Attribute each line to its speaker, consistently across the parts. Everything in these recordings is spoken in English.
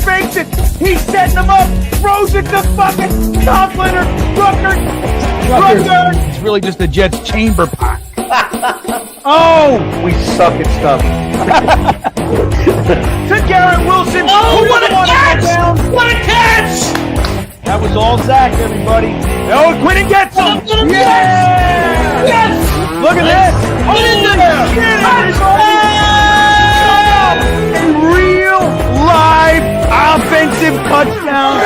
Speaker 1: fakes it. He's setting them up. Throws it to fucking Conklin or Rucker. It's really just the Jets chamber pot. Oh, we suck at stuff. To Garrett Wilson.
Speaker 2: Oh, what a catch! What a catch!
Speaker 1: That was all Zach, everybody. Oh, Quinn gets him. Yeah!
Speaker 2: Yes!
Speaker 1: Look at this.
Speaker 2: What is it?
Speaker 1: A real live offensive touchdown.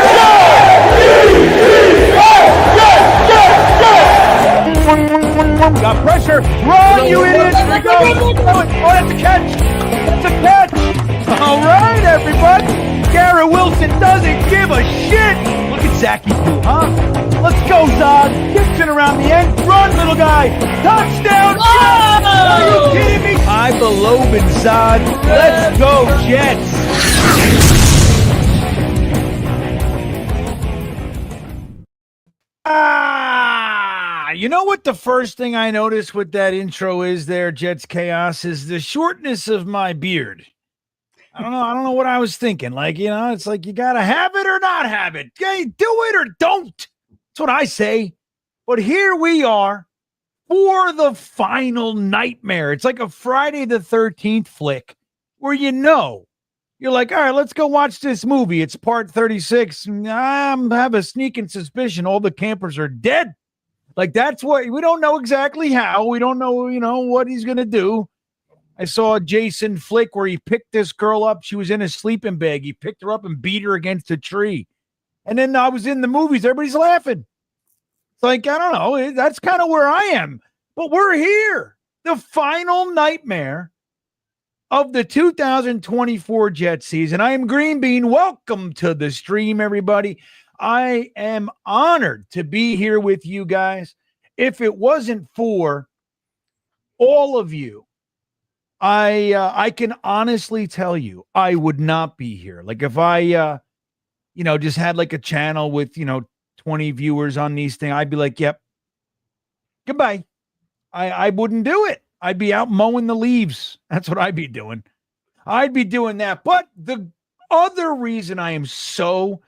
Speaker 1: Got pressure. Run, you idiot. Here we go. Oh, that's a catch. That's a catch. All right, everybody. Garrett Wilson doesn't give a shit. Look at Zachy too, huh? Let's go, Zod. Gets it around the end. Run, little guy. Touchdown.
Speaker 2: Oh!
Speaker 1: Are you kidding me? I believe in Zod. Let's go, Jets. You know what the first thing I noticed with that intro is there, Jets Chaos, is the shortness of my beard. I don't know what I was thinking. Like, it's like you got to have it or not have it. Okay, do it or don't. That's what I say. But here we are for the final nightmare. It's like a Friday the 13th flick where you're like, all right, let's go watch this movie. It's part 36. I have a sneaking suspicion all the campers are dead. Like, that's what we don't know exactly how. We don't know, what he's going to do. I saw a Jason flick where he picked this girl up. She was in a sleeping bag. He picked her up and beat her against a tree. And then I was in the movies. Everybody's laughing. It's like, I don't know. That's kind of where I am. But we're here. The final nightmare of the 2024 Jet season. I am GreenBean. Welcome to the stream, everybody. I am honored to be here with you guys. If it wasn't for all of you, I can honestly tell you I would not be here. Like if I just had like a channel with 20 viewers on these things, I'd be like, yep, goodbye. I wouldn't do it. I'd be out mowing the leaves. That's what I'd be doing. I'd be doing that. But the other reason I am so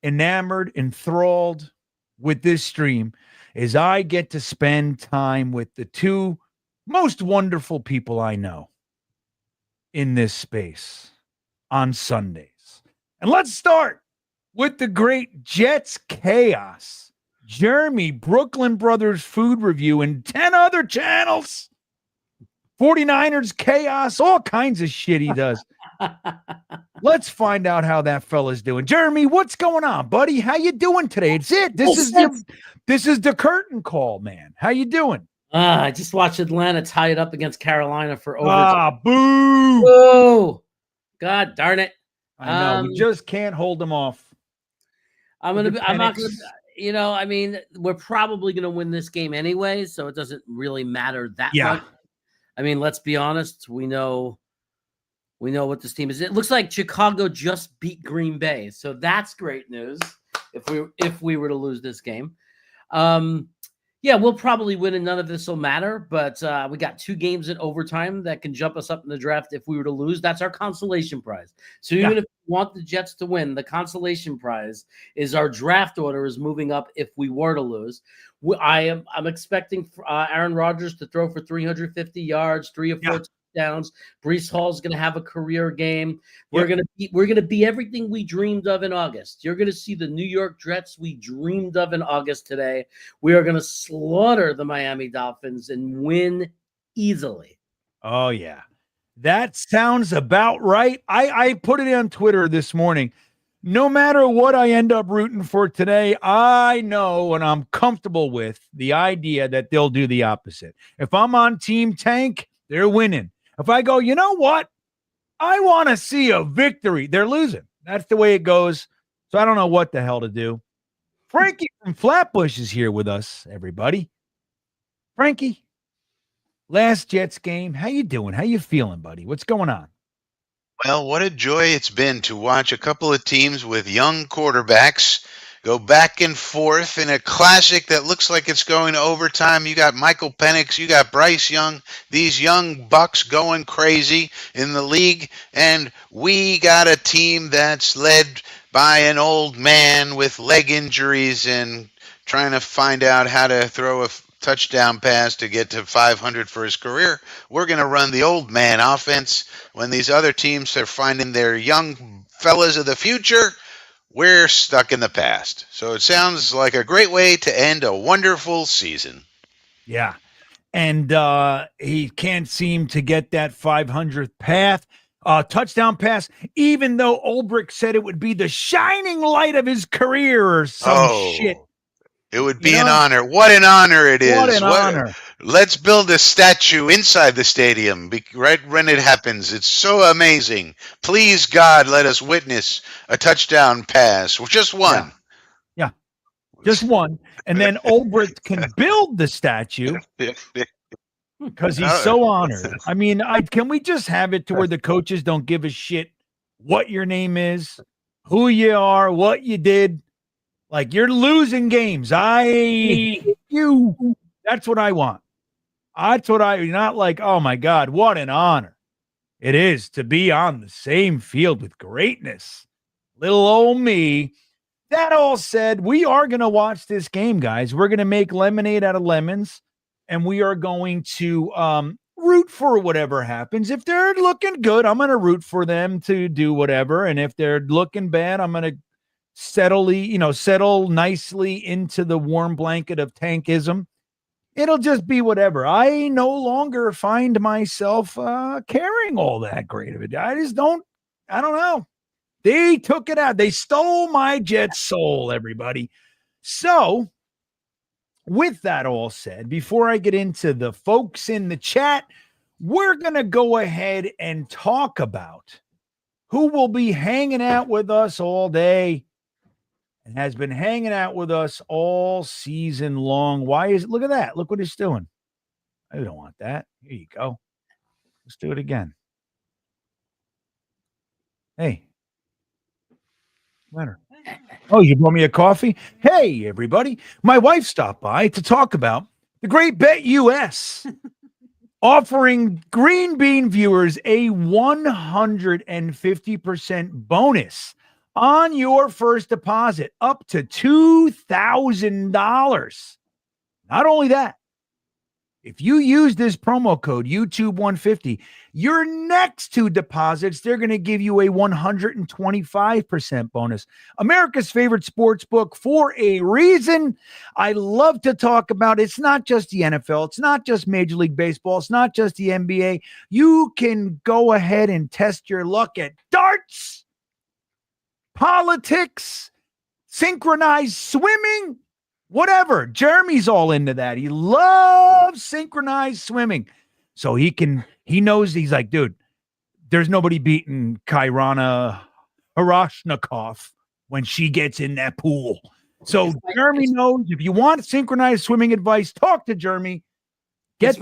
Speaker 1: enamored, enthralled with this stream is I get to spend time with the two most wonderful people I know in this space on Sundays. And let's start with the great Jets Chaos, Jeremy, Brooklyn Brothers Food Review, and 10 other channels. 49ers Chaos, all kinds of shit he does. Let's find out how that fella's doing. Jeremy, what's going on, buddy? How you doing today? It's it. This is the curtain call, man. How you doing?
Speaker 2: I just watched Atlanta tie it up against Carolina for overtime.
Speaker 1: Boo!
Speaker 2: Boo! God darn it!
Speaker 1: I know we just can't hold them off.
Speaker 2: I'm not gonna. I mean, we're probably gonna win this game anyway, so it doesn't really matter that much. I mean, let's be honest. We know what this team is. It looks like Chicago just beat Green Bay, so that's great news. If we were to lose this game, we'll probably win, and none of this will matter. But we got 2 games in overtime that can jump us up in the draft. If we were to lose, that's our consolation prize. So even if we want the Jets to win, the consolation prize is our draft order is moving up. If we were to lose, I'm expecting Aaron Rodgers to throw for 350 yards, 3 or 4 touchdowns. Breece Hall's going to have a career game. We're going to be everything we dreamed of in August. You're going to see the New York Jets we dreamed of in August today. We are going to slaughter the Miami Dolphins and win easily.
Speaker 1: Oh yeah, that sounds about right. I put it on Twitter this morning. No matter what I end up rooting for today, I know and I'm comfortable with the idea that they'll do the opposite. If I'm on Team Tank, they're winning. If I go, you know what? I want to see a victory. They're losing. That's the way it goes. So I don't know what the hell to do. Frankie from Flatbush is here with us, everybody. Frankie, last Jets game. How you doing? How you feeling, buddy? What's going on?
Speaker 3: Well, what a joy it's been to watch a couple of teams with young quarterbacks go back and forth in a classic that looks like it's going to overtime. You got Michael Penix, you got Bryce Young, these young bucks going crazy in the league, and we got a team that's led by an old man with leg injuries and trying to find out how to throw a touchdown pass to get to 500 for his career. We're going to run the old man offense when these other teams are finding their young fellas of the future. We're stuck in the past. So it sounds like a great way to end a wonderful season.
Speaker 1: Yeah. And he can't seem to get that 500th touchdown pass, even though Ulbrich said it would be the shining light of his career or some shit.
Speaker 3: It would be an honor. What an honor it is.
Speaker 1: What an honor.
Speaker 3: Let's build a statue inside the stadium right when it happens. It's so amazing. Please, God, let us witness a touchdown pass. Just one.
Speaker 1: Yeah. Just one. And then Ulbrich can build the statue because he's so honored. I mean, can we just have it to where the coaches don't give a shit what your name is, who you are, what you did? Like, you're losing games. You. That's what I want. Not like, oh my God, what an honor it is to be on the same field with greatness. Little old me. That all said, we are going to watch this game, guys. We're going to make lemonade out of lemons, and we are going to root for whatever happens. If they're looking good, I'm going to root for them to do whatever. And if they're looking bad, I'm going to settle nicely into the warm blanket of tankism. It'll just be whatever. I no longer find myself caring all that great of it. I don't know. They took it out. They stole my Jet soul, everybody. So, with that all said, before I get into the folks in the chat, we're going to go ahead and talk about who will be hanging out with us all day and has been hanging out with us all season long. Why is it? Look at that. Look what it's doing. I don't want that. Here you go. Let's do it again. Hey. Matter. Oh, you brought me a coffee? Hey, everybody. My wife stopped by to talk about the Great Bet US offering GreenBean viewers a 150% bonus on your first deposit up to $2,000. Not only that, if you use this promo code YouTube150, your next two deposits, they're going to give you a 125% bonus. America's favorite sports book for a reason. I love to talk about it's not just the NFL. It's not just Major League Baseball. It's not just the NBA. You can go ahead and test your luck at darts, politics, synchronized swimming, whatever. Jeremy's all into that. He loves synchronized swimming. So he knows, he's like, dude, there's nobody beating Kairana Harashnikov when she gets in that pool. So Jeremy knows if you want synchronized swimming advice, talk to Jeremy. It's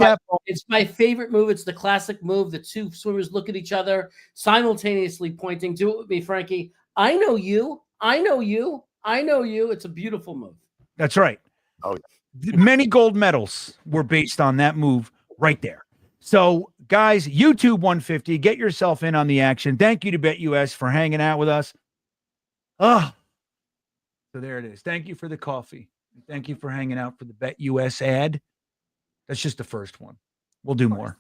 Speaker 2: my favorite move. It's the classic move. The two swimmers look at each other, simultaneously pointing. Do it with me, Frankie. I know you. I know you. I know you. It's a beautiful move.
Speaker 1: That's right.
Speaker 3: Oh,
Speaker 1: yeah. Many gold medals were based on that move right there. So, guys, YouTube 150, get yourself in on the action. Thank you to BetUS for hanging out with us. So there it is. Thank you for the coffee. Thank you for hanging out for the BetUS ad. That's just the first one. We'll do more.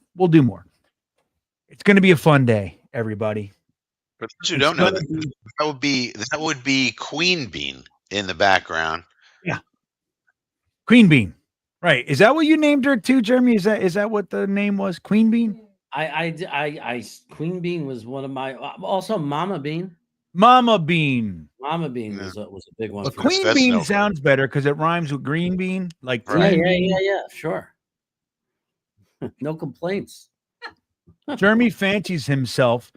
Speaker 1: It's going to be a fun day, everybody.
Speaker 3: For those who don't know, that would be GreenBean in the background.
Speaker 1: Yeah. GreenBean. Right. Is that what you named her too, Jeremy? Is that what the name was? GreenBean?
Speaker 2: GreenBean was one of my, also Mama Bean.
Speaker 1: Mama Bean.
Speaker 2: Mama Bean was a big one.
Speaker 1: But Queen Bean sounds better because it rhymes with green bean. Like
Speaker 2: yeah, sure. No complaints.
Speaker 1: Jeremy fancies himself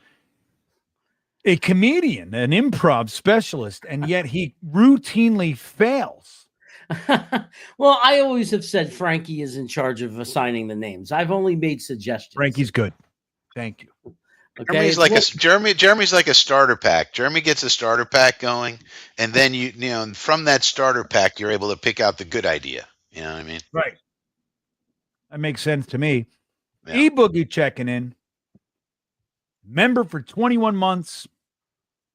Speaker 1: a comedian, an improv specialist, and yet he routinely fails.
Speaker 2: Well, I always have said Frankie is in charge of assigning the names. I've only made suggestions.
Speaker 1: Frankie's good. Thank you.
Speaker 2: Okay,
Speaker 3: Jeremy's like a starter pack. Jeremy gets a starter pack going, and then you know from that starter pack you're able to pick out the good idea. You know what I mean?
Speaker 1: Right. That makes sense to me.
Speaker 3: Yeah.
Speaker 1: E-Boogie checking in. Member for 21 months.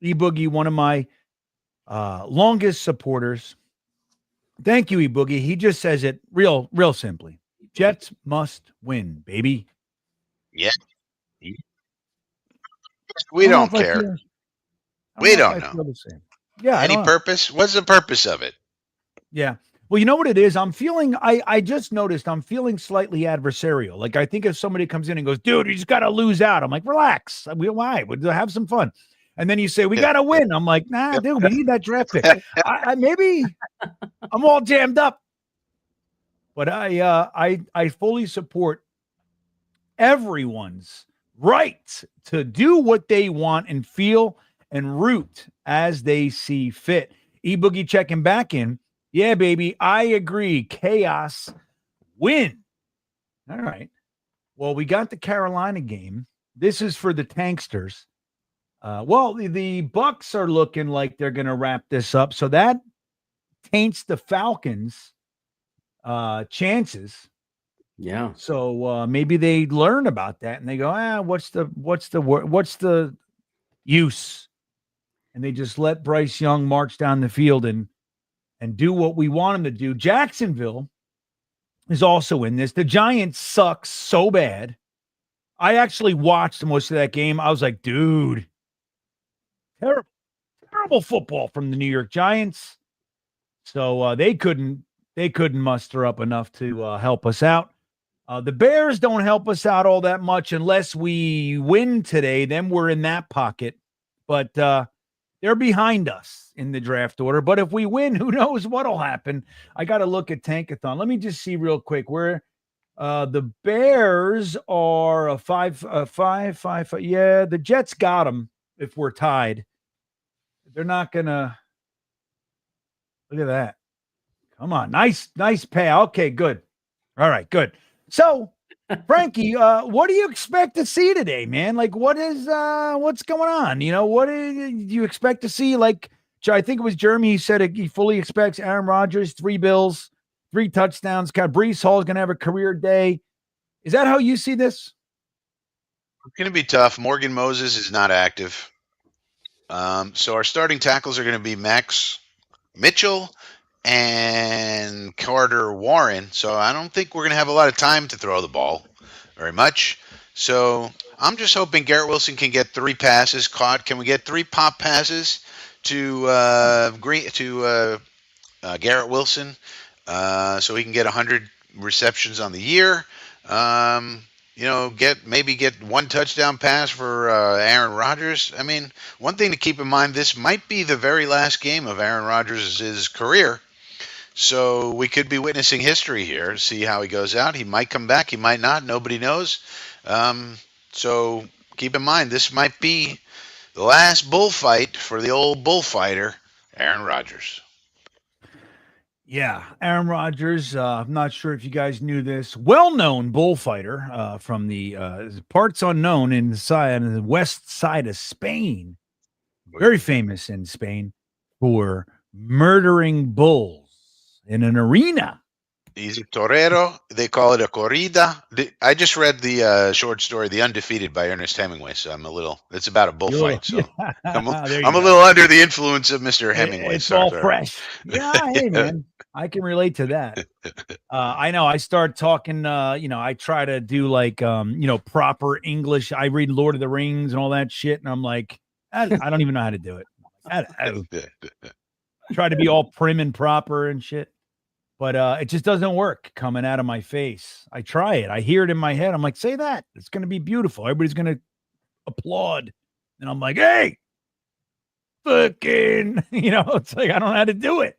Speaker 1: E-Boogie, one of my longest supporters. Thank you, E-Boogie. He just says it real simply. Jets must win, baby.
Speaker 3: Yeah. We don't care. We don't know.
Speaker 1: Yeah.
Speaker 3: Any purpose? What's the purpose of it?
Speaker 1: Yeah. Well, you know what it is? I'm feeling, I just noticed I'm feeling slightly adversarial. Like, I think if somebody comes in and goes, dude, you just got to lose out. I'm like, relax. Why? We'll have some fun. And then you say, we got to win. I'm like, nah, dude, we need that draft pick. Maybe I'm all jammed up. But I fully support everyone's right to do what they want and feel and root as they see fit. E-Boogie checking back in. Yeah, baby, I agree. Chaos win. All right. Well, we got the Carolina game. This is for the Tanksters. The Bucks are looking like they're going to wrap this up. So that taints the Falcons' chances.
Speaker 2: Yeah.
Speaker 1: So maybe they learn about that and they go, what's the use? And they just let Bryce Young march down the field and do what we want him to do. Jacksonville is also in this. The Giants suck so bad. I actually watched most of that game. I was like, dude, terrible football from the New York Giants. So they couldn't muster up enough to help us out. The Bears don't help us out all that much unless we win today. Then we're in that pocket. But they're behind us in the draft order. But if we win, who knows what'll happen? I got to look at Tankathon. Let me just see real quick where the Bears are a 5. Yeah, the Jets got them if we're tied. They're not going to. Look at that. Come on. Nice pay. Okay, good. All right, good. So, Frankie, what do you expect to see today, man? Like, what's going on? You know, what do you expect to see? Like, I think it was Jeremy. He said he fully expects Aaron Rodgers, 3 bills, 3 touchdowns. Breece Hall is going to have a career day. Is that how you see this?
Speaker 3: It's going to be tough. Morgan Moses is not active. So our starting tackles are going to be Max Mitchell and Carter Warren. So I don't think we're going to have a lot of time to throw the ball very much. So I'm just hoping Garrett Wilson can get 3 passes caught. Can we get 3 pop passes to Garrett Wilson so he can get 100 receptions on the year? Get 1 touchdown pass for Aaron Rodgers. I mean, one thing to keep in mind, this might be the very last game of Aaron Rodgers' career. So we could be witnessing history here to see how he goes out. He might come back. He might not. Nobody knows. So keep in mind, this might be the last bullfight for the old bullfighter, Aaron Rodgers.
Speaker 1: Yeah, Aaron Rodgers. I'm not sure if you guys knew this. Well-known bullfighter from the parts unknown in the west side of Spain. Very famous in Spain for murdering bulls in an arena.
Speaker 3: He's a torero. They call it a corrida. I just read the short story, The Undefeated by Ernest Hemingway, so it's about a bullfight. So I'm a little under the influence of Mr. Hemingway.
Speaker 1: It's all fresh. Yeah, hey, man. I can relate to that. I know. I start talking, I try to do like, proper English. I read Lord of the Rings and all that shit. And I'm like, I don't even know how to do it. I try to be all prim and proper and shit. But it just doesn't work coming out of my face. I try it. I hear it in my head. I'm like, say that. It's going to be beautiful. Everybody's going to applaud. And I'm like, hey, fucking, it's like, I don't know how to do it.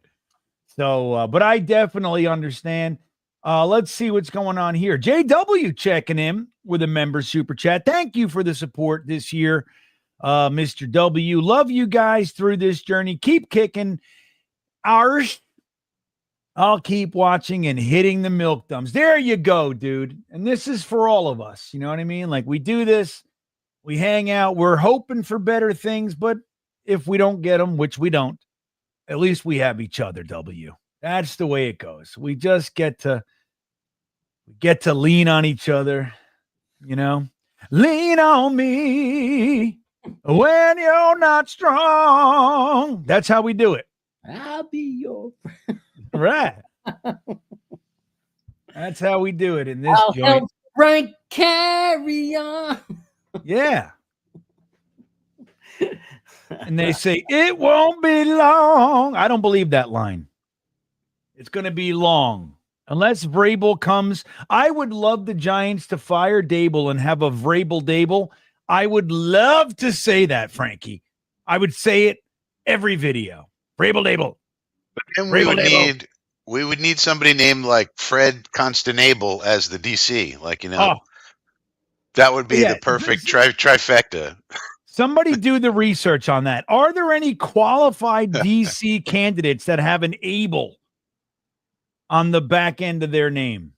Speaker 1: So, but I definitely understand. Let's see what's going on here. JW checking in with a member super chat. Thank you for the support this year, Mr. W. Love you guys through this journey. Keep kicking ours. I'll keep watching and hitting the milk dumbs. There you go, dude. And this is for all of us. You know what I mean? Like, we do this We hang out. We're hoping for better things, but if we don't get them, which we don't, at least we have each other, W. That's the way it goes. We just get to lean on each other, you know. Lean on me when you're not strong. That's how we do it.
Speaker 2: I'll be your friend.
Speaker 1: Right. That's how we do it in this
Speaker 2: I'll
Speaker 1: joint.
Speaker 2: help Frank carry on.
Speaker 1: Yeah. And they say, it won't be long. I don't believe that line. It's going to be long. Unless Vrabel comes. I would love the Giants to fire Dable and have a Vrabel Dable. I would love to say that, Frankie. I would say it every video. Vrabel Dable.
Speaker 3: But then we would need somebody named like Fred Constantable as the DC. Like, you know, that would be the perfect trifecta.
Speaker 1: Somebody do the research on that. Are there any qualified DC candidates that have an able on the back end of their name?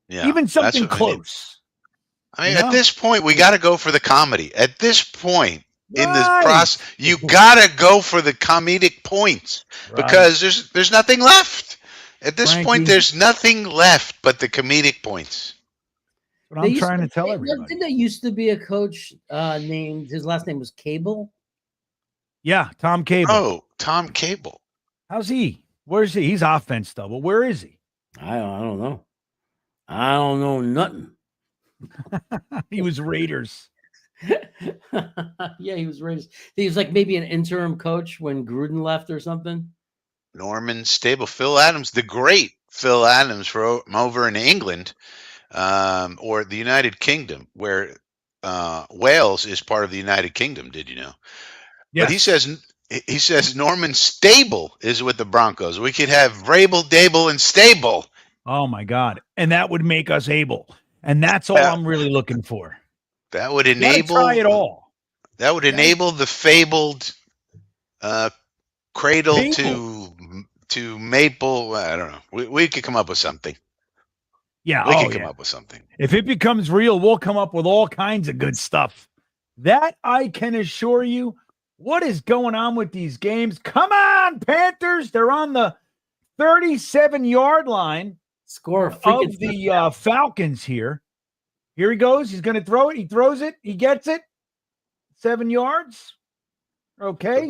Speaker 3: Yeah,
Speaker 1: even something close.
Speaker 3: I mean, at this point, we got to go for the comedy. At this point in this process, you got to go for the comedic points because there's nothing left. At this point, there's nothing left but the comedic points.
Speaker 1: What I'm trying to tell everybody.
Speaker 2: Didn't there used to be a coach named, his last name was Cable?
Speaker 1: Yeah, Tom Cable.
Speaker 3: Oh, Tom Cable.
Speaker 1: How's he? Where's he? He's offense double. Where is he?
Speaker 2: I don't know. I don't know nothing.
Speaker 1: He was Raiders.
Speaker 2: Yeah, he was Raiders. He was like maybe an interim coach when Gruden left or something.
Speaker 3: Norman Stable. Phil Adams, the great Phil Adams from over in England. Or the United Kingdom, where Wales is part of the United Kingdom. Did you know? Yes. But he says Norman Stable is with the Broncos. We could have Vrabel, Dable, and Stable.
Speaker 1: Oh my God! And that would make us able. And that's all I'm really looking for.
Speaker 3: That would enable.
Speaker 1: Try it all.
Speaker 3: That would enable the fabled cradle to maple. I don't know. We could come up with something.
Speaker 1: Yeah,
Speaker 3: we can come up with something.
Speaker 1: If it becomes real, we'll come up with all kinds of good stuff. That I can assure you. What is going on with these games? Come on, Panthers. They're on the 37-yard line.
Speaker 2: Score
Speaker 1: of the Falcons here. Here he goes. He's going to throw it. He throws it. He gets it. 7 yards. Okay.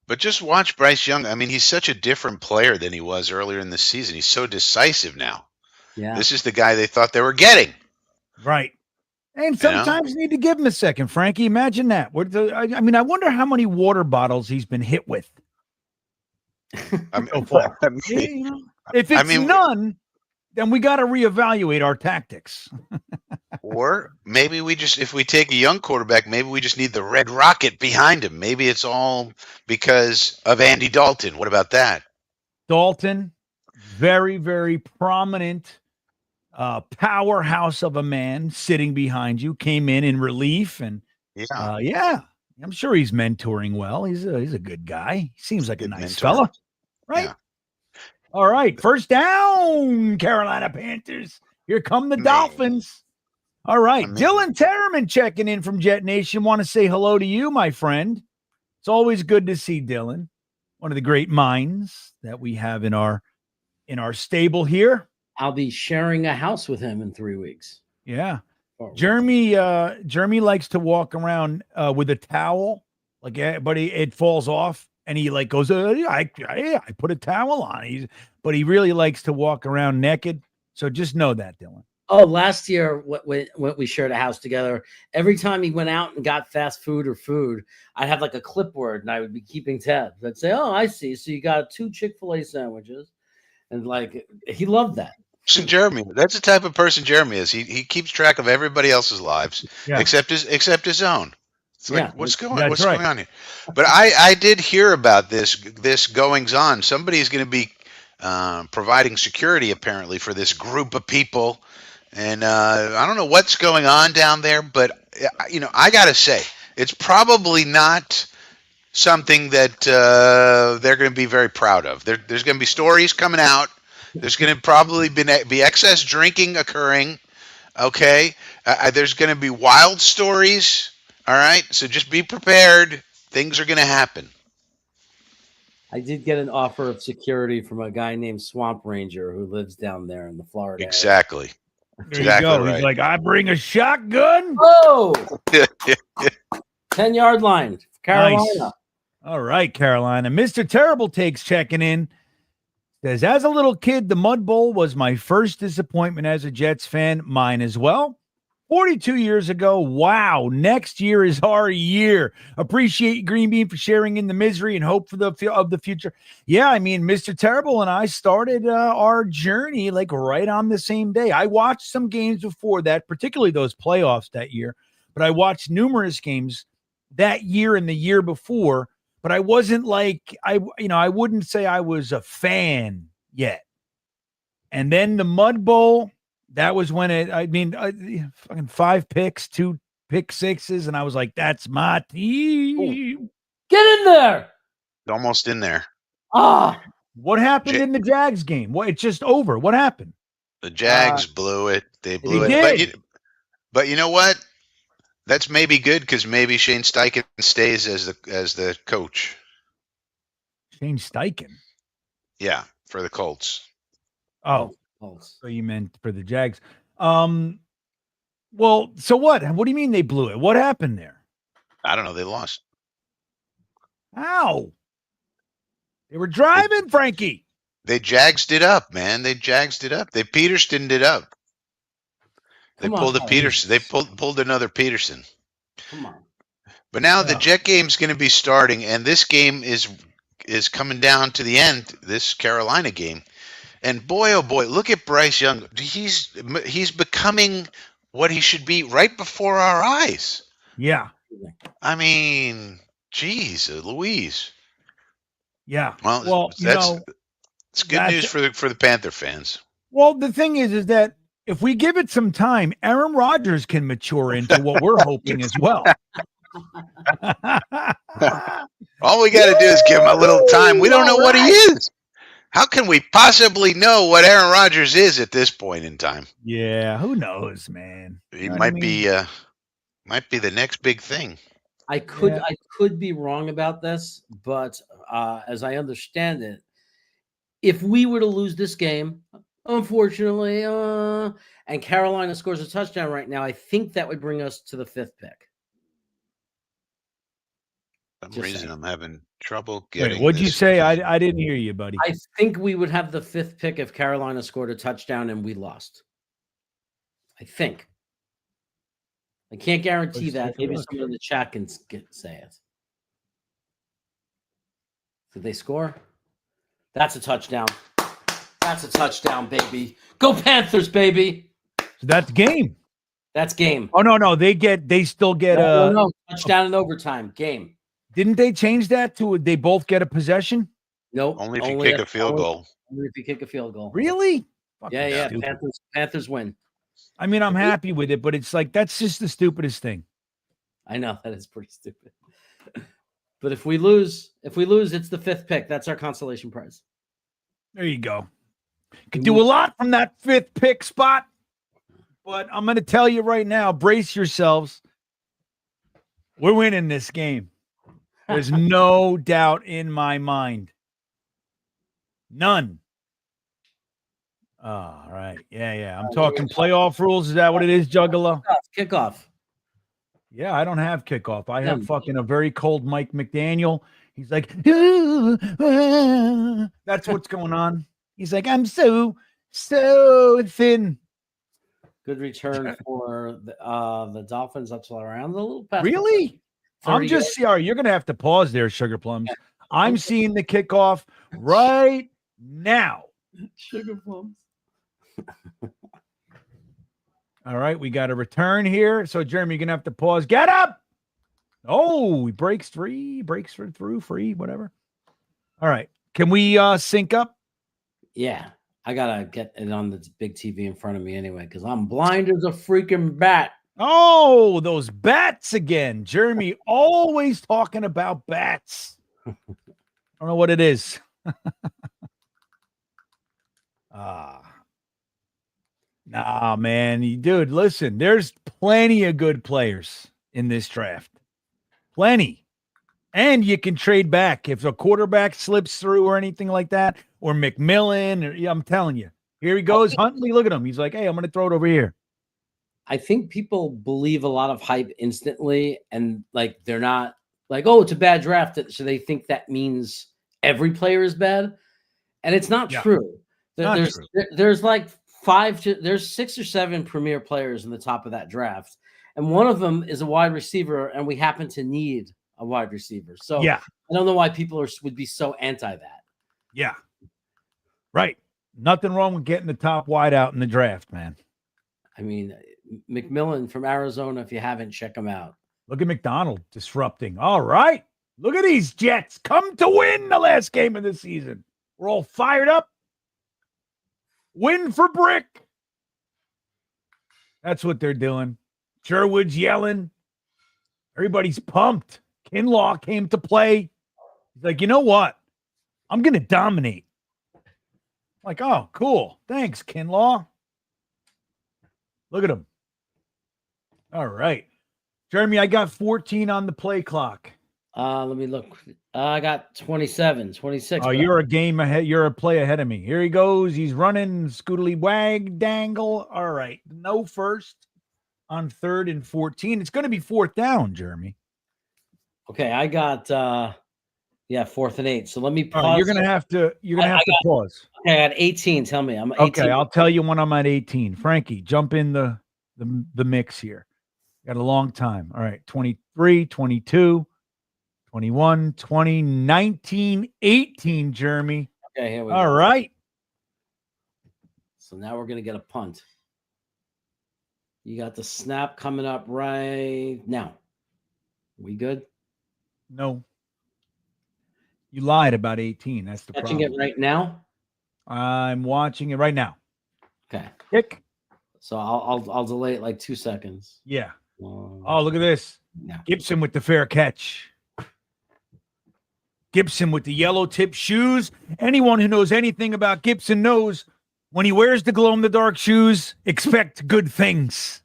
Speaker 3: But just watch Bryce Young. I mean, he's such a different player than he was earlier in the season. He's so decisive now.
Speaker 2: Yeah.
Speaker 3: This is the guy they thought they were getting.
Speaker 1: Right. And sometimes you need to give him a second, Frankie. Imagine that. I mean, I wonder how many water bottles he's been hit with. If it's none, then we got to reevaluate our tactics.
Speaker 3: Or maybe if we take a young quarterback, maybe we just need the red rocket behind him. Maybe it's all because of Andy Dalton. What about that?
Speaker 1: Dalton, very, very prominent powerhouse of a man sitting behind you, came in relief. And I'm sure he's mentoring well. He's a good guy. He seems like a nice fella. Right? Yeah. All right. First down, Carolina Panthers. Here come the Dolphins. All right. Dylan Terraman checking in from Jetnation. Want to say hello to you, my friend. It's always good to see Dylan, one of the great minds that we have in our stable here.
Speaker 2: I'll be sharing a house with him in 3 weeks.
Speaker 1: Yeah. Jeremy likes to walk around with a towel, but it falls off, and he like goes, I put a towel on. But he really likes to walk around naked. So just know that, Dylan.
Speaker 2: Oh, last year when we shared a house together, every time he went out and got fast food or food, I'd have like a clipboard and I would be keeping tabs. I'd say, "Oh, I see. So you got 2 Chick-fil-A sandwiches," and like he loved that.
Speaker 3: Jeremy, that's the type of person Jeremy is. He keeps track of everybody else's lives except his own. It's like, what's going on here? But I did hear about this goings on. Somebody's going to be providing security apparently for this group of people, and I don't know what's going on down there. But I got to say, it's probably not something that they're going to be very proud of. There's going to be stories coming out. There's going to probably be excess drinking occurring. Okay. There's going to be wild stories All right, so just be prepared. Things are going to happen.
Speaker 2: I did get an offer of security from a guy named Swamp Ranger who lives down there in the Florida
Speaker 3: Exactly.
Speaker 1: There you go. He's like, I bring a shotgun.
Speaker 2: Oh, 10-yard line, Carolina.
Speaker 1: Nice. All right, Carolina. Mr. Terrible Takes checking in. Says, as a little kid, the Mud Bowl was my first disappointment as a Jets fan. Mine as well. 42 years ago. Wow. Next year is our year. Appreciate GreenBean for sharing in the misery and hope for the future. Yeah, I mean, Mr. Terrible and I started our journey like right on the same day. I watched some games before that, particularly those playoffs that year, but I watched numerous games that year and the year before, but I wasn't like, I wouldn't say I was a fan yet. And then the Mud Bowl, that was when fucking 5 picks, 2 pick sixes, and I was like, that's my team.
Speaker 2: Get in there.
Speaker 3: Almost in there.
Speaker 1: What happened in the Jags game? What? It's just over. What happened?
Speaker 3: The Jags blew it. They blew it. But you know what? That's maybe good because maybe Shane Steichen stays as the coach.
Speaker 1: Shane Steichen?
Speaker 3: Yeah, for the Colts.
Speaker 1: Oh, so you meant for the Jags. Well, so what? What do you mean they blew it? What happened there?
Speaker 3: I don't know. They lost.
Speaker 1: How? They were driving, Frankie.
Speaker 3: They Jagsed it up, man. They Jagsed it up. They Petersoned it up. They pulled a Peterson. They pulled another Peterson.
Speaker 2: Come on.
Speaker 3: But now the Jet game's going to be starting, and this game is coming down to the end. This Carolina game, and boy, oh boy, look at Bryce Young. He's becoming what he should be right before our eyes.
Speaker 1: Yeah.
Speaker 3: I mean, geez, Louise.
Speaker 1: Yeah.
Speaker 3: Well, it's good news for the Panther fans.
Speaker 1: Well, the thing is that if we give it some time, Aaron Rodgers can mature into what we're hoping as well.
Speaker 3: All we got to do is give him a little time. We don't know what he is. How can we possibly know what Aaron Rodgers is at this point in time?
Speaker 1: Yeah, who knows, man?
Speaker 3: He might be the next big thing.
Speaker 2: I could be wrong about this, but as I understand it, if we were to lose this game, unfortunately, and Carolina scores a touchdown right now, I think that would bring us to the 5th pick.
Speaker 3: For some reason, I'm having trouble getting.
Speaker 1: Wait, what'd you say? I didn't hear you, buddy.
Speaker 2: I think we would have the 5th pick if Carolina scored a touchdown and we lost. I think. I can't guarantee that. Maybe someone in the chat can say it. Did they score? That's a touchdown. That's a touchdown, baby. Go Panthers, baby.
Speaker 1: So that's game.
Speaker 2: That's game.
Speaker 1: Oh, no. They still get
Speaker 2: no. Touchdown in overtime. Game.
Speaker 1: Didn't they change that to they both get a possession?
Speaker 2: Nope.
Speaker 3: Only if you kick a field goal.
Speaker 2: Only if you kick a field goal.
Speaker 1: Really?
Speaker 2: Yeah. Panthers win.
Speaker 1: I mean, I'm happy with it, but it's like that's just the stupidest thing.
Speaker 2: I know that is pretty stupid. But if we lose, it's the 5th pick. That's our consolation prize.
Speaker 1: There you go. Could do a lot from that 5th pick spot. But I'm going to tell you right now, brace yourselves. We're winning this game. There's no doubt in my mind. None. Oh, all right. Yeah. I'm talking playoff rules. Is that what it is, Juggalo?
Speaker 2: Kickoff.
Speaker 1: Yeah, I don't have kickoff. I have fucking a very cold Mike McDaniel. He's like, that's what's going on. He's like, I'm so thin.
Speaker 2: Good return for the Dolphins up to around the little pass.
Speaker 1: Really? I'm just sorry. You're going to have to pause there, Sugar Plums. I'm seeing the kickoff right now.
Speaker 2: Sugar Plums.
Speaker 1: All right, we got a return here. So, Jeremy, you're going to have to pause. Get up. Oh, he breaks through, free, whatever. All right. Can we sync up?
Speaker 2: Yeah. I got to get it on the big TV in front of me anyway because I'm blind as a freaking bat.
Speaker 1: Oh, those bats again. Jeremy always talking about bats. I don't know what it is. Nah, man. Dude, listen, there's plenty of good players in this draft. Plenty. And you can trade back if a quarterback slips through or anything like that, or McMillan. Or, I'm telling you, here he goes. Huntley, look at him. He's like, hey, I'm going to throw it over here.
Speaker 2: I think people believe a lot of hype instantly, and like they're not like, oh, it's a bad draft, so they think that means every player is bad, and it's not true. There's like there's 6 or 7 premier players in the top of that draft, and one of them is a wide receiver, and we happen to need a wide receiver. So I don't know why people would be so anti that.
Speaker 1: Yeah, right. Nothing wrong with getting the top wide out in the draft, man.
Speaker 2: I mean, McMillan from Arizona, if you haven't, check him out.
Speaker 1: Look at McDonald disrupting. All right. Look at these Jets come to win the last game of the season. We're all fired up. Win for Brick. That's what they're doing. Sherwood's yelling. Everybody's pumped. Kinlaw came to play. He's like, you know what? I'm going to dominate. Like, oh, cool. Thanks, Kinlaw. Look at him. All right. Jeremy, I got 14 on the play clock.
Speaker 2: Let me look. I got 27, 26.
Speaker 1: Oh, you're a game ahead. You're a play ahead of me. Here he goes. He's running. Scootily wag dangle. All right. No first on 3rd and 14. It's going to be 4th down, Jeremy.
Speaker 2: Okay. I got 4th and 8. So let me pause.
Speaker 1: You're going to have to pause.
Speaker 2: Okay, I got 18. Tell me. I'm 18.
Speaker 1: Okay, I'll tell you when I'm at 18. Frankie, jump in the mix here. Got a long time. All right. 23, 22, 21, 20, 19, 18, Jeremy.
Speaker 2: Okay, here we go.
Speaker 1: All right.
Speaker 2: So now we're going to get a punt. You got the snap coming up right now. We good?
Speaker 1: No. You lied about 18. That's the
Speaker 2: Catching
Speaker 1: problem.
Speaker 2: it right now?
Speaker 1: I'm watching it right now.
Speaker 2: Okay.
Speaker 1: Kick.
Speaker 2: So I'll delay it like 2 seconds.
Speaker 1: Yeah. Oh, look at this.
Speaker 2: No.
Speaker 1: Gibson with the fair catch. Gibson with the yellow tip shoes. Anyone who knows anything about Gibson knows when he wears the glow-in-the-dark shoes, expect good things.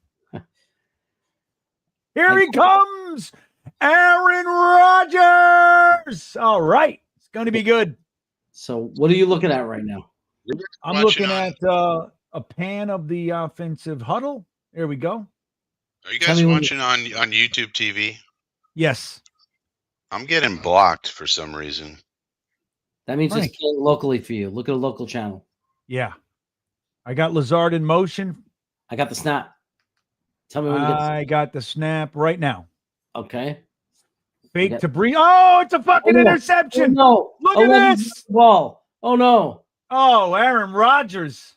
Speaker 1: Here he comes, Aaron Rodgers. All right. It's going to be good.
Speaker 2: So what are you looking at right now?
Speaker 1: I'm looking at a pan of the offensive huddle. There we go.
Speaker 3: Are you guys watching on YouTube TV?
Speaker 1: Yes.
Speaker 3: I'm getting blocked for some reason.
Speaker 2: That means it's playing locally for you. Look at a local channel.
Speaker 1: Yeah. I got Lazard in motion.
Speaker 2: I got the snap. Tell me when
Speaker 1: I got the snap right now.
Speaker 2: Okay.
Speaker 1: Fake to Bree. Oh, it's a fucking interception.
Speaker 2: Oh, no.
Speaker 1: Look at this.
Speaker 2: Ball. Oh, no.
Speaker 1: Oh, Aaron Rodgers.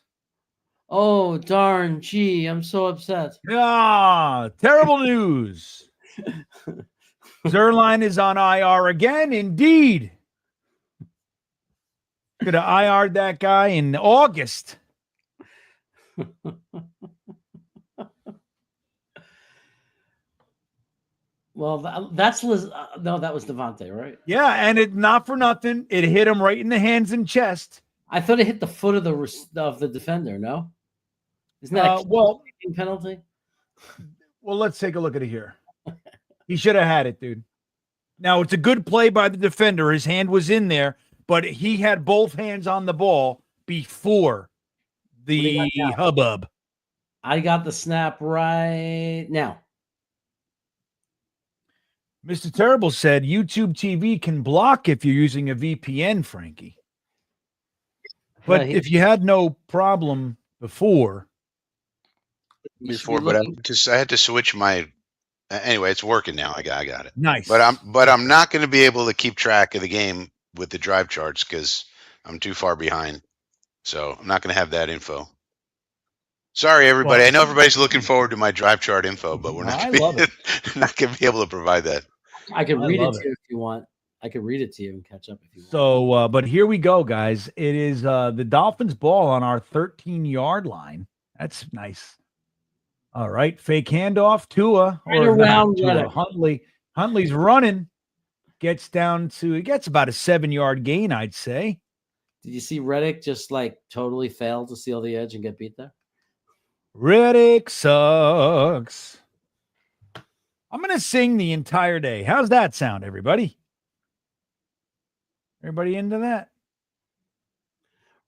Speaker 2: Oh, darn. Gee, I'm so upset.
Speaker 1: Ah, terrible news. Zerline is on IR again. Indeed. Could have IR'd that guy in August.
Speaker 2: Well, that's no, that was Devontae, right?
Speaker 1: Yeah, and it not for nothing. It hit him right in the hands and chest.
Speaker 2: I thought it hit the foot of the defender. No, isn't that a penalty?
Speaker 1: Well, let's take a look at it here. He should have had it, dude. Now it's a good play by the defender. His hand was in there, but he had both hands on the ball before the hubbub.
Speaker 2: I got the snap right now.
Speaker 1: Mr. Terrible said YouTube TV can block if you're using a VPN, Frankie. But if you had no problem before,
Speaker 3: but I had to switch my. Anyway, it's working now. I got it.
Speaker 1: Nice.
Speaker 3: But I'm not going to be able to keep track of the game with the drive charts because I'm too far behind. So I'm not going to have that info. Sorry, everybody. I know everybody's looking forward to my drive chart info, but we're not going to be able to provide that.
Speaker 2: I can read it to you if you want. I can read it to you and catch up if you want.
Speaker 1: So, but here we go, guys. It is the Dolphins ball on our 13-yard line. That's nice. All right. Fake handoff. Tua. Huntley's running. Gets about a 7-yard gain, I'd say.
Speaker 2: Did you see Reddick just like totally fail to seal the edge and get beat there?
Speaker 1: Reddick sucks. I'm going to sing the entire day. How's that sound, everybody? Everybody into that?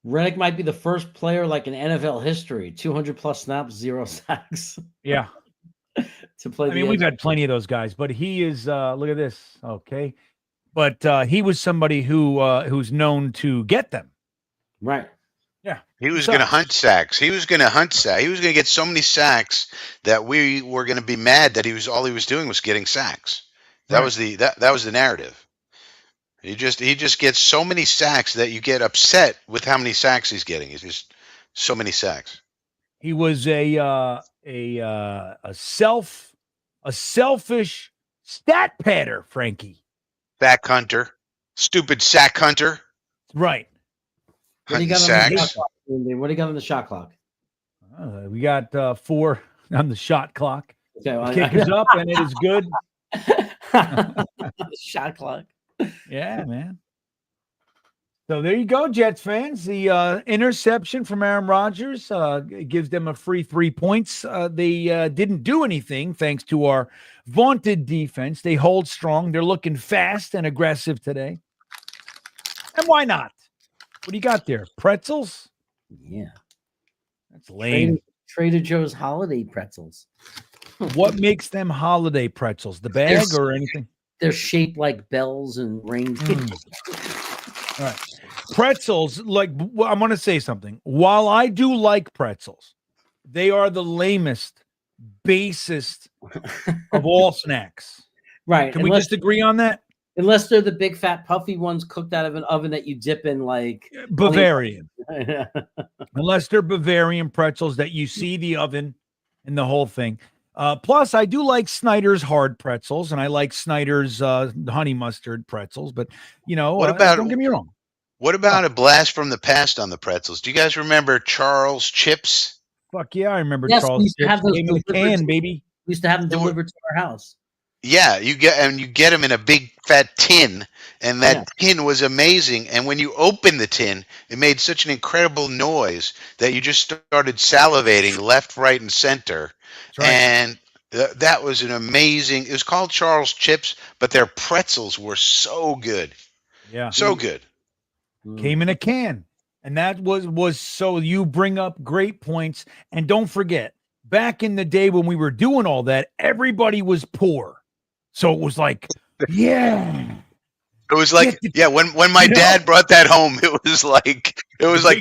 Speaker 2: Reddick might be the first player like in NFL history, 200 plus snaps, 0 sacks.
Speaker 1: Yeah.
Speaker 2: To play.
Speaker 1: I mean, we've had plenty of those guys, but he is. Look at this. Okay, but he was somebody who's known to get them.
Speaker 2: Right.
Speaker 1: Yeah.
Speaker 3: He was going to hunt sacks. He was going to hunt sacks. He was going to get so many sacks that we were going to be mad that all he was doing was getting sacks. That was the narrative. He just gets so many sacks that you get upset with how many sacks he's getting. He's just so many sacks.
Speaker 1: He was a selfish stat padder, Frankie.
Speaker 3: Sack hunter, stupid sack hunter.
Speaker 1: Right.
Speaker 2: What do you got on the shot clock? What do you got on the shot clock?
Speaker 1: We got 4 on the shot clock.
Speaker 2: Okay, well,
Speaker 1: the kick is up and it is good.
Speaker 2: Shot clock.
Speaker 1: Yeah, man. So there you go, Jets fans. The interception from Aaron Rodgers gives them a free 3 points. They didn't do anything thanks to our vaunted defense. They hold strong. They're looking fast and aggressive today. And why not? What do you got there? Pretzels?
Speaker 2: Yeah.
Speaker 1: That's lame.
Speaker 2: Trader Joe's holiday pretzels.
Speaker 1: What makes them holiday pretzels? The bag or anything?
Speaker 2: They're shaped like bells and reindeer.
Speaker 1: All right. Pretzels, like, I'm going to say something. While I do like pretzels, they are the lamest, basest of all snacks.
Speaker 2: Right.
Speaker 1: Can we just agree on that?
Speaker 2: Unless they're the big fat puffy ones cooked out of an oven that you dip in like
Speaker 1: Bavarian. Unless they're Bavarian pretzels that you see the oven and the whole thing. Plus, I do like Snyder's hard pretzels, and I like Snyder's honey mustard pretzels. But, don't get me wrong.
Speaker 3: What about a blast from the past on the pretzels? Do you guys remember Charles Chips?
Speaker 1: Fuck yeah, I remember
Speaker 2: Yes,
Speaker 1: Charles Chips. Came in a can, baby.
Speaker 2: We used to have them delivered to our house.
Speaker 3: Yeah, you get them in a big fat tin, and that tin was amazing. And when you opened the tin, it made such an incredible noise that you just started salivating left, right, and center. Right. And that was an amazing. It was called Charles Chips, but their pretzels were so good.
Speaker 1: Yeah,
Speaker 3: so good.
Speaker 1: Came in a can, and that was so. You bring up great points, and don't forget, back in the day when we were doing all that, everybody was poor. So it was like, yeah.
Speaker 3: It was like, when my dad brought that home, it was like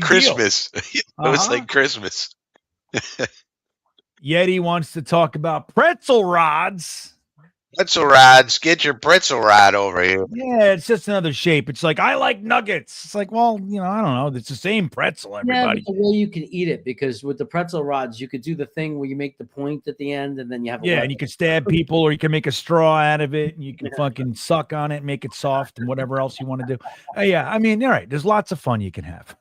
Speaker 3: Christmas. It was like Christmas.
Speaker 1: Yeti wants to talk about pretzel rods.
Speaker 3: Pretzel rods. Get your pretzel rod over here.
Speaker 1: Yeah, it's just another shape. It's like, I like nuggets. It's like, well, I don't know. It's the same pretzel, everybody.
Speaker 2: Yeah, but the way you can eat it, because with the pretzel rods, you could do the thing where you make the point at the end and then you have
Speaker 1: and you can stab people, or you can make a straw out of it and you can fucking suck on it and make it soft and whatever else you want to do. Yeah, I mean, all right, there's lots of fun you can have.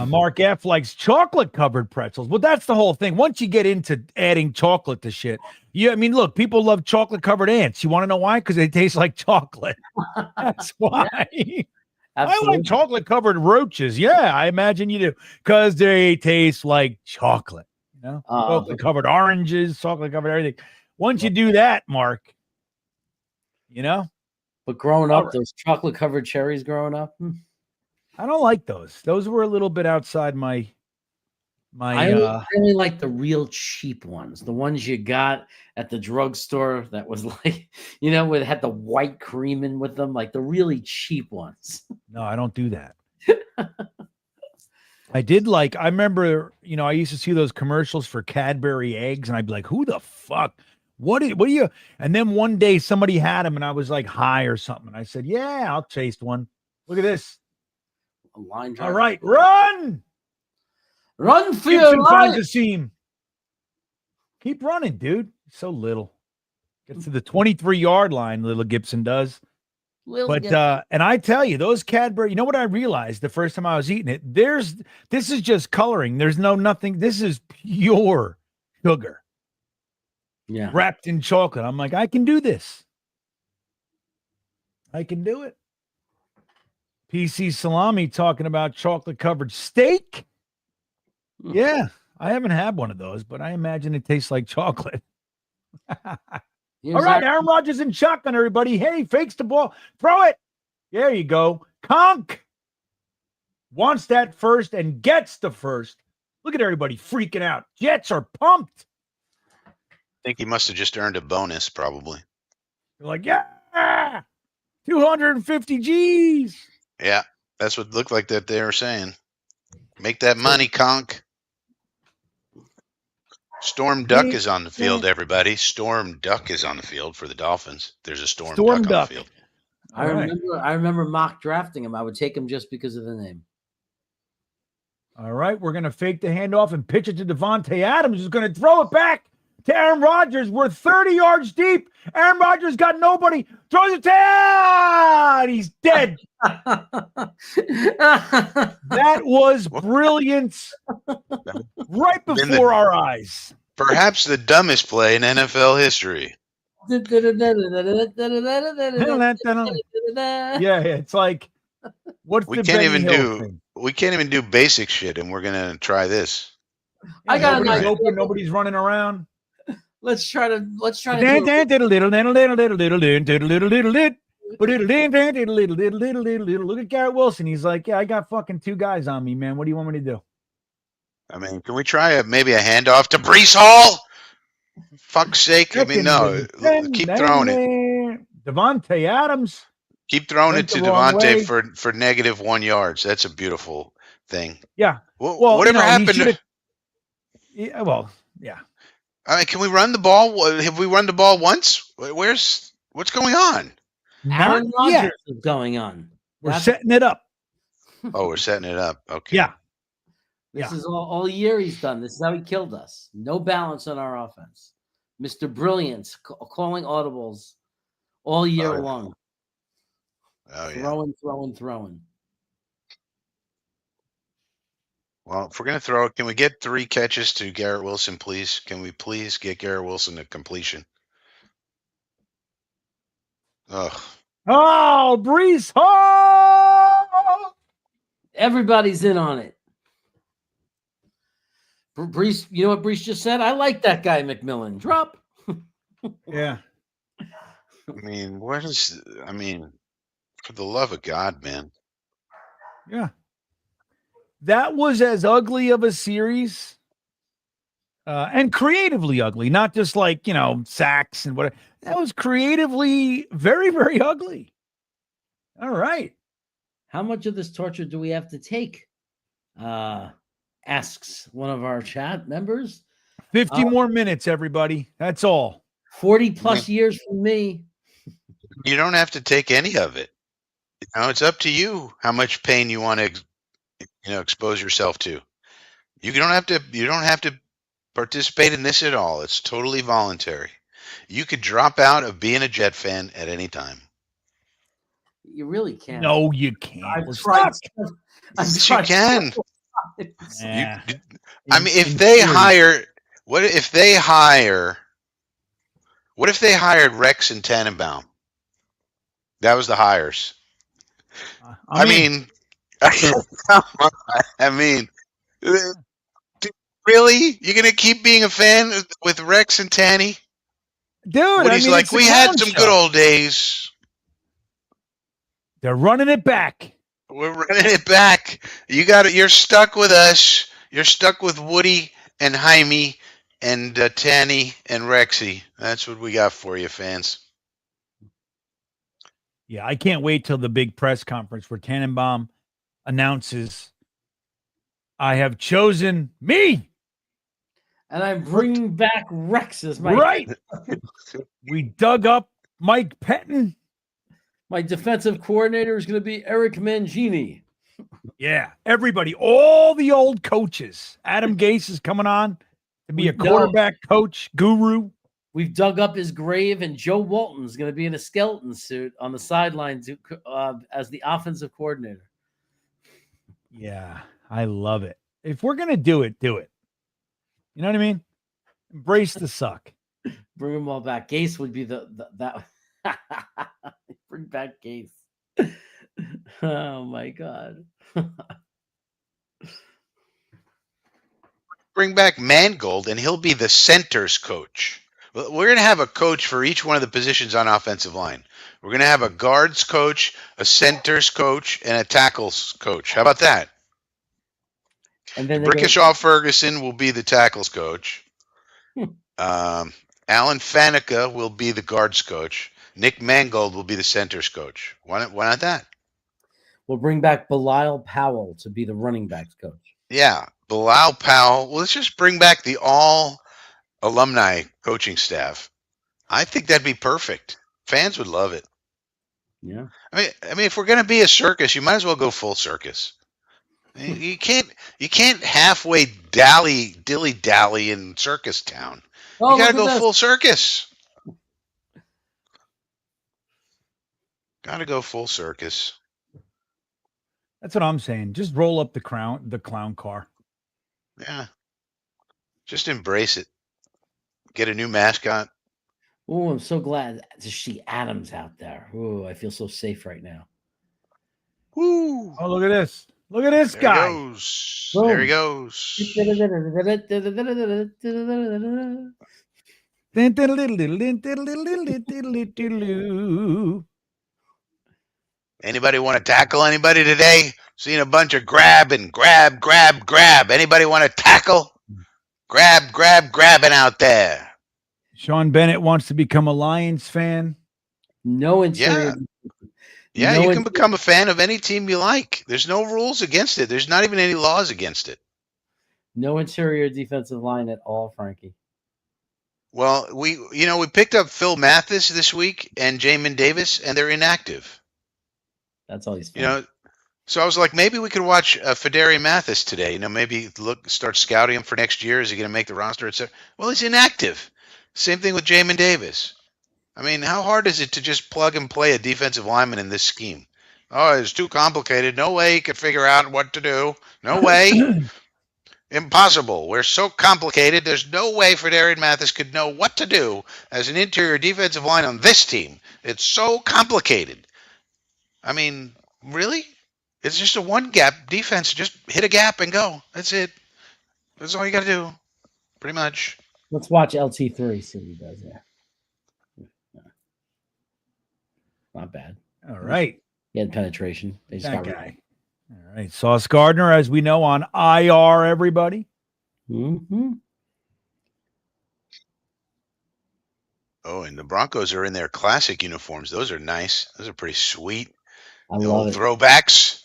Speaker 1: Mark F likes chocolate covered pretzels. Well, that's the whole thing. Once you get into adding chocolate to shit, look, people love chocolate covered ants. You want to know why? Because they taste like chocolate. That's why. I like chocolate covered roaches. Yeah, I imagine you do, because they taste like chocolate. Chocolate covered oranges, chocolate covered everything. Once you do that, Mark,
Speaker 2: But growing up, those chocolate covered cherries growing up.
Speaker 1: I don't like those. Those were a little bit outside my.
Speaker 2: I only like the real cheap ones, the ones you got at the drugstore that was like, it had the white cream in with them, like the really cheap ones.
Speaker 1: No, I don't do that. I remember, I used to see those commercials for Cadbury eggs, and I'd be like, who the fuck? What do you? And then one day somebody had them, and I was like high or something. And I said, yeah, I'll taste one. Look at this. All right, run
Speaker 2: for your life.
Speaker 1: The seam. Keep running, dude. So little. Gets to the 23-yard line, little Gibson does. And I tell you, those Cadbury, what I realized the first time I was eating it, this is just coloring. There's nothing. This is pure sugar.
Speaker 2: Yeah.
Speaker 1: Wrapped in chocolate. I'm like, I can do this. I can do it. PC Salami talking about chocolate covered steak. Yeah, I haven't had one of those, but I imagine it tastes like chocolate.
Speaker 2: Here's
Speaker 1: All right, Aaron Rodgers in shotgun, everybody. Hey, fakes the ball. Throw it. There you go. Conk wants that first and gets the first. Look at everybody freaking out. Jets are pumped.
Speaker 3: I think he must have just earned a bonus, probably.
Speaker 1: They're like, yeah, 250 G's.
Speaker 3: Yeah, that's what it looked like that they were saying. Make that money, Conk. Storm Duck is on the field, everybody. Storm Duck is on the field for the Dolphins. There's a Storm Duck on the field.
Speaker 2: I remember mock drafting him. I would take him just because of the name.
Speaker 1: All right, we're going to fake the handoff and pitch it to Devontae Adams, who's going to throw it back to Aaron Rodgers. We're 30 yards deep. Aaron Rodgers got nobody. Throws it down. He's dead. That was brilliance right before our eyes.
Speaker 3: Perhaps the dumbest play in NFL history.
Speaker 1: Yeah, it's like, what's
Speaker 3: we
Speaker 1: the
Speaker 3: can't
Speaker 1: Benny
Speaker 3: even
Speaker 1: Hill
Speaker 3: do
Speaker 1: thing?
Speaker 3: we can't even do basic shit, and we're gonna try this.
Speaker 1: Yeah, I got nobody's open, nobody's running around.
Speaker 2: Let's try to
Speaker 1: Look at Garrett Wilson. He's like, yeah, I got fucking 2 guys on me, man. What do you want me to do?
Speaker 3: I mean, can we try maybe a handoff to Breece Hall? Fuck's sake. I mean, no. Keep throwing it.
Speaker 1: Devontae Adams.
Speaker 3: Keep throwing it to Devontae for negative 1 yards. That's a beautiful thing.
Speaker 1: Yeah.
Speaker 3: Well, whatever happened?
Speaker 1: Yeah, well, yeah.
Speaker 3: I mean, can we run the ball? Have we run the ball once? What's going on?
Speaker 2: Aaron Rodgers is going on.
Speaker 1: We're setting it up.
Speaker 3: Oh, we're setting it up. Okay.
Speaker 1: Yeah.
Speaker 2: This is all year he's done. This is how he killed us. No balance on our offense. Mr. Brilliance calling audibles all year long.
Speaker 3: Oh, yeah.
Speaker 2: Throwing.
Speaker 3: Well, if we're going to throw it, can we get 3 catches to Garrett Wilson, please? Can we please get Garrett Wilson to completion? Ugh.
Speaker 1: Oh, Breece Hall!
Speaker 2: Everybody's in on it. Breece, you know what Breece just said? I like that guy, McMillan. Drop.
Speaker 1: Yeah.
Speaker 3: I mean, for the love of God, man.
Speaker 1: Yeah. That was as ugly of a series and creatively ugly, not just like, sacks and whatever. That was creatively very, very ugly. All right.
Speaker 2: How much of this torture do we have to take? Asks one of our chat members.
Speaker 1: 50 more minutes, everybody. That's all.
Speaker 2: 40 plus years from me.
Speaker 3: You don't have to take any of it. It's up to you how much pain you want to expose yourself to. You don't have to participate in this at all. It's totally voluntary. You could drop out of being a Jet fan at any time.
Speaker 2: You really can't.
Speaker 1: No, you can't.
Speaker 2: I've tried.
Speaker 3: Yes, you can.
Speaker 1: Yeah.
Speaker 3: I mean, if they hired Rex and Tannenbaum? That was the hires. I mean, really? You're going to keep being a fan with Rex and Tanny?
Speaker 1: Dude,
Speaker 3: he's like, we had some good old days.
Speaker 1: They're running it back.
Speaker 3: We're running it back. You're stuck with us. You're stuck with Woody and Jaime and Tanny and Rexy. That's what we got for you, fans.
Speaker 1: Yeah, I can't wait till the big press conference where Tannenbaum announces, I have chosen me.
Speaker 2: And I'm bringing back Rex as my...
Speaker 1: Right. We dug up Mike Pettin.
Speaker 2: My defensive coordinator is going to be Eric Mangini.
Speaker 1: Yeah, everybody, all the old coaches. Adam Gase is coming on to be a quarterback coach guru.
Speaker 2: We've dug up his grave, and Joe Walton's going to be in a skeleton suit on the sidelines as the offensive coordinator.
Speaker 1: Yeah, I love it. If we're going to do it, do it. You know what I mean? Embrace the suck.
Speaker 2: Bring them all back. Gase would be that. Bring back Gase. Oh, my God.
Speaker 3: bring back Mangold, and he'll be the centers coach. We're going to have a coach for each one of the positions on offensive line. We're going to have a guards coach, a centers coach, and a tackles coach. How about that?
Speaker 2: And then
Speaker 3: Brickishaw Ferguson will be the tackles coach. Alan Faneca will be the guards coach. Nick Mangold will be the centers coach. Why not that?
Speaker 2: We'll bring back Belial Powell to be the running backs coach.
Speaker 3: Yeah, Bilal Powell. Well, let's just bring back the all alumni coaching staff. I think that'd be perfect. Fans would love it.
Speaker 2: Yeah.
Speaker 3: I mean, if we're going to be a circus, you might as well go full circus. You can't halfway dilly dally in circus town.
Speaker 2: Oh,
Speaker 3: you got to go full circus. Got to go full circus.
Speaker 1: That's what I'm saying. Just roll up the clown car.
Speaker 3: Yeah. Just embrace it. Get a new mascot.
Speaker 2: Oh, I'm so glad to see Adams out there. Oh, I feel so safe right now.
Speaker 3: Woo!
Speaker 1: Oh, look at this. Look at this guy.
Speaker 3: There he goes. Anybody want to tackle anybody today? Seen a bunch of grab. Anybody want to tackle? Grabbing out there.
Speaker 1: Sean Bennett wants to become a Lions fan.
Speaker 2: No interior.
Speaker 3: Yeah, you can become a fan of any team you like. There's no rules against it. There's not even any laws against it.
Speaker 2: No interior defensive line at all, Frankie.
Speaker 3: Well, we picked up Phil Mathis this week and Jamin Davis, and they're inactive.
Speaker 2: That's all he's found.
Speaker 3: So I was like, maybe we could watch Federi Mathis today. Maybe start scouting him for next year. Is he going to make the roster, etc.? Well, he's inactive. Same thing with Jamin Davis. I mean, how hard is it to just plug and play a defensive lineman in this scheme? Oh, it's too complicated. No way he could figure out what to do. No way. Impossible. We're so complicated. There's no way Federi Mathis could know what to do as an interior defensive line on this team. It's so complicated. I mean, really? It's just a one-gap defense. Just hit a gap and go. That's it. That's all you got to do, pretty much.
Speaker 2: Let's watch LT3, see what he does there. Not bad.
Speaker 1: All right.
Speaker 2: He had penetration.
Speaker 1: That guy. All right. Sauce Gardner, as we know, on IR, everybody.
Speaker 2: Mm-hmm.
Speaker 3: Oh, and the Broncos are in their classic uniforms. Those are nice. Those are pretty sweet.
Speaker 2: I love it.
Speaker 3: Throwbacks.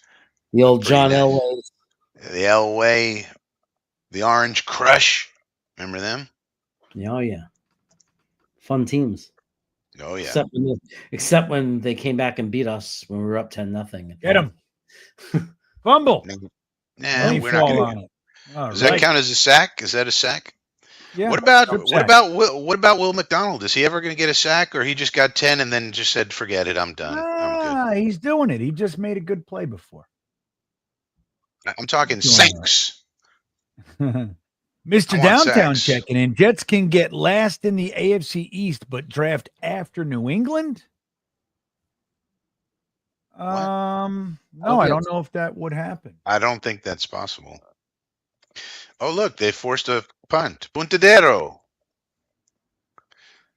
Speaker 2: The old John Elway.
Speaker 3: The Elway. The Orange Crush. Remember them?
Speaker 2: Oh, yeah. Fun teams.
Speaker 3: Oh, yeah.
Speaker 2: Except when they came back and beat us when we were up 10-0.
Speaker 1: Get him. Fumble.
Speaker 3: Nah, we're not going to. Does that count as a sack? Is that a sack?
Speaker 1: Yeah.
Speaker 3: What about Will McDonald? Is he ever going to get a sack, or he just got 10 and then just said, "Forget it, I'm done"? I'm good.
Speaker 1: He's doing it. He just made a good play before.
Speaker 3: I'm talking sacks.
Speaker 1: Mr. Downtown checking in. Jets can get last in the AFC East, but draft after New England. No, I don't know if that would happen.
Speaker 3: I don't think that's possible. Oh, look, they forced a punt. Puntadero.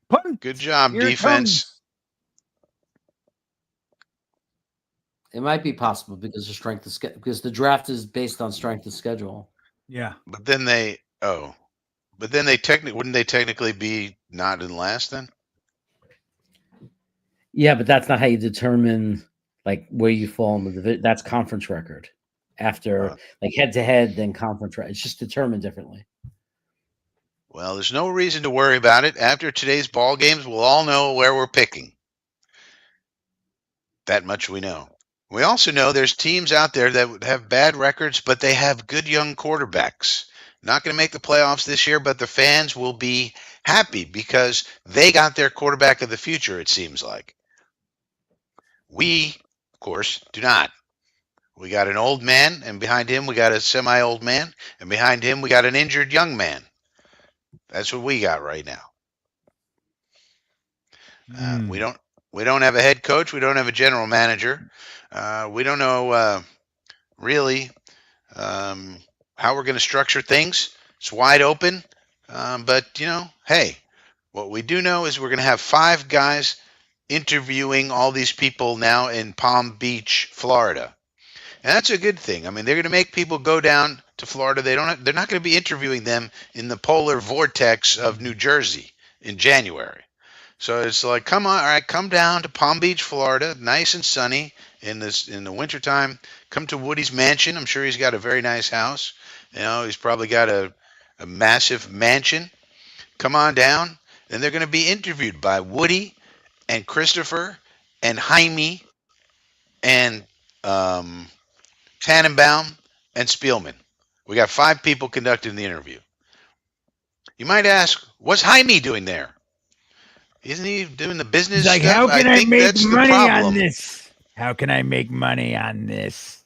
Speaker 1: Punt.
Speaker 3: Good job, defense.
Speaker 2: It might be possible because the draft is based on strength of schedule.
Speaker 1: Yeah.
Speaker 3: But then wouldn't they technically be not in last then?
Speaker 2: Yeah, but that's not how you determine like where you fall in the division. That's conference record. After like head to head, then conference record. It's just determined differently.
Speaker 3: Well, there's no reason to worry about it. After today's ball games, we'll all know where we're picking. That much we know. We also know there's teams out there that have bad records, but they have good young quarterbacks. Not going to make the playoffs this year, but the fans will be happy because they got their quarterback of the future, it seems like. We, of course, do not. We got an old man, and behind him we got a semi-old man, and behind him we got an injured young man. That's what we got right now. We don't have a head coach. We don't have a general manager. We don't know really how we're going to structure things. It's wide open. But, hey, what we do know is we're going to have 5 guys interviewing all these people now in Palm Beach, Florida. And that's a good thing. I mean, they're going to make people go down to Florida. They're not going to be interviewing them in the polar vortex of New Jersey in January. So it's like, come on, all right, come down to Palm Beach, Florida, nice and sunny in the wintertime. Come to Woody's mansion. I'm sure he's got a very nice house. He's probably got a massive mansion. Come on down. And they're going to be interviewed by Woody and Christopher and Jaime and Tannenbaum and Spielman. We got 5 people conducting the interview. You might ask, what's Jaime doing there? Isn't he doing the business
Speaker 1: He's like,
Speaker 3: stuff?
Speaker 1: how can I
Speaker 3: think
Speaker 1: make
Speaker 3: that's the
Speaker 1: money on
Speaker 3: problem.
Speaker 1: this? How can I make money on this?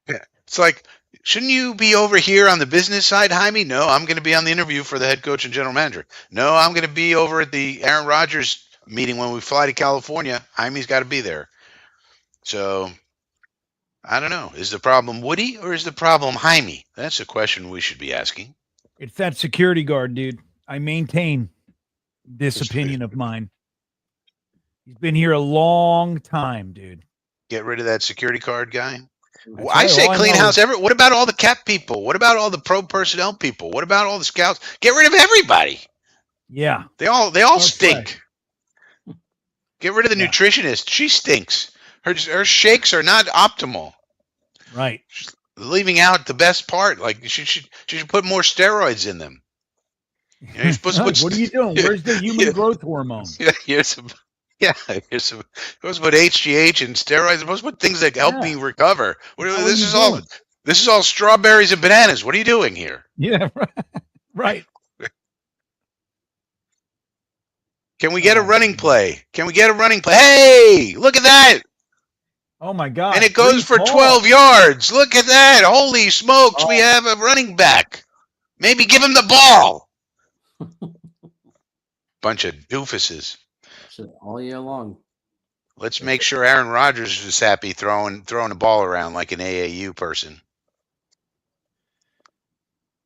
Speaker 3: Yeah. It's like, shouldn't you be over here on the business side, Jaime? No, I'm going to be on the interview for the head coach and general manager. No, I'm going to be over at the Aaron Rodgers meeting when we fly to California. Jaime's got to be there. So, I don't know. Is the problem Woody or is the problem Jaime? That's a question we should be asking.
Speaker 1: It's that security guard, dude. I maintain this opinion of mine. He's been here a long time, dude.
Speaker 3: Get rid of that security card guy. Well, I say clean house. What about all the cap people? What about all the pro personnel people? What about all the scouts? Get rid of everybody.
Speaker 1: Yeah.
Speaker 3: They all stink. Get rid of the nutritionist. She stinks. Her shakes are not optimal.
Speaker 1: Right.
Speaker 3: She's leaving out the best part. Like she should put more steroids in them. You're supposed to
Speaker 1: what are you doing? Where's the human growth hormone?
Speaker 3: You're supposed to put HGH and steroids. You're supposed to put things that help me recover. This is all strawberries and bananas. What are you doing here?
Speaker 1: Yeah, right.
Speaker 3: Can we get a running play? Hey, look at that.
Speaker 1: Oh, my God.
Speaker 3: And it goes for 12 yards. Look at that. Holy smokes. We have a running back. Maybe give him the ball. Bunch of doofuses.
Speaker 2: All year long.
Speaker 3: Let's make sure Aaron Rodgers is happy throwing the ball around like an AAU person.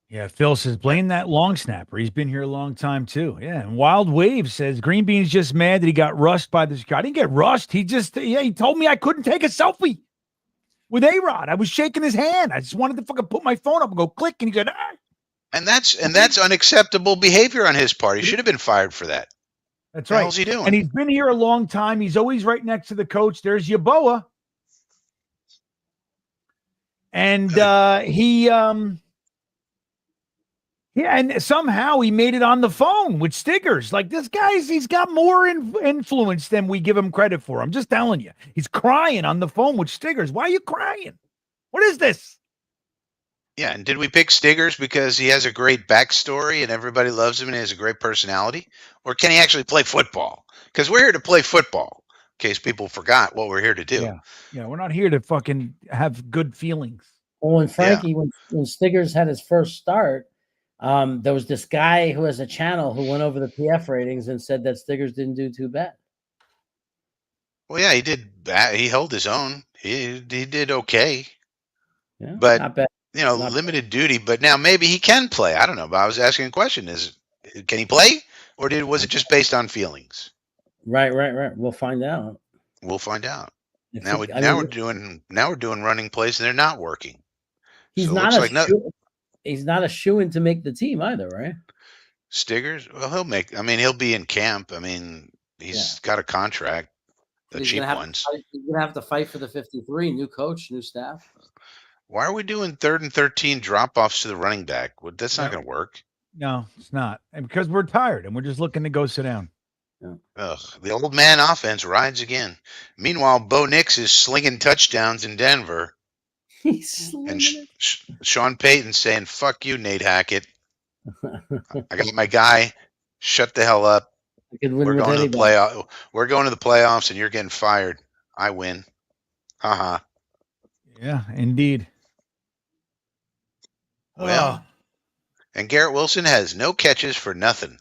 Speaker 1: Yeah, Phil says, blame that long snapper. He's been here a long time, too. Yeah, and Wild Wave says, GreenBean's just mad that he got rushed by this guy. I didn't get rushed. He told me I couldn't take a selfie with A-Rod. I was shaking his hand. I just wanted to fucking put my phone up and go click, and he said, ah.
Speaker 3: And that's unacceptable behavior on his part. He should have been fired for that.
Speaker 1: That's
Speaker 3: right.
Speaker 1: What the
Speaker 3: hell's he doing?
Speaker 1: And he's been here a long time. He's always right next to the coach. There's Yaboa. And and somehow he made it on the phone with Stiggers. Like this he's got more influence than we give him credit for. I'm just telling you. He's crying on the phone with Stiggers. Why are you crying? What is this?
Speaker 3: Yeah, and did we pick Stiggers because he has a great backstory and everybody loves him and he has a great personality? Or can he actually play football? Because we're here to play football, in case people forgot what we're here to do.
Speaker 1: Yeah, we're not here to fucking have good feelings.
Speaker 2: Well, when Frankie, when Stiggers had his first start, there was this guy who has a channel who went over the PF ratings and said that Stiggers didn't do too bad.
Speaker 3: Well, yeah, he did. He held his own. He did okay.
Speaker 2: Yeah,
Speaker 3: but
Speaker 2: not bad.
Speaker 3: Limited duty. But now maybe he can play. I don't know. But I was asking a question: can he play, or was it just based on feelings?
Speaker 2: Right. We'll find out.
Speaker 3: Now we're doing running plays and they're not working.
Speaker 2: He's not a shoo-in to make the team either, right?
Speaker 3: Stiggers? Well, he'll be in camp. I mean, he's got a contract, the cheap ones.
Speaker 2: He's going to have to fight for the 53, new coach, new staff.
Speaker 3: Why are we doing 3rd and 13 drop-offs to the running back? That's not going to work.
Speaker 1: No, it's not. And because we're tired and we're just looking to go sit down.
Speaker 3: Yeah. Ugh, the old man offense rides again. Meanwhile, Bo Nix is slinging touchdowns in Denver. And Sean Payton saying, fuck you, Nate Hackett. I got my guy. Shut the hell up. We're going to the playoff. We're going to the playoffs and you're getting fired. I win. Haha.
Speaker 1: Yeah, indeed.
Speaker 3: Well, and Garrett Wilson has no catches for nothing.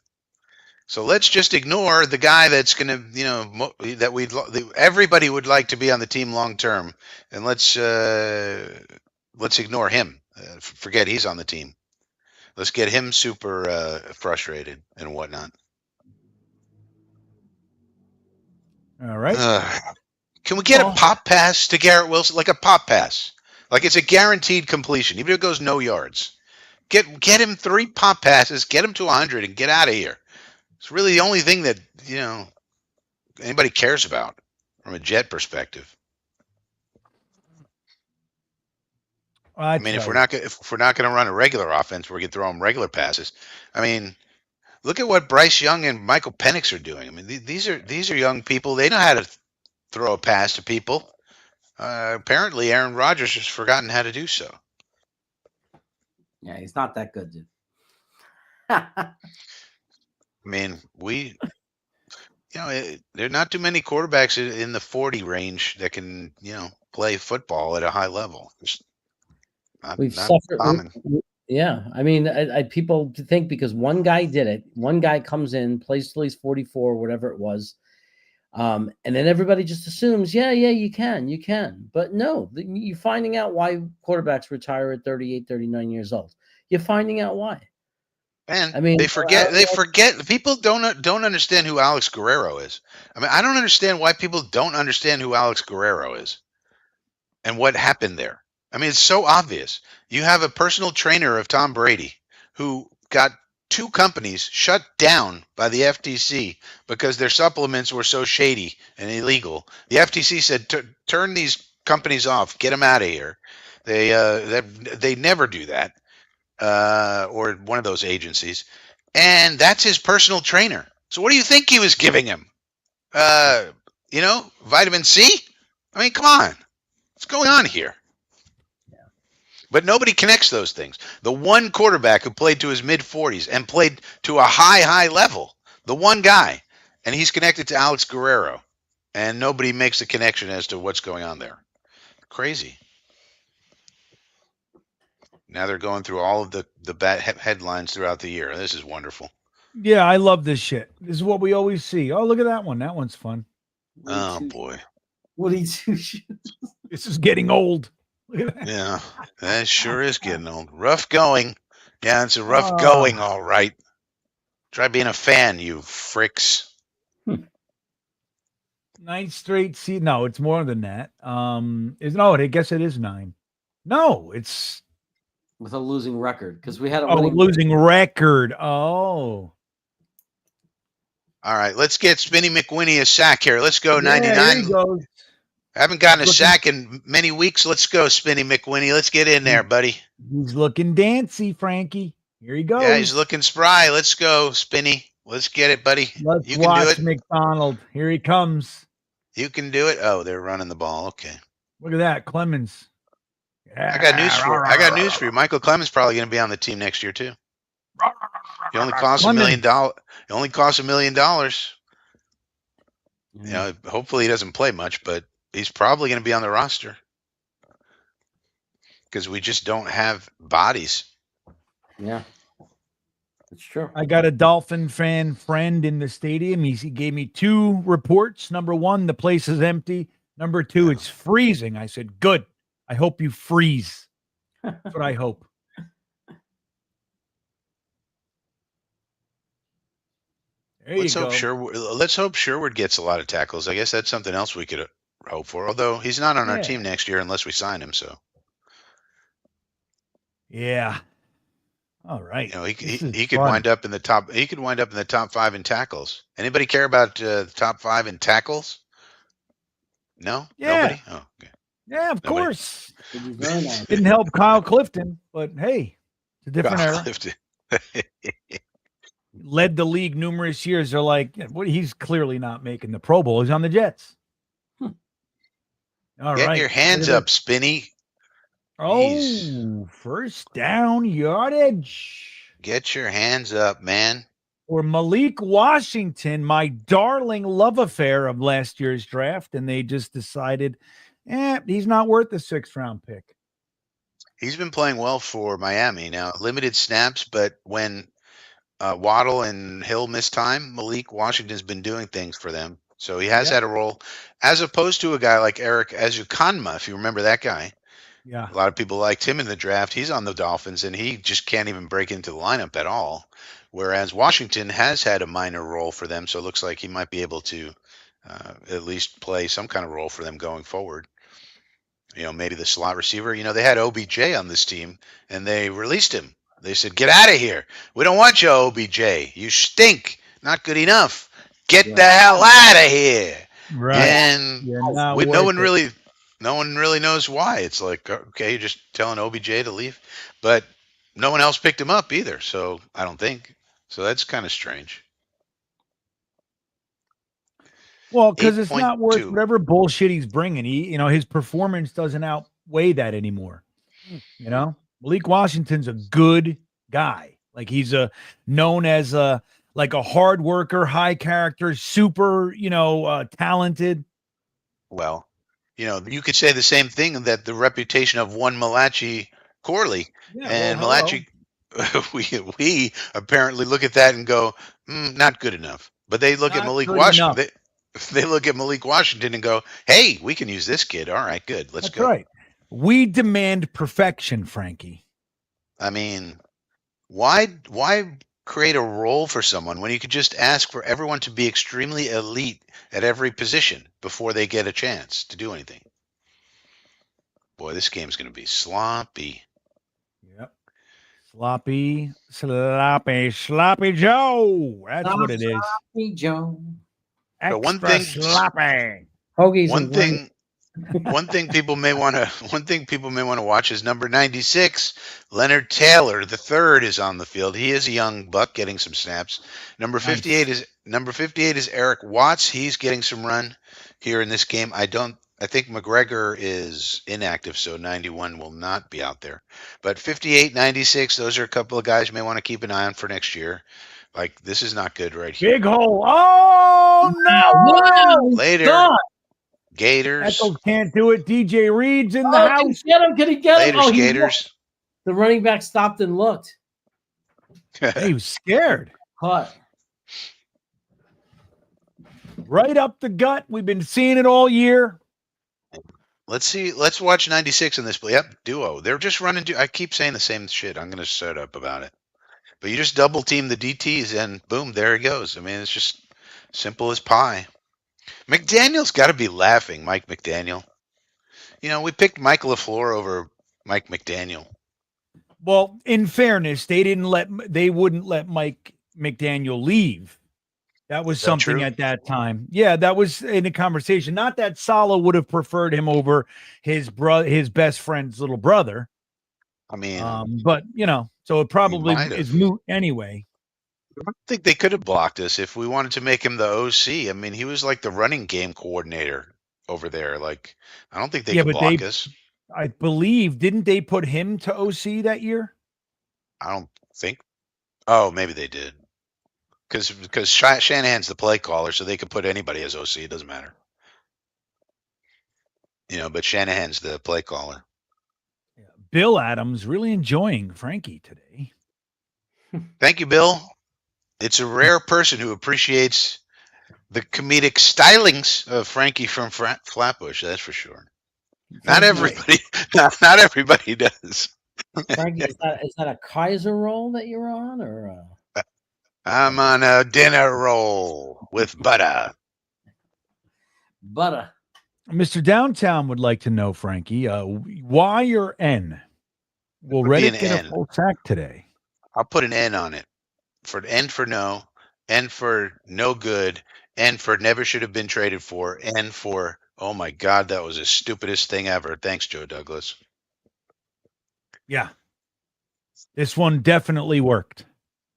Speaker 3: So let's just ignore the guy that's going to, that everybody would like to be on the team long term, and let's ignore him. Forget he's on the team. Let's get him super frustrated and whatnot.
Speaker 1: All right.
Speaker 3: Can we get a pop pass to Garrett Wilson? Like a pop pass. Like it's a guaranteed completion, even if it goes no yards. Get him 3 pop passes, get him to 100, and get out of here. It's really the only thing that, anybody cares about from a Jet perspective. I mean, if we're not going to run a regular offense, we're going to throw them regular passes. I mean, look at what Bryce Young and Michael Penix are doing. I mean, these are young people. They know how to throw a pass to people. Apparently, Aaron Rodgers has forgotten how to do so.
Speaker 2: Yeah, he's not that good, dude.
Speaker 3: I mean, there are not too many quarterbacks in the 40 range that can, play football at a high level.
Speaker 2: We've suffered. Yeah, I mean, people think because one guy did it, one guy comes in, plays till he's 44, whatever it was, and then everybody just assumes, yeah, you can. But no, you're finding out why quarterbacks retire at 38, 39 years old. You're finding out why.
Speaker 3: And I mean, they forget. People don't understand who Alex Guerrero is. I mean, I don't understand why people don't understand who Alex Guerrero is and what happened there. I mean, it's so obvious. You have a personal trainer of Tom Brady who got 2 companies shut down by the FTC because their supplements were so shady and illegal. The FTC said, turn these companies off, get them out of here. They never do that, or one of those agencies. And that's his personal trainer. So what do you think he was giving him? Vitamin C? I mean, come on. What's going on here? But nobody connects those things. The one quarterback who played to his mid-40s and played to a high level, the one guy, and he's connected to Alex Guerrero, and nobody makes the connection as to what's going on there. Crazy. Now they're going through all of the bad headlines throughout the year. This is wonderful.
Speaker 1: Yeah, I love this shit. This is what we always see. Oh, look at that one. That one's fun.
Speaker 3: Oh, boy.
Speaker 2: Woody Two Shoes.
Speaker 1: This is getting old.
Speaker 3: Yeah, that sure is getting old. Rough going. Yeah, it's a rough going, all right. Try being a fan, you fricks.
Speaker 1: 9 straight season. No, it's more than that. I guess it is 9. No, it's
Speaker 2: with a losing record because we had a
Speaker 1: losing record. Oh.
Speaker 3: All right, let's get Spinny McWhinney a sack here. Let's go 99. I haven't gotten a sack in many weeks. Let's go, Spinny McWhinney. Let's get in there, buddy.
Speaker 1: He's looking dancy, Frankie. Here he goes.
Speaker 3: Yeah, he's looking spry. Let's go, Spinny. Let's get it, buddy.
Speaker 1: You can do it. McDonald. Here he comes.
Speaker 3: You can do it. Oh, they're running the ball. Okay.
Speaker 1: Look at that, Clemens.
Speaker 3: Yeah. I got news for you. Michael Clemens probably going to be on the team next year too. He only costs $1 million. It only costs $1 million. Hopefully he doesn't play much, but he's probably going to be on the roster because we just don't have bodies.
Speaker 2: Yeah, it's true.
Speaker 1: I got a Dolphin fan friend in the stadium. He gave me 2 reports. Number 1, the place is empty. Number 2, it's freezing. I said, good. I hope you freeze. That's what I hope.
Speaker 3: Let's hope Sherwood gets a lot of tackles. I guess that's something else we could hope for. Although he's not on our team next year unless we sign him. So,
Speaker 1: yeah. All right.
Speaker 3: He could wind up in the top. He could wind up in the top 5 in tackles. Anybody care about the top 5 in tackles? No.
Speaker 1: Yeah.
Speaker 3: Nobody. Oh, okay.
Speaker 1: Yeah, of course. Didn't help Kyle Clifton, but hey, it's a different era. Led the league numerous years. They're like, he's clearly not making the Pro Bowl. He's on the Jets. All right.
Speaker 3: Get your hands up, Spinny.
Speaker 1: Oh, Jeez. First down yardage.
Speaker 3: Get your hands up, man.
Speaker 1: Or Malik Washington, my darling love affair of last year's draft, and they just decided, he's not worth the 6th round pick.
Speaker 3: He's been playing well for Miami now. Limited snaps, but when Waddle and Hill miss time, Malik Washington's been doing things for them. So he has had a role, as opposed to a guy like Eric Ezukanma, if you remember that guy,
Speaker 1: Yeah.
Speaker 3: A lot of people liked him in the draft. He's on the Dolphins, and he just can't even break into the lineup at all. Whereas Washington has had a minor role for them, so it looks like he might be able to at least play some kind of role for them going forward. Maybe the slot receiver. They had OBJ on this team, and they released him. They said, "Get out of here. We don't want you, OBJ. You stink. Not good enough. Get the hell out of here."
Speaker 1: Right.
Speaker 3: And
Speaker 1: no
Speaker 3: one really knows why. It's like, okay, you're just telling OBJ to leave, but no one else picked him up either. So I don't think. So that's kind of strange.
Speaker 1: Well, because it's not worth whatever bullshit he's bringing. His performance doesn't outweigh that anymore. Malik Washington's a good guy. Like he's known as a hard worker, high character, super, talented.
Speaker 3: Well, you could say the same thing that the reputation of one Malachi Corley Malachi. We apparently look at that and go, not good enough. But they look at Malik Washington. They look at Malik Washington and go, hey, we can use this kid. All right, good. Let's go.
Speaker 1: Right. We demand perfection, Frankie.
Speaker 3: I mean, why create a role for someone when you could just ask for everyone to be extremely elite at every position before they get a chance to do anything? Boy, this game's going to be sloppy.
Speaker 1: Yep. Sloppy Joe. That's what it is.
Speaker 2: Sloppy Joe.
Speaker 1: Extra sloppy.
Speaker 2: Hoagies.
Speaker 3: One thing people may want to watch is number 96, Leonard Taylor. The third is on the field. He is a young buck getting some snaps. Number 58 is Eric Watts. He's getting some run here in this game. I think McGregor is inactive, so 91 will not be out there. But 58, 96, those are a couple of guys you may want to keep an eye on for next year. Like, this is not good right here.
Speaker 1: Big hole. Oh, no.
Speaker 3: Later.
Speaker 2: God.
Speaker 3: Gators.
Speaker 1: Echo can't do it. DJ Reed's in the house.
Speaker 2: Can he get him?
Speaker 3: Gators.
Speaker 2: The running back stopped and looked.
Speaker 1: He was scared.
Speaker 2: Caught.
Speaker 1: Right up the gut. We've been seeing it all year.
Speaker 3: Let's see. Let's watch 96 in this play. Yep, duo. They're just running. I keep saying the same shit. I'm going to shut up about it. But you just double team the DTs and boom, there he goes. I mean, it's just simple as pie. McDaniel's got to be laughing, Mike McDaniel. We picked Mike LaFleur over Mike McDaniel.
Speaker 1: Well, in fairness, they wouldn't let Mike McDaniel leave. That was something
Speaker 3: true?
Speaker 1: At that time. Yeah, that was in a conversation. Not that Saleh would have preferred him over his best friend's little brother.
Speaker 3: I mean,
Speaker 1: but so it probably is moot anyway.
Speaker 3: I think they could have blocked us if we wanted to make him the OC. I mean, he was like the running game coordinator over there. Like, I don't think they could block us.
Speaker 1: I believe, didn't they put him to OC that year?
Speaker 3: I don't think. Oh, maybe they did. Because Shanahan's the play caller, so they could put anybody as OC. It doesn't matter. But Shanahan's the play caller.
Speaker 1: Yeah. Bill Adams really enjoying Frankie today.
Speaker 3: Thank you, Bill. It's a rare person who appreciates the comedic stylings of Frankie from Flatbush. That's for sure. Not everybody. Not everybody does.
Speaker 2: Frankie, is that a Kaiser roll that you're on, or?
Speaker 3: I'm on a dinner roll with butter.
Speaker 2: Butter.
Speaker 1: Mr. Downtown would like to know, Frankie, Y or N? Will Reddit get a full sack today?
Speaker 3: I'll put an N on it. For N for no, N for no good, N for never should have been traded for, N for, oh my God, that was the stupidest thing ever. Thanks, Joe Douglas.
Speaker 1: Yeah. This one definitely worked.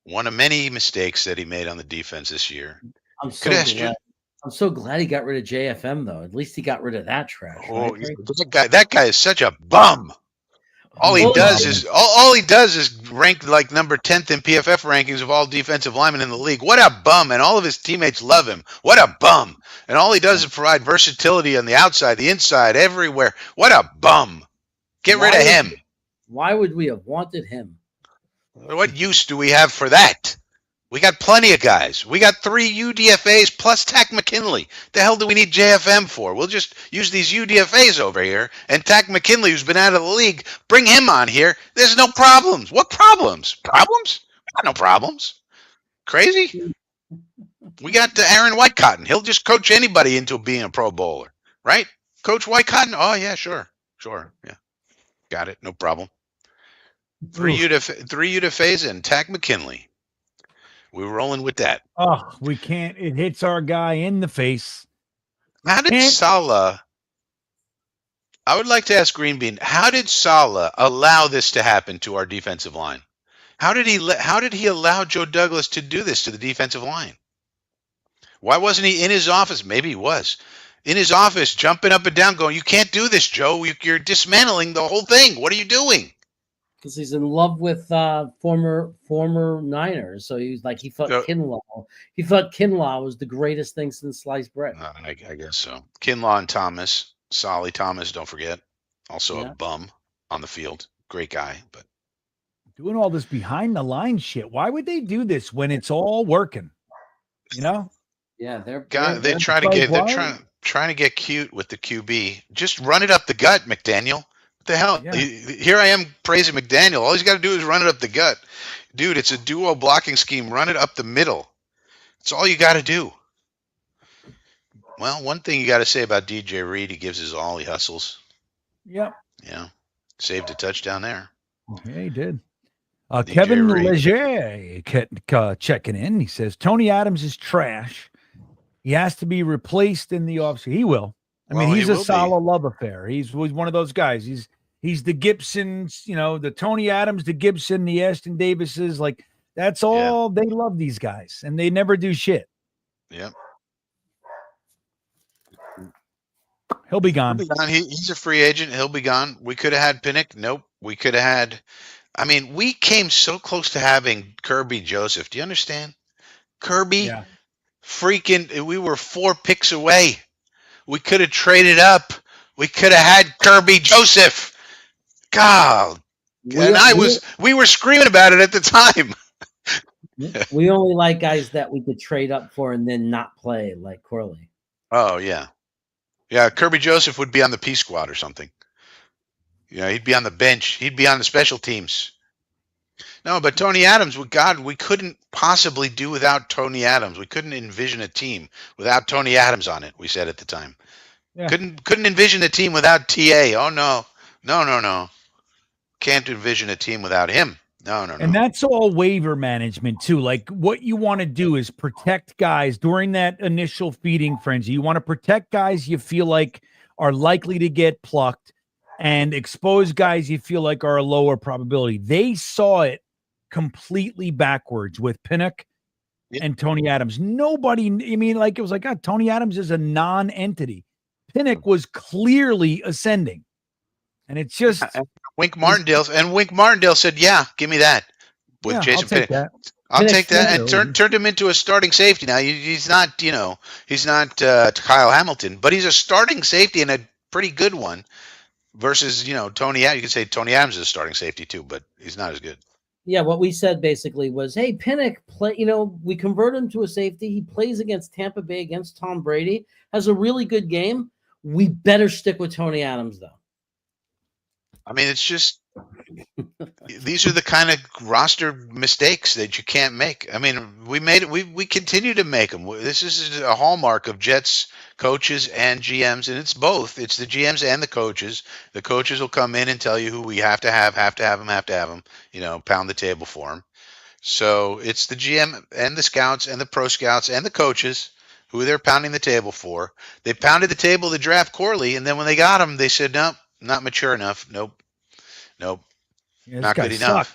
Speaker 3: One of many mistakes that he made on the defense this year.
Speaker 2: I'm so glad he got rid of JFM, though. At least he got rid of that trash.
Speaker 3: Oh, right? That guy is such a bum. All he does is rank like number 10th in PFF rankings of all defensive linemen in the league. What a bum. And all of his teammates love him. What a bum. And all he does is provide versatility on the outside, the inside, everywhere. What a bum. Get rid of him.
Speaker 2: Why would we have wanted him?
Speaker 3: What use do we have for that? We got plenty of guys. We got 3 UDFAs plus Tack McKinley. The hell do we need JFM for? We'll just use these UDFAs over here, and Tack McKinley, who's been out of the league, bring him on here. There's no problems. What problems? Problems? We got no problems. Crazy? We got Aaron Whitecotton. He'll just coach anybody into being a Pro Bowler, right? Coach Whitecotton? Oh, yeah, sure. Yeah. Got it. No problem. 3 UDFAs and Tack McKinley. We're rolling with that.
Speaker 1: Oh, we can't. It hits our guy in the face.
Speaker 3: How did Saleh? I would like to ask GreenBean. How did Saleh allow this to happen to our defensive line? How did he allow Joe Douglas to do this to the defensive line? Why wasn't he in his office? Maybe he was in his office, jumping up and down, going, "You can't do this, Joe. You're dismantling the whole thing. What are you doing?"
Speaker 2: Because he's in love with former Niners, so he thought Kinlaw. He thought Kinlaw was the greatest thing since sliced bread.
Speaker 3: I guess so. Kinlaw and Thomas, Solly Thomas, don't forget, also a bum on the field. Great guy, but
Speaker 1: doing all this behind the line shit. Why would they do this when it's all working? You know?
Speaker 2: Yeah, they're
Speaker 3: trying to get cute with the QB. Just run it up the gut, McDaniel. The hell? Yeah. Here I am praising McDaniel. All he's got to do is run it up the gut. Dude, it's a duo blocking scheme. Run it up the middle. That's all you got to do. Well, one thing you got to say about DJ Reed, he gives his all. He hustles.
Speaker 1: Yep.
Speaker 3: Yeah. Saved a touchdown there.
Speaker 1: Yeah, he did. Kevin Leger checking in. He says, Tony Adams is trash. He has to be replaced in the offseason. He will. I mean, he's a solid love affair. He's one of those guys. He's the Gibsons, the Tony Adams, the Gibson, the Ashton Davises. Like, that's all. They love these guys, and they never do shit.
Speaker 3: Yep.
Speaker 1: He'll be gone.
Speaker 3: He's a free agent. He'll be gone. We could have had Pinnock. Nope. We could have had. I mean, we came so close to having Kirby Joseph. Do you understand? Kirby, we were 4 picks away. We could have traded up. We could have had Kirby Joseph. God. We were screaming about it at the time.
Speaker 2: We only like guys that we could trade up for and then not play, like Corley.
Speaker 3: Oh, yeah. Yeah, Kirby Joseph would be on the P squad or something. He'd be on the bench. He'd be on the special teams. No, but Tony Adams, we couldn't possibly do without Tony Adams. We couldn't envision a team without Tony Adams on it, we said at the time. Yeah. Couldn't envision a team without TA. Oh, no. Can't envision a team without him. No.
Speaker 1: And that's all waiver management, too. Like, what you want to do is protect guys during that initial feeding frenzy. You want to protect guys you feel like are likely to get plucked and expose guys you feel like are a lower probability. They saw it completely backwards with Pinnock and Tony Adams. Nobody, it was like, God, Tony Adams is a non-entity. Pinnock was clearly ascending. And it's just
Speaker 3: Wink Martindale said, "Yeah, give me that." With Jason Pinnock. I'll take that and turned him into a starting safety. Now he's not, Kyle Hamilton, but he's a starting safety and a pretty good one. Versus, Tony Adams. You could say Tony Adams is a starting safety too, but he's not as good.
Speaker 2: Yeah, what we said basically was, hey, Pinnock, we convert him to a safety. He plays against Tampa Bay, against Tom Brady, has a really good game. We better stick with Tony Adams, though.
Speaker 3: I mean, it's just these are the kind of roster mistakes that you can't make. I mean, we made it. We continue to make them. This is a hallmark of Jets coaches and GMs, and it's both. It's the GMs and the coaches. The coaches will come in and tell you who we have to have them. Pound the table for them. So it's the GM and the scouts and the pro scouts and the coaches who they're pounding the table for. They pounded the table to draft Corley, and then when they got him, they said, nope, not mature enough. Nope.
Speaker 1: Yeah,
Speaker 3: not good enough.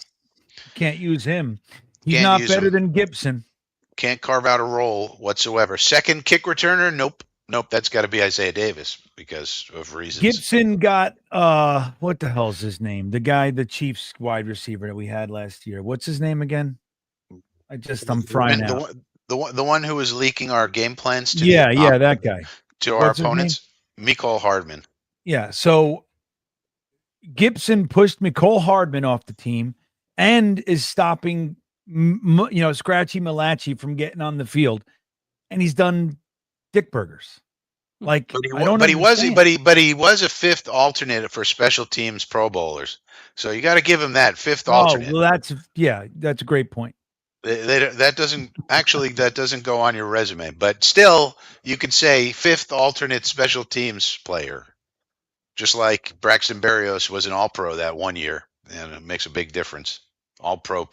Speaker 1: Can't use him. He's not better than Gibson.
Speaker 3: Can't carve out a role whatsoever. Second kick returner, nope. That's got to be Isaiah Davis because of reasons.
Speaker 1: Gibson got what the hell's his name? The Chiefs wide receiver that we had last year. What's his name again? I'm frying out.
Speaker 3: The one who was leaking our game plans to
Speaker 1: that guy
Speaker 3: to our opponents, Mecole Hardman.
Speaker 1: Yeah, so Gibson pushed Mecole Hardman off the team and is stopping Scratchy Malachi from getting on the field, and he's done dick burgers. Like,
Speaker 3: but he was a fifth alternate for special teams Pro Bowlers. So you got to give him that fifth alternate.
Speaker 1: Well, that's a great point.
Speaker 3: That doesn't go on your resume, but still you could say fifth alternate special teams player, just like Braxton Berrios was an All-Pro that one year, and it makes a big difference. All-Pro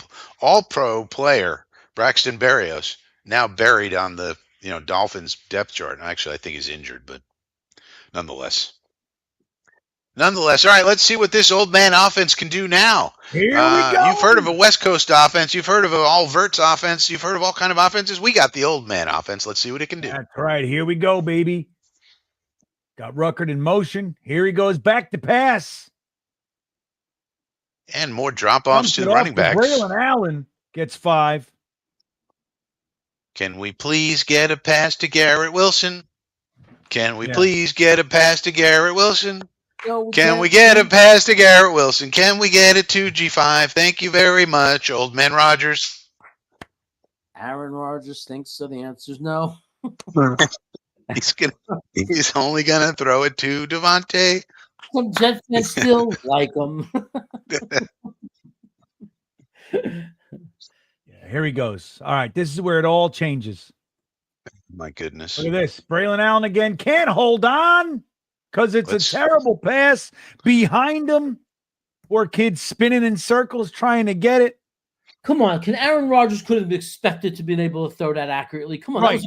Speaker 3: player Braxton Berrios, now buried on the Dolphins depth chart. Actually, I think he's injured, but nonetheless. All right, let's see what this old man offense can do now.
Speaker 1: Here we go.
Speaker 3: You've heard of a West Coast offense. You've heard of an all-verts offense. You've heard of all kind of offenses. We got the old man offense. Let's see what it can do.
Speaker 1: That's right. Here we go, baby. Got Ruckert in motion. Here he goes back to pass.
Speaker 3: And more drop-offs to the running backs.
Speaker 1: Braylon Allen gets 5.
Speaker 3: Can we please get a pass to Garrett Wilson? Can we please get a pass to Garrett Wilson? Can we get a pass to Garrett Wilson? Can we get it to G5? Thank you very much, old man Rodgers.
Speaker 2: Aaron Rodgers thinks so. The answer is no.
Speaker 3: He's only gonna throw it to Devontae.
Speaker 2: Some Jets fans still like him.
Speaker 1: Here he goes. All right, this is where it all changes.
Speaker 3: My goodness.
Speaker 1: Look at this. Braylon Allen again. Can't hold on because it's a terrible pass behind him. Poor kid spinning in circles trying to get it.
Speaker 2: Come on. Can Aaron Rodgers could have expected to be able to throw that accurately? Come on. Right.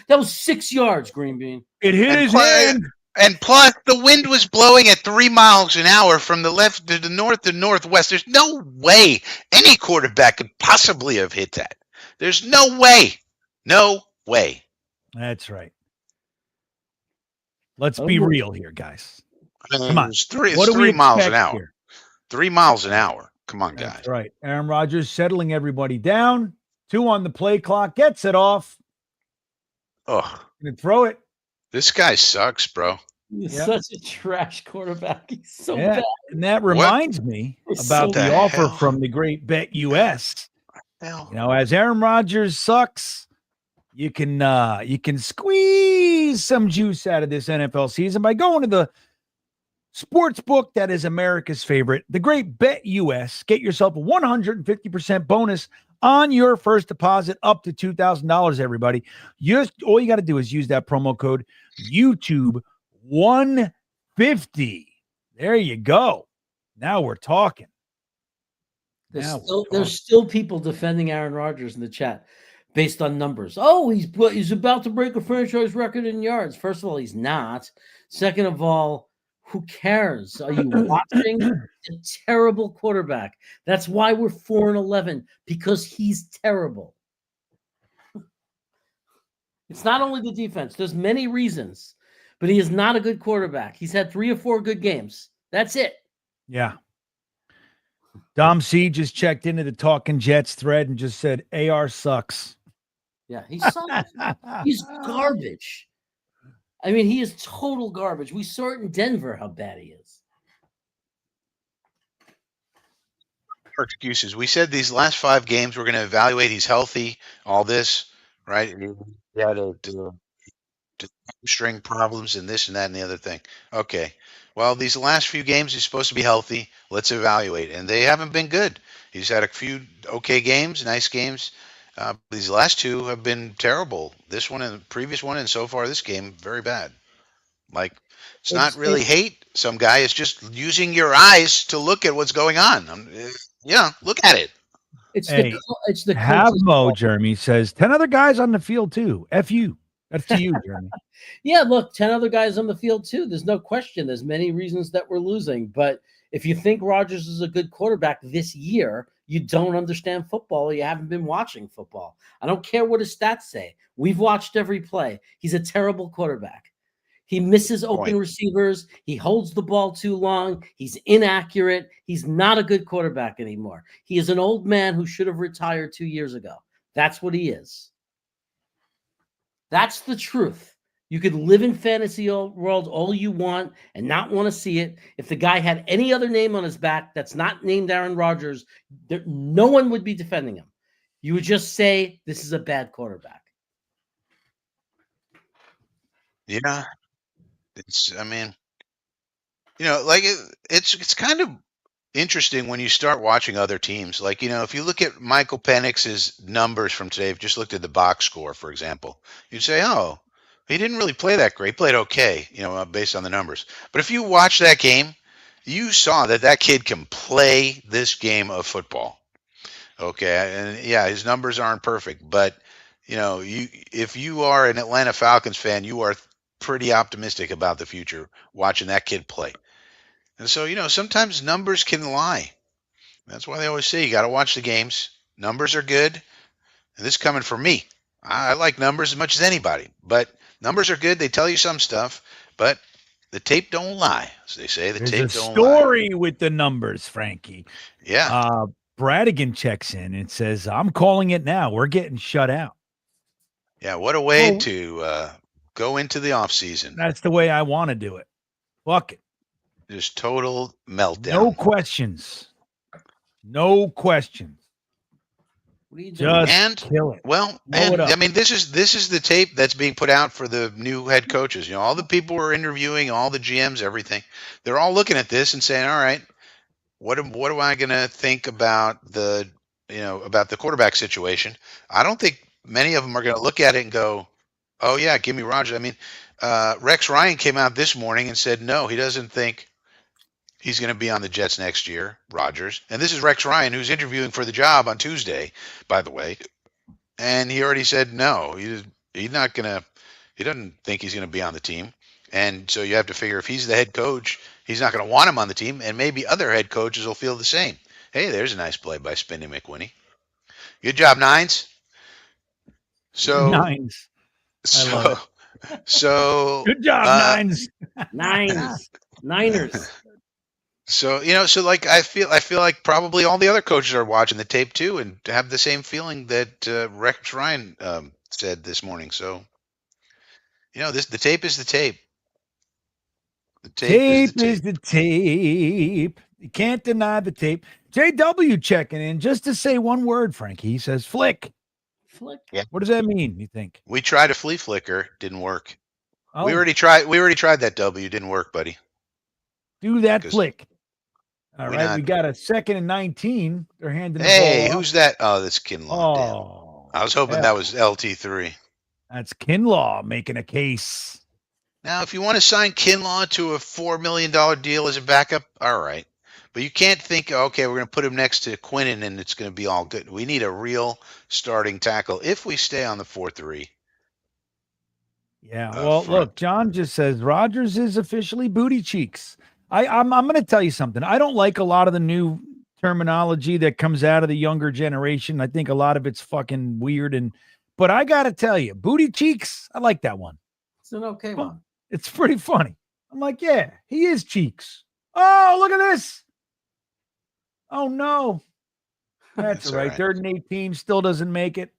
Speaker 2: That was 6 yards, GreenBean.
Speaker 1: It hit his hand.
Speaker 3: And plus, the wind was blowing at 3 miles an hour from the left to the north to northwest. There's no way any quarterback could possibly have hit that. There's no way. No way.
Speaker 1: That's right. Let's be real here, guys. Come on.
Speaker 3: It's 3 miles an hour. Here? 3 miles an hour. Come on, guys.
Speaker 1: That's right. Aaron Rodgers settling everybody down. 2 on the play clock. Gets it off.
Speaker 3: Oh.
Speaker 1: Gonna throw it.
Speaker 3: This guy sucks, bro.
Speaker 2: He's such a trash quarterback. He's so bad.
Speaker 1: And that reminds me about the offer from the great Bet US. As Aaron Rodgers sucks, you can squeeze some juice out of this NFL season by going to the sports book that is America's favorite, the great Bet US. Get yourself a 150% bonus on your first deposit up to $2,000, everybody. All you got to do is use that promo code YouTube150. There you go. Now we're talking.
Speaker 2: There's still people defending Aaron Rodgers in the chat based on numbers. Oh, he's about to break a franchise record in yards. First of all, he's not. Second of all, who cares? Are you watching a terrible quarterback? That's why we're 4-11, because he's terrible. It's not only the defense. There's many reasons, but he is not a good quarterback. He's had 3 or 4 good games. That's it.
Speaker 1: Yeah. Dom C just checked into the Talking Jets thread and just said, AR sucks.
Speaker 2: Yeah, he sucks. He's garbage. I mean, he is total garbage. We saw it in Denver how bad he is.
Speaker 3: Excuses. We said these last 5 games we're going to evaluate. He's healthy, all this, right? He had a string problems and this and that and the other thing. Okay. Well, these last few games he's supposed to be healthy. Let's evaluate. And they haven't been good. He's had a few okay games, nice games. These last 2 have been terrible. This one and the previous one, and so far this game, very bad. Like, it's not really hate. Some guy is just using your eyes to look at what's going on. Look at it.
Speaker 2: It's the
Speaker 1: Havmo, Jeremy says 10 other guys on the field too. F you. That's to you, Jeremy.
Speaker 2: Yeah, look, 10 other guys on the field too. There's no question. There's many reasons that we're losing, but if you think Rodgers is a good quarterback this year, you don't understand football or you haven't been watching football. I don't care what his stats say. We've watched every play. He's a terrible quarterback. He misses open receivers. He holds the ball too long. He's inaccurate. He's not a good quarterback anymore. He is an old man who should have retired 2 years ago. That's what he is. That's the truth. You could live in fantasy world all you want and not want to see it. If the guy had any other name on his back that's not named Aaron Rodgers, no one would be defending him. You would just say this is a bad quarterback.
Speaker 3: Yeah. I mean, like it's kind of interesting when you start watching other teams. Like, if you look at Michael Penix's numbers from today, just looked at the box score, for example, you'd say, oh, he didn't really play that great. He played okay, based on the numbers. But if you watch that game, you saw that kid can play this game of football. Okay. And yeah, his numbers aren't perfect, but if you are an Atlanta Falcons fan, you are pretty optimistic about the future watching that kid play. And so, sometimes numbers can lie. That's why they always say you got to watch the games. Numbers are good. And this is coming from me. I like numbers as much as anybody, but numbers are good. They tell you some stuff, but the tape don't lie. As they say, the
Speaker 1: There's
Speaker 3: tape
Speaker 1: a
Speaker 3: don't
Speaker 1: story with the numbers, Frankie.
Speaker 3: Yeah.
Speaker 1: Bradigan checks in and says, I'm calling it now. We're getting shut out.
Speaker 3: Yeah. What a way to go into the offseason.
Speaker 1: That's the way I want to do it. Fuck it.
Speaker 3: Just total meltdown.
Speaker 1: No questions. No questions.
Speaker 2: What are you doing?
Speaker 1: Just kill it.
Speaker 3: Well, and I mean, this is the tape that's being put out for the new head coaches. All the people we're interviewing, all the GMs, everything. They're all looking at this and saying, "All right, what am I going to think about the quarterback situation?" I don't think many of them are going to look at it and go, "Oh yeah, give me Rodgers." I mean, Rex Ryan came out this morning and said no, he doesn't think he's going to be on the Jets next year, Rodgers. And this is Rex Ryan, who's interviewing for the job on Tuesday, by the way. And he already said no. He's not going to. He doesn't think he's going to be on the team. And so you have to figure if he's the head coach, he's not going to want him on the team. And maybe other head coaches will feel the same. Hey, there's a nice play by Spinny McWhinney. Good job, Nines. So
Speaker 1: Nines. I love it.
Speaker 3: So
Speaker 1: good job, Nines.
Speaker 2: Niners.
Speaker 3: So so like I feel like probably all the other coaches are watching the tape too and have the same feeling that Rex Ryan said this morning. So the tape is the tape. The tape is the tape.
Speaker 1: You can't deny the tape. JW checking in just to say one word, Frankie. He says flick.
Speaker 2: Flick.
Speaker 3: Yeah.
Speaker 1: What does that mean, you think?
Speaker 3: We tried a flea flicker, didn't work.
Speaker 1: Oh.
Speaker 3: We already tried that W, didn't work, buddy.
Speaker 1: Do that flick. All right, we got a 2nd and 19. They're handing the ball.
Speaker 3: Hey, who's that? Oh, that's Kinlaw.
Speaker 1: Oh,
Speaker 3: I was hoping that was LT3.
Speaker 1: That's Kinlaw making a case.
Speaker 3: Now, if you want to sign Kinlaw to a $4 million deal as a backup, all right. But you can't think, okay, we're going to put him next to Quinnen and it's going to be all good. We need a real starting tackle if we stay on the 4-3.
Speaker 1: Yeah, well, look, John just says Rodgers is officially booty cheeks. I'm going to tell you something. I don't like a lot of the new terminology that comes out of the younger generation. I think a lot of it's fucking weird. But I got to tell you, booty cheeks, I like that one.
Speaker 2: It's an okay one.
Speaker 1: It's pretty funny. I'm like, yeah, he is cheeks. Oh, look at this. Oh, no. That's right. 3rd and 18 still doesn't make it.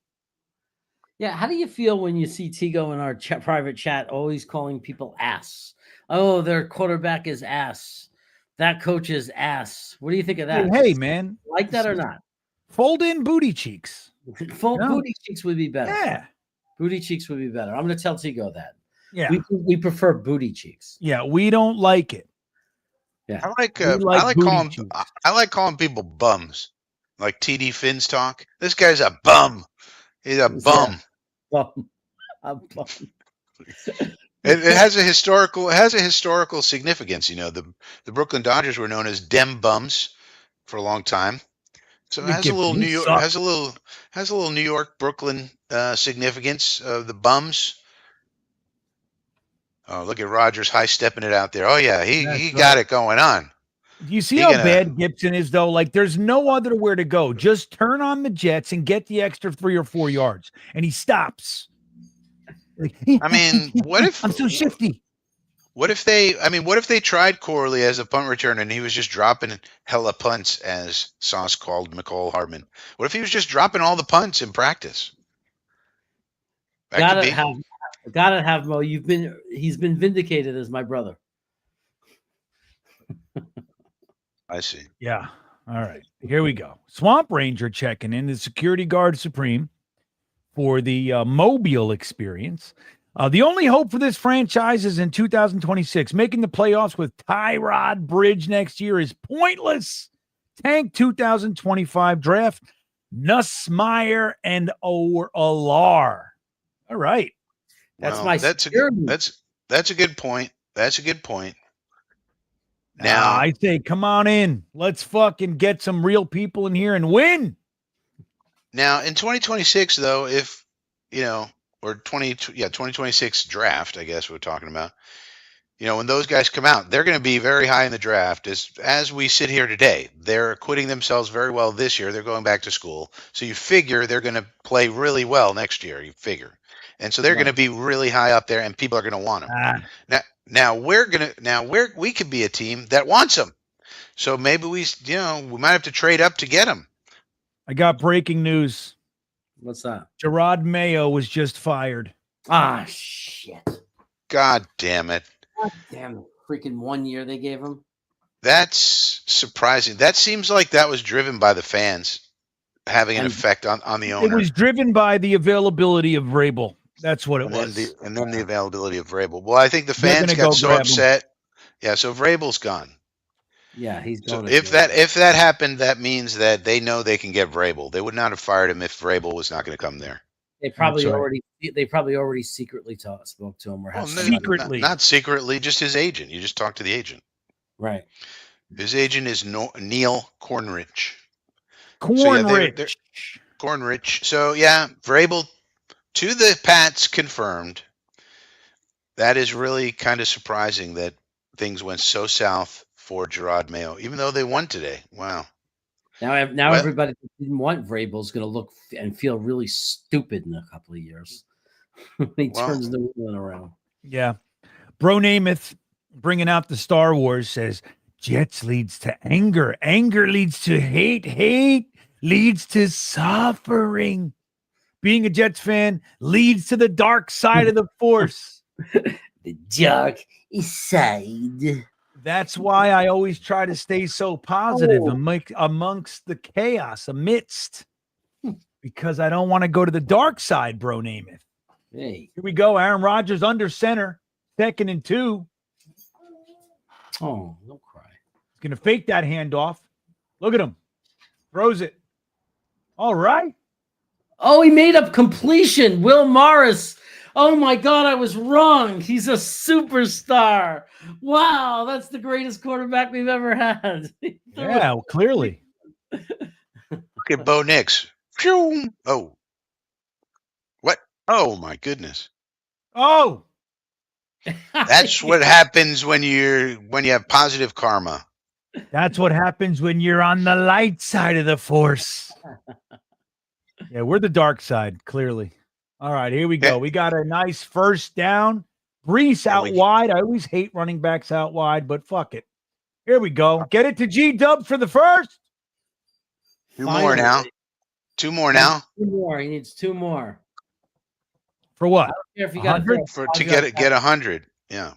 Speaker 2: Yeah. How do you feel when you see Tigo in our private chat always calling people ass? Oh, their quarterback is ass. That coach is ass. What do you think of that?
Speaker 1: Hey, man.
Speaker 2: Like that or not?
Speaker 1: Fold in booty cheeks.
Speaker 2: Booty cheeks would be better.
Speaker 1: Yeah.
Speaker 2: Booty cheeks would be better. I'm going to tell Tigo that.
Speaker 1: Yeah.
Speaker 2: We prefer booty cheeks.
Speaker 1: Yeah, we don't like it.
Speaker 2: Yeah.
Speaker 3: I like calling people bums. Like TD Finn's talk. This guy's a bum. He's a bum.
Speaker 2: Bum. A bum.
Speaker 3: It has a historical significance. The Brooklyn Dodgers were known as dem bums for a long time. So it has a little New York has a little New York Brooklyn significance of the bums. Oh, look at Rodgers high stepping it out there. Oh yeah, he got it going on.
Speaker 1: Do you see how bad Gibson is though? Like there's no other where to go. Just turn on the Jets and get the extra 3 or 4 yards, and he stops.
Speaker 3: I mean, what if
Speaker 1: I'm so shifty?
Speaker 3: What if they tried Corley as a punt returner and he was just dropping hella punts, as Sauce called McCall Hardman? What if he was just dropping all the punts in practice?
Speaker 2: Gotta have Mo. He's been vindicated as my brother.
Speaker 3: I see.
Speaker 1: Yeah. All right, here we go. Swamp Ranger checking in, the security guard supreme for the Mobile experience. The only hope for this franchise is in 2026. Making the playoffs with Tyrod Bridge next year is pointless. Tank 2025 draft, Nussmeier and Alar. All right.
Speaker 2: That's
Speaker 3: Well,
Speaker 2: my
Speaker 3: that's a
Speaker 2: security.
Speaker 3: that's a good point. That's a good point. Now,
Speaker 1: I say, come on in. Let's fucking get some real people in here and win.
Speaker 3: now in 2026 though, if or 2026 draft, I guess we're talking about. When those guys come out, they're going to be very high in the draft. As we sit here today, they're acquitting themselves very well this year. They're going back to school, so you figure they're going to play really well next year. You figure, and so they're going to be really high up there, and people are going to want them. Now we could be a team that wants them. So maybe we might have to trade up to get them.
Speaker 1: I got breaking news.
Speaker 2: What's that?
Speaker 1: Gerard Mayo was just fired.
Speaker 2: Ah, shit.
Speaker 3: God damn it.
Speaker 2: God damn it. Freaking 1 year they gave him.
Speaker 3: That's surprising. That seems like that was driven by the fans having an effect on the owner.
Speaker 1: It was driven by the availability of Vrabel. That's what it was.
Speaker 3: And then the availability of Vrabel. Well, I think the fans got so upset. Yeah, so Vrabel's gone.
Speaker 2: Yeah, he's
Speaker 3: So
Speaker 2: gone.
Speaker 3: if that happened, that means that they know they can get Vrabel. They would not have fired him if Vrabel was not going to come there.
Speaker 2: They probably already secretly spoke to him or have
Speaker 1: secretly.
Speaker 3: Not secretly, just his agent. You just talk to the agent.
Speaker 2: Right.
Speaker 3: His agent is Neil Cornrich. Cornrich. So yeah, Vrabel to the Pats confirmed. That is really kind of surprising that things went so south for Gerard Mayo, even though they won today. Wow.
Speaker 2: Now everybody that didn't want Vrabel is going to look and feel really stupid in a couple of years. He turns the wheel around.
Speaker 1: Yeah. Bro Namath, bringing out the Star Wars, says, Jets leads to anger. Anger leads to hate. Hate leads to suffering. Being a Jets fan leads to the dark side of the Force.
Speaker 2: The dark side.
Speaker 1: That's why I always try to stay so positive amongst the chaos, amidst, because I don't want to go to the dark side, bro. Namath.
Speaker 2: Hey.
Speaker 1: Here we go. Aaron Rodgers under center, 2nd and 2.
Speaker 2: Oh, don't cry.
Speaker 1: He's going to fake that handoff. Look at him. Throws it. All right.
Speaker 2: Oh, he made up completion. Will Morris. Oh my God, I was wrong. He's a superstar. Wow, that's the greatest quarterback we've ever had.
Speaker 1: Yeah, well, clearly.
Speaker 3: Look at Bo Nix. Oh. What? Oh my goodness.
Speaker 1: Oh.
Speaker 3: That's what happens when you have positive karma.
Speaker 1: That's what happens when you're on the light side of the Force. Yeah, we're the dark side, clearly. All right, here we go. We got a nice first down. Brees out wide. I always hate running backs out wide, but fuck it. Here we go. Get it to G-Dub for the first.
Speaker 3: Two more now. Two more now.
Speaker 2: Two more. He needs 2 more.
Speaker 1: For what?
Speaker 2: I don't care if you got
Speaker 3: to get 100. Yeah.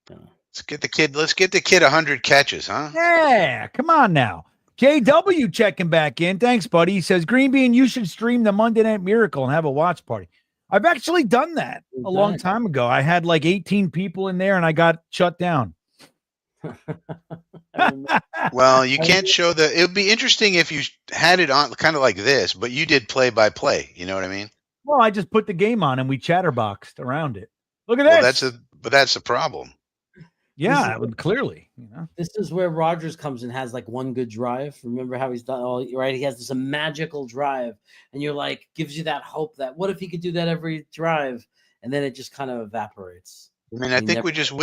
Speaker 3: Let's get the kid 100 catches, huh?
Speaker 1: Yeah, come on now. JW checking back in. Thanks, buddy. He says, GreenBean, you should stream the Monday Night Miracle and have a watch party. I've actually done that a long time ago. I had like 18 people in there and I got shut down.
Speaker 3: Well, you can't show it would be interesting if you had it on kind of like this, but you did play by play. You know what I mean?
Speaker 1: Well, I just put the game on and we chatterboxed around it. Look at this.
Speaker 3: That's the problem.
Speaker 1: Yeah, clearly.
Speaker 2: This is where Rodgers comes and has like one good drive. Remember how he's done all right? He has this magical drive, and you're like, gives you that hope that what if he could do that every drive, and then it just kind of evaporates.
Speaker 3: I mean, I think we just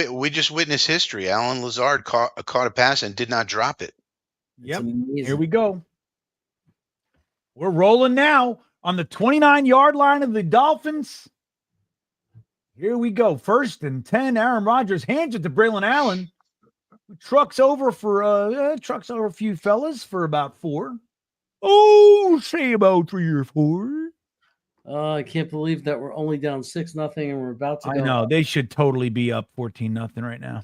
Speaker 3: witnessed history. Alan Lazard caught a pass and did not drop it.
Speaker 1: Yep. Here we go. We're rolling now on the 29-yard line of the Dolphins. Here we go. 1st and 10. Aaron Rodgers hands it to Braylon Allen. Trucks over a few fellas for about 4. Oh, say about 3 or 4.
Speaker 2: I can't believe that we're only down 6-0 and we're about to go.
Speaker 1: I know. They should totally be up 14-0 right now.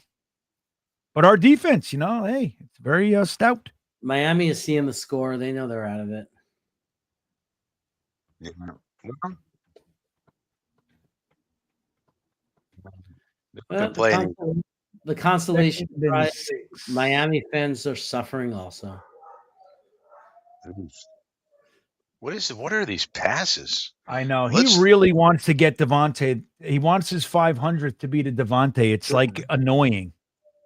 Speaker 1: But our defense, hey, it's very stout.
Speaker 2: Miami is seeing the score. They know they're out of it.
Speaker 3: Yeah.
Speaker 2: Well, the consolation prize, Miami fans are suffering also.
Speaker 3: What are these passes?
Speaker 1: I know. He really wants to get Devontae. He wants his 500th to be to Devontae. It's like annoying.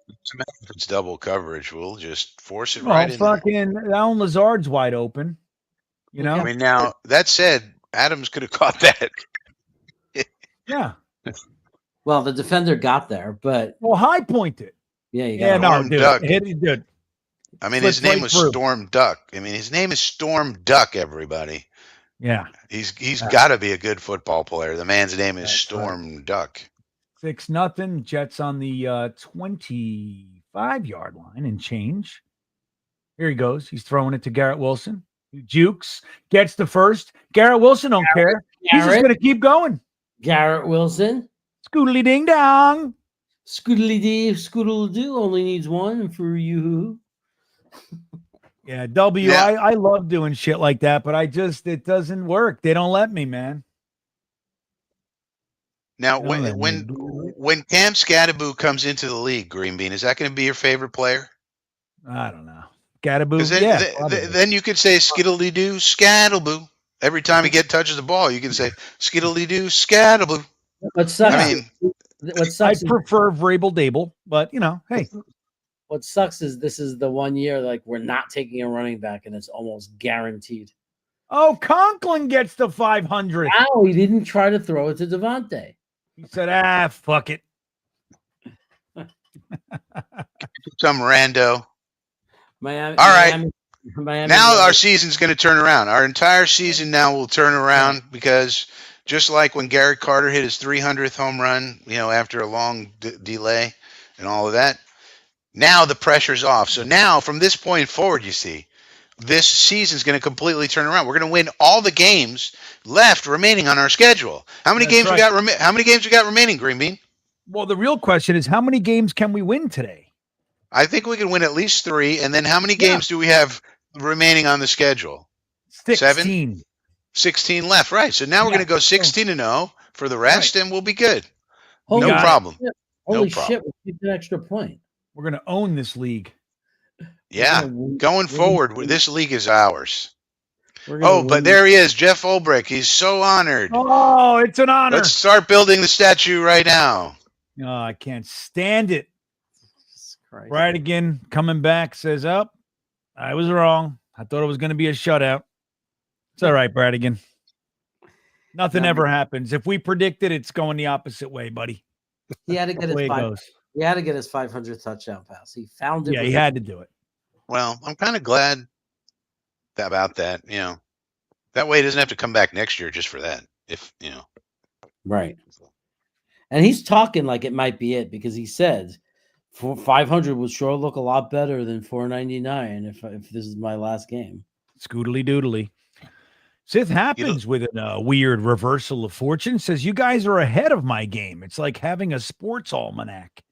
Speaker 3: If it's double coverage, we'll just force it right in.
Speaker 1: Fucking Alan Lazard's wide open. You know?
Speaker 3: I mean, now, that said, Adams could have caught that.
Speaker 1: Yeah.
Speaker 2: Well, the defender got there, but
Speaker 1: high pointed.
Speaker 2: Yeah,
Speaker 1: dude.
Speaker 3: I mean, his name was Storm Duck. I mean, his name is Storm Duck, everybody.
Speaker 1: Yeah.
Speaker 3: He's got to be a good football player. The man's name is Storm Duck.
Speaker 1: 6-0. Jets on the 25-yard line and change. Here he goes. He's throwing it to Garrett Wilson. He jukes, gets the first. Garrett Wilson don't care. He's just going to keep going.
Speaker 2: Garrett Wilson.
Speaker 1: Scoodly ding dong.
Speaker 2: Scoodly dee, scoodle doo. Only needs one for you.
Speaker 1: Yeah, W. Yeah. I love doing shit like that, but it doesn't work. They don't let me, man.
Speaker 3: Now, when Cam Scadaboo comes into the league, GreenBean, is that going to be your favorite player?
Speaker 1: I don't know. Scadaboo,
Speaker 3: then you could say skiddly-doo, Scadaboo. Every time he touches the ball, you can say skiddly-doo, Scadaboo.
Speaker 2: What sucks?
Speaker 1: I mean, I prefer Vrabel Dable, but hey.
Speaker 2: What sucks is this is the 1 year like we're not taking a running back, and it's almost guaranteed.
Speaker 1: Oh, Conklin gets the 500.
Speaker 2: Wow, he didn't try to throw it to Devontae.
Speaker 1: He said, fuck it.
Speaker 3: Some rando.
Speaker 2: Miami.
Speaker 3: All right. Now our season's going to turn around. Our entire season now will turn around because just like when Garrett Carter hit his 300th home run, after a long delay and all of that, now the pressure's off. So now from this point forward, you see, this season's going to completely turn around. We're going to win all the games left remaining on our schedule. How many games we got? How many games we got remaining, GreenBean?
Speaker 1: Well, the real question is, how many games can we win today?
Speaker 3: I think we can win at least 3. And then how many games do we have remaining on the schedule?
Speaker 1: 16.
Speaker 3: 7? 16 left, right? So now we're going to go 16-0 for the rest, and we'll be good. No problem.
Speaker 2: Holy shit! We keep an extra point.
Speaker 1: We're going to own this league.
Speaker 3: Yeah, going forward, this league is ours. But there he is, Jeff Ulbrich. He's so honored.
Speaker 1: Oh, it's an honor.
Speaker 3: Let's start building the statue right now.
Speaker 1: Oh, I can't stand it. Right again, coming back, says, I was wrong. I thought it was going to be a shutout. It's all right, Bradigan. Nothing ever happens. If we predict it, it's going the opposite way, buddy.
Speaker 2: He had to get his 500th touchdown pass. He found it.
Speaker 1: Yeah, he had to do it.
Speaker 3: Well, I'm kind of glad about that. That way he doesn't have to come back next year just for that.
Speaker 2: Right. And he's talking like it might be it because he said 500 would sure look a lot better than 499 if this is my last game.
Speaker 1: Scoodly doodly. Sith happens with a weird reversal of fortune. Says, you guys are ahead of my game. It's like having a sports almanac.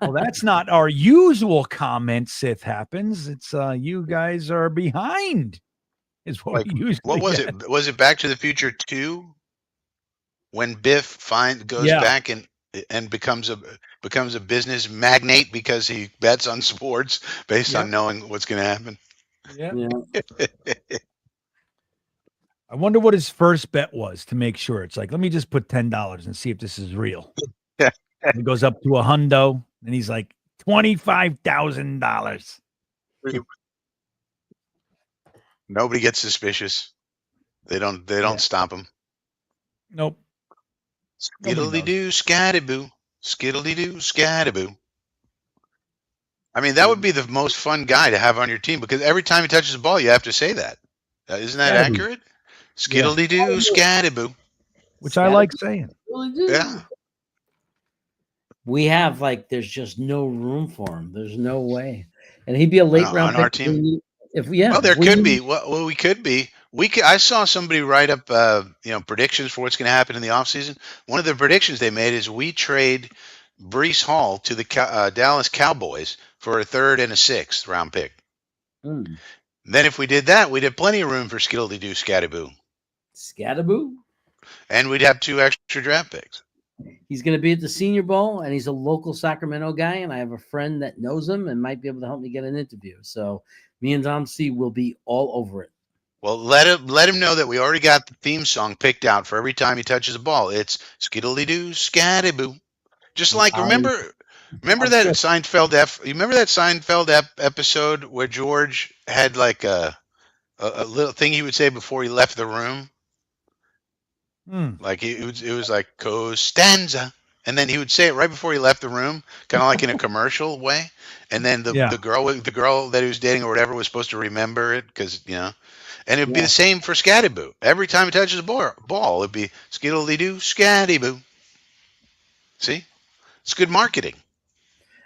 Speaker 1: Well, that's not our usual comment, Sith happens. It's you guys are behind is what we usually
Speaker 3: What was it? Was it Back to the Future 2 when Biff goes back and becomes a business magnate because he bets on sports based on knowing what's going to happen?
Speaker 1: Yeah. I wonder what his first bet was to make sure. It's like, let me just put $10 and see if this is real. He goes up to a hundo, and he's like, $25,000.
Speaker 3: Nobody gets suspicious. They don't stop him.
Speaker 1: Nope.
Speaker 3: Skiddly-doo, scattaboo. Skiddly-doo, scattaboo. I mean, that would be the most fun guy to have on your team because every time he touches the ball, you have to say that. Isn't that accurate? Skiddly-doo, scattaboo.
Speaker 1: Which I like saying.
Speaker 3: Yeah.
Speaker 2: We have there's just no room for him. There's no way, and he'd be a late round
Speaker 3: on our team. There could be. Well, we could be. I saw somebody write up, predictions for what's going to happen in the offseason. One of the predictions they made is we trade Breece Hall to the Dallas Cowboys for a 3rd and a 6th round pick.
Speaker 2: Mm.
Speaker 3: Then if we did that, we'd have plenty of room for Skiddly-Doo Scattaboo.
Speaker 2: Scattaboo?
Speaker 3: And we'd have 2 extra draft picks.
Speaker 2: He's going to be at the Senior Bowl, and he's a local Sacramento guy, and I have a friend that knows him and might be able to help me get an interview. So me and Tom C will be all over it.
Speaker 3: Well, let him know that we already got the theme song picked out for every time he touches a ball. It's Skiddly-Doo Scattaboo. Just like remember that Seinfeld you remember that Seinfeld episode where George had like a little thing he would say before he left the room? Like it was like Costanza, and then he would say it right before he left the room, kind of like in a commercial way. And then the girl that he was dating or whatever was supposed to remember it because and it'd be the same for Scattaboo. Every time he touches a ball, it'd be Skiddly-Doo Scattaboo. See, it's good marketing.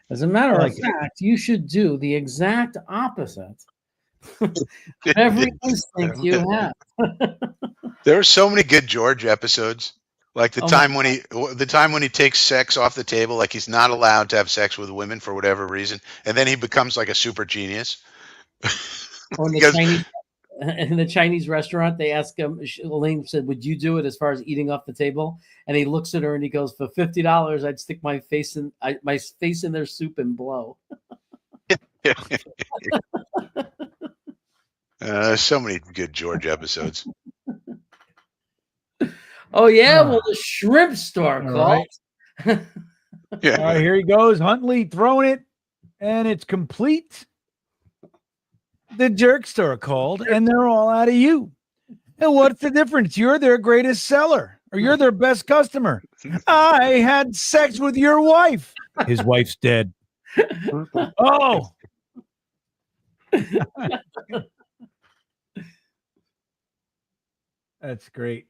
Speaker 2: As a matter of fact, you should do the exact opposite. Every instinct you have.
Speaker 3: There are so many good George episodes, like the time when he takes sex off the table, like he's not allowed to have sex with women for whatever reason, and then he becomes like a super genius.
Speaker 2: Or in the Chinese restaurant, they ask him. Elaine said, "Would you do it as far as eating off the table?" And he looks at her and he goes, "For $50, I'd stick my face in their soup and blow."
Speaker 3: So many good George episodes.
Speaker 2: Oh yeah, well the shrimp store called.
Speaker 1: Right. All right, here he goes, Huntley throwing it, and it's complete. The jerk store called, and they're all out of you. And what's the difference? You're their greatest seller, or you're their best customer. I had sex with your wife. His wife's dead. Oh. That's great.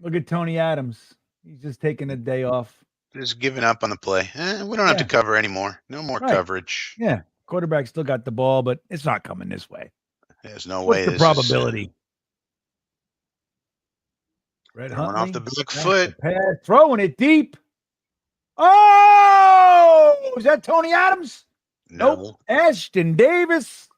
Speaker 1: Look at Tony Adams. He's just taking a day off.
Speaker 3: Just giving up on the play. We don't have to cover anymore. No more coverage.
Speaker 1: Yeah. Quarterback still got the ball, but it's not coming this way.
Speaker 3: There's no way.
Speaker 1: What's the probability?
Speaker 3: Red Huntley off the back foot.
Speaker 1: Throwing it deep. Oh! Is that Tony Adams?
Speaker 3: No.
Speaker 1: Nope. Ashton Davis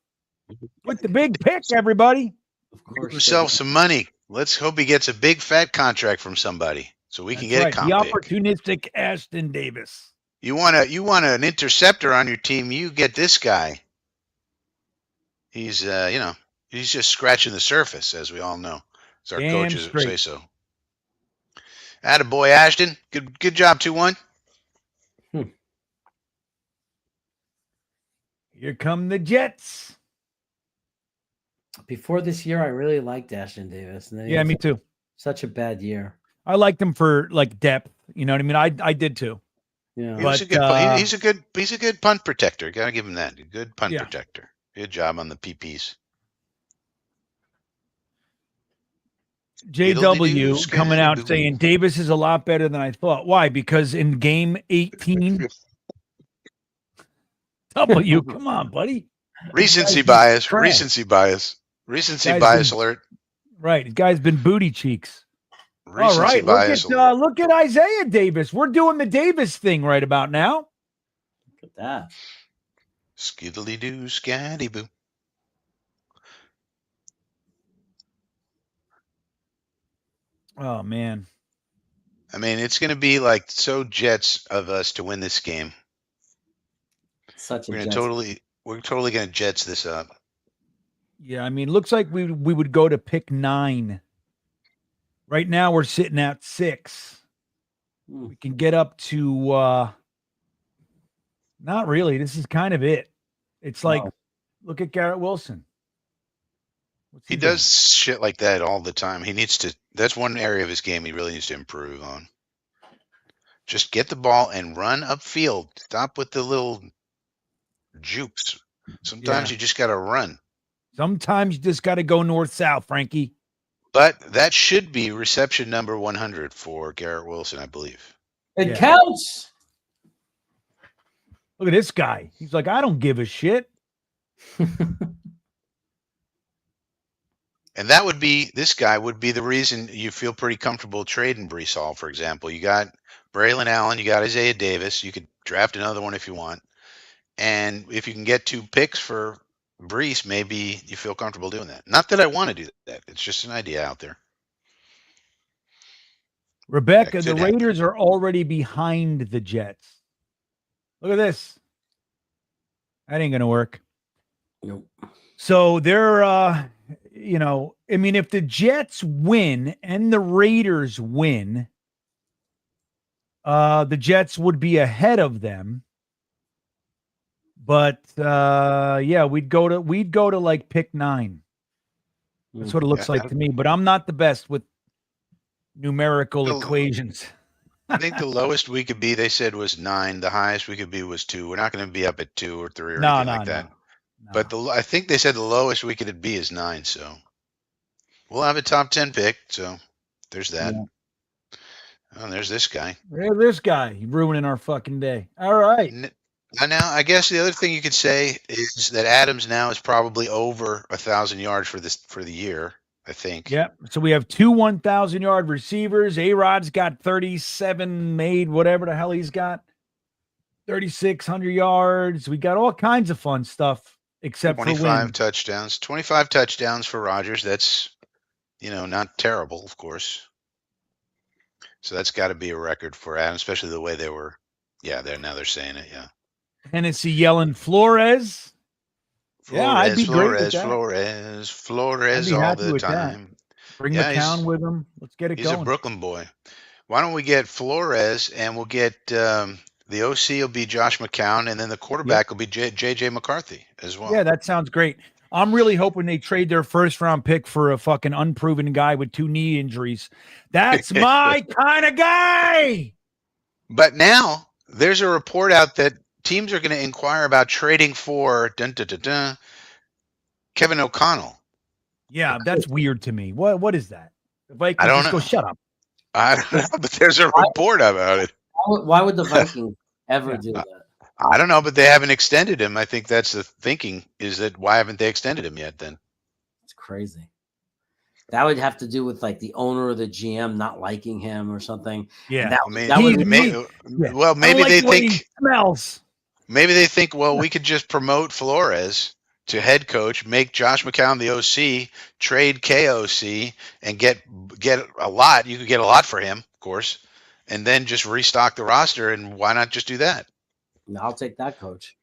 Speaker 1: with the big pick, everybody.
Speaker 3: Of course. Give himself some money. Let's hope he gets a big fat contract from somebody so we can get a comp
Speaker 1: the opportunistic Ashton Davis.
Speaker 3: You want an interceptor on your team, you get this guy. He's he's just scratching the surface, as we all know. As our coaches say so. Attaboy, Ashton. Good job, 2-1.
Speaker 1: Here come the Jets.
Speaker 2: Before this year, I really liked Ashton Davis. And
Speaker 1: then me too.
Speaker 2: Such a bad year.
Speaker 1: I liked him for like depth. You know what I mean? I did too.
Speaker 2: Yeah,
Speaker 3: he's a good punt protector. Got to give him that. A good punt protector. Good job on the PPs.
Speaker 1: JW coming out saying Davis is a lot better than I thought. Why? Because in game 18, W, come on, buddy.
Speaker 3: Recency bias alert.
Speaker 1: Right. The guy's been booty cheeks.
Speaker 3: Recency
Speaker 1: all right.
Speaker 3: bias
Speaker 1: Look at Isaiah Davis. We're doing the Davis thing right about now.
Speaker 2: Look at that.
Speaker 3: Skiddly-Doo Scatty-Boo.
Speaker 1: Oh, man.
Speaker 3: I mean, it's going to be like so Jets of us to win this game. We're totally going to Jets this up.
Speaker 1: Yeah, I mean, looks like we would go to pick 9. Right now we're sitting at 6. We can get up to not really. This is kind of it. It's like look at Garrett Wilson.
Speaker 3: He does shit like that all the time. He needs to. That's one area of his game he really needs to improve on. Just get the ball and run upfield. Stop with the little jukes. Sometimes you just got to run.
Speaker 1: Sometimes you just got to go north-south, Frankie.
Speaker 3: But that should be reception number 100 for Garrett Wilson, I believe.
Speaker 2: It counts.
Speaker 1: Look at this guy. He's like, I don't give a shit.
Speaker 3: And this guy would be the reason you feel pretty comfortable trading Breece Hall, for example. You got Braylon Allen, you got Isaiah Davis. You could draft another one if you want. And if you can get 2 picks for Brees, maybe you feel comfortable doing that. Not that I want to do that. It's just an idea out there.
Speaker 1: Rebecca, the Raiders are already behind the Jets. Look at this. That ain't gonna work.
Speaker 2: Nope.
Speaker 1: So they're I mean, if the Jets win and the Raiders win, the Jets would be ahead of them. But yeah, we'd go to like pick 9. That's what it looks like to me. But I'm not the best with numerical equations.
Speaker 3: I think the lowest we could be, they said, was 9. The highest we could be was 2. We're not going to be up at 2 or 3 or anything like that. No. But I think they said the lowest we could be is 9. So we'll have a top 10 pick. So there's that. Yeah. Oh, there's this guy.
Speaker 1: There's this guy ruining our fucking day. All right.
Speaker 3: Now, I guess the other thing you could say is that Adams now is probably over 1,000 yards for the year, I think.
Speaker 1: Yeah. So we have 2 1,000-yard receivers. A-Rod's got 37 made, whatever the hell he's got. 3,600 yards. We got all kinds of fun stuff except
Speaker 3: 25 touchdowns. 25 touchdowns for Rodgers. That's, not terrible, of course. So that's got to be a record for Adams, especially the way they were. Yeah, they're saying it, yeah.
Speaker 1: Hennessy yelling Flores. Yeah, I'd be great with that.
Speaker 3: Flores all the time.
Speaker 1: That. Bring McCown with him. Let's get it going.
Speaker 3: He's a Brooklyn boy. Why don't we get Flores and we'll get the OC will be Josh McCown and then the quarterback will be J.J. McCarthy as well.
Speaker 1: Yeah, that sounds great. I'm really hoping they trade their first-round pick for a fucking unproven guy with 2 knee injuries. That's my kind of guy.
Speaker 3: But now there's a report out that teams are going to inquire about trading for Kevin O'Connell.
Speaker 1: Yeah, that's weird to me. What is that? The Vikings
Speaker 3: I don't know.
Speaker 1: Go shut up.
Speaker 3: I don't know, but there's a report about it.
Speaker 2: Why would the Vikings ever do that?
Speaker 3: I don't know, but they haven't extended him. I think that's the thinking, is that why haven't they extended him yet then?
Speaker 2: It's crazy. That would have to do with like the owner or the GM not liking him or something.
Speaker 1: Yeah.
Speaker 3: Maybe they think
Speaker 1: smells.
Speaker 3: Maybe they think, well, we could just promote Flores to head coach, make Josh McCown the OC, trade KOC, and get a lot. You could get a lot for him, of course, and then just restock the roster. And why not just do that?
Speaker 2: I'll take that, coach.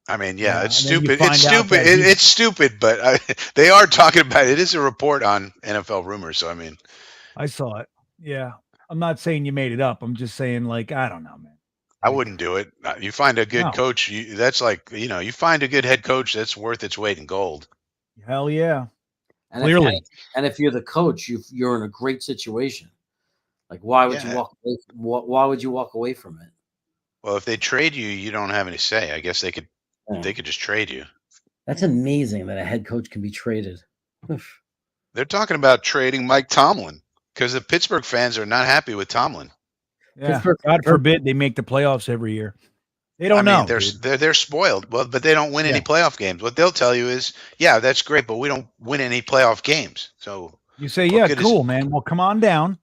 Speaker 3: I mean, yeah, it's stupid. It's stupid. It's stupid, but they are talking about it. It is a report on NFL rumors. So, I mean,
Speaker 1: I saw it. Yeah. I'm not saying you made it up. I'm just saying, like, I don't know, man.
Speaker 3: I wouldn't do it. You find a good coach. That's like, you find a good head coach that's worth its weight in gold.
Speaker 1: Hell yeah.
Speaker 2: And
Speaker 1: clearly.
Speaker 2: If you're the coach, you're in a great situation. Like, why would you walk away? Why would you walk away from it?
Speaker 3: Well, if they trade you, you don't have any say. I guess they could just trade you.
Speaker 2: That's amazing that a head coach can be traded.
Speaker 3: They're talking about trading Mike Tomlin because the Pittsburgh fans are not happy with Tomlin.
Speaker 1: Yeah, God forbid they make the playoffs every year. They don't know.
Speaker 3: They're spoiled. Well, but they don't win any playoff games. What they'll tell you is, yeah, that's great, but we don't win any playoff games. So
Speaker 1: you say, yeah, cool, man. Well, come on down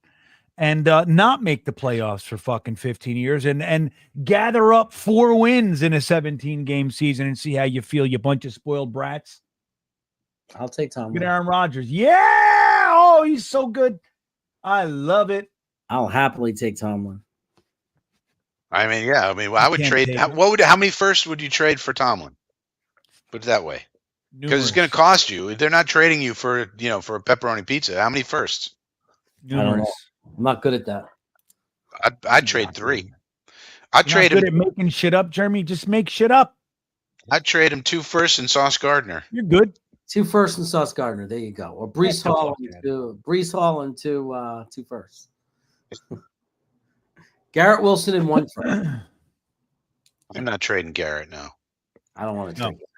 Speaker 1: and not make the playoffs for fucking 15 years and gather up 4 wins in a 17-game season and see how you feel, you bunch of spoiled brats.
Speaker 2: I'll take Tomlin.
Speaker 1: Get Aaron Rodgers. Yeah. Oh, he's so good. I love it.
Speaker 2: I'll happily take Tomlin.
Speaker 3: I mean, yeah. I mean, I would trade. How many firsts would you trade for Tomlin? Put it that way, because it's going to cost you. They're not trading you for a pepperoni pizza. How many firsts?
Speaker 2: I don't know. I'm not good at that.
Speaker 3: I'd trade 3. I'd trade him.
Speaker 1: Good at making shit up, Jeremy. Just make shit up.
Speaker 3: I'd trade him 2 firsts and Sauce Gardner.
Speaker 1: You're good.
Speaker 2: 2 firsts and Sauce Gardner. There you go. Or Brees Hall and 2 firsts. Garrett Wilson and 1 first.
Speaker 3: I'm not trading Garrett, no.
Speaker 2: I don't want to trade Garrett.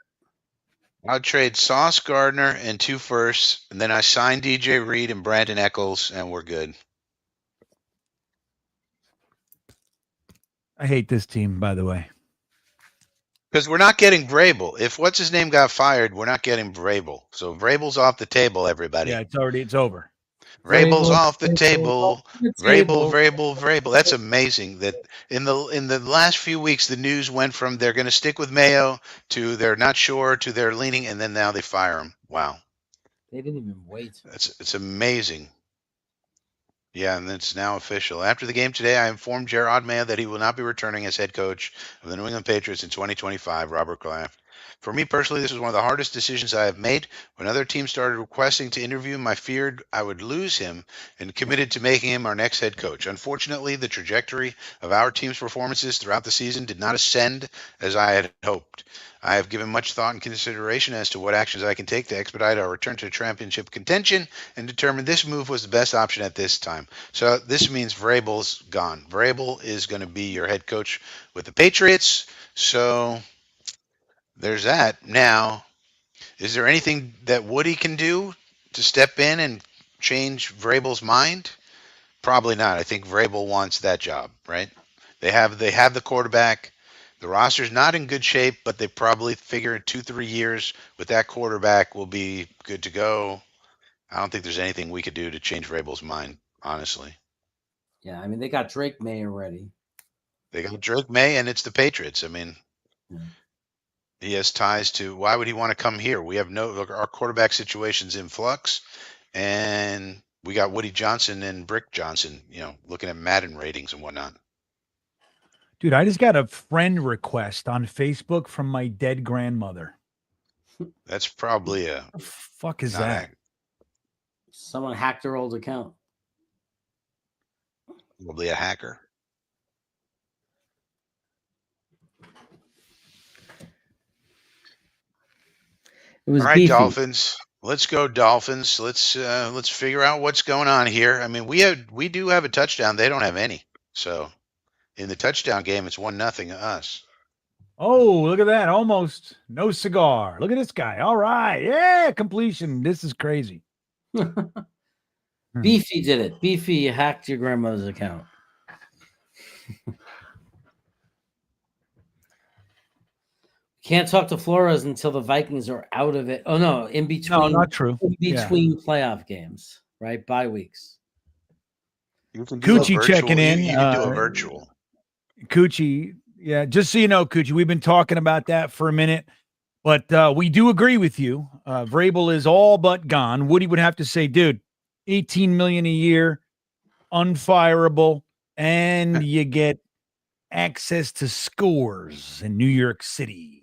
Speaker 3: I'll trade Sauce Gardner and 2 firsts, and then I sign DJ Reed and Brandon Eccles, and we're good.
Speaker 1: I hate this team, by the way.
Speaker 3: Because we're not getting Vrabel. If what's his name got fired, we're not getting Vrabel. So Vrabel's off the table, everybody.
Speaker 1: Yeah, it's over.
Speaker 3: Vrabel's off the
Speaker 2: Vrabel's
Speaker 3: table.
Speaker 2: off the
Speaker 3: Vrabel,
Speaker 2: table.
Speaker 3: Vrabel, Vrabel. That's amazing. That in the last few weeks, the news went from they're going to stick with Mayo to they're not sure to they're leaning, and then now they fire him. Wow,
Speaker 2: They didn't even wait.
Speaker 3: it's amazing. Yeah, and it's now official. After the game today, I informed Gerard Mayo that he will not be returning as head coach of the New England Patriots in 2025, Robert Kraft. For me personally, this was one of the hardest decisions I have made. When other teams started requesting to interview him, I feared I would lose him and committed to making him our next head coach. Unfortunately, the trajectory of our team's performances throughout the season did not ascend as I had hoped. I have given much thought and consideration as to what actions I can take to expedite our return to championship contention and determined this move was the best option at this time. So this means Vrabel's gone. Vrabel is going to be your head coach with the Patriots. So there's that. Now, is there anything that Woody can do to step in and change Vrabel's mind? Probably not. I think Vrabel wants that job, right? They have the quarterback. The roster's not in good shape, but they probably figure in 2-3 years with that quarterback will be good to go. I don't think there's anything we could do to change Vrabel's mind, honestly.
Speaker 2: Yeah, I mean they got Drake May already.
Speaker 3: They got Drake May, and it's the Patriots. I mean, he has ties to. Why would he want to come here? We have our quarterback situation's in flux, and we got Woody Johnson and Brick Johnson. Looking at Madden ratings and whatnot.
Speaker 1: Dude, I just got a friend request on Facebook from my dead grandmother.
Speaker 3: That's probably
Speaker 1: What the fuck is that?
Speaker 2: Someone hacked her old account.
Speaker 3: Probably a hacker.
Speaker 2: It was
Speaker 3: all right,
Speaker 2: beefy.
Speaker 3: Dolphins. Let's go, Dolphins. Let's figure out what's going on here. I mean, we do have a touchdown. They don't have any. So in the touchdown game, it's 1-0 us.
Speaker 1: Oh, look at that. Almost no cigar. Look at this guy. All right. Yeah, completion. This is crazy.
Speaker 2: Beefy did it. Beefy hacked your grandmother's account. Can't talk to Flores until the Vikings are out of it. Oh no, in between.
Speaker 1: No, not true.
Speaker 2: In between playoff games, right? Bye weeks.
Speaker 3: You can do
Speaker 1: Coochie checking in.
Speaker 3: You can do a virtual.
Speaker 1: Coochie, yeah. Just so you know, Coochie, we've been talking about that for a minute, but we do agree with you. Vrabel is all but gone. Woody would have to say, dude, $18 million a year, unfireable, and you get access to scores in New York City.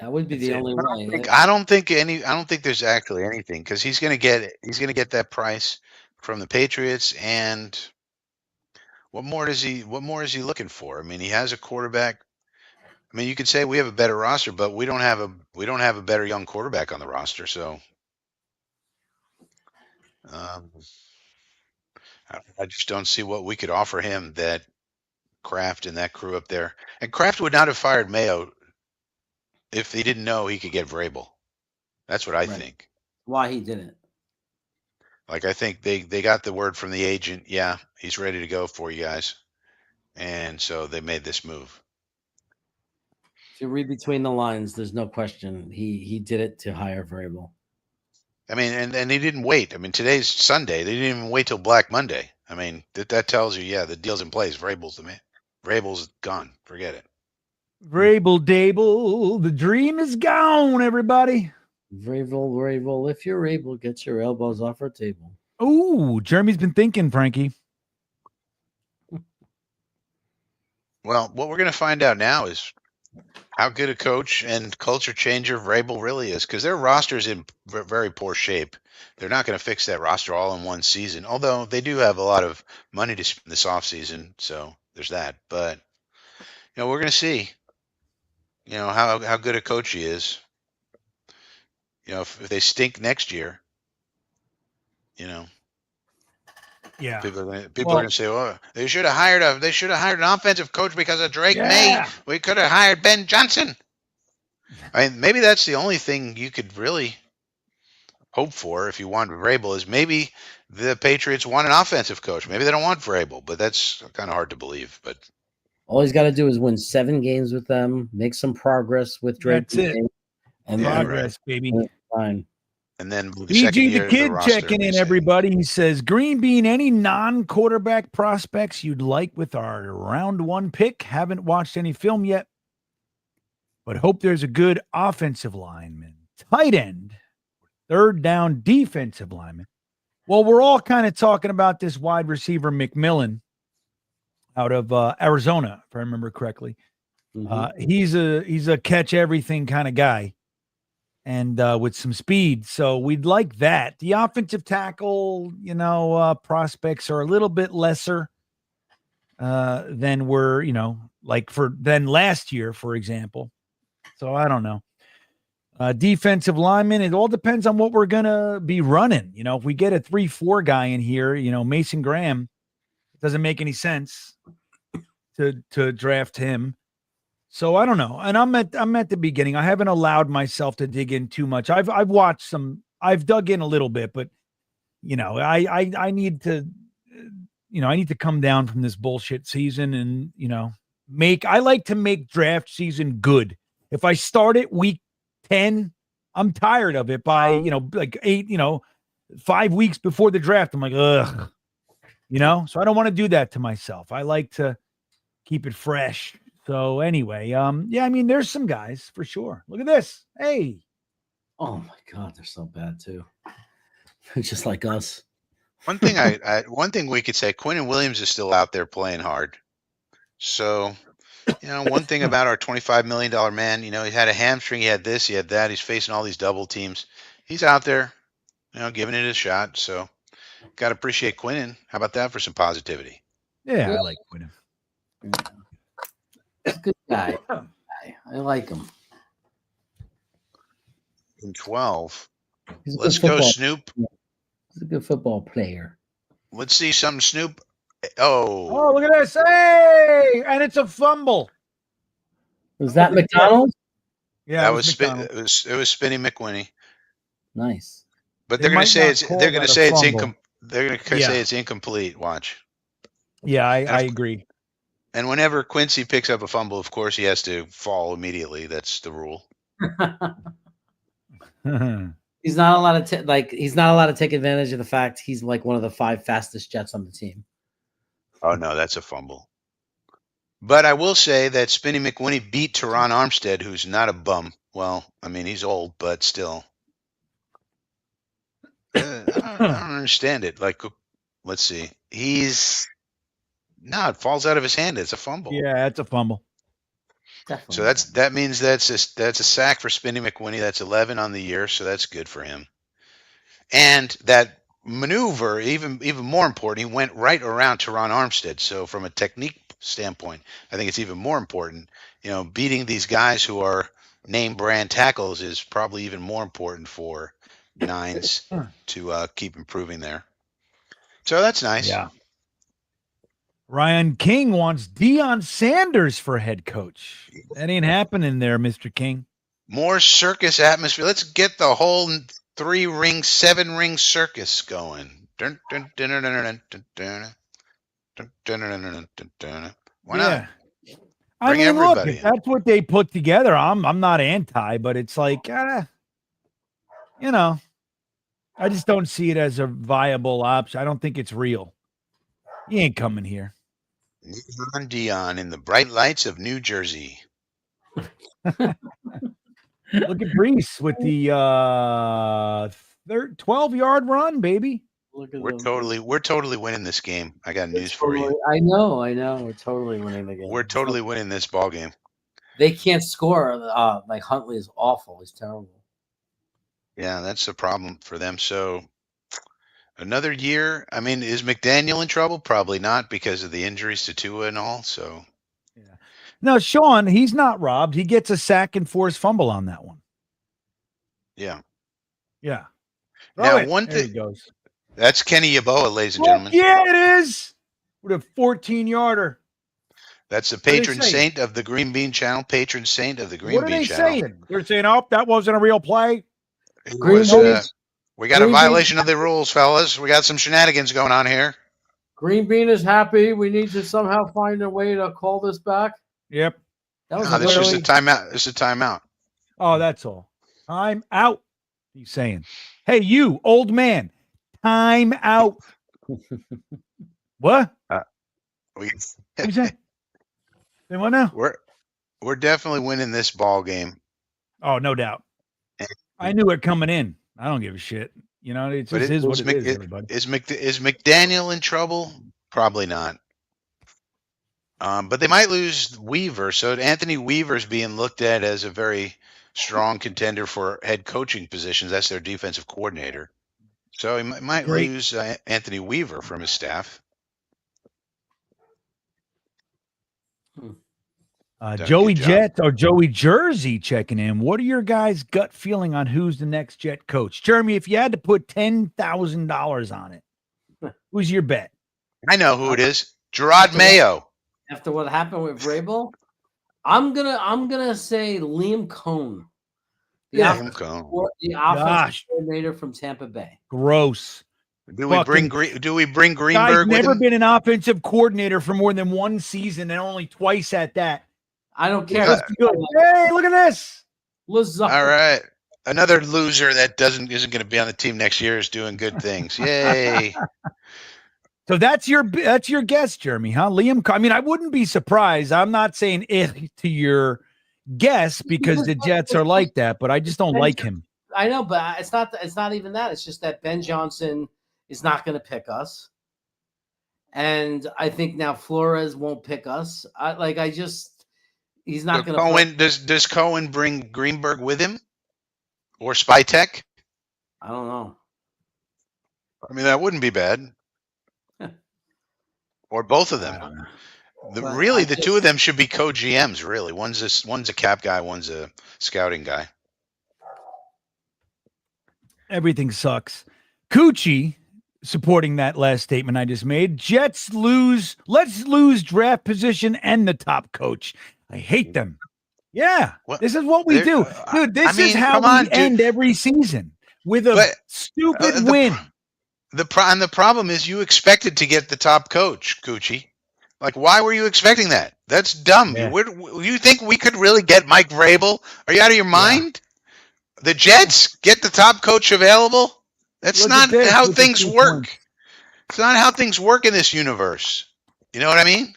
Speaker 2: That would be the only way.
Speaker 3: I don't think there's actually anything because he's gonna get that price from the Patriots. And what more is he looking for? I mean, he has a quarterback. I mean, you could say we have a better roster, but we don't have a better young quarterback on the roster. So I just don't see what we could offer him that Kraft and that crew up there. And Kraft would not have fired Mayo if he didn't know he could get Vrabel. That's what I think.
Speaker 2: Why he didn't.
Speaker 3: Like, I think they got the word from the agent. Yeah, he's ready to go for you guys. And so they made this move.
Speaker 2: If you read between the lines, there's no question he did it to hire Vrabel.
Speaker 3: I mean, and he didn't wait. I mean, today's Sunday. They didn't even wait till Black Monday. I mean, that tells you, yeah, the deal's in place. Vrabel's the man. Vrabel's gone. Forget it.
Speaker 1: Vrabel Dable, the dream is gone, everybody.
Speaker 2: Vrabel, if you're able, get your elbows off our table.
Speaker 1: Oh, Jeremy's been thinking, Frankie.
Speaker 3: Well, what we're going to find out now is how good a coach and culture changer Vrabel really is, because their roster's in very poor shape. They're not going to fix that roster all in one season, although they do have a lot of money to spend this offseason, so there's that. But, we're going to see, how good a coach he is. If they stink next year,
Speaker 1: yeah,
Speaker 3: people are going to say, "Oh, they should have hired an offensive coach because of Drake May. We could have hired Ben Johnson." I mean, maybe that's the only thing you could really hope for if you want Vrabel is maybe the Patriots want an offensive coach. Maybe they don't want Vrabel, but that's kind of hard to believe. But
Speaker 2: all he's got to do is win 7 games with them, make some progress with Drake.
Speaker 1: That's it.
Speaker 2: And
Speaker 1: progress, baby.
Speaker 2: Fine.
Speaker 3: And then the
Speaker 1: EG
Speaker 3: second year
Speaker 1: the
Speaker 3: of the
Speaker 1: Kid
Speaker 3: roster,
Speaker 1: checking
Speaker 3: they
Speaker 1: in,
Speaker 3: say.
Speaker 1: everybody. He says, GreenBean, any non-quarterback prospects you'd like with our round 1 pick? Haven't watched any film yet, but hope there's a good offensive lineman, tight end, third down defensive lineman. Well, we're all kind of talking about this wide receiver McMillan out of Arizona, if I remember correctly. He's a catch everything kind of guy, and with some speed. So we'd like that. The offensive tackle, prospects are a little bit lesser than than last year, for example. So I don't know. Defensive lineman, it all depends on what we're going to be running. If we get a 3-4 guy in here, Mason Graham, it doesn't make any sense to draft him. So I don't know. And I'm at the beginning. I haven't allowed myself to dig in too much. I've watched some, I've dug in a little bit, but I need to, I need to come down from this bullshit season and, I like to make draft season good. If I start it week 10, I'm tired of it by, like 5 weeks before the draft. I'm like, ugh, so I don't want to do that to myself. I like to keep it fresh. So anyway, there's some guys for sure. Look at this. Hey.
Speaker 2: Oh my God, they're so bad too. They're just like us.
Speaker 3: One thing one thing we could say, Quinnen Williams is still out there playing hard. So, one thing about our $25 million man, he had a hamstring, he had this, he had that. He's facing all these double teams. He's out there, giving it a shot. So, got to appreciate Quinnen. How about that for some positivity?
Speaker 1: Yeah, I like Quinnen.
Speaker 2: Good guy. I like him.
Speaker 3: In 12. Let's go, Snoop.
Speaker 2: He's a good football player.
Speaker 3: Let's see some Snoop.
Speaker 1: Oh, look at this. Hey! And it's a fumble.
Speaker 2: Was that McDonald?
Speaker 1: Yeah,
Speaker 3: that was McDonald. It was Spinny McWhinney.
Speaker 2: Nice.
Speaker 3: But they're going to say it's incomplete. Watch.
Speaker 1: Yeah, I agree.
Speaker 3: And whenever Quincy picks up a fumble, of course, he has to fall immediately. That's the rule.
Speaker 2: He's not allowed to take advantage of the fact he's like one of the 5 fastest Jets on the team.
Speaker 3: Oh no, that's a fumble. But I will say that Spinny McWhinney beat Teron Armstead, who's not a bum. Well, I mean, he's old, but still. I don't understand it. Like, let's see. It falls out of his hand. It's a fumble.
Speaker 1: Yeah, it's a fumble.
Speaker 2: Definitely.
Speaker 3: So that means that's a sack for Spinny McWhinney. That's 11 on the year, so that's good for him. And that maneuver, even more important, he went right around Teron Armstead. So from a technique standpoint, I think it's even more important. Beating these guys who are name brand tackles is probably even more important for Nines to keep improving there. So that's nice.
Speaker 1: Yeah. Ryan King wants Deion Sanders for head coach. That ain't happening there, Mr. King.
Speaker 3: More circus atmosphere. Let's get the whole 3-ring, 7-ring circus going. Why not?
Speaker 1: I mean, look, if that's what they put together, I'm not anti, but it's like, I just don't see it as a viable option. I don't think it's real. He ain't coming here.
Speaker 3: Dion in the bright lights of New Jersey.
Speaker 1: Look at Brees with the 12-yard run, baby.
Speaker 3: We're totally winning this game. I got news for you.
Speaker 2: I know. We're totally winning the game.
Speaker 3: We're totally winning this ball game.
Speaker 2: They can't score. Like Huntley is awful. He's terrible.
Speaker 3: Yeah, that's a problem for them. So another year. I mean, is McDaniel in trouble? Probably not, because of the injuries to Tua and all. So,
Speaker 1: yeah. No, Sean, he's not robbed. He gets a sack and forced fumble on that one.
Speaker 3: Yeah.
Speaker 1: Yeah.
Speaker 3: Now, one thing goes. That's Kenny Yeboah, ladies and gentlemen.
Speaker 1: Yeah, it is. With a 14-yarder.
Speaker 3: That's the patron saint of the Green Bean channel. Patron saint of the Green Bean channel.
Speaker 1: What are they saying? They're saying, "Oh, that wasn't a real play."
Speaker 3: We got a violation of the rules, fellas. We got some shenanigans going on here.
Speaker 2: Green Bean is happy. We need to somehow find a way to call this back.
Speaker 1: Yep.
Speaker 3: This is a timeout. This is a timeout.
Speaker 1: Oh, that's all. Time out. He's saying. Hey, you old man, time out. What?
Speaker 3: We,
Speaker 1: What you say? Say what now?
Speaker 3: we're definitely winning this ball game.
Speaker 1: Oh, no doubt. I knew it coming in. I don't give a shit. You know, it just is what it is, everybody.
Speaker 3: Is McDaniel in trouble? Probably not. But they might lose Weaver. So Anthony Weaver's being looked at as a very strong contender for head coaching positions. That's their defensive coordinator. So he might lose Anthony Weaver from his staff.
Speaker 1: Joey Jet or Joey Jersey checking in. What are your guys' gut feeling on who's the next Jet coach? Jeremy, if you had to put $10,000 on it, who's your bet?
Speaker 3: I know who it is. Gerard Mayo.
Speaker 2: After what happened with Vrabel, I'm gonna say Liam Cohn. The offensive coordinator from Tampa Bay.
Speaker 1: Gross.
Speaker 3: Do we bring Greenberg?
Speaker 1: Guy's never been an offensive coordinator for more than one season, and only twice at that.
Speaker 2: I don't care.
Speaker 1: Hey, look at this.
Speaker 2: Lazard.
Speaker 3: All right, another loser that isn't going to be on the team next year is doing good things. Yay!
Speaker 1: So that's your guess, Jeremy, huh? Liam. I mean, I wouldn't be surprised. I'm not saying to your guess because the Jets are like that, but I just don't like him.
Speaker 2: I know, but it's not even that. It's just that Ben Johnson is not going to pick us, and I think now Flores won't pick us. He's not going to.
Speaker 3: Cohen does Cohen bring Greenberg with him, or Spytek?
Speaker 2: I don't know.
Speaker 3: I mean, that wouldn't be bad. Or both of them. The two of them should be co-GMs. Really, one's a cap guy, one's a scouting guy.
Speaker 1: Everything sucks. Coochie supporting that last statement I just made. Jets lose. Let's lose draft position and the top coach. I hate them. Yeah, this is what we do, dude. This is how we end every season with a stupid win.
Speaker 3: The problem is you expected to get the top coach, Coochie. Like, why were you expecting that? That's dumb. Yeah. You think we could really get Mike Vrabel? Are you out of your mind? Yeah. The Jets get the top coach available? That's not how things work. It's not how things work in this universe. You know what I mean?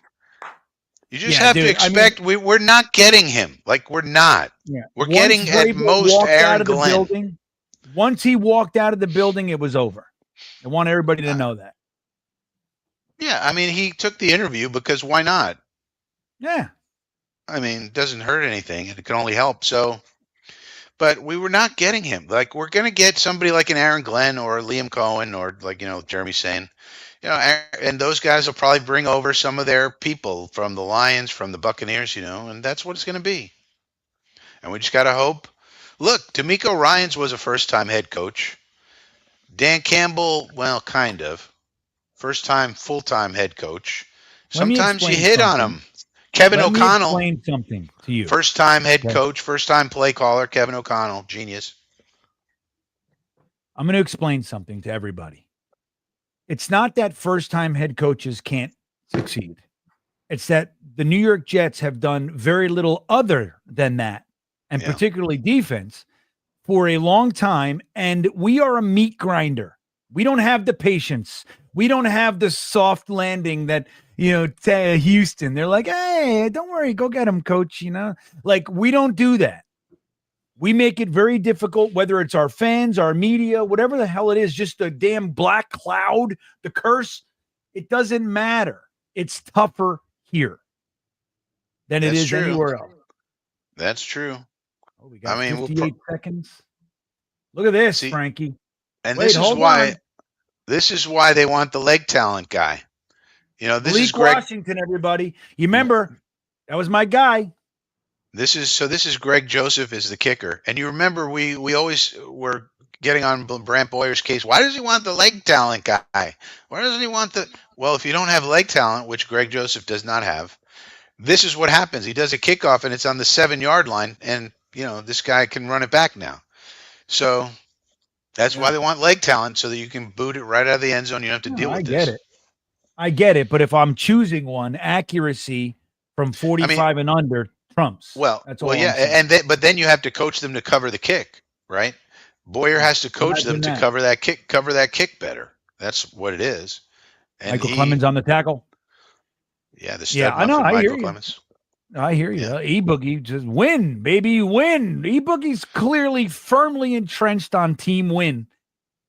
Speaker 3: You just have to expect we're not getting him. Like, we're not. Yeah. We're getting at most Aaron Glenn.
Speaker 1: Once he walked out of the building, it was over. I want everybody to know that.
Speaker 3: Yeah, I mean, he took the interview because why not?
Speaker 1: Yeah.
Speaker 3: I mean, it doesn't hurt anything, and it can only help. So, but we were not getting him. Like, we're going to get somebody like an Aaron Glenn or Liam Cohen or, like, Jeremy's saying, and those guys will probably bring over some of their people from the Lions, from the Buccaneers, and that's what it's going to be. And we just got to hope. Look, D'Amico Ryans was a first-time head coach. Dan Campbell, well, kind of. First-time, full-time head coach. Sometimes you hit on him. Kevin O'Connell.
Speaker 1: Explain something to you.
Speaker 3: First-time head coach, first-time play caller, Kevin O'Connell, genius.
Speaker 1: I'm going to explain something to everybody. It's not that first-time head coaches can't succeed. It's that the New York Jets have done very little other than that, and particularly defense, for a long time, and we are a meat grinder. We don't have the patience. We don't have the soft landing that, Houston. They're like, hey, don't worry, go get him, coach, Like, we don't do that. We make it very difficult, whether it's our fans, our media, whatever the hell it is, just a damn black cloud, the curse. It doesn't matter. It's tougher here than it is anywhere else.
Speaker 3: That's true.
Speaker 1: Oh, we got 58 seconds. Look at this, Frankie.
Speaker 3: And this is why they want the leg talent guy. This is Greg
Speaker 1: Washington, everybody. You remember, that was my guy.
Speaker 3: This is Greg Joseph is the kicker. And you remember we always were getting on Brant Boyer's case. Why does he want the leg talent guy? Why doesn't he want well, if you don't have leg talent, which Greg Joseph does not have, this is what happens. He does a kickoff and it's on the 7-yard line, and this guy can run it back now. So that's why they want leg talent, so that you can boot it right out of the end zone. You don't have to deal with this.
Speaker 1: I get it. But if I'm choosing one, accuracy from 45 and under trumps.
Speaker 3: Well, but then you have to coach them to cover the kick, right? Boyer has to coach them
Speaker 1: Imagine
Speaker 3: to
Speaker 1: that.
Speaker 3: cover that kick better. That's what it is. And
Speaker 1: Michael Clemens on the tackle.
Speaker 3: Yeah, the
Speaker 1: Yeah,
Speaker 3: stud
Speaker 1: I know.
Speaker 3: muffin,
Speaker 1: I hear
Speaker 3: Michael
Speaker 1: you.
Speaker 3: Clemens.
Speaker 1: I hear you.
Speaker 3: Yeah.
Speaker 1: E-Boogie, just win, baby, win. E-Boogie's clearly firmly entrenched on team win.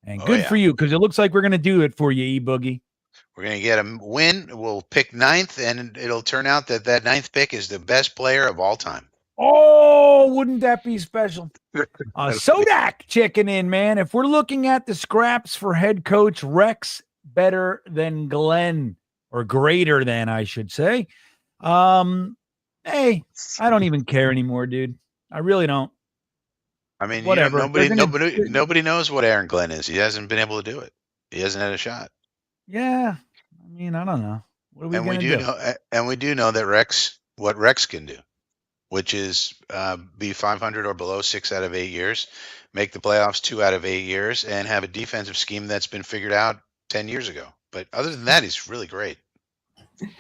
Speaker 1: And good for you, because it looks like we're going to do it for you, E-Boogie.
Speaker 3: We're going to get a win. We'll pick 9th, and it'll turn out that 9th pick is the best player of all time.
Speaker 1: Oh, wouldn't that be special? Sodak checking in, man. If we're looking at the scraps for head coach, Rex better than Glenn, or greater than, I should say. Hey, I don't even care anymore, dude. I really don't.
Speaker 3: I mean,
Speaker 1: whatever.
Speaker 3: Nobody knows what Aaron Glenn is. He hasn't been able to do it. He hasn't had a shot.
Speaker 1: Yeah, I mean, I don't know. What are we going to do?
Speaker 3: And we do know that what Rex can do, which is be 500 or below 6 out of 8 years, make the playoffs 2 out of 8 years, and have a defensive scheme that's been figured out 10 years ago. But other than that, he's really great.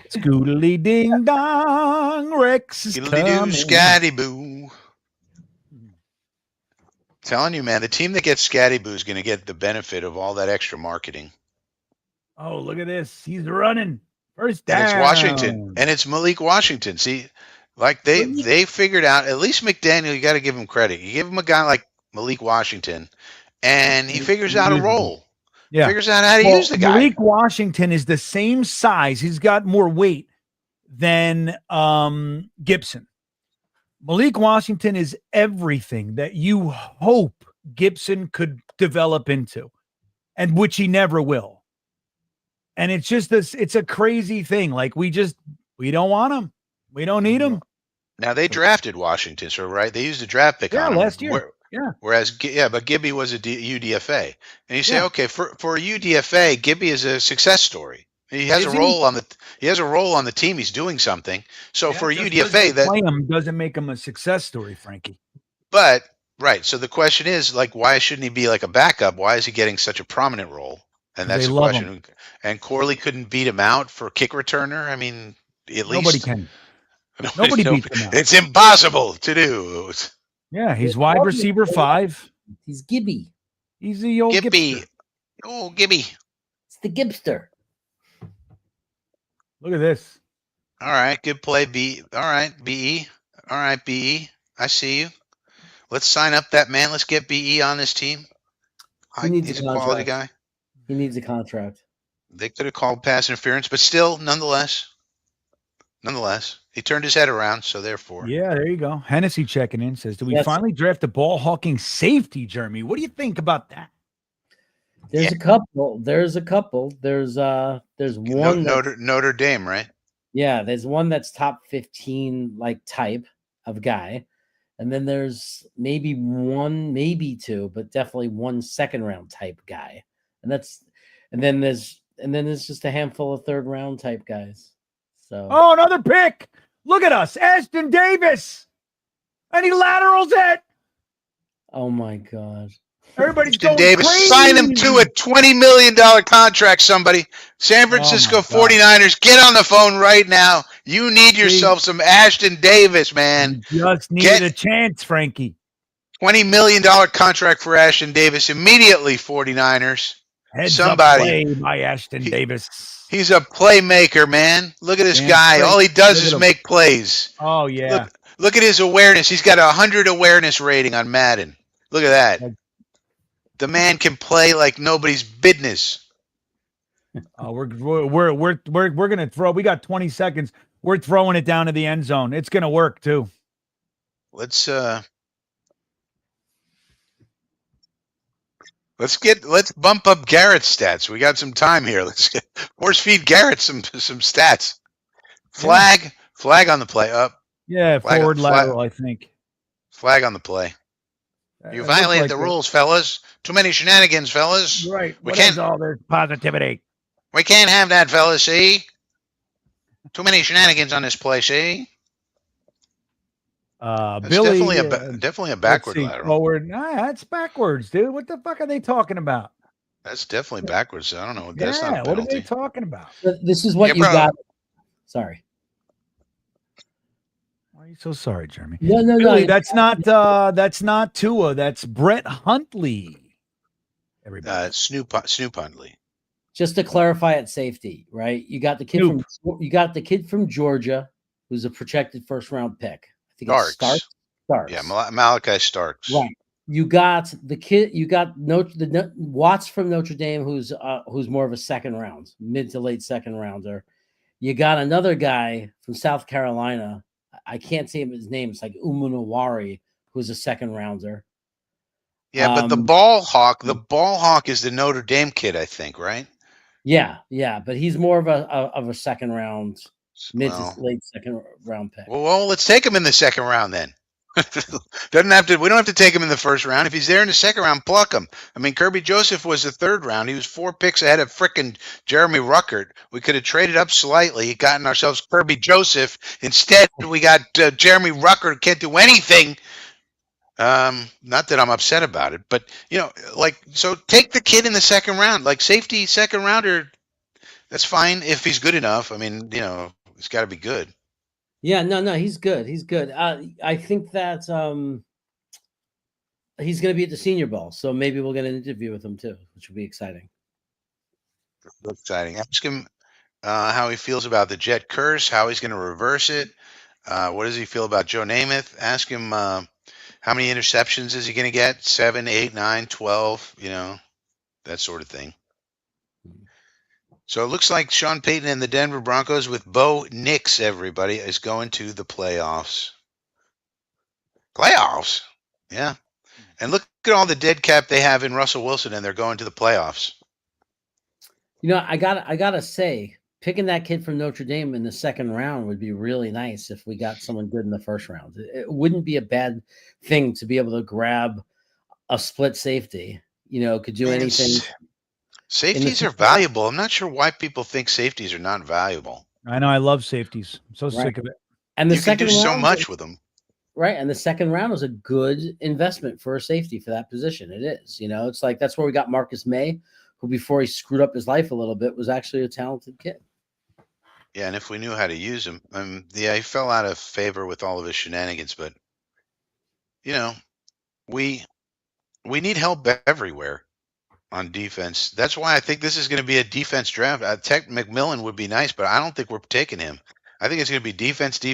Speaker 1: Scoodly ding dong, Rex is coming.
Speaker 3: Scatty boo. Telling you, man, the team that gets Scatty Boo is going to get the benefit of all that extra marketing.
Speaker 1: Oh, look at this. He's running. First down.
Speaker 3: And it's Washington. And it's Malik Washington. See, like they figured out, at least McDaniel, you got to give him credit. You give him a guy like Malik Washington, and he figures out a role.
Speaker 1: Yeah.
Speaker 3: Figures out how to use the guy.
Speaker 1: Malik Washington is the same size. He's got more weight than Gibson. Malik Washington is everything that you hope Gibson could develop into, and which he never will. And it's just this, it's a crazy thing. Like we don't want him. We don't need him.
Speaker 3: Now they drafted Washington, so right? They used a draft pick on him
Speaker 1: last year.
Speaker 3: Whereas, but Gibby was a UDFA. And you say, okay, for a UDFA, Gibby is a success story. He has a role on the team. He's doing something. So for a UDFA, that
Speaker 1: play him doesn't make him a success story, Frankie.
Speaker 3: But right. So the question is, like, why shouldn't he be like a backup? Why is he getting such a prominent role? And that's the question.
Speaker 1: Him.
Speaker 3: And Corley couldn't beat him out for kick returner. I mean, at least
Speaker 1: nobody can. Nobody beats him out.
Speaker 3: It's impossible to do.
Speaker 1: Yeah, he's wide receiver 5.
Speaker 2: He's Gibby.
Speaker 1: He's the old
Speaker 3: Gibby. Oh, Gibby.
Speaker 2: It's the Gibster.
Speaker 1: Look at this.
Speaker 3: All right, good play, B. All right, BE. All right, BE. I see you. Let's sign up that man. Let's get BE on this team. He's a quality guy.
Speaker 2: He needs a contract.
Speaker 3: They could have called pass interference, but still, nonetheless, he turned his head around, so therefore.
Speaker 1: Yeah, there you go. Hennessy checking in says, do we finally draft a ball-hawking safety, Jeremy? What do you think about that?
Speaker 2: There's a couple. There's one.
Speaker 3: Notre Dame, right?
Speaker 2: Yeah, there's one that's top 15 like type of guy. And then there's maybe one, maybe two, but definitely one second round type guy. And then there's just a handful of third round type guys. So
Speaker 1: another pick. Look at us, Ashton Davis. And he laterals it.
Speaker 2: Oh my God.
Speaker 1: Everybody's going
Speaker 3: Davis,
Speaker 1: crazy.
Speaker 3: sign him to a $20 million contract, somebody. San Francisco 49ers, get on the phone right now. You need yourself some Ashton Davis, man.
Speaker 1: You just needed a chance, Frankie.
Speaker 3: $20 million contract for Ashton Davis immediately, 49ers.
Speaker 1: Heads up play by Ashton Davis.
Speaker 3: He's a playmaker, man. Look at this guy. All he does is make plays.
Speaker 1: Oh, yeah.
Speaker 3: Look at his awareness. He's got a 100 awareness rating on Madden. Look at that. The man can play like nobody's business.
Speaker 1: We're gonna throw. We got 20 seconds. We're throwing it down to the end zone. It's gonna work too.
Speaker 3: Let's bump up Garrett's stats. We got some time here. Let's force feed Garrett some stats. Flag on the play. Up.
Speaker 1: Yeah, forward lateral. I think.
Speaker 3: Flag on the play. You violated the rules, fellas. Too many shenanigans, fellas.
Speaker 1: Right. We can't all their positivity.
Speaker 3: We can't have that, fellas. See? Too many shenanigans on this play. See?
Speaker 1: Billy,
Speaker 3: definitely a backward lateral.
Speaker 1: Forward. That's backwards, dude. What the fuck are they talking about?
Speaker 3: That's definitely backwards. I don't know. That's not a
Speaker 1: penalty. What are they talking about?
Speaker 2: This is what you got. Sorry.
Speaker 1: you so sorry, Jeremy?
Speaker 2: No.
Speaker 1: Billy, that's not Tua. That's Brett Huntley. Everybody.
Speaker 3: Snoop Hundley.
Speaker 2: Just to clarify at safety, right? You got the kid from Georgia, who's a projected first round pick. I think it's Starks.
Speaker 3: Yeah, Malachi Starks.
Speaker 2: Right. You got the kid. You got Watts from Notre Dame, who's more of a second round, mid to late second rounder. You got another guy from South Carolina. I can't say his name. It's like Umunawari, who's a second rounder.
Speaker 3: Yeah, but the ball hawk is the Notre Dame kid, I think, right?
Speaker 2: Yeah, but he's more of a second round, mid to late second round pick.
Speaker 3: Well, let's take him in the second round then. We don't have to take him in the first round. If he's there in the second round, pluck him. I mean, Kirby Joseph was the third round. He was 4 picks ahead of frickin' Jeremy Ruckert. We could have traded up slightly, gotten ourselves Kirby Joseph. Instead, we got Jeremy Ruckert, can't do anything. Not that I'm upset about it, but so take the kid in the second round, like safety second rounder. That's fine if he's good enough. I mean, he's got to be good.
Speaker 2: Yeah, no, he's good. He's good. I think that he's going to be at the Senior Bowl, so maybe we'll get an interview with him too, which will be exciting.
Speaker 3: Ask him how he feels about the Jet curse, how he's going to reverse it. What does he feel about Joe Namath? Ask him how many interceptions is he going to get? 7, 8, 9, 12, that sort of thing. So it looks like Sean Payton and the Denver Broncos with Bo Nix, everybody, is going to the playoffs. Playoffs? Yeah. And look at all the dead cap they have in Russell Wilson, and they're going to the playoffs.
Speaker 2: I gotta say, picking that kid from Notre Dame in the second round would be really nice if we got someone good in the first round. It wouldn't be a bad thing to be able to grab a split safety. Could do anything.
Speaker 3: Safeties are valuable. I'm not sure why people think safeties are not valuable.
Speaker 1: I know. I love safeties. I'm so sick of it.
Speaker 2: And the
Speaker 3: you can do so much with them.
Speaker 2: Right. And the second round is a good investment for a safety for that position. It is. It's like that's where we got Marcus May, who before he screwed up his life a little bit was actually a talented kid.
Speaker 3: Yeah, and if we knew how to use him, he fell out of favor with all of his shenanigans, but we need help everywhere on defense. That's why I think this is going to be a defense draft. Tech McMillan would be nice, but I don't think we're taking him. I think it's going to be defense,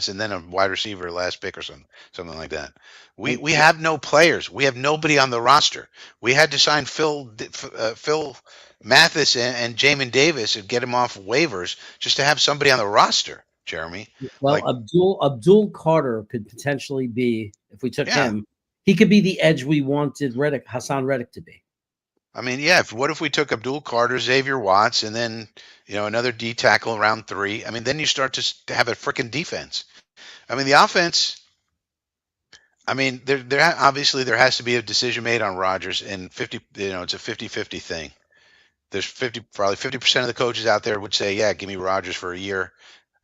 Speaker 3: and then a wide receiver last pick or something like that. We have no players. We have nobody on the roster. We had to sign Phil Mathis and Jamin Davis and get him off waivers just to have somebody on the roster, Jeremy.
Speaker 2: Well, Abdul Carter could potentially be, if we took him, he could be the edge we wanted Hassan Reddick to be.
Speaker 3: I mean, yeah. What if we took Abdul Carter, Xavier Watts, and then another D tackle around 3? I mean, then you start to have a freaking defense. I mean, the offense. I mean, there obviously there has to be a decision made on Rodgers, and 50. It's a 50-50 thing. There's probably 50% of the coaches out there would say, "Yeah, give me Rodgers for a year."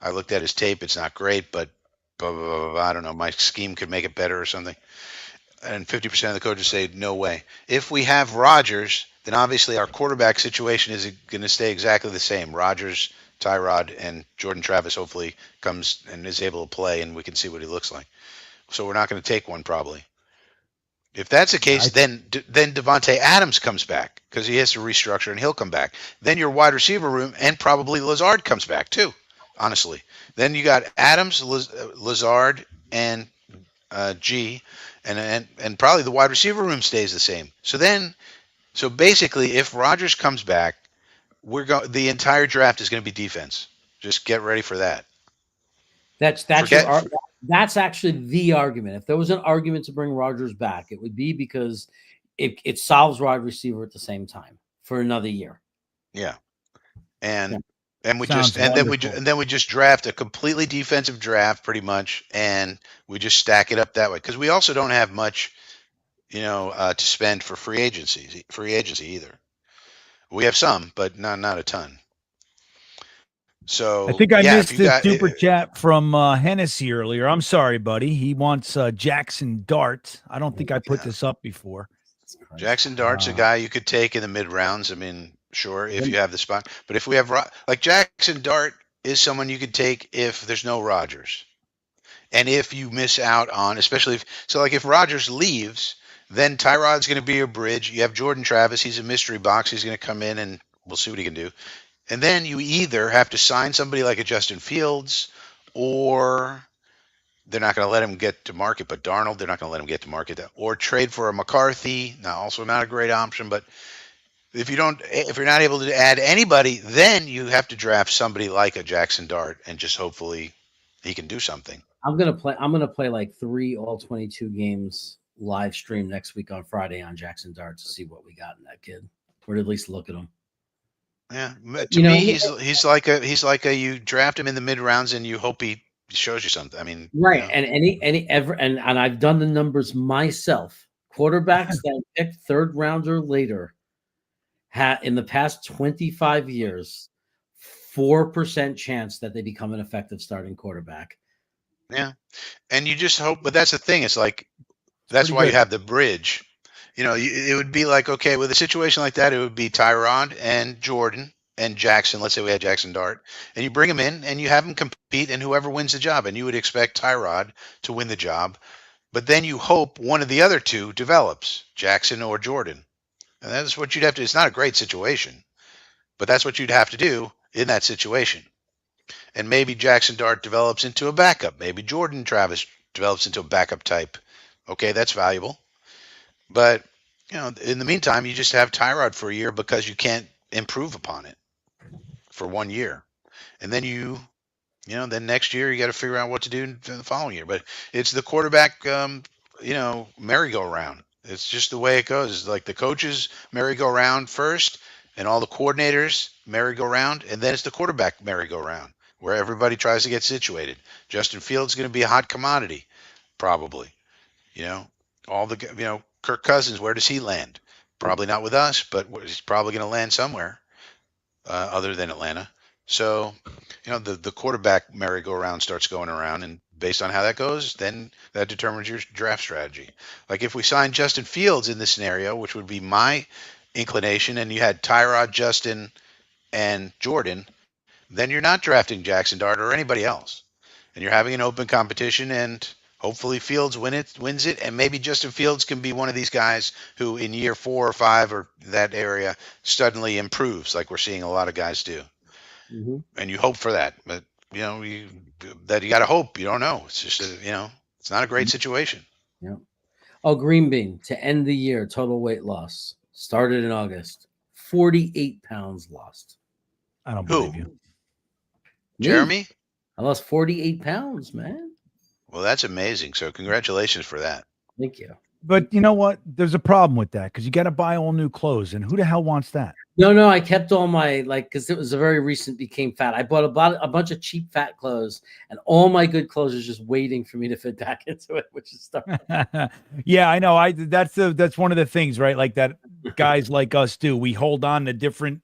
Speaker 3: I looked at his tape; it's not great, but blah, blah, blah, blah, I don't know. My scheme could make it better or something. And 50% of the coaches say, no way. If we have Rodgers, then obviously our quarterback situation is going to stay exactly the same. Rodgers, Tyrod, and Jordan Travis hopefully comes and is able to play, and we can see what he looks like. So we're not going to take one probably. If that's the case, then Devontae Adams comes back because he has to restructure, and he'll come back. Then your wide receiver room and probably Lazard comes back too, honestly. Then you got Adams, Lazard, and G. And probably the wide receiver room stays the same. So basically, if Rodgers comes back, the entire draft is going to be defense. Just get ready for that.
Speaker 2: That's actually the argument. If there was an argument to bring Rodgers back, it would be because it solves wide receiver at the same time for another year.
Speaker 3: Yeah, and we just draft a completely defensive draft pretty much, and we just stack it up that way because we also don't have much, to spend for free agency either. We have some, but not a ton. So
Speaker 1: I think I missed the super chat from Hennessy earlier. I'm sorry, buddy. He wants Jackson Dart. I don't think I put this up before.
Speaker 3: Jackson Dart's a guy you could take in the mid rounds. I mean, sure, if you have the spot. But if we have Jackson Dart is someone you could take if there's no Rodgers. And if you miss out on, especially if Rodgers leaves, then Tyrod's going to be your bridge. You have Jordan Travis. He's a mystery box. He's going to come in and we'll see what he can do. And then you either have to sign somebody like a Justin Fields, or they're not going to let him get to market. But Darnold, they're not going to let him get to market. Or trade for a McCarthy. Now, also not a great option. But if you're not able to add anybody, then you have to draft somebody like a Jackson Dart and just hopefully he can do something.
Speaker 2: I'm gonna play like 3 all 22 games live stream next week on Friday on Jackson Dart to see what we got in that kid, or at least look at him.
Speaker 3: Yeah, to me, he's like a you draft him in the mid rounds and you hope he shows you something. I mean,
Speaker 2: right? And I've done the numbers myself. Quarterbacks that picked third round or later in the past 25 years, 4% chance that they become an effective starting quarterback.
Speaker 3: Yeah, and you just hope, but that's the thing. It's like that's why you have the bridge. It would be like, okay, with a situation like that, it would be Tyrod and Jordan and Jackson. Let's say we had Jackson Dart, and you bring him in and you have him compete, and whoever wins the job, and you would expect Tyrod to win the job, but then you hope one of the other two develops, Jackson or Jordan, and that's what you'd have to. It's not a great situation, but that's what you'd have to do in that situation. And maybe Jackson Dart develops into a backup. Maybe Jordan Travis develops into a backup type. Okay, that's valuable. But, in the meantime, you just have Tyrod for a year because you can't improve upon it for 1 year. And then then next year you got to figure out what to do for the following year. But it's the quarterback, merry-go-round. It's just the way it goes. It's like the coaches merry-go-round first and all the coordinators merry-go-round. And then it's the quarterback merry-go-round where everybody tries to get situated. Justin Fields is going to be a hot commodity, probably. Kirk Cousins, where does he land? Probably not with us, but he's probably going to land somewhere other than Atlanta. So, the quarterback merry-go-round starts going around, and based on how that goes, then that determines your draft strategy. Like if we signed Justin Fields in this scenario, which would be my inclination, and you had Tyrod, Justin, and Jordan, then you're not drafting Jackson Dart or anybody else. And you're having an open competition, and hopefully Fields wins it, and maybe Justin Fields can be one of these guys who in year 4 or 5 or that area suddenly improves like we're seeing a lot of guys do.
Speaker 2: Mm-hmm.
Speaker 3: And you hope for that. But, you got to hope. You don't know. It's just, it's not a great situation.
Speaker 2: Yeah. Oh, GreenBean, to end the year, total weight loss. Started in August. 48 pounds lost.
Speaker 1: I don't believe you.
Speaker 3: Jeremy?
Speaker 2: I lost 48 pounds, man.
Speaker 3: Well, that's amazing. So congratulations for that.
Speaker 2: Thank you.
Speaker 1: But you know what? There's a problem with that because you got to buy all new clothes. And who the hell wants that?
Speaker 2: No, I kept all my, because it was a very recent became fat. I bought a bunch of cheap fat clothes, and all my good clothes are just waiting for me to fit back into it, which is stuff.
Speaker 1: Yeah, I know. That's one of the things, right? Like that guys like us do. We hold on to different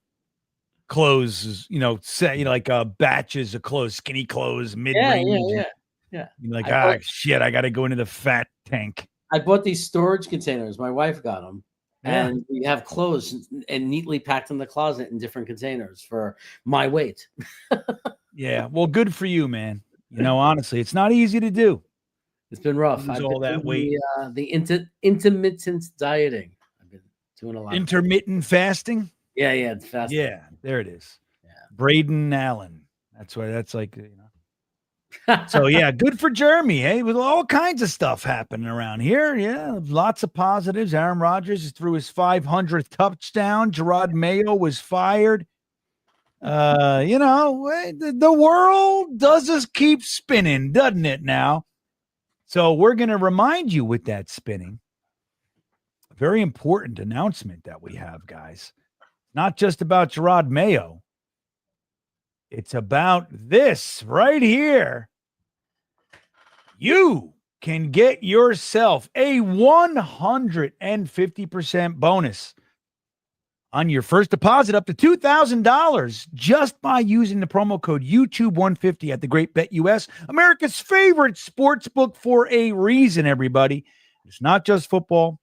Speaker 1: clothes, like batches of clothes, skinny clothes, mid-range.
Speaker 2: Yeah.
Speaker 1: You're like, shit, I got to go into the fat tank.
Speaker 2: I bought these storage containers. My wife got them. Yeah. And we have clothes and neatly packed in the closet in different containers for my weight.
Speaker 1: Yeah. Well, good for you, man. Honestly, it's not easy to do.
Speaker 2: It's been rough.
Speaker 1: I've all that weight.
Speaker 2: The intermittent dieting. I've been doing a lot.
Speaker 1: Intermittent fasting?
Speaker 2: Yeah, it's fasting.
Speaker 1: Yeah, there it is. Yeah. Braden Allen. That's why that's like, So yeah, good for Jeremy. Hey, with all kinds of stuff happening around here. Yeah, lots of positives. Aaron Rodgers threw his 500th touchdown. Gerard Mayo was fired. The world does just keep spinning, doesn't it now? So we're going to remind you with that spinning. A very important announcement that we have, guys. Not just about Gerard Mayo. It's about this right here. You can get yourself a 150% bonus on your first deposit up to $2,000 just by using the promo code YouTube150 at the Great Bet US, America's favorite sports book for a reason, everybody. It's not just football.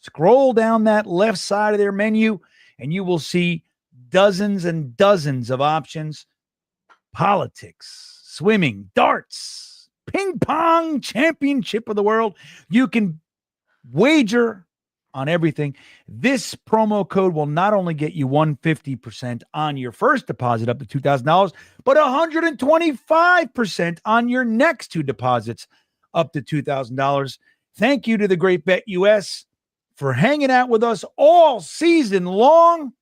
Speaker 1: Scroll down that left side of their menu and you will see dozens and dozens of options. Politics, swimming, darts, ping pong championship of the world. You can wager on everything. This promo code will not only get you 150% on your first deposit up to $2,000, but 125% on your next two deposits up to $2,000. Thank you to the great Bet US for hanging out with us all season long.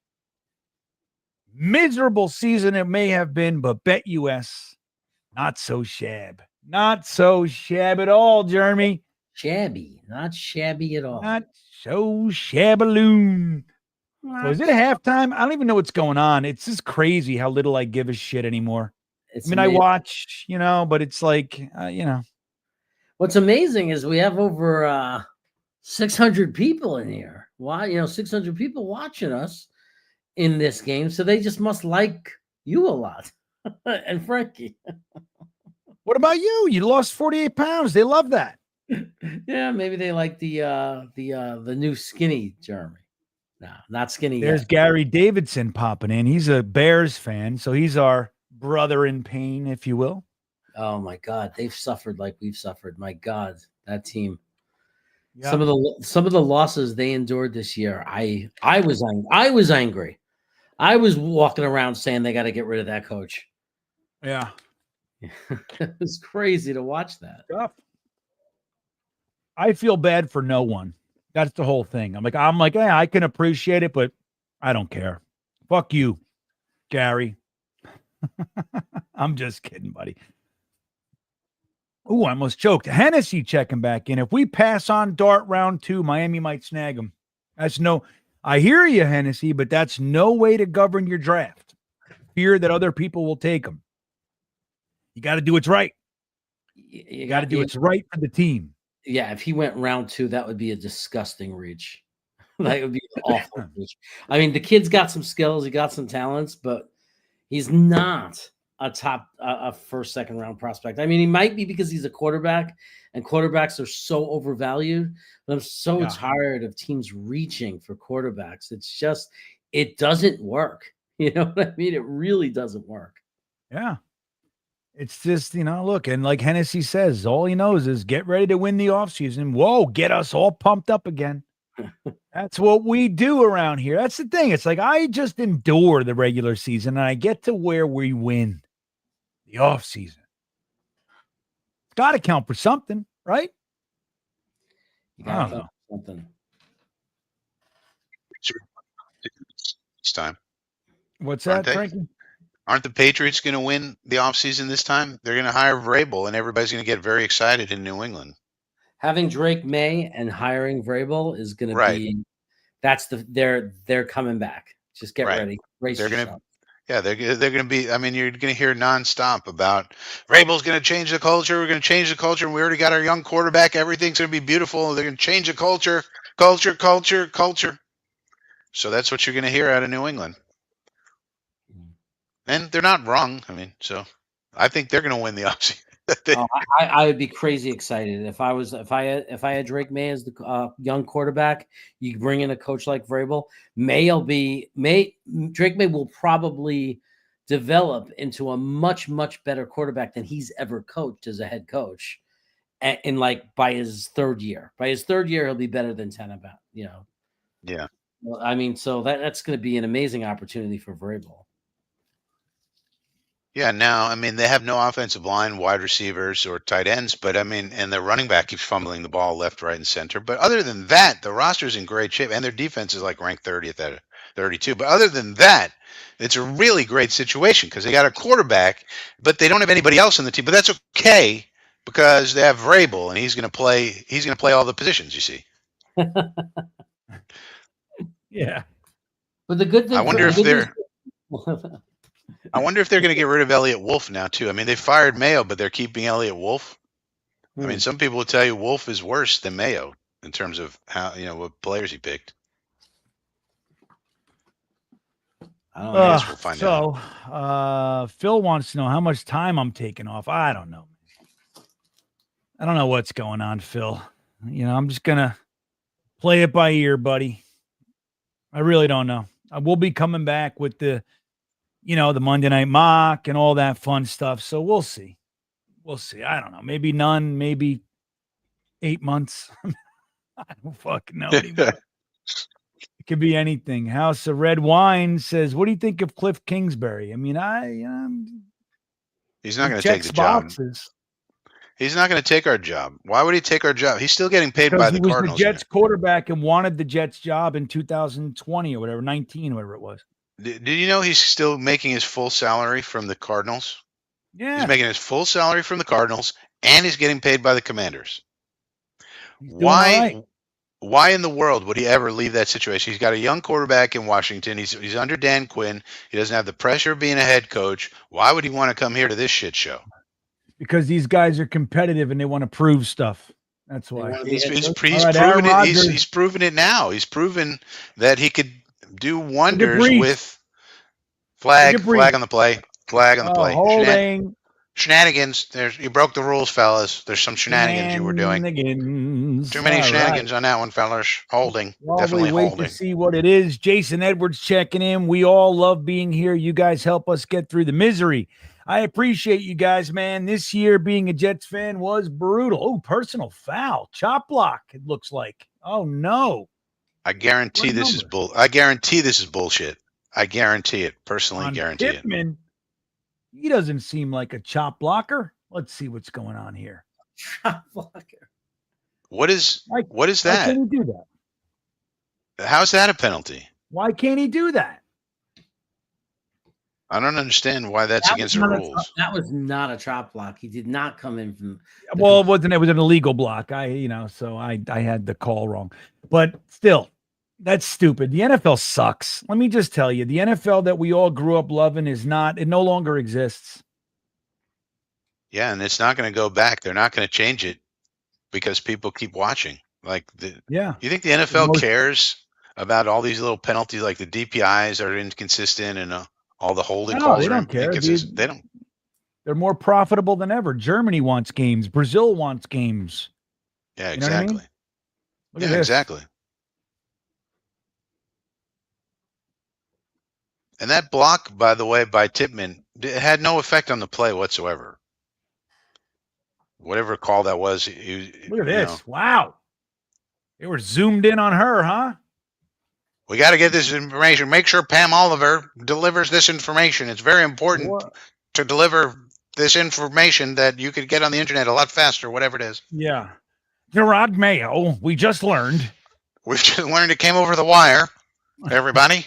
Speaker 1: Miserable season it may have been, but Bet US, not so shab. Not so shab at all, Jeremy.
Speaker 2: Shabby, not shabby at all.
Speaker 1: Not so shabaloon. So is it halftime? I don't even know what's going on. It's just crazy how little I give a shit anymore.
Speaker 2: Amazing.
Speaker 1: I watch, but it's like,
Speaker 2: What's amazing is we have over 600 people in here. Why, 600 people watching us in this game. So they just must like you a lot. And Frankie.
Speaker 1: What about you? You lost 48 pounds. They love that.
Speaker 2: Yeah, maybe they like the new skinny Jeremy. No, not skinny.
Speaker 1: There's
Speaker 2: yet.
Speaker 1: Gary Davidson popping in. He's a Bears fan, so he's our brother in pain, if you will.
Speaker 2: Oh my God, they've suffered like we've suffered. My God, that team.
Speaker 1: Yeah.
Speaker 2: Some of the losses they endured this year. I was angry. I was walking around saying they got to get rid of that coach.
Speaker 1: Yeah.
Speaker 2: It was crazy to watch that.
Speaker 1: Tough. I feel bad for no one. That's the whole thing. I'm like, yeah, I can appreciate it, but I don't care. Fuck you, Gary. I'm just kidding, buddy. Ooh, I almost choked. Hennessy checking back in. If we pass on Dart round 2, Miami might snag him. I hear you, Hennessy, but that's no way to govern your draft. Fear that other people will take him. You got to do what's right. You got to do what's right for the team.
Speaker 2: Yeah, if he went round 2, that would be a disgusting reach. That would be an awful reach. I mean, the kid's got some skills, he got some talents, but he's not a top, a first, second round prospect. I mean, he might be because he's a quarterback, and quarterbacks are so overvalued. But I'm so tired of teams reaching for quarterbacks. It's just, it doesn't work. You know what I mean? It really doesn't work.
Speaker 1: Yeah. It's just, look, and like Hennessy says, all he knows is get ready to win the offseason. Whoa, get us all pumped up again. That's what we do around here. That's the thing. It's like I just endure the regular season, and I get to where we win the offseason. It's got to count for something, right?
Speaker 2: You got to count for something.
Speaker 3: This time.
Speaker 1: What's that, Frankie?
Speaker 3: Aren't the Patriots going to win the offseason this time? They're going to hire Vrabel, and everybody's going to get very excited in New England.
Speaker 2: Having Drake May and hiring Vrabel is going to be they're coming back. Just get ready.
Speaker 3: They're going to be. I mean, you're going to hear nonstop about Vrabel's going to change the culture. We're going to change the culture. And we already got our young quarterback. Everything's going to be beautiful. They're going to change the culture. So that's what you're going to hear out of New England. And they're not wrong. I mean, so I think they're going to win the offseason.
Speaker 2: I would be crazy excited if I had Drake May as the young quarterback. You bring in a coach like Vrabel. Drake May will probably develop into a much, much better quarterback than he's ever coached as a head coach. And by his third year, he'll be better than 10 about.
Speaker 3: Yeah.
Speaker 2: Well, I mean, so that's going to be an amazing opportunity for Vrabel.
Speaker 3: Yeah, now, I mean, they have no offensive line, wide receivers, or tight ends, but I mean, and the running back keeps fumbling the ball left, right, and center. But other than that, the roster's in great shape, and their defense is ranked 30th out of 32. But other than that, it's a really great situation because they got a quarterback, but they don't have anybody else on the team. But that's okay because they have Vrabel, and he's going to play all the positions. You see.
Speaker 1: Yeah.
Speaker 2: But the good thing,
Speaker 3: I wonder if they're going to get rid of Elliott Wolf now too. I mean, they fired Mayo, but they're keeping Elliott Wolf. I mean, some people will tell you Wolf is worse than Mayo in terms of how what players he picked. I guess we'll find out.
Speaker 1: Phil wants to know how much time I'm taking off. I don't know. I don't know what's going on, Phil. I'm just gonna play it by ear, buddy. I really don't know. I will be coming back with the Monday Night Mock and all that fun stuff. So we'll see. We'll see. I don't know. Maybe none. Maybe 8 months. I don't fucking know anymore. It could be anything. House of Red Wine says, "What do you think of Cliff Kingsbury?" I mean,
Speaker 3: he's not going to take the job. He's not going to take our job. Why would he take our job? He's still getting paid by the Cardinals.
Speaker 1: He was the Jets quarterback and wanted the Jets job in 2020 or whatever, 19, whatever it was.
Speaker 3: Did you know he's still making his full salary from the Cardinals?
Speaker 1: Yeah.
Speaker 3: He's making his full salary from the Cardinals, and he's getting paid by the Commanders. Why in the world would he ever leave that situation? He's got a young quarterback in Washington. He's under Dan Quinn. He doesn't have the pressure of being a head coach. Why would he want to come here to this shit show?
Speaker 1: Because these guys are competitive and they want to prove stuff. That's why.
Speaker 3: He's proven it. He's proven it now. He's proven that he could do wonders with flag on the play.
Speaker 1: Holding.
Speaker 3: Shenanigans. You broke the rules, fellas. There's some shenanigans you were doing. Too many shenanigans on that one, fellas. Holding. Definitely
Speaker 1: wait
Speaker 3: holding.
Speaker 1: To see what it is. Jason Edwards checking in. We all love being here. You guys help us get through the misery. I appreciate you guys, man. This year being a Jets fan was brutal. Oh, personal foul. Chop block, it looks like. Oh, no.
Speaker 3: I guarantee this is bullshit. I guarantee it. Personally guarantee it.
Speaker 1: He doesn't seem like a chop blocker. Let's see what's going on here.
Speaker 2: Chop blocker.
Speaker 3: What is that?
Speaker 1: Why can't he do that?
Speaker 3: How's that a penalty?
Speaker 1: Why can't he do that?
Speaker 3: I don't understand why that's against the rules.
Speaker 2: That was not a chop block. He did not come in from.
Speaker 1: Well, it wasn't. It was an illegal block. So I had the call wrong. But still, that's stupid. The NFL sucks. Let me just tell you, the NFL that we all grew up loving is not. It no longer exists.
Speaker 3: Yeah, and it's not going to go back. They're not going to change it because people keep watching. You think the NFL cares about all these little penalties, like the DPIs are inconsistent and all the holding calls
Speaker 1: they don't care.
Speaker 3: They don't.
Speaker 1: They're more profitable than ever. Germany wants games. Brazil wants games.
Speaker 3: Yeah, exactly.
Speaker 1: You know Look at this.
Speaker 3: Exactly. And that block, by the way, by Tippmann, had no effect on the play whatsoever. Whatever call that was.
Speaker 1: Look at this. Wow. They were zoomed in on her, huh?
Speaker 3: We got to get this information. Make sure Pam Oliver delivers this information. It's very important to deliver this information that you could get on the internet a lot faster, whatever it is.
Speaker 1: Yeah. Gerard Mayo, we just learned.
Speaker 3: We've just learned it came over the wire, everybody.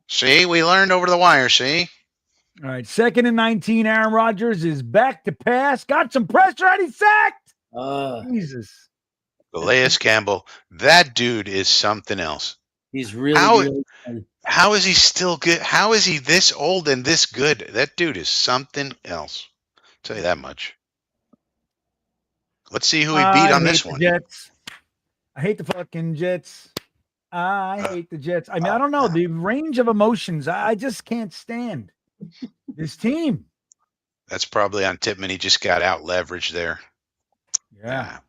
Speaker 3: See, we learned over the wire, see?
Speaker 1: All right, 2nd and 19, Aaron Rodgers is back to pass. Got some pressure and he's sacked. Jesus.
Speaker 3: Calais Campbell, that dude is something else.
Speaker 2: He's really
Speaker 3: good. How is he still good? How is he this old and this good? That dude is something else. I'll tell you that much. Let's see who he beat on this one.
Speaker 1: Jets. I hate the fucking Jets. I hate the Jets. I mean, I don't know. The range of emotions, I just can't stand this team.
Speaker 3: That's probably on Tippmann. He just got out leveraged there.
Speaker 1: Yeah.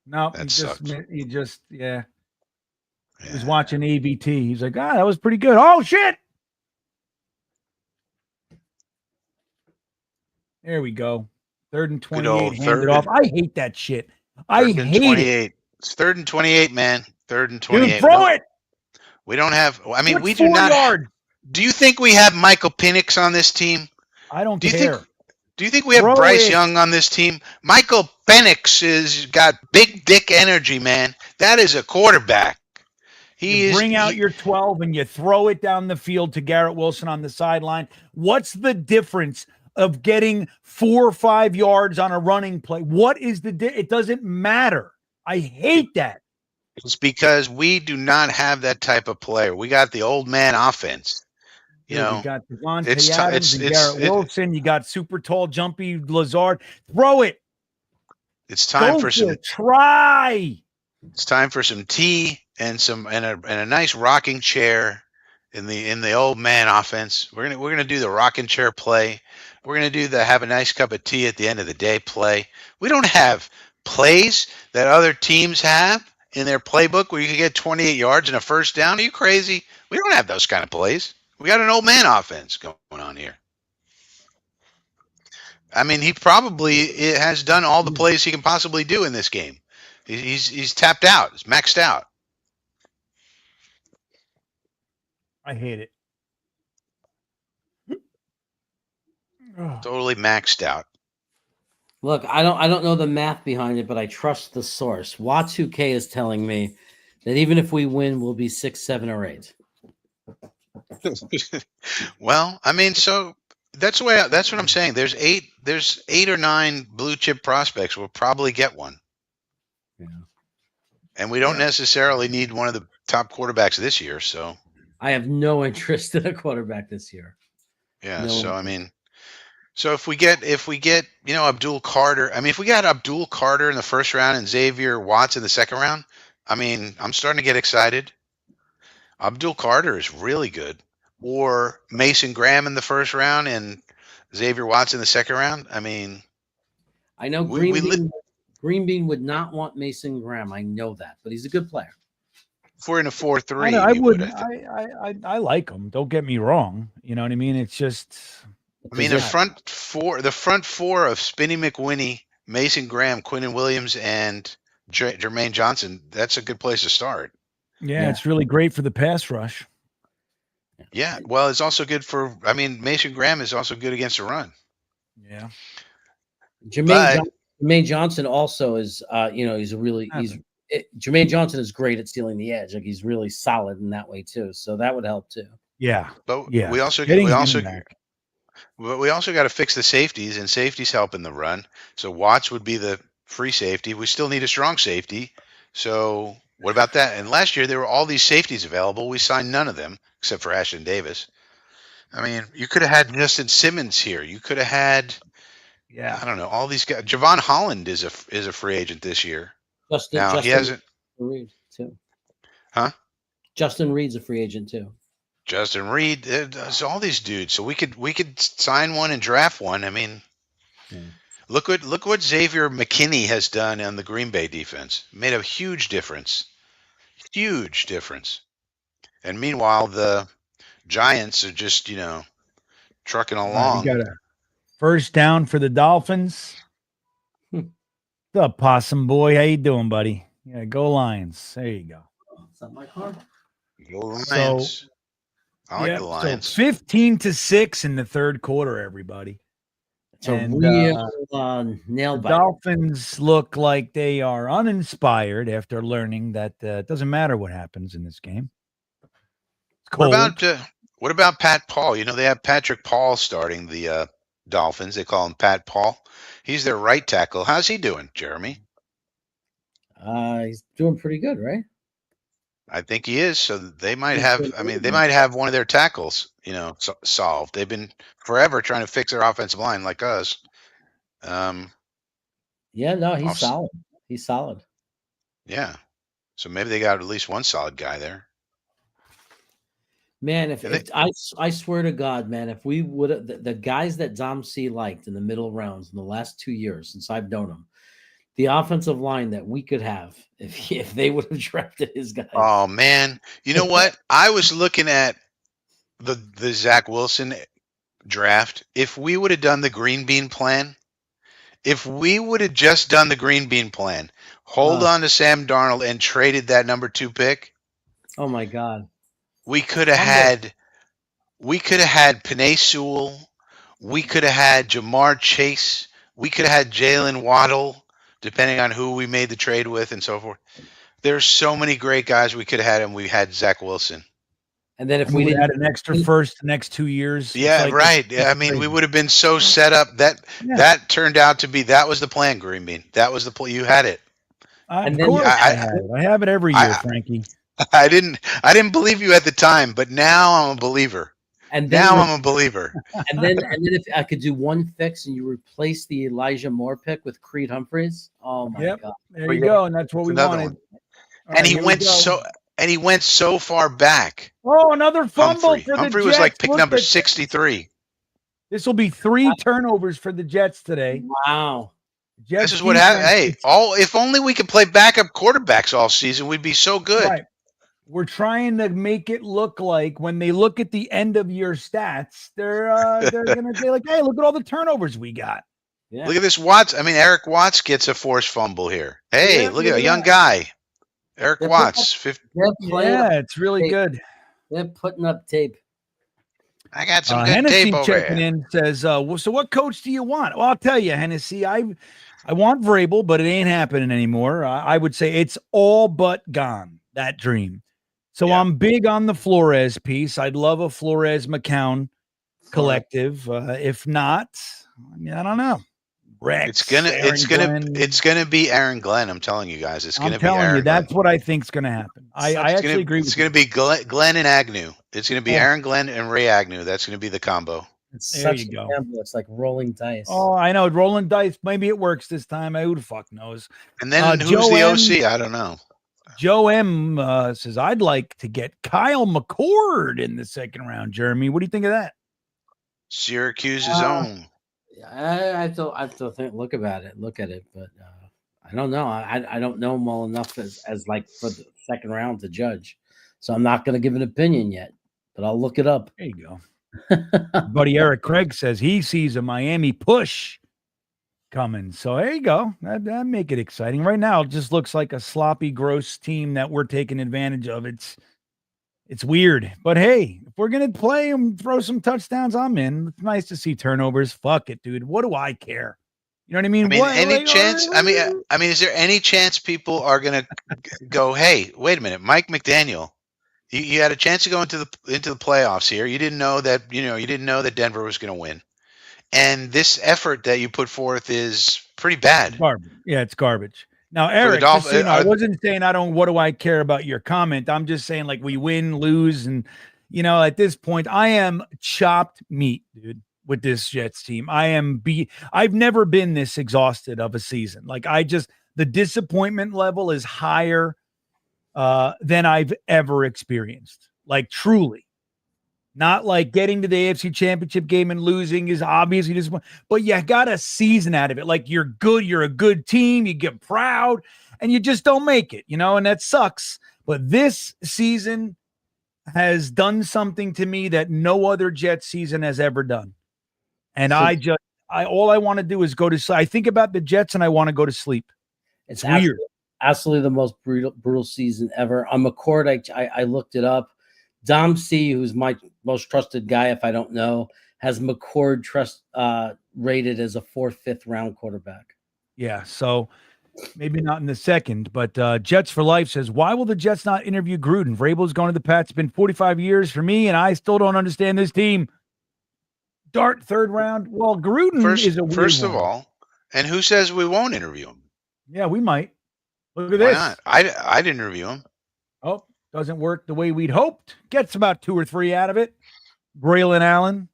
Speaker 1: No,
Speaker 3: he
Speaker 1: just He was watching AVT. He's like, that was pretty good. Oh, shit. There we go. 3rd and 28. Hand it off. I hate that shit. I hate
Speaker 3: 28. It's 3rd and 28, man. 3rd and 28.
Speaker 1: Dude, throw it.
Speaker 3: We don't have. I mean, we
Speaker 1: do
Speaker 3: not.
Speaker 1: Yard?
Speaker 3: Do you think we have Michael Penix on this team?
Speaker 1: I don't care.
Speaker 3: Do you think we have Bryce Young on this team? Michael Penix has got big dick energy, man. That is a quarterback.
Speaker 1: You bring out your 12 and you throw it down the field to Garrett Wilson on the sideline. What's the difference of getting 4 or 5 yards on a running play? What is it doesn't matter. I hate that.
Speaker 3: It's because we do not have that type of player. We got the old man offense. You got
Speaker 1: Devontae Adams and Garrett Wilson. You got super tall, jumpy Lazard. Throw it.
Speaker 3: It's time for some.
Speaker 1: Try.
Speaker 3: It's time for some tea and a nice rocking chair in the old man offense. We're gonna do the rocking chair play. We're gonna do the have a nice cup of tea at the end of the day play. We don't have plays that other teams have in their playbook where you can get 28 yards and a first down. Are you crazy? We don't have those kind of plays. We got an old man offense going on here. I mean, he probably has done all the plays he can possibly do in this game. He's tapped out. He's maxed out.
Speaker 1: I hate it.
Speaker 3: Totally maxed out.
Speaker 2: Look, I don't know the math behind it, but I trust the source. Watts2K is telling me that even if we win, we'll be 6, 7, or 8.
Speaker 3: Well, I mean, so that's what I'm saying. There's 8 or 9 blue chip prospects. We'll probably get one.
Speaker 2: Yeah.
Speaker 3: And we don't necessarily need one of the top quarterbacks this year. So
Speaker 2: I have no interest in a quarterback this year.
Speaker 3: yeah.
Speaker 2: No
Speaker 3: So I
Speaker 2: interest.
Speaker 3: mean, so if we get Abdul Carter, I mean, if we got Abdul Carter in the first round and Xavier Watts in the second round, I mean, I'm starting to get excited. Abdul Carter is really good. Or Mason Graham in the first round and Xavier Watts in the second round. I mean,
Speaker 2: I know GreenBean would not want Mason Graham. I know that, but he's a good player.
Speaker 3: if we're in a 4-3,
Speaker 1: I would.
Speaker 3: I think.
Speaker 1: I like him. Don't get me wrong. You know what I mean? It's just.
Speaker 3: I mean, the front four of Spinney McWhinney, Mason Graham, Quinnen Williams, and Jermaine Johnson. That's a good place to start.
Speaker 1: Yeah, it's really great for the pass rush.
Speaker 3: Yeah, well, it's also good for. I mean, Mason Graham is also good against the run.
Speaker 1: Yeah.
Speaker 2: Jermaine Johnson also is. Jermaine Johnson is great at stealing the edge. Like he's really solid in that way too. So that would help too.
Speaker 1: Yeah.
Speaker 3: But
Speaker 1: yeah.
Speaker 3: we also got to fix the safeties, and safeties help in the run. So Watts would be the free safety. We still need a strong safety. So what about that? And last year there were all these safeties available. We signed none of them except for Ashton Davis. I mean, you could have had Justin Simmons here. You could have had, I don't know, all these guys. Javon Holland is a free agent this year. Justin he hasn't.
Speaker 2: Reed too.
Speaker 3: Huh?
Speaker 2: Justin Reed's a free agent too.
Speaker 3: Justin Reed, there's all these dudes. So we could sign one and draft one. I mean, look what Xavier McKinney has done on the Green Bay defense. Made a huge difference. Huge difference. And meanwhile, the Giants are just, trucking along.
Speaker 1: You got a first down for the Dolphins. What's up, Possum Boy? How you doing, buddy? Yeah, go Lions. There you go.
Speaker 2: Is that my car?
Speaker 3: Go Lions.
Speaker 1: So,
Speaker 3: I like the Lions.
Speaker 1: So 15-6 in the third quarter, everybody.
Speaker 2: It's a real nail biter.
Speaker 1: The Dolphins look like they are uninspired after learning that it doesn't matter what happens in this game. It's cold.
Speaker 3: What about Pat Paul? They have Patrick Paul starting the Dolphins. They call him Pat Paul. He's their right tackle. How's he doing, Jeremy?
Speaker 2: He's doing pretty good, right?
Speaker 3: I think he is. So they might have. I mean, they might have one of their tackles, solved. They've been forever trying to fix their offensive line, like us.
Speaker 2: Yeah, no, he's solid. He's solid.
Speaker 3: Yeah. So maybe they got at least one solid guy there.
Speaker 2: Man, if I swear to God, man, if we would the guys that Dom C liked in the middle rounds in the last 2 years since I've known him, the offensive line that we could have if they would have drafted his guys.
Speaker 3: Oh man, you know what? I was looking at the Zach Wilson draft. If we would have done the GreenBean plan, if we would have just done the GreenBean plan, hold on to Sam Darnold and traded that number 2 pick.
Speaker 2: Oh my God.
Speaker 3: We could have had Penei Sewell. We could have had Jamar Chase. We could have had Jalen Waddle, depending on who we made the trade with and so forth. There's so many great guys we could have had, and we had Zach Wilson.
Speaker 2: And then if we
Speaker 1: had an extra first the next 2 years.
Speaker 3: Yeah, right. I mean, we would have been so set up that turned out to be, that was the plan, GreenBean. That was the plan. You had it.
Speaker 1: I have it every year, Frankie.
Speaker 3: I didn't believe you at the time, but now I'm a believer. And then I'm a believer.
Speaker 2: And then if I could do one fix and you replace the Elijah Moore pick with Creed Humphreys. Oh my God.
Speaker 1: There you go. And that's what we wanted.
Speaker 3: And he went so far back.
Speaker 1: Oh, another fumble for the Jets.
Speaker 3: Humphrey was like pick number 63.
Speaker 1: This will be 3 turnovers for the Jets today.
Speaker 2: Wow.
Speaker 3: This is what happened. Hey, if only we could play backup quarterbacks all season, we'd be so good.
Speaker 1: Right. We're trying to make it look like when they look at the end of your stats, they're going to say like, hey, look at all the turnovers we got.
Speaker 2: Yeah.
Speaker 3: Look at this Watts. I mean, Eric Watts gets a forced fumble here. Hey,
Speaker 1: Yeah,
Speaker 3: look at a young guy. Eric Watts.
Speaker 1: It's really good.
Speaker 2: They're putting up tape.
Speaker 3: I got some good
Speaker 1: Hennessy
Speaker 3: tape over
Speaker 1: checking
Speaker 3: here.
Speaker 1: in says, well, so what coach do you want? Well, I'll tell you, Hennessy, I want Vrabel, but it ain't happening anymore. I would say it's all but gone, that dream. So
Speaker 3: Yeah.
Speaker 1: I'm big on the Flores piece. I'd love a Flores McCown collective. If not, I mean, I don't know. Rex,
Speaker 3: it's gonna be Aaron Glenn. I'm telling you guys, it's gonna be
Speaker 1: telling
Speaker 3: Aaron
Speaker 1: you, that's
Speaker 3: Glenn.
Speaker 1: what I think's gonna happen. I actually agree.
Speaker 3: It's gonna be Glenn and Agnew. It's gonna be
Speaker 1: Yeah.
Speaker 3: Aaron Glenn and Ray Agnew. That's gonna be the combo.
Speaker 2: It's
Speaker 1: There
Speaker 2: such
Speaker 1: you go.
Speaker 2: a gamble. It's like rolling dice.
Speaker 1: Oh, I know, rolling dice. Maybe it works this time. Who the fuck knows?
Speaker 3: And then who's
Speaker 1: Joe
Speaker 3: the
Speaker 1: M,
Speaker 3: OC? I don't know.
Speaker 1: Joe M says, I'd like to get Kyle McCord in the second round. Jeremy, what do you think of that?
Speaker 3: Syracuse's own.
Speaker 2: I still think look at it, but I don't know. I don't know him well enough as like for the second round to judge, so I'm not going to give an opinion yet. But I'll look it up.
Speaker 1: There you go. Buddy Eric Craig says he sees a Miami push coming. So there you go. That make it exciting. Right now, it just looks like a sloppy, gross team that we're taking advantage of. It's weird, but hey, if we're gonna play and throw some touchdowns, I'm in. It's nice to see turnovers. Fuck it, dude. What do I care? You know what I mean?
Speaker 3: Any chance? I mean, is there any chance people are gonna go? Hey, wait a minute, Mike McDaniel. You had a chance to go into the playoffs here. You didn't know that. You didn't know that Denver was going to win, and this effort that you put forth is pretty bad.
Speaker 1: Garbage. Yeah, it's garbage. Now, Eric, I wasn't saying what do I care about your comment. I'm just saying, like, we win, lose, and at this point, I am chopped meat, dude, with this Jets team. I've never been this exhausted of a season. Like, the disappointment level is higher than I've ever experienced. Like, truly. Not like getting to the AFC Championship game and losing is obviously disappointing, but you got a season out of it. Like, you're good, you're a good team, you get proud, and you just don't make it, and that sucks. But this season has done something to me that no other Jets season has ever done. And all I want to do is go to sleep. I think about the Jets and I want to go to sleep. It's weird.
Speaker 2: Absolutely the most brutal season ever. On McCord, I looked it up. Dom C, who's my most trusted guy, if I don't know, has McCord rated as a 4th, 5th round quarterback.
Speaker 1: Yeah, so maybe not in the second, but Jets for Life says, why will the Jets not interview Gruden? Vrabel's going to the Pats. It's been 45 years for me, and I still don't understand this team. Dart 3rd round. Well, Gruden is a weird
Speaker 3: first of
Speaker 1: one.
Speaker 3: all, and who says we won't interview him?
Speaker 1: Yeah, we might. Look at
Speaker 3: Why
Speaker 1: this.
Speaker 3: not? I'd interview him.
Speaker 1: Oh, doesn't work the way we'd hoped. Gets about 2 or 3 out of it. Braylon Allen,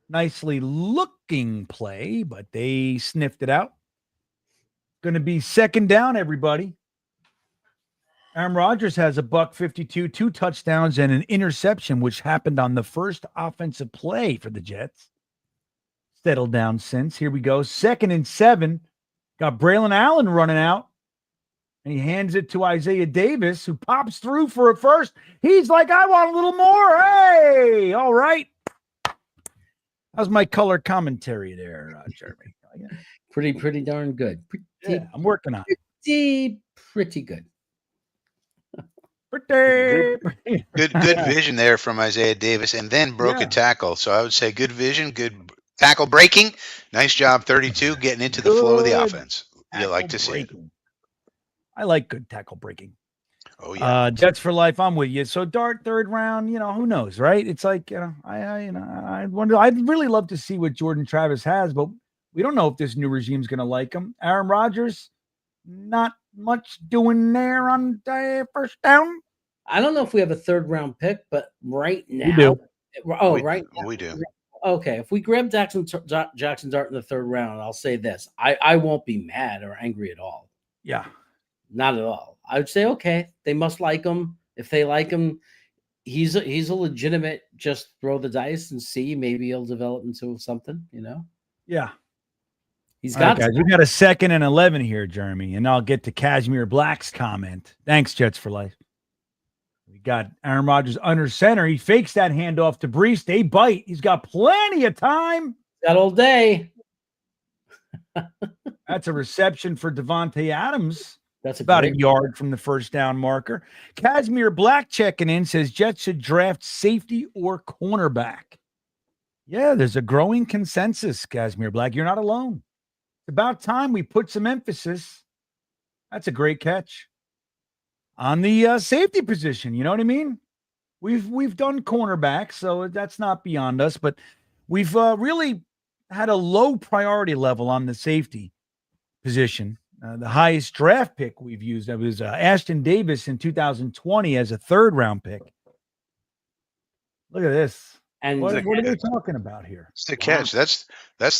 Speaker 1: nicely looking play, but they sniffed it out. Going to be second down, everybody. Aaron Rodgers has a $152, 2 touchdowns, and an interception, which happened on the first offensive play for the Jets. Settled down since. Here we go. 2nd and 7. Got Braylon Allen running out. And he hands it to Isaiah Davis, who pops through for a first. He's like, I want a little more. Hey, all right. How's my color commentary there, Jeremy?
Speaker 2: Pretty darn good.
Speaker 1: I'm working on
Speaker 2: it. Pretty good.
Speaker 3: Good vision there from Isaiah Davis, and then broke a tackle. So I would say good vision, good tackle breaking. Nice job, 32, getting into the flow of the offense. You like to see it.
Speaker 1: I like good tackle breaking.
Speaker 3: Oh yeah.
Speaker 1: Jets for Life. I'm with you. So Dart 3rd round. who knows, right? It's like I wonder. I'd really love to see what Jordan Travis has, but we don't know if this new regime's going to like him. Aaron Rodgers, not much doing there on first down.
Speaker 2: I don't know if we have a 3rd round pick, but right now,
Speaker 1: we do.
Speaker 2: Right now,
Speaker 3: we do.
Speaker 2: Okay, if we grab Jackson Dart in the 3rd round, I'll say this: I won't be mad or angry at all.
Speaker 1: Yeah.
Speaker 2: Not at all. I would say, okay, they must like him. If they like him, he's a legitimate, just throw the dice and see. Maybe he'll develop into something,
Speaker 1: Yeah.
Speaker 2: He's got
Speaker 1: guys. We got a 2nd and 11 here, Jeremy, and I'll get to Kashmir Black's comment. Thanks, Jets for Life. We got Aaron Rodgers under center. He fakes that handoff to Brees. They bite. He's got plenty of time.
Speaker 2: Got all day.
Speaker 1: That's a reception for Devontae Adams.
Speaker 2: That's
Speaker 1: about a yard from the first down marker. Casimir Black checking in says Jets should draft safety or cornerback. Yeah, there's a growing consensus, Casimir Black. You're not alone. It's about time we put some emphasis. That's a great catch on the safety position. You know what I mean? We've done cornerback, so that's not beyond us, but we've really had a low priority level on the safety position. The highest draft pick we've used was Ashton Davis in 2020 as a third-round pick. Look at this. And what are they talking about here?
Speaker 3: It's the catch. That's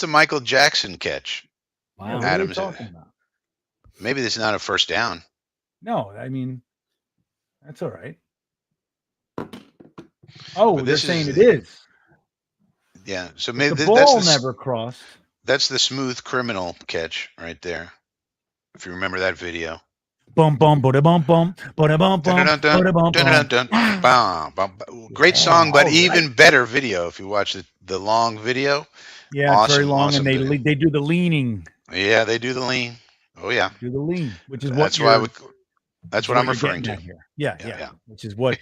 Speaker 3: the Michael Jackson catch.
Speaker 2: Wow.
Speaker 3: Adams. Maybe this is not a first down.
Speaker 1: No, I mean, that's all right. Oh, they're saying it is.
Speaker 3: Yeah. So maybe
Speaker 1: the ball never crossed.
Speaker 3: That's the smooth criminal catch right there. If you remember that video.
Speaker 1: Bum bum bum bum bum bum bum.
Speaker 3: Great song, but even better video if you watch the long video.
Speaker 1: Yeah, awesome, it's very long, awesome, and they do the leaning.
Speaker 3: Yeah, they do the lean. Oh yeah,
Speaker 1: do the lean, which is
Speaker 3: that's what I'm referring to
Speaker 1: here. Yeah, which is what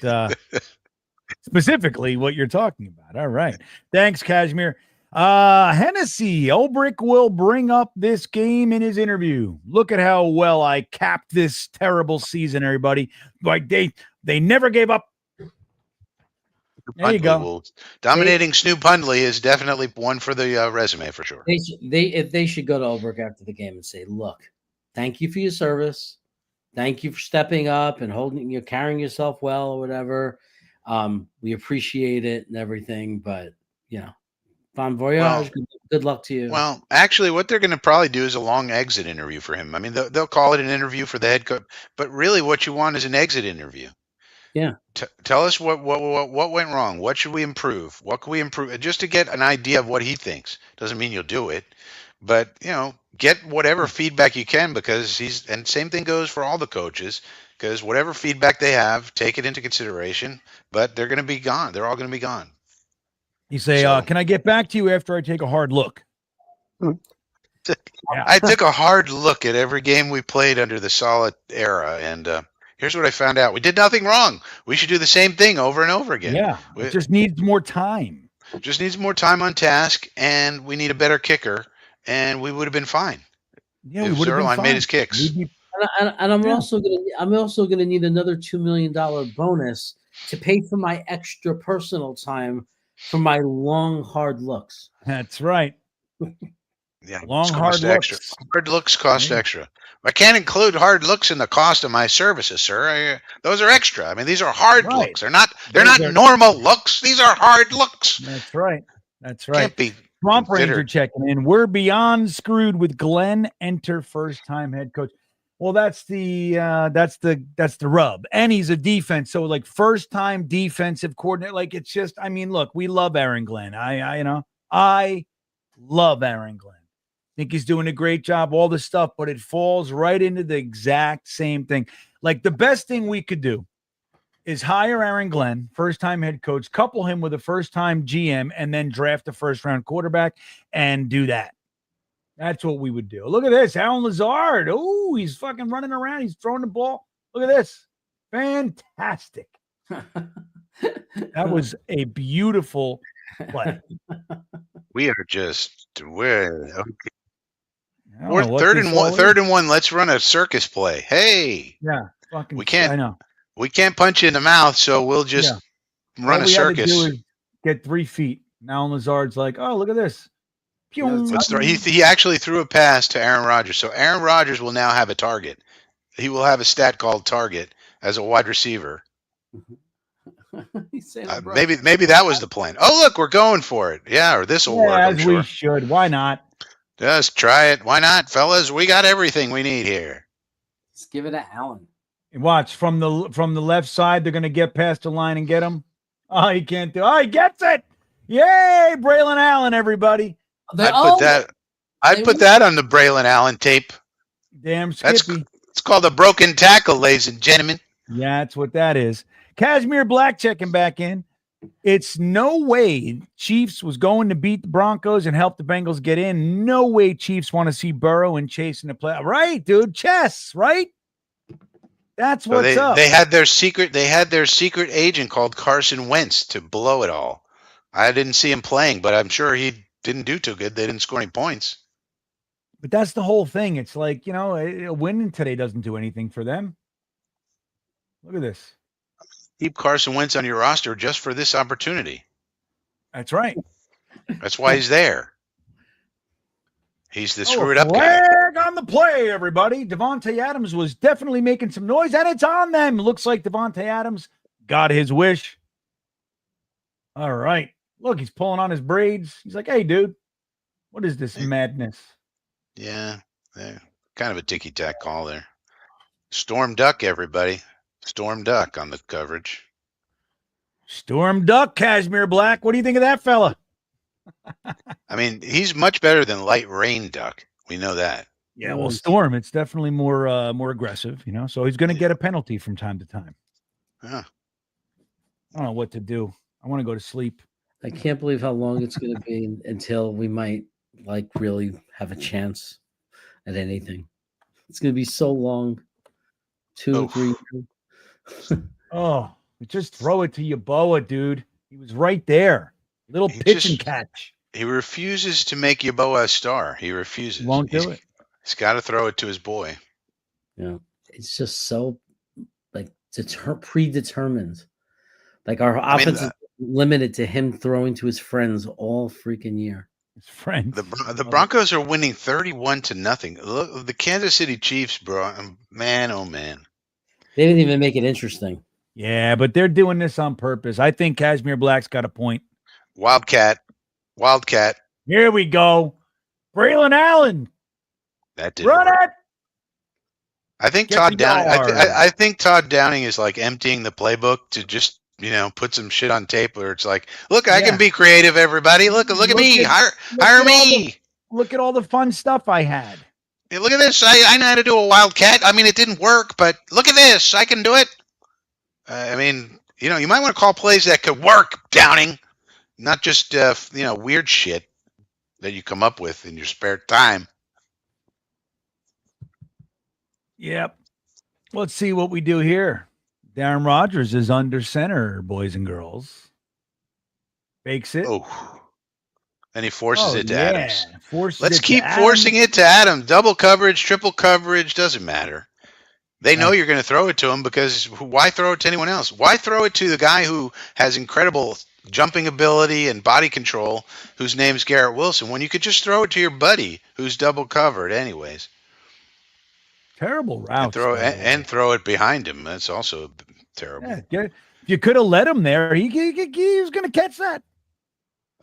Speaker 1: specifically what you're talking about. All right, thanks, Kashmir. Hennessy Ulbrich will bring up this game in his interview. Look at how well I capped this terrible season, everybody. Like they never gave up. There you go.
Speaker 3: Dominating Snoop Hundley is definitely one for the resume for sure.
Speaker 2: They should go to Ulbrich after the game and say, "Look, thank you for your service. Thank you for stepping up and carrying yourself well or whatever. We appreciate it and everything, but bon voyage. Good luck to you."
Speaker 3: Well, actually, what they're going to probably do is a long exit interview for him. I mean, they'll call it an interview for the head coach, but really, what you want is an exit interview.
Speaker 2: Yeah.
Speaker 3: Tell us what went wrong. What should we improve? What can we improve? Just to get an idea of what he thinks. Doesn't mean you'll do it, but get whatever feedback you can, because and same thing goes for all the coaches, because whatever feedback they have, take it into consideration. But they're going to be gone. They're all going to be gone.
Speaker 1: You say, can I get back to you after I take a hard look?
Speaker 3: I took a hard look at every game we played under the Solid era, and here's what I found out. We did nothing wrong. We should do the same thing over and over again.
Speaker 1: Yeah, it just needs more time.
Speaker 3: Just needs more time on task, and we need a better kicker, and we would have been fine.
Speaker 1: Yeah, we would have been fine.
Speaker 3: Made his kicks.
Speaker 2: And I'm also gonna need another $2 million bonus to pay for my extra personal time for my long, hard looks.
Speaker 1: That's right.
Speaker 3: Yeah,
Speaker 1: long, hard looks.
Speaker 3: Extra. Hard looks cost extra. I can't include hard looks in the cost of my services, sir. Those are extra. I mean, these are hard looks. They're not normal looks. These are hard looks.
Speaker 1: That's right.
Speaker 3: Can't be
Speaker 1: Swamp Ranger checking in. We're beyond screwed with Glenn. Enter first-time head coach. Well, that's the rub. And he's a defense. So like first-time defensive coordinator. Like it's just, I mean, look, we love Aaron Glenn. I love Aaron Glenn. Think he's doing a great job, all this stuff, but it falls right into the exact same thing. Like the best thing we could do is hire Aaron Glenn, first-time head coach, couple him with a first-time GM, and then draft a first-round quarterback and do that. That's what we would do. Look at this. Alan Lazard. Oh, he's fucking running around. He's throwing the ball. Look at this. Fantastic. That was a beautiful play.
Speaker 3: We're third and one. Let's run a circus play. Hey.
Speaker 1: Yeah.
Speaker 3: We can't.
Speaker 1: I know.
Speaker 3: We can't punch you in the mouth, so we'll just run a circus.
Speaker 1: All we had to do is get 3 feet. Now Lazard's like, oh, look at this.
Speaker 3: He actually threw a pass to Aaron Rodgers. So Aaron Rodgers will now have a target. He will have a stat called target as a wide receiver. Maybe that was the plan. Oh, look, we're going for it. Yeah, or this will work. I'm sure.
Speaker 1: We should. Why not?
Speaker 3: Just try it. Why not, fellas? We got everything we need here.
Speaker 2: Let's give it to Allen.
Speaker 1: Watch from the left side. They're going to get past the line and get him. Oh, he can't do. Oh, he gets it. Yay, Braylon Allen, everybody.
Speaker 3: I'd put that on the Braylon Allen tape.
Speaker 1: Damn Skippy.
Speaker 3: It's called a broken tackle, ladies and gentlemen.
Speaker 1: Yeah, that's what that is. Casimir Black checking back in. It's no way Chiefs was going to beat the Broncos and help the Bengals get in. No way Chiefs want to see Burrow and Chase in the play. Right, dude. Chess, right? That's what's up.
Speaker 3: They had their secret agent called Carson Wentz to blow it all. I didn't see him playing, but I'm sure he didn't do too good. They didn't score any points.
Speaker 1: But that's the whole thing. It's like, winning today doesn't do anything for them. Look at this.
Speaker 3: Keep Carson Wentz on your roster just for this opportunity.
Speaker 1: That's right.
Speaker 3: That's why he's there. He's the screwed up guy.
Speaker 1: Flag on the play, everybody. Devontae Adams was definitely making some noise, and it's on them. Looks like Devontae Adams got his wish. All right. Look, he's pulling on his braids. He's like, hey, dude, what is this madness?
Speaker 3: Yeah, kind of a ticky-tack call there. Storm Duck, everybody. Storm Duck on the coverage.
Speaker 1: Storm Duck, Cashmere Black. What do you think of that fella?
Speaker 3: I mean, he's much better than Light Rain Duck. We know that.
Speaker 1: Yeah, well, Storm, it's definitely more aggressive, so he's going to get a penalty from time to time.
Speaker 3: Yeah.
Speaker 1: I don't know what to do. I want to go to sleep.
Speaker 2: I can't believe how long it's going to be until we might really have a chance at anything. It's going to be so long. 2 or 3 years.
Speaker 1: Just throw it to Yeboah, dude. He was right there. Little pitch and catch.
Speaker 3: He refuses to make Yeboah a star. He refuses.
Speaker 1: Won't do it.
Speaker 3: He's got to throw it to his boy.
Speaker 2: Yeah, it's just so predetermined. Our offense is limited to him throwing to his friends all freaking year.
Speaker 1: His friends.
Speaker 3: The Broncos are winning 31-0. Look, the Kansas City Chiefs, bro. Man, oh man.
Speaker 2: They didn't even make it interesting.
Speaker 1: Yeah, but they're doing this on purpose. I think Cashmere Black's got a point.
Speaker 3: Wildcat.
Speaker 1: Here we go. Braylon Allen.
Speaker 3: That did run it. I think Todd Downing. I think Todd Downing is emptying the playbook to just put some shit on tape where it's like, look, I can be creative. Everybody, look at me. Hire me.
Speaker 1: Look at all the fun stuff I had.
Speaker 3: Hey, look at this. I know how to do a wildcat. I mean, it didn't work, but look at this. I can do it. You might want to call plays that could work, Downing, not just weird shit that you come up with in your spare time.
Speaker 1: Yep. Let's see what we do here. Darren Rodgers is under center, boys and girls. Fakes it.
Speaker 3: Oh. And he forces it to Adams.
Speaker 1: Let's
Speaker 3: keep forcing it to Adams. Double coverage, triple coverage, doesn't matter. They know you're going to throw it to him because why throw it to anyone else? Why throw it to the guy who has incredible jumping ability and body control, whose name's Garrett Wilson, when you could just throw it to your buddy who's double covered anyways?
Speaker 1: Terrible route.
Speaker 3: And throw it behind him. That's also terrible.
Speaker 1: Yeah, you could have let him there. He was going to catch that.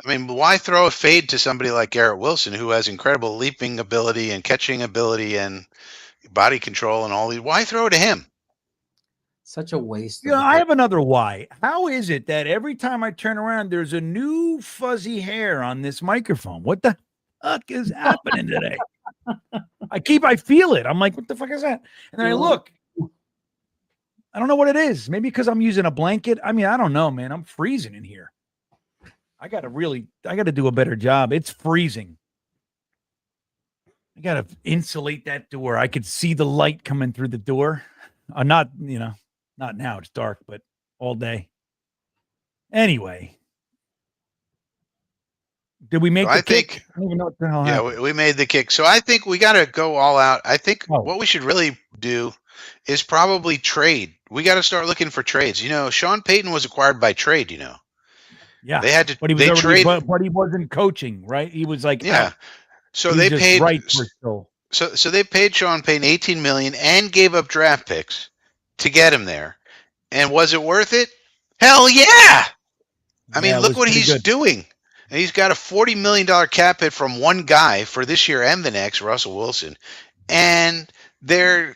Speaker 3: I mean, why throw a fade to somebody like Garrett Wilson, who has incredible leaping ability and catching ability and body control and all these? Why throw it to him?
Speaker 2: Such a waste.
Speaker 1: I have another why. How is it that every time I turn around, there's a new fuzzy hair on this microphone? What the fuck is happening today? I feel it. I'm like, what the fuck is that? And then I look. I don't know what it is. Maybe because I'm using a blanket. I mean, I don't know, man. I'm freezing in here. I got to do a better job. It's freezing. I got to insulate that door. I could see the light coming through the door. Not now. It's dark, but all day. Anyway. Did we make the kick? I don't even know what the hell happened.
Speaker 3: We made the kick. So I think we got to go all out. I think what we should really do is probably trade. We got to start looking for trades. Sean Payton was acquired by trade,
Speaker 1: Yeah.
Speaker 3: They had to
Speaker 1: but he wasn't coaching, right? He was like,
Speaker 3: yeah. So they paid So they paid Sean Payton $18 million and gave up draft picks to get him there. And was it worth it? Hell yeah. I mean, look what he's doing. And he's got a $40 million cap hit from one guy for this year and the next, Russell Wilson. And they're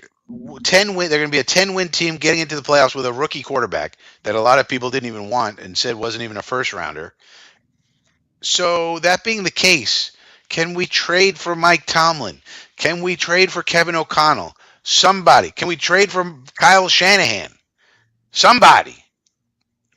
Speaker 3: 10 win. They're going to be a 10-win team getting into the playoffs with a rookie quarterback that a lot of people didn't even want and said wasn't even a first rounder. So that being the case, can we trade for Mike Tomlin? Can we trade for Kevin O'Connell? Somebody. Can we trade for Kyle Shanahan? Somebody.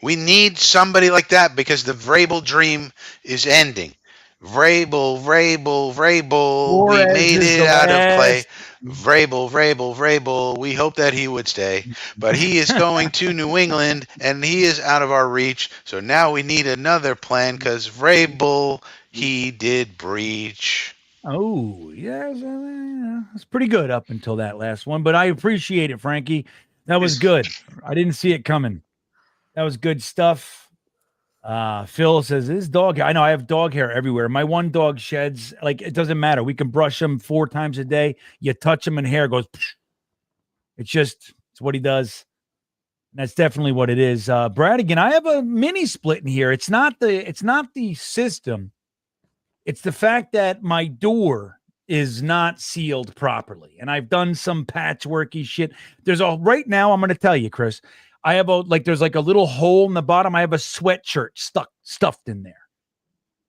Speaker 3: We need somebody like that because the Vrabel dream is ending. Vrabel, we
Speaker 1: Flores
Speaker 3: made
Speaker 1: is
Speaker 3: it
Speaker 1: the
Speaker 3: out of clay.
Speaker 1: last.
Speaker 3: Vrabel, we hope that he would stay. But he is going to New England, and he is out of our reach. So now we need another plan because Vrabel, he did breach.
Speaker 1: Oh, yes, it's pretty good up until that last one, but I appreciate it, Frankie. That was good. I didn't see it coming. That was good stuff. Phil says this dog. I know I have dog hair everywhere. My one dog sheds like it doesn't matter. We can brush him 4 times a day. You touch him and hair goes. Psh. It's what he does. And that's definitely what it is. Bradigan, I have a mini split in here. It's not the system. It's the fact that my door is not sealed properly, and I've done some patchworky shit. Right now. I'm going to tell you, Chris. I have there's like a little hole in the bottom. I have a sweatshirt stuffed in there,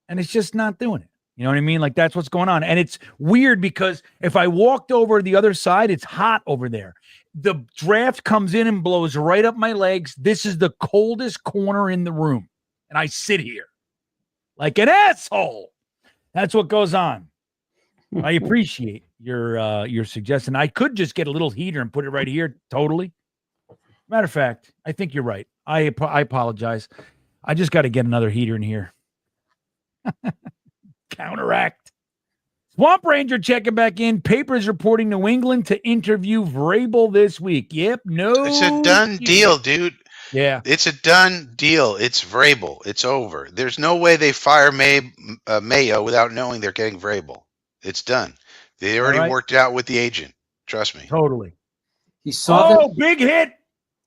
Speaker 1: and it's just not doing it. You know what I mean? Like that's what's going on. And it's weird because if I walked over to the other side, it's hot over there. The draft comes in and blows right up my legs. This is the coldest corner in the room. And I sit here like an asshole. That's what goes on. I appreciate your suggestion. I could just get a little heater and put it right here. Totally. Matter of fact, I think you're right. I apologize. I just got to get another heater in here. Counteract. Swamp Ranger checking back in. Papers reporting New England to interview Vrabel this week. Yep. No.
Speaker 3: It's a done deal, dude.
Speaker 1: Yeah.
Speaker 3: It's a done deal. It's Vrabel. It's over. There's no way they fire Mayo without knowing they're getting Vrabel. It's done. They already worked it out with the agent. Trust me.
Speaker 1: Totally.
Speaker 2: He saw
Speaker 1: big hit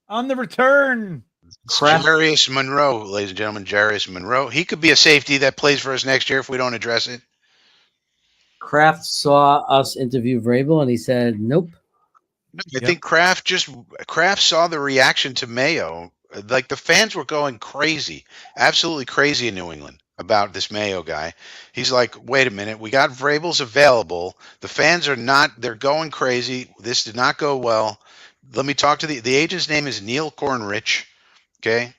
Speaker 1: on the return.
Speaker 3: Jarius Monroe, ladies and gentlemen, Jarius Monroe. He could be a safety that plays for us next year if we don't address it.
Speaker 2: Kraft saw us interview Vrabel, and he said, nope.
Speaker 3: I think Kraft saw the reaction to Mayo. Like the fans were going crazy, absolutely crazy in New England about this Mayo guy. He's like, wait a minute, we got Vrabel's available. The fans are not, they're going crazy. This did not go well. Let me talk to the agent's name is Neil Cornrich. Okay.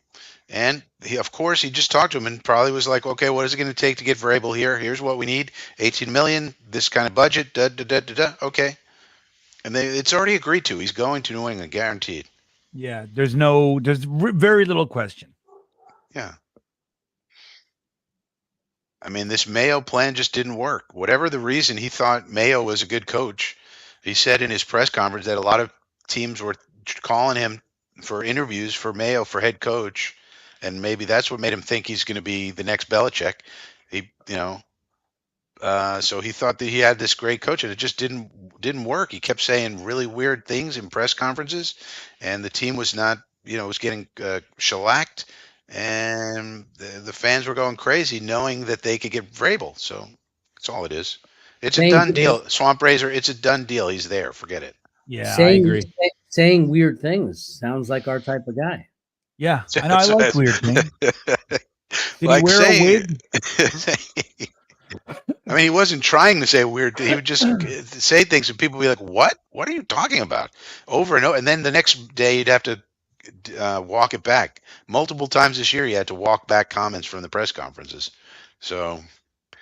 Speaker 3: And he just talked to him and probably was like, okay, what is it going to take to get Vrabel here? Here's what we need. 18 million, this kind of budget. Okay. And it's already agreed to. He's going to New England, guaranteed.
Speaker 1: Yeah. There's very little question.
Speaker 3: Yeah. I mean, this Mayo plan just didn't work. Whatever the reason, he thought Mayo was a good coach. He said in his press conference that a lot of teams were calling him for interviews for Mayo for head coach, and maybe that's what made him think he's going to be the next Belichick. So he thought that he had this great coach, and it just didn't work. He kept saying really weird things in press conferences, and the team was not, was getting shellacked, and the fans were going crazy knowing that they could get Vrabel. So that's all it is. It's a done deal. Swamp Razor, it's a done deal. He's there. Forget it.
Speaker 1: Yeah, I agree.
Speaker 2: Saying weird things sounds like our type of guy.
Speaker 1: Yeah, I know. I like weird things. Did
Speaker 3: like
Speaker 1: he wear a wig?
Speaker 3: I mean, he wasn't trying to say weird things. He would just say things, and people would be like, "What? What are you talking about?" Over and over. And then the next day, you'd have to walk it back. Multiple times this year, he had to walk back comments from the press conferences. So,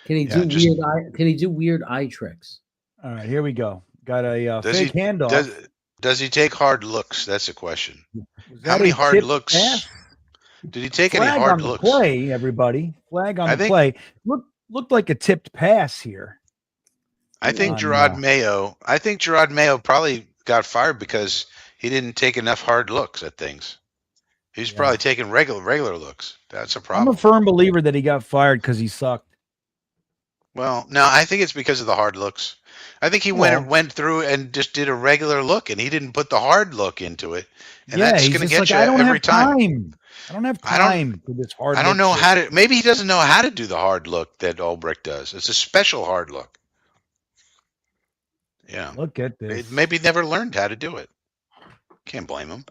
Speaker 2: can he do weird? Can he do weird eye tricks?
Speaker 1: All right, here we go. Got a fake handoff.
Speaker 3: Does he take hard looks? That's the question. How many hard looks?
Speaker 1: Pass?
Speaker 3: Did he take
Speaker 1: Flag
Speaker 3: any hard
Speaker 1: on the
Speaker 3: looks?
Speaker 1: Play, everybody. Flag on the play. Looked like a tipped pass here.
Speaker 3: I think Gerard Mayo probably got fired because he didn't take enough hard looks at things. He's probably taking regular looks. That's a problem.
Speaker 1: I'm a firm believer that he got fired because he sucked.
Speaker 3: Well, no, I think it's because of the hard looks. I think he went through and just did a regular look, and he didn't put the hard look into it. And that's going to get you every time.
Speaker 1: I don't have time for this hard look.
Speaker 3: I don't know how to. Maybe he doesn't know how to do the hard look that Ulbrich does. It's a special hard look. Yeah.
Speaker 1: Look at this.
Speaker 3: Maybe he never learned how to do it. Can't blame him.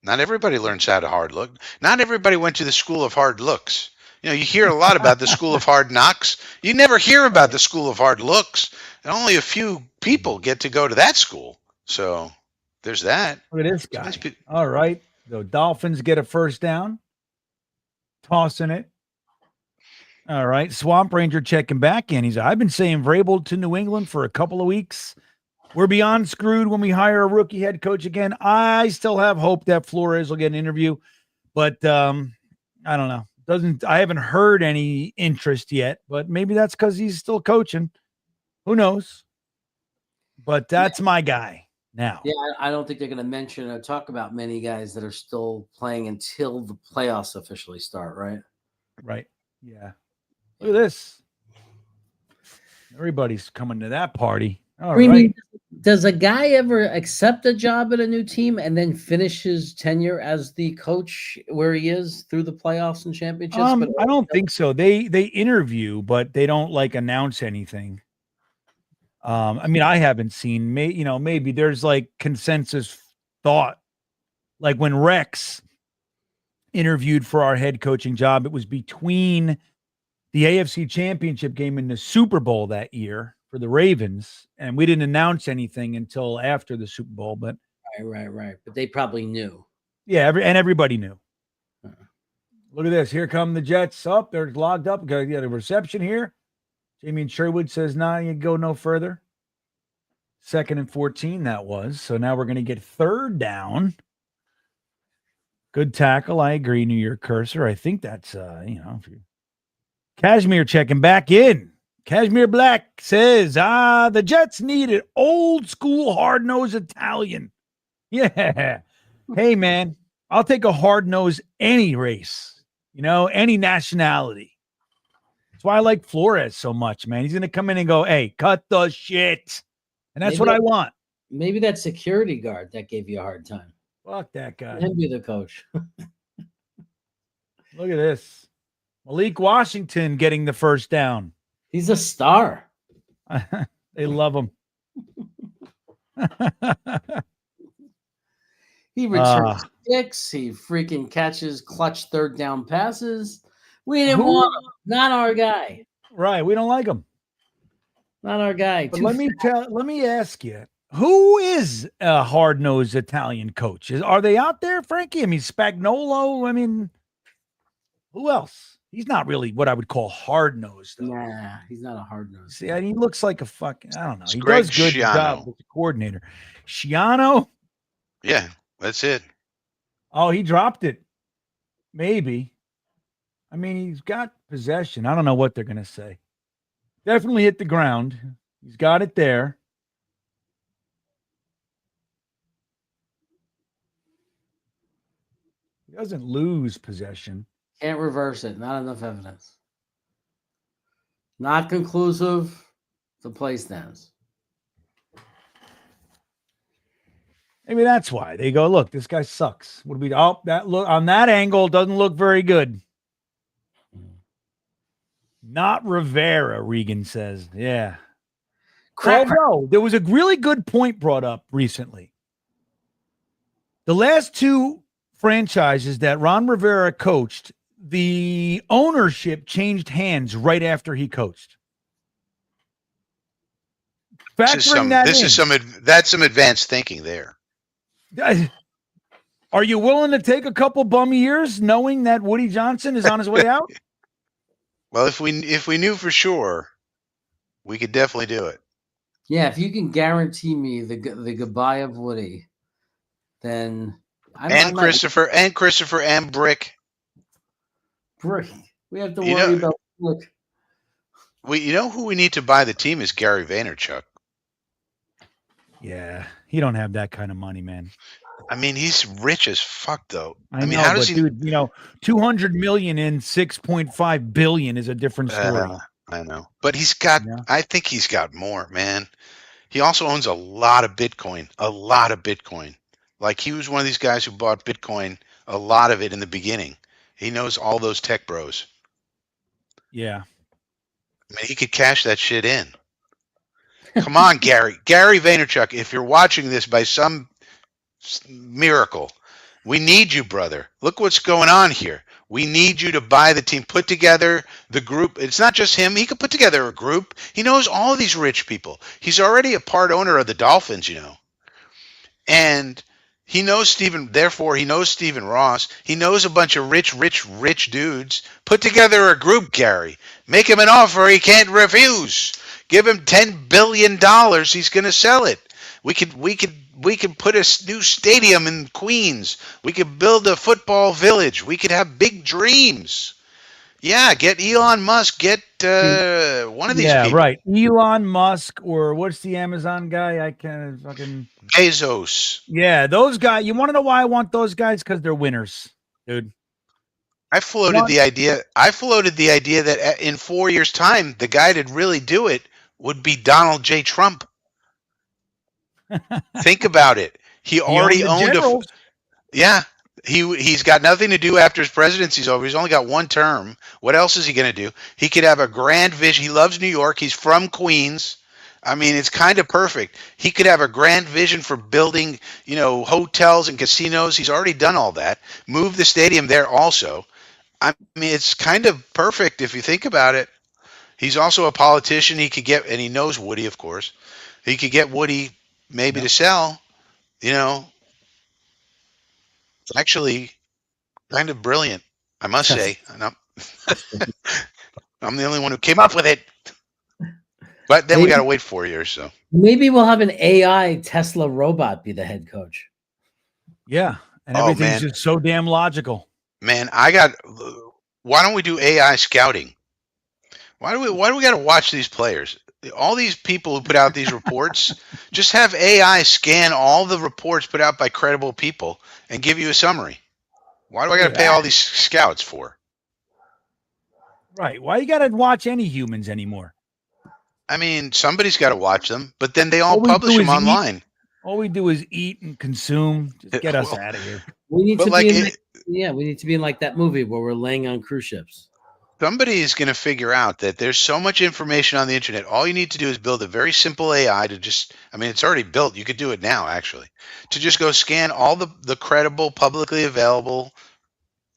Speaker 3: Not everybody learns how to hard look. Not everybody went to the school of hard looks. You hear a lot about the school of hard knocks. You never hear about the school of hard looks. And only a few people get to go to that school. So there's that.
Speaker 1: Look at this guy. All right. The Dolphins get a first down. Tossing it. All right. Swamp Ranger checking back in. I've been saying Vrabel to New England for a couple of weeks. We're beyond screwed when we hire a rookie head coach again. I still have hope that Flores will get an interview, but I don't know. I haven't heard any interest yet, but maybe that's because he's still coaching. Who knows? But that's my guy now.
Speaker 2: Yeah, I don't think they're going to mention or talk about many guys that are still playing until the playoffs officially start, right?
Speaker 1: Right. Yeah. Look at this. Everybody's coming to that party. All right.
Speaker 2: Does a guy ever accept a job at a new team and then finish his tenure as the coach where he is through the playoffs and championships?
Speaker 1: I don't think so. They interview, but they don't like announce anything. I mean, I haven't seen. Maybe there's like consensus thought. Like when Rex interviewed for our head coaching job, it was between the AFC Championship game and the Super Bowl that year for the Ravens, and we didn't announce anything until after the Super Bowl. But
Speaker 2: right. But they probably knew.
Speaker 1: Yeah, everybody knew. Look at this. Here come the Jets. Up, they're logged up. Got the reception here. Jamie and Sherwood says, "Nah, you go no further." 2nd and 14. That was. So now we're going to get 3rd down. Good tackle. I agree. New York Cursor. I think that's Cashmere checking back in. Cashmere Black says, the Jets need an old school hard-nosed Italian. Yeah. Hey, man, I'll take a hard-nosed any race, any nationality. That's why I like Flores so much, man. He's going to come in and go, hey, cut the shit. And that's what I want.
Speaker 2: Maybe that security guard that gave you a hard time.
Speaker 1: Fuck that guy.
Speaker 2: Let him be the coach.
Speaker 1: Look at this. Malik Washington getting the first down.
Speaker 2: He's a star.
Speaker 1: They love him.
Speaker 2: He returns kicks. He freaking catches clutch 3rd down passes. We didn't want him. Not our guy.
Speaker 1: Right. We don't like him.
Speaker 2: Not our guy.
Speaker 1: But let me ask you, who is a hard-nosed Italian coach? Are they out there, Frankie? I mean, Spagnuolo. I mean, who else? He's not really what I would call hard-nosed.
Speaker 2: Nah, he's not a hard-nosed.
Speaker 1: See, he looks like a fucking, I don't know.
Speaker 3: It's
Speaker 1: He
Speaker 3: Greg
Speaker 1: does good
Speaker 3: Schiano.
Speaker 1: job with the coordinator. Schiano?
Speaker 3: Yeah, that's it.
Speaker 1: Oh, he dropped it. Maybe. I mean, he's got possession. I don't know what they're going to say. Definitely hit the ground. He's got it there. He doesn't lose possession.
Speaker 2: Can't reverse it. Not enough evidence. Not conclusive. The play stands.
Speaker 1: Maybe that's why they go, look, this guy sucks. What do we? Oh, that look on that angle doesn't look very good. Not Rivera, Regan says. Yeah. Although there was a really good point brought up recently. The last 2 franchises that Ron Rivera coached, the ownership changed hands right after he coached.
Speaker 3: That's some advanced thinking there.
Speaker 1: Are you willing to take a couple bum years knowing that Woody Johnson is on his way out?
Speaker 3: Well, if we knew for sure, we could definitely do it.
Speaker 2: Yeah, if you can guarantee me the goodbye of Woody, then
Speaker 3: Christopher and Brick.
Speaker 2: Brick. We have to worry about Brick.
Speaker 3: Who we need to buy the team is Gary Vaynerchuk.
Speaker 1: Yeah, he don't have that kind of money, man.
Speaker 3: I mean, he's rich as fuck, though.
Speaker 1: I mean, how does he? Dude, $200 million in $6.5 billion is a different story.
Speaker 3: I know, but he's got. Yeah. I think he's got more, man. He also owns a lot of Bitcoin. Like he was one of these guys who bought Bitcoin, a lot of it in the beginning. He knows all those tech bros.
Speaker 1: Yeah,
Speaker 3: I mean, he could cash that shit in. Come on, Gary Vaynerchuk. If you're watching this by some miracle, we need you, brother. Look what's going on here. We need you to buy the team, put together the group. It's not just him. He could put together a group. He knows all these rich people. He's already a part owner of the Dolphins, and He knows therefore he knows Stephen Ross. He knows a bunch of rich dudes. Put together a group, Gary. Make him an offer he can't refuse. Give him $10 billion. He's going to sell it. We could put a new stadium in Queens. We could build a football village. We could have big dreams. Yeah, get Elon Musk. Get one of these people.
Speaker 1: Yeah, right. Elon Musk, or what's the Amazon guy? I can't fucking
Speaker 3: Bezos.
Speaker 1: Yeah, those guys. You want to know why I want those guys? Because they're winners, dude.
Speaker 3: I floated the idea that in 4 years' time, the guy to really do it would be Donald J. Trump. Think about it. He already owned Yeah. He's got nothing to do after his presidency's over. He's only got one term. What else is he going to do? He could have a grand vision. He loves New York. He's from Queens. I mean, it's kind of perfect. He could have a grand vision for building, hotels and casinos. He's already done all that. Move the stadium there also. I mean, it's kind of perfect if you think about it. He's also a politician. He could get, and he knows Woody, of course. He could get Woody maybe to sell, Actually, kind of brilliant, I must say. I'm the only one who came up with it. But then we got to wait 4 years. So
Speaker 2: maybe we'll have an AI Tesla robot be the head coach.
Speaker 1: Yeah, and everything's just so damn logical.
Speaker 3: Man, why don't we do AI scouting? Why do we got to watch these players? All these people who put out these reports, just have AI scan all the reports put out by credible people and give you a summary. Why do I got to pay all these scouts for?
Speaker 1: Right. Why you got to watch any humans anymore?
Speaker 3: I mean, somebody's got to watch them, but then they all publish them online.
Speaker 1: All we do is eat and consume. Just get us out of here.
Speaker 2: We need to we need to be in like that movie where we're laying on cruise ships.
Speaker 3: Somebody is going to figure out that there's so much information on the internet. All you need to do is build a very simple AI to it's already built. You could do it now, actually, to just go scan all the credible, publicly available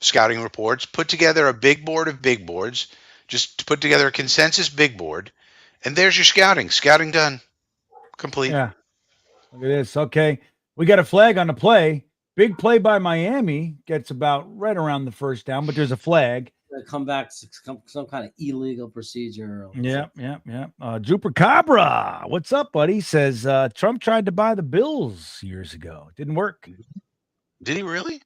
Speaker 3: scouting reports, put together a big board of big boards, just put together a consensus big board, and there's your scouting. Scouting done. Complete.
Speaker 1: Yeah. Look at this. Okay. We got a flag on the play. Big play by Miami. Gets about right around the first down, but there's a flag.
Speaker 2: Come back, some kind of illegal procedure.
Speaker 1: Yeah. Jupacabra, what's up, buddy? Says Trump tried to buy the Bills years ago. Didn't work.
Speaker 3: Did he really?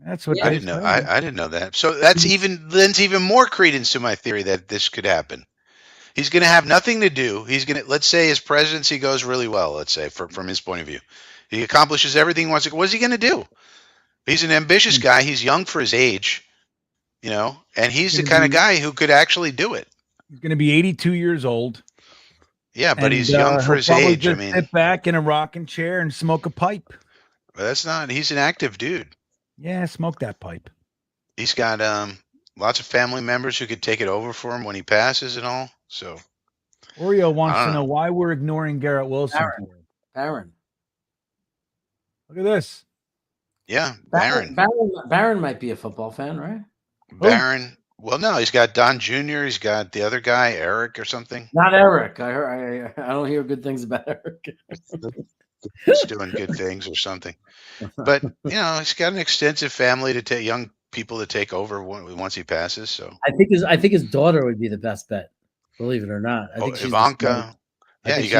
Speaker 1: That's what
Speaker 3: I didn't know. I didn't know that. So that's lends even more credence to my theory that this could happen. He's going to have nothing to do. Let's say his presidency goes really well. Let's say from his point of view, he accomplishes everything he wants to. What's he going to do? He's an ambitious guy. He's young for his age. And he's the kind of guy who could actually do it.
Speaker 1: He's going to be 82 years old.
Speaker 3: Yeah, but he's young for his age.
Speaker 1: Just sit back in a rocking chair and smoke a pipe.
Speaker 3: Well, he's an active dude.
Speaker 1: Yeah, smoke that pipe.
Speaker 3: He's got lots of family members who could take it over for him when he passes and all. So
Speaker 1: Oreo wants to know why we're ignoring Garrett Wilson.
Speaker 2: Barron.
Speaker 1: Look at this.
Speaker 3: Yeah,
Speaker 2: Barron might be a football fan, right?
Speaker 3: Barron. Well, no, he's got Don Jr. He's got the other guy, Eric or something.
Speaker 2: Not Eric. I don't hear good things about Eric.
Speaker 3: He's doing good things or something. But he's got an extensive family to take young people to take over once he passes. So
Speaker 2: I think his daughter would be the best bet. Believe it or not, I think she's
Speaker 3: Ivanka. Yeah, you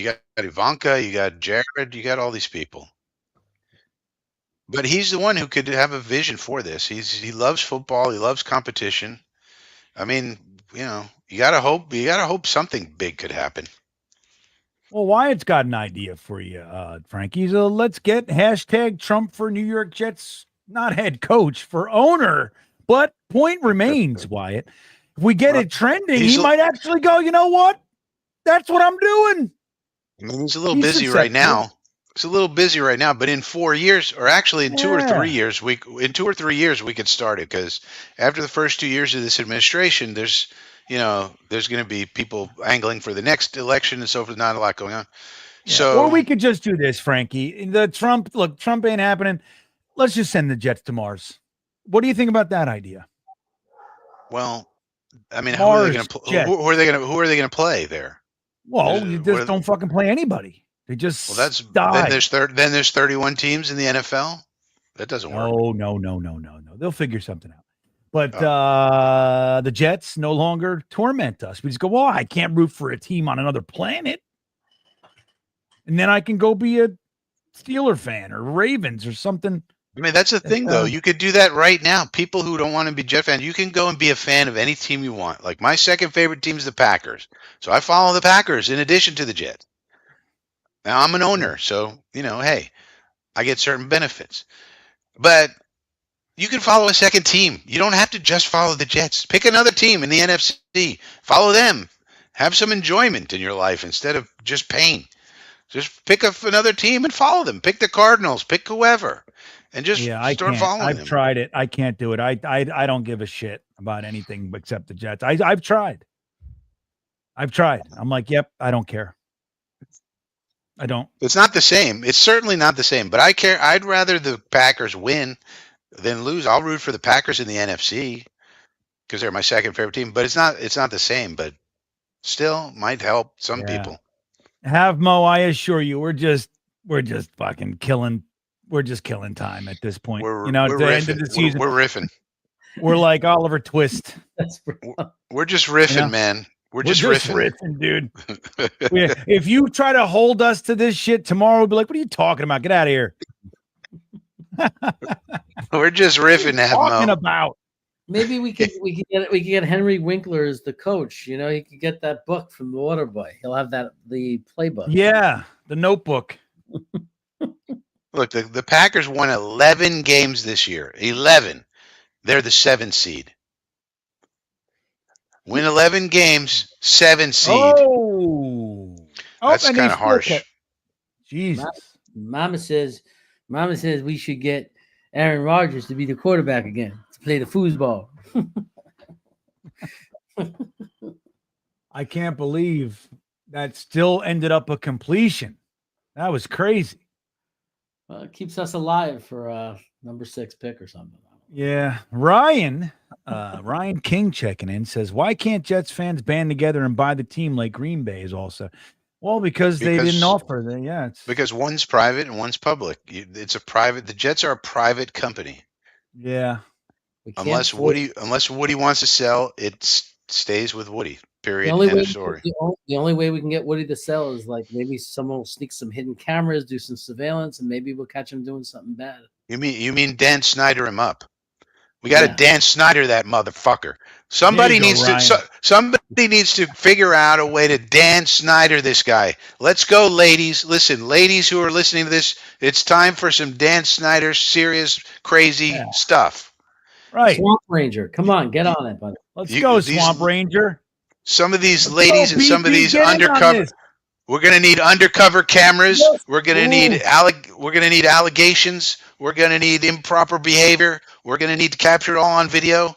Speaker 3: got Ivanka. You got Jared. You got all these people. But he's the one who could have a vision for this. He loves football. He loves competition. I mean, you gotta hope something big could happen.
Speaker 1: Well, Wyatt's got an idea for you, Frankie. So let's get hashtag Trump for New York Jets, not head coach, for owner. But point remains, Wyatt. If we get it trending, he might actually go, you know what? That's what I'm doing.
Speaker 3: I mean, he's a little busy right now. It's a little busy right now, but in 4 years, or actually in 2 or 3 years, we could start it, because after the first 2 years of this administration, there's going to be people angling for the next election, and so forth. Not a lot going on.
Speaker 1: Yeah. So, or we could just do this, Frankie. Trump ain't happening. Let's just send the Jets to Mars. What do you think about that idea?
Speaker 3: Well, I mean, who are they going to play there?
Speaker 1: Well, you just don't fucking play anybody. They just
Speaker 3: Well,
Speaker 1: died.
Speaker 3: then there's 31 teams in the NFL. That doesn't work.
Speaker 1: No. They'll figure something out. But the Jets no longer torment us. We just go, well, I can't root for a team on another planet. And then I can go be a Steeler fan or Ravens or something.
Speaker 3: I mean, that's the thing, though. You could do that right now. People who don't want to be Jet fans, you can go and be a fan of any team you want. Like my second favorite team is the Packers. So I follow the Packers in addition to the Jets. Now I'm an owner. So, hey, I get certain benefits. But you can follow a second team. You don't have to just follow the Jets. Pick another team in the NFC. Follow them. Have some enjoyment in your life instead of just pain. Just pick up another team and follow them. Pick the Cardinals. Pick whoever. And just start following them.
Speaker 1: I've tried it. I can't do it. I don't give a shit about anything except the Jets. I've tried. I'm like, yep, I don't care. I don't.
Speaker 3: It's not the same. It's certainly not the same. But I care. I'd rather the Packers win than lose. I'll root for the Packers in the NFC because they're my second favorite team. But it's not the same. But still, might help some people.
Speaker 1: Have Mo. I assure you, we're just fucking killing. We're just killing time at this point.
Speaker 3: We're
Speaker 1: at the
Speaker 3: riffing.
Speaker 1: end of the season,
Speaker 3: we're riffing.
Speaker 1: We're like Oliver Twist.
Speaker 3: We're just riffing, man. We're just riffing,
Speaker 1: dude. If you try to hold us to this shit tomorrow, we'll be like, "What are you talking about? Get out of here."
Speaker 3: We're just riffing.
Speaker 1: Talking about.
Speaker 2: Maybe we could get Henry Winkler as the coach. He could get that book from the Waterboy. He'll have the playbook.
Speaker 1: Yeah, the Notebook.
Speaker 3: Look, the Packers won 11 games this year. 11. They're the 7th seed. Win 11 games, 7 seed. That's kind of harsh.
Speaker 1: Jesus.
Speaker 2: Mama says we should get Aaron Rodgers to be the quarterback again, to play the foosball.
Speaker 1: I can't believe that still ended up a completion. That was crazy.
Speaker 2: Well, it keeps us alive for number 6 pick or something.
Speaker 1: Yeah. Ryan King checking in says, why can't Jets fans band together and buy the team like Green Bay is also? Well, because they didn't offer. Because
Speaker 3: one's private and one's public. The Jets are a private company.
Speaker 1: Yeah.
Speaker 3: Unless Woody wants to sell, it stays with Woody. Period. End of story.
Speaker 2: The only way we can get Woody to sell is like maybe someone will sneak some hidden cameras, do some surveillance, and maybe we'll catch him doing something bad.
Speaker 3: You mean Dan Snyder him up? We got to Dan Snyder that motherfucker. Somebody needs to figure out a way to Dan Snyder this guy. Let's go, ladies. Listen, ladies who are listening to this, it's time for some Dan Snyder serious, crazy stuff.
Speaker 1: Right.
Speaker 2: Swamp Ranger. Come on, get on it, buddy.
Speaker 1: Let's go, Swamp Ranger.
Speaker 3: Some of these ladies and some of these undercover. We're going to need undercover cameras. Yes. We're going to need allegations. We're going to need improper behavior. We're going to need to capture it all on video.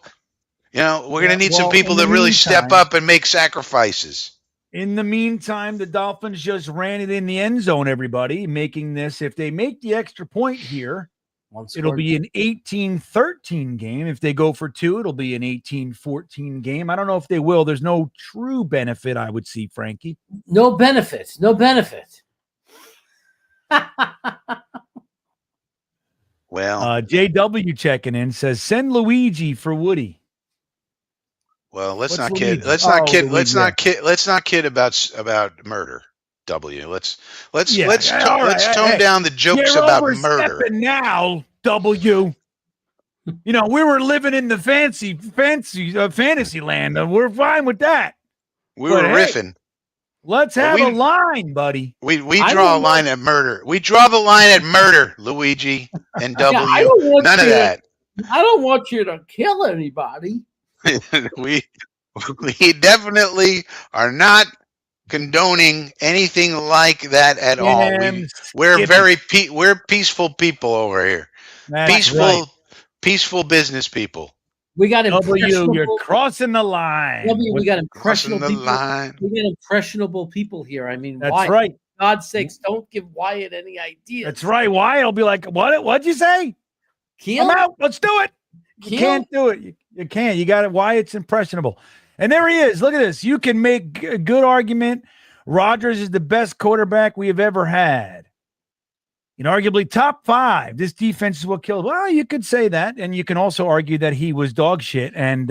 Speaker 3: We're going to need some people that really step up and make sacrifices.
Speaker 1: In the meantime, the Dolphins just ran it in the end zone, everybody, making this, if they make the extra point here, it'll be an 18-13 game. If they go for 2, it'll be an 18-14 game. I don't know if they will. There's no true benefit, I would see, Frankie.
Speaker 2: No benefit.
Speaker 3: Well,
Speaker 1: JW checking in says, send Luigi for Woody.
Speaker 3: Well, let's not kid about murder. W. Let's tone down the jokes about murder.
Speaker 1: Now, W. We were living in the fancy fantasy land, and we're fine with that.
Speaker 3: We were riffing.
Speaker 1: Let's have a line, buddy.
Speaker 3: We draw a line at murder. We draw the line at murder, Luigi and W. None of that.
Speaker 2: I don't want you to kill anybody.
Speaker 3: we definitely are not condoning anything like that at all. We're peaceful people over here. Peaceful business people.
Speaker 2: We got impressionable.
Speaker 1: You're crossing the line.
Speaker 2: We got impressionable people. We got impressionable people here. I mean,
Speaker 1: that's right.
Speaker 2: For God's sakes, don't give Wyatt any ideas.
Speaker 1: That's right. Wyatt will be like, what'd you say? I'm out. Let's do it. You can't do it. You can't. You got it. Wyatt's impressionable. And there he is. Look at this. You can make a good argument Rodgers is the best quarterback we have ever had. Arguably top 5. This defense is what killed. Well, you could say that, and you can also argue that he was dog shit and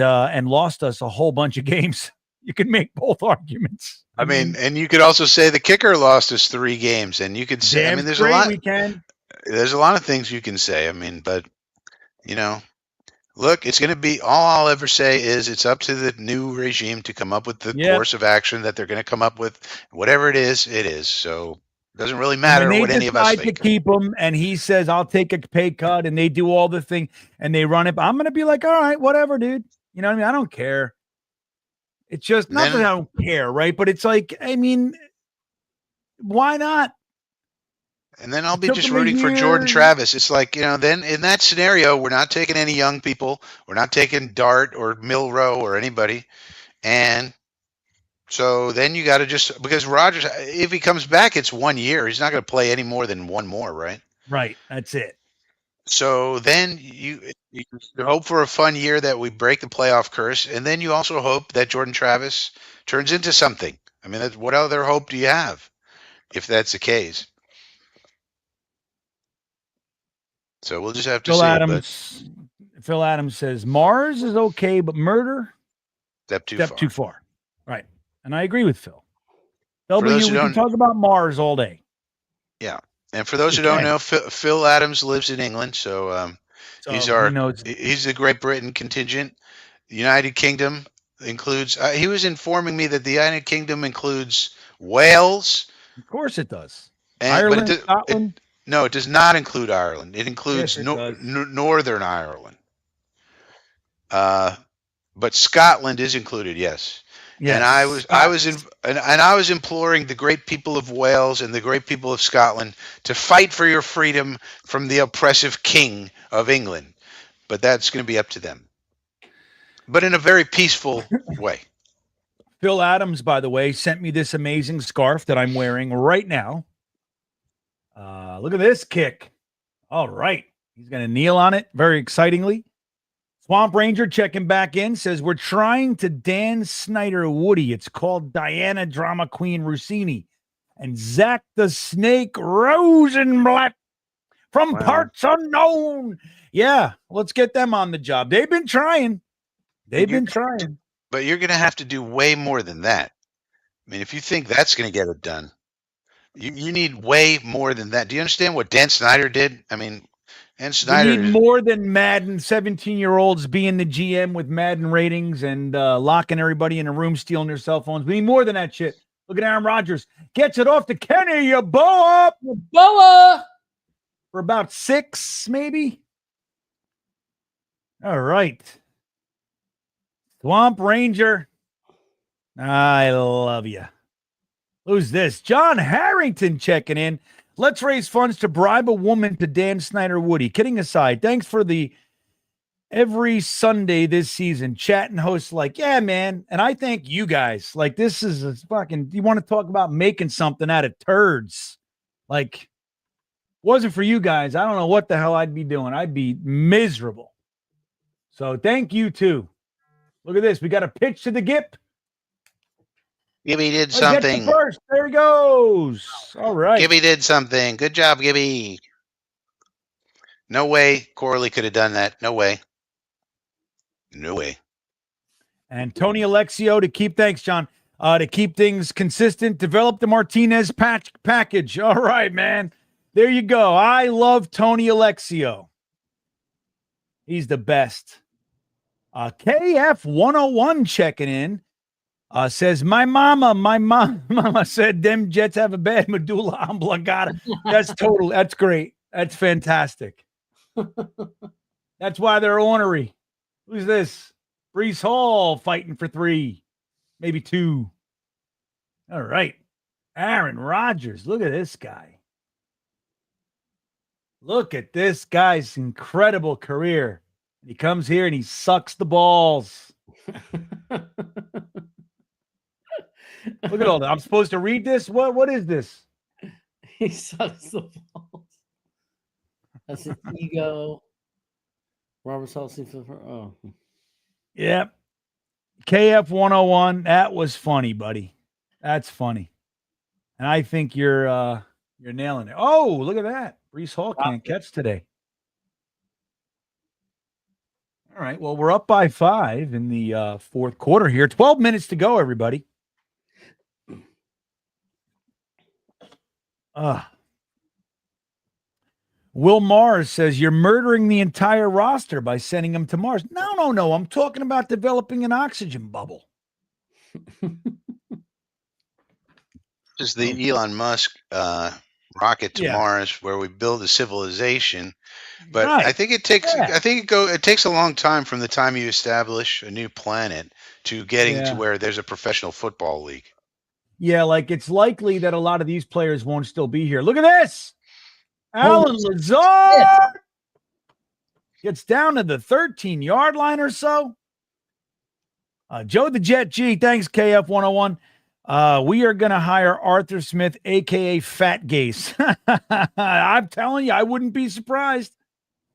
Speaker 1: lost us a whole bunch of games. You can make both arguments.
Speaker 3: I mean, and you could also say the kicker lost us 3 games, and you could say, I mean, there's a lot. There's a lot of things you can say. I mean, but look, it's going to be. All I'll ever say is it's up to the new regime to come up with the course of action that they're going to come up with. Whatever it is, it is. So. Doesn't really matter what any of us think.
Speaker 1: They decide to keep him, and he says, "I'll take a pay cut," and they do all the thing, and they run it. I'm going to be like, "All right, whatever, dude." You know what I mean? I don't care. It's just not that I don't care, right? But it's like, I mean, why not?
Speaker 3: And then I'll be just rooting for Jordan Travis. It's like, then in that scenario, we're not taking any young people. We're not taking Dart or Milrow or anybody, and. So then you got to because Rodgers, if he comes back, it's 1 year. He's not going to play any more than one more, right?
Speaker 1: Right. That's it.
Speaker 3: So then you hope for a fun year that we break the playoff curse. And then you also hope that Jordan Travis turns into something. I mean, what other hope do you have if that's the case? So we'll just have to see.
Speaker 1: Phil Adams says Mars is okay, but murder?
Speaker 3: Step too far.
Speaker 1: Right. And I agree with Phil. We can talk about Mars all day.
Speaker 3: Yeah. And for those who don't know, Phil Adams lives in England. So, he's the Great Britain contingent. The United Kingdom includes, he was informing me that the United Kingdom includes Wales.
Speaker 1: Of course it does.
Speaker 3: Ireland,
Speaker 1: Scotland.
Speaker 3: No, it does not include Ireland. It includes Northern Ireland. But Scotland is included, yes. Yes, and I was imploring the great people of Wales and the great people of Scotland to fight for your freedom from the oppressive king of England. But that's going to be up to them. But in a very peaceful way.
Speaker 1: Phil Adams, by the way, sent me this amazing scarf that I'm wearing right now. Look at this kick. All right. He's going to kneel on it very excitingly. Swamp Ranger checking back in says, we're trying to Dan Snyder Woody. It's called Diana Drama Queen Rossini and Zach the Snake Rosenblatt from Parts Unknown. Yeah, let's get them on the job. They've been trying. But
Speaker 3: you're going to have to do way more than that. I mean, if you think that's going to get it done, you need way more than that. Do you understand what Dan Snyder did? I mean, Dan Snyder.
Speaker 1: We need more than Madden 17-year-olds being the GM with Madden ratings and locking everybody in a room, stealing their cell phones. We need more than that shit. Look at Aaron Rodgers. Gets it off to Kenny, you boa. For about 6, maybe. All right. Swamp Ranger. I love you. Who's this? John Harrington checking in. Let's raise funds to bribe a woman to Dan Snyder Woody. Kidding aside, thanks for the every Sunday this season. Chat and hosts like, yeah, man. And I thank you guys. Like, this is a fucking, you want to talk about making something out of turds. Like, wasn't for you guys, I don't know what the hell I'd be doing. I'd be miserable. So thank you too. Look at this. We got a pitch to the Gip.
Speaker 3: Gibby did something.
Speaker 1: First. There he goes. All right.
Speaker 3: Gibby did something. Good job, Gibby. No way Corley could have done that. No way. No way.
Speaker 1: And Tony Alexio thanks, John, to keep things consistent, develop the Martinez package. All right, man. There you go. I love Tony Alexio. He's the best. KF 101 checking in. Says, my mama said them Jets have a bad medulla oblongata. That's great. That's fantastic. That's why they're ornery. Who's this? Brees Hall fighting for 3, maybe 2. All right. Aaron Rodgers. Look at this guy. Look at this guy's incredible career. He comes here and he sucks the balls. Look at all that. I'm supposed to read this? What is this?
Speaker 2: He sucks the balls. That's an ego. Robert Salsi. Oh.
Speaker 1: Yep. KF 101. That was funny, buddy. That's funny. And I think you're nailing it. Oh, look at that. Brees Hall can't catch today. All right. Well, we're up by 5 in the fourth quarter here. 12 minutes to go, everybody. Will Mars says you're murdering the entire roster by sending them to Mars. No. I'm talking about developing an oxygen bubble.
Speaker 3: This is the Elon Musk rocket to Mars, where we build a civilization. But right. I think it takes. Yeah. I think it takes a long time from the time you establish a new planet to getting to where there's a professional football league.
Speaker 1: Yeah, like it's likely that a lot of these players won't still be here. Look at this. Alan Lazard gets down to the 13-yard line or so. Joe the Jet G, thanks, KF101. We are going to hire Arthur Smith, a.k.a. Fat Gase. I'm telling you, I wouldn't be surprised.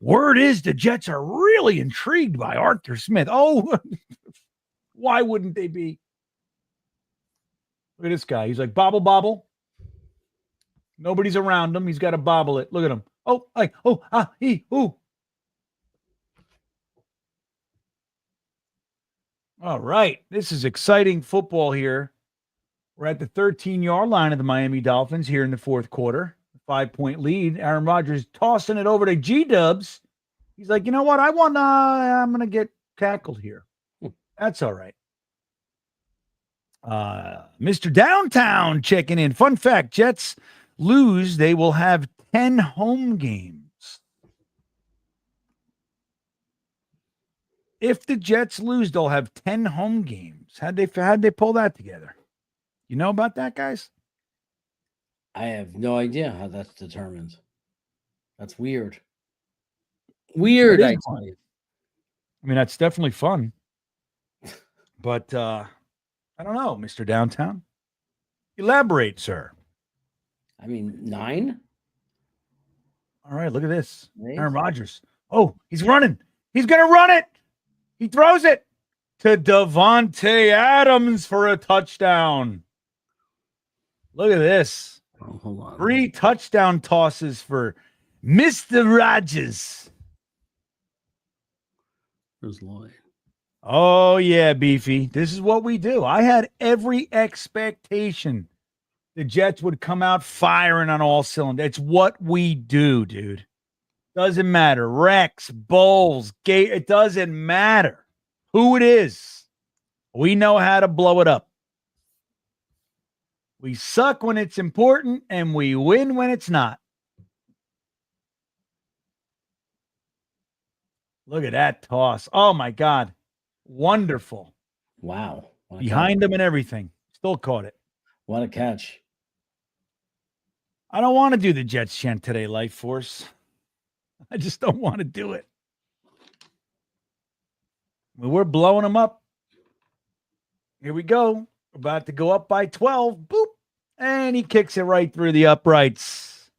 Speaker 1: Word is the Jets are really intrigued by Arthur Smith. Oh, why wouldn't they be? Look at this guy. He's like, bobble, bobble. Nobody's around him. He's got to bobble it. Look at him. Oh, ooh. All right. This is exciting football here. We're at the 13-yard line of the Miami Dolphins here in the fourth quarter. 5-point lead. Aaron Rodgers tossing it over to G-Dubs. He's like, you know what? I'm going to get tackled here. That's all right. Mr. Downtown checking in. Fun fact, Jets lose, they will have 10 home games. If the Jets lose, they'll have 10 home games. How'd they pull that together? You know about that, guys?
Speaker 2: I have no idea how that's determined. That's weird. Weird, I tell you.
Speaker 1: I mean, that's definitely fun. But I don't know, Mr. Downtown. Elaborate, sir.
Speaker 2: I mean, 9?
Speaker 1: All right, look at this. Aaron Rodgers. Oh, he's running. He's going to run it. He throws it to Devontae Adams for a touchdown. Look at this.
Speaker 2: Oh, hold on.
Speaker 1: 3 touchdown tosses for Mr. Rodgers.
Speaker 2: There's Lloyd.
Speaker 1: Oh, yeah, Beefy. This is what we do. I had every expectation the Jets would come out firing on all cylinders. It's what we do, dude. Doesn't matter. Rex, Bowles, Gate. It doesn't matter who it is. We know how to blow it up. We suck when it's important, and we win when it's not. Look at that toss. Oh, my God. Wonderful.
Speaker 2: Wow.
Speaker 1: Behind him and everything. Still caught it.
Speaker 2: What a catch.
Speaker 1: I don't want to do the Jets chant today, Life Force. I just don't want to do it. We're blowing them up. Here we go. About to go up by 12. Boop. And he kicks it right through the uprights.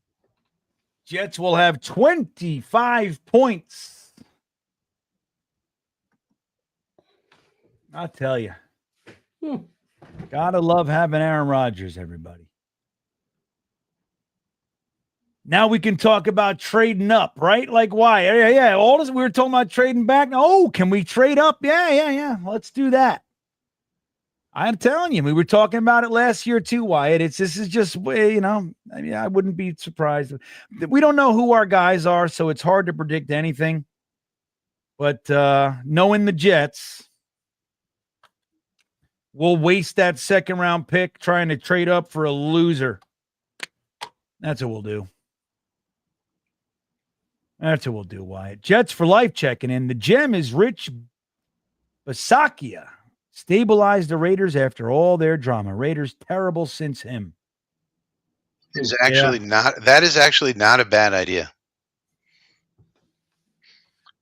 Speaker 1: Jets will have 25 points. I'll tell you. Gotta love having Aaron Rodgers, everybody. Now we can talk about trading up, right? Like why? Yeah. All this we were talking about trading back. Oh, can we trade up? Yeah. Let's do that. I'm telling you, we were talking about it last year too, Wyatt. This is just, you know, I mean, I wouldn't be surprised. We don't know who our guys are, so it's hard to predict anything. But knowing the Jets, we'll waste that second round pick trying to trade up for a loser. That's what we'll do. That's what we'll do, Wyatt. Jets for life checking in. The gem is Rich Bisaccia. Stabilized the Raiders after all their drama. Raiders terrible since him.
Speaker 3: That is actually not a bad idea.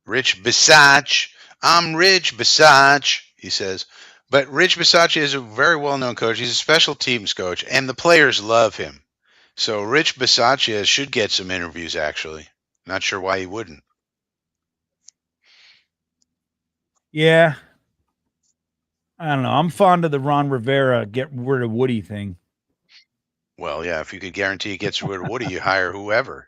Speaker 3: Rich Bisaccia. I'm Rich Bisaccia, he says. But Rich Bisaccia is a very well-known coach. He's a special teams coach, and the players love him. So Rich Bisaccia should get some interviews, actually. Not sure why he wouldn't.
Speaker 1: Yeah. I don't know. I'm fond of the Ron Rivera get rid of Woody thing.
Speaker 3: Well, yeah, if you could guarantee he gets rid of Woody, you hire whoever.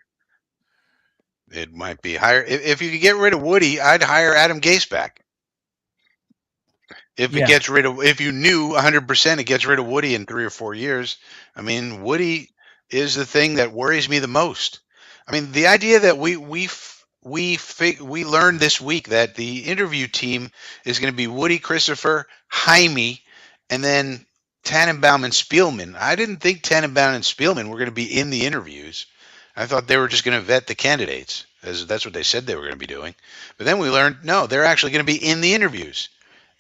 Speaker 3: It might be higher. If you could get rid of Woody, I'd hire Adam Gase back. If it gets rid of, if you knew 100% it gets rid of Woody in 3 or 4 years, I mean, Woody is the thing that worries me the most. I mean, the idea that we learned this week that the interview team is going to be Woody, Christopher, Jaime, and then Tannenbaum and Spielman. I didn't think Tannenbaum and Spielman were going to be in the interviews. I thought they were just going to vet the candidates, as that's what they said they were going to be doing. But then we learned, no, they're actually going to be in the interviews,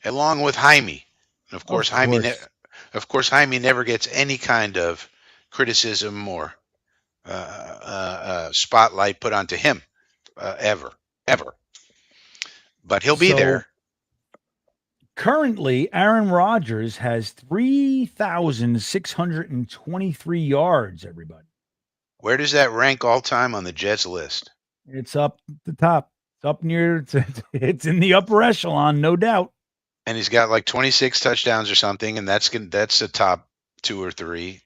Speaker 3: along with Jaime. And of course, Jaime never gets any kind of criticism or spotlight put onto him ever. But he'll be there.
Speaker 1: Currently, Aaron Rodgers has 3,623 yards, everybody.
Speaker 3: Where does that rank all time on the Jets list?
Speaker 1: It's up the top. It's up near, it's in the upper echelon, no doubt.
Speaker 3: And he's got like 26 touchdowns or something, and that's the top 2 or 3.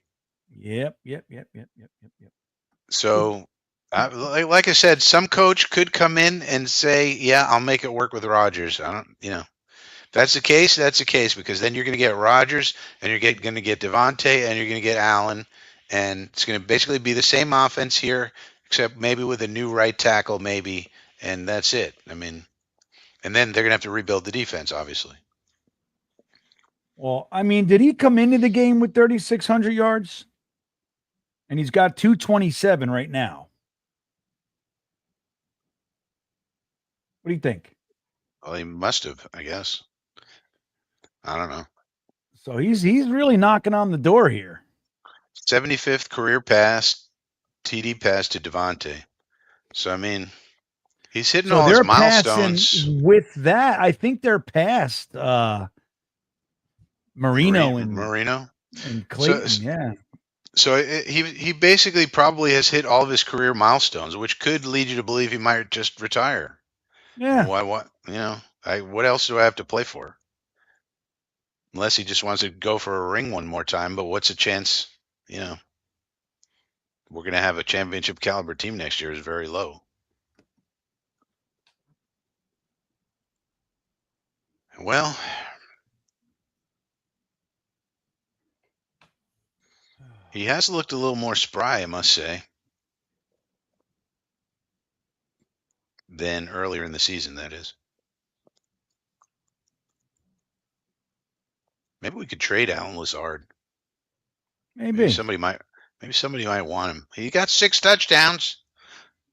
Speaker 1: Yep.
Speaker 3: So, like I said, some coach could come in and say, "Yeah, I'll make it work with Rodgers." I don't, if that's the case, because then you're going to get Rodgers, and you're going to get Devontae, and you're going to get Allen, and it's going to basically be the same offense here, except maybe with a new right tackle, maybe, and that's it. I mean, and then they're going to have to rebuild the defense, obviously.
Speaker 1: Well, I mean, did he come into the game with 3,600 yards? And he's got 227 right now. What do you think?
Speaker 3: Well, he must have, I guess. I don't know.
Speaker 1: So he's really knocking on the door here.
Speaker 3: 75th career pass, TD pass to Devontae. So, I mean, he's hitting all his milestones.
Speaker 1: With that, I think they're past Marino and Clayton.
Speaker 3: So he basically probably has hit all of his career milestones, which could lead you to believe he might just retire.
Speaker 1: Yeah.
Speaker 3: Why? What? What else do I have to play for? Unless he just wants to go for a ring one more time. But what's the chance? We're going to have a championship caliber team next year is very low. Well, he has looked a little more spry, I must say, than earlier in the season, that is. Maybe we could trade Alan Lazard. Maybe somebody might want him. He got 6 touchdowns.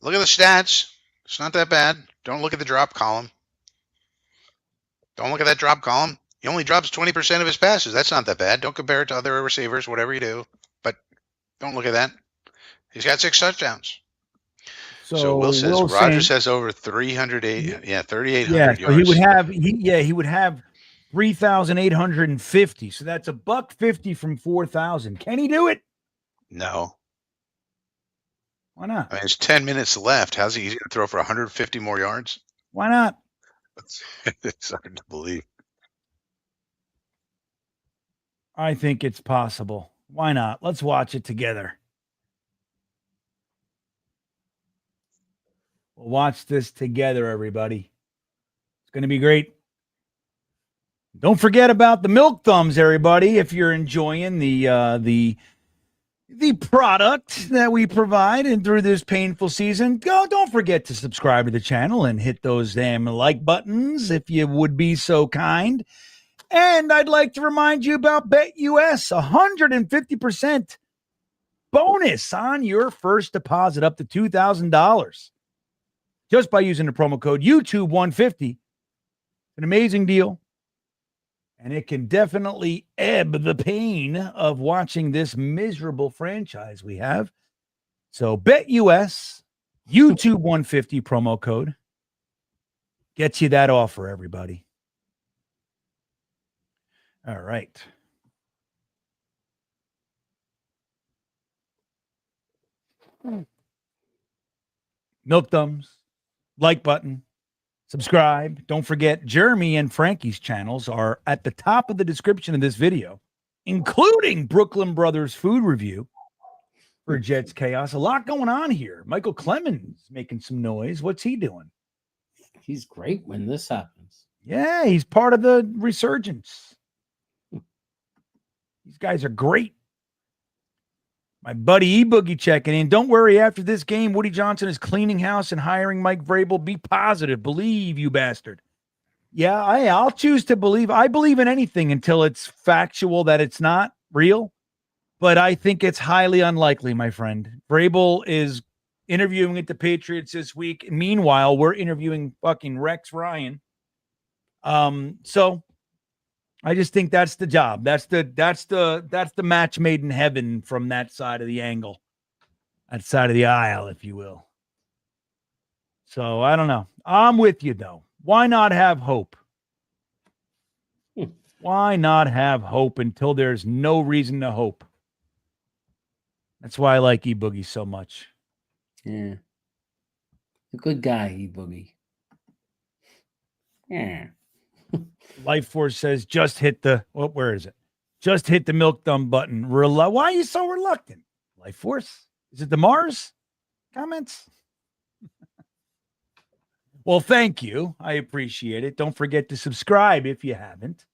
Speaker 3: Look at the stats. It's not that bad. Don't look at the drop column. Don't look at that drop column. He only drops 20% of his passes. That's not that bad. Don't compare it to other receivers, whatever you do. But don't look at that. He's got 6 touchdowns. So Will says Rodgers has over 3,800 yards.
Speaker 1: So he would have 3,850. So that's $150 from 4,000. Can he do it?
Speaker 3: No.
Speaker 1: Why not?
Speaker 3: I mean, there's 10 minutes left. How's he going to throw for 150 more yards?
Speaker 1: Why not?
Speaker 3: It's hard to believe.
Speaker 1: I think it's possible. Why not? Let's watch it together. We'll watch this together, everybody. It's going to be great. Don't forget about the milk thumbs, everybody. If you're enjoying the product that we provide and through this painful season, don't forget to subscribe to the channel and hit those damn like buttons if you would be so kind. And I'd like to remind you about BetUS, 150% bonus on your first deposit up to $2,000 just by using the promo code YouTube150. An amazing deal. And it can definitely ebb the pain of watching this miserable franchise we have. So BetUS, YouTube150 promo code gets you that offer, everybody. All right. Milk thumbs, like button. Subscribe. Don't forget, Jeremy and Frankie's channels are at the top of the description of this video, including Brooklyn Brothers Food Review for Jets Chaos. A lot going on here. Michael Clemens making some noise. What's he doing?
Speaker 2: He's great when this happens.
Speaker 1: Yeah, he's part of the resurgence. These guys are great. My buddy E-Boogie checking in. Don't worry, after this game, Woody Johnson is cleaning house and hiring Mike Vrabel. Be positive. Believe, you bastard. Yeah, I'll choose to believe. I believe in anything until it's factual that it's not real. But I think it's highly unlikely, my friend. Vrabel is interviewing at the Patriots this week. Meanwhile, we're interviewing fucking Rex Ryan. So I just think that's the job. That's the match made in heaven from that side of the angle, that side of the aisle, if you will. So I don't know. I'm with you though. Why not have hope? Why not have hope until there's no reason to hope? That's why I like E-Boogie so much.
Speaker 2: Yeah. A good guy, E-Boogie. Yeah.
Speaker 1: Life Force says, just hit the, where is it? Just hit the milk dumb button. Why are you so reluctant? Life Force? Is it the Mars? Comments? Well, thank you. I appreciate it. Don't forget to subscribe if you haven't.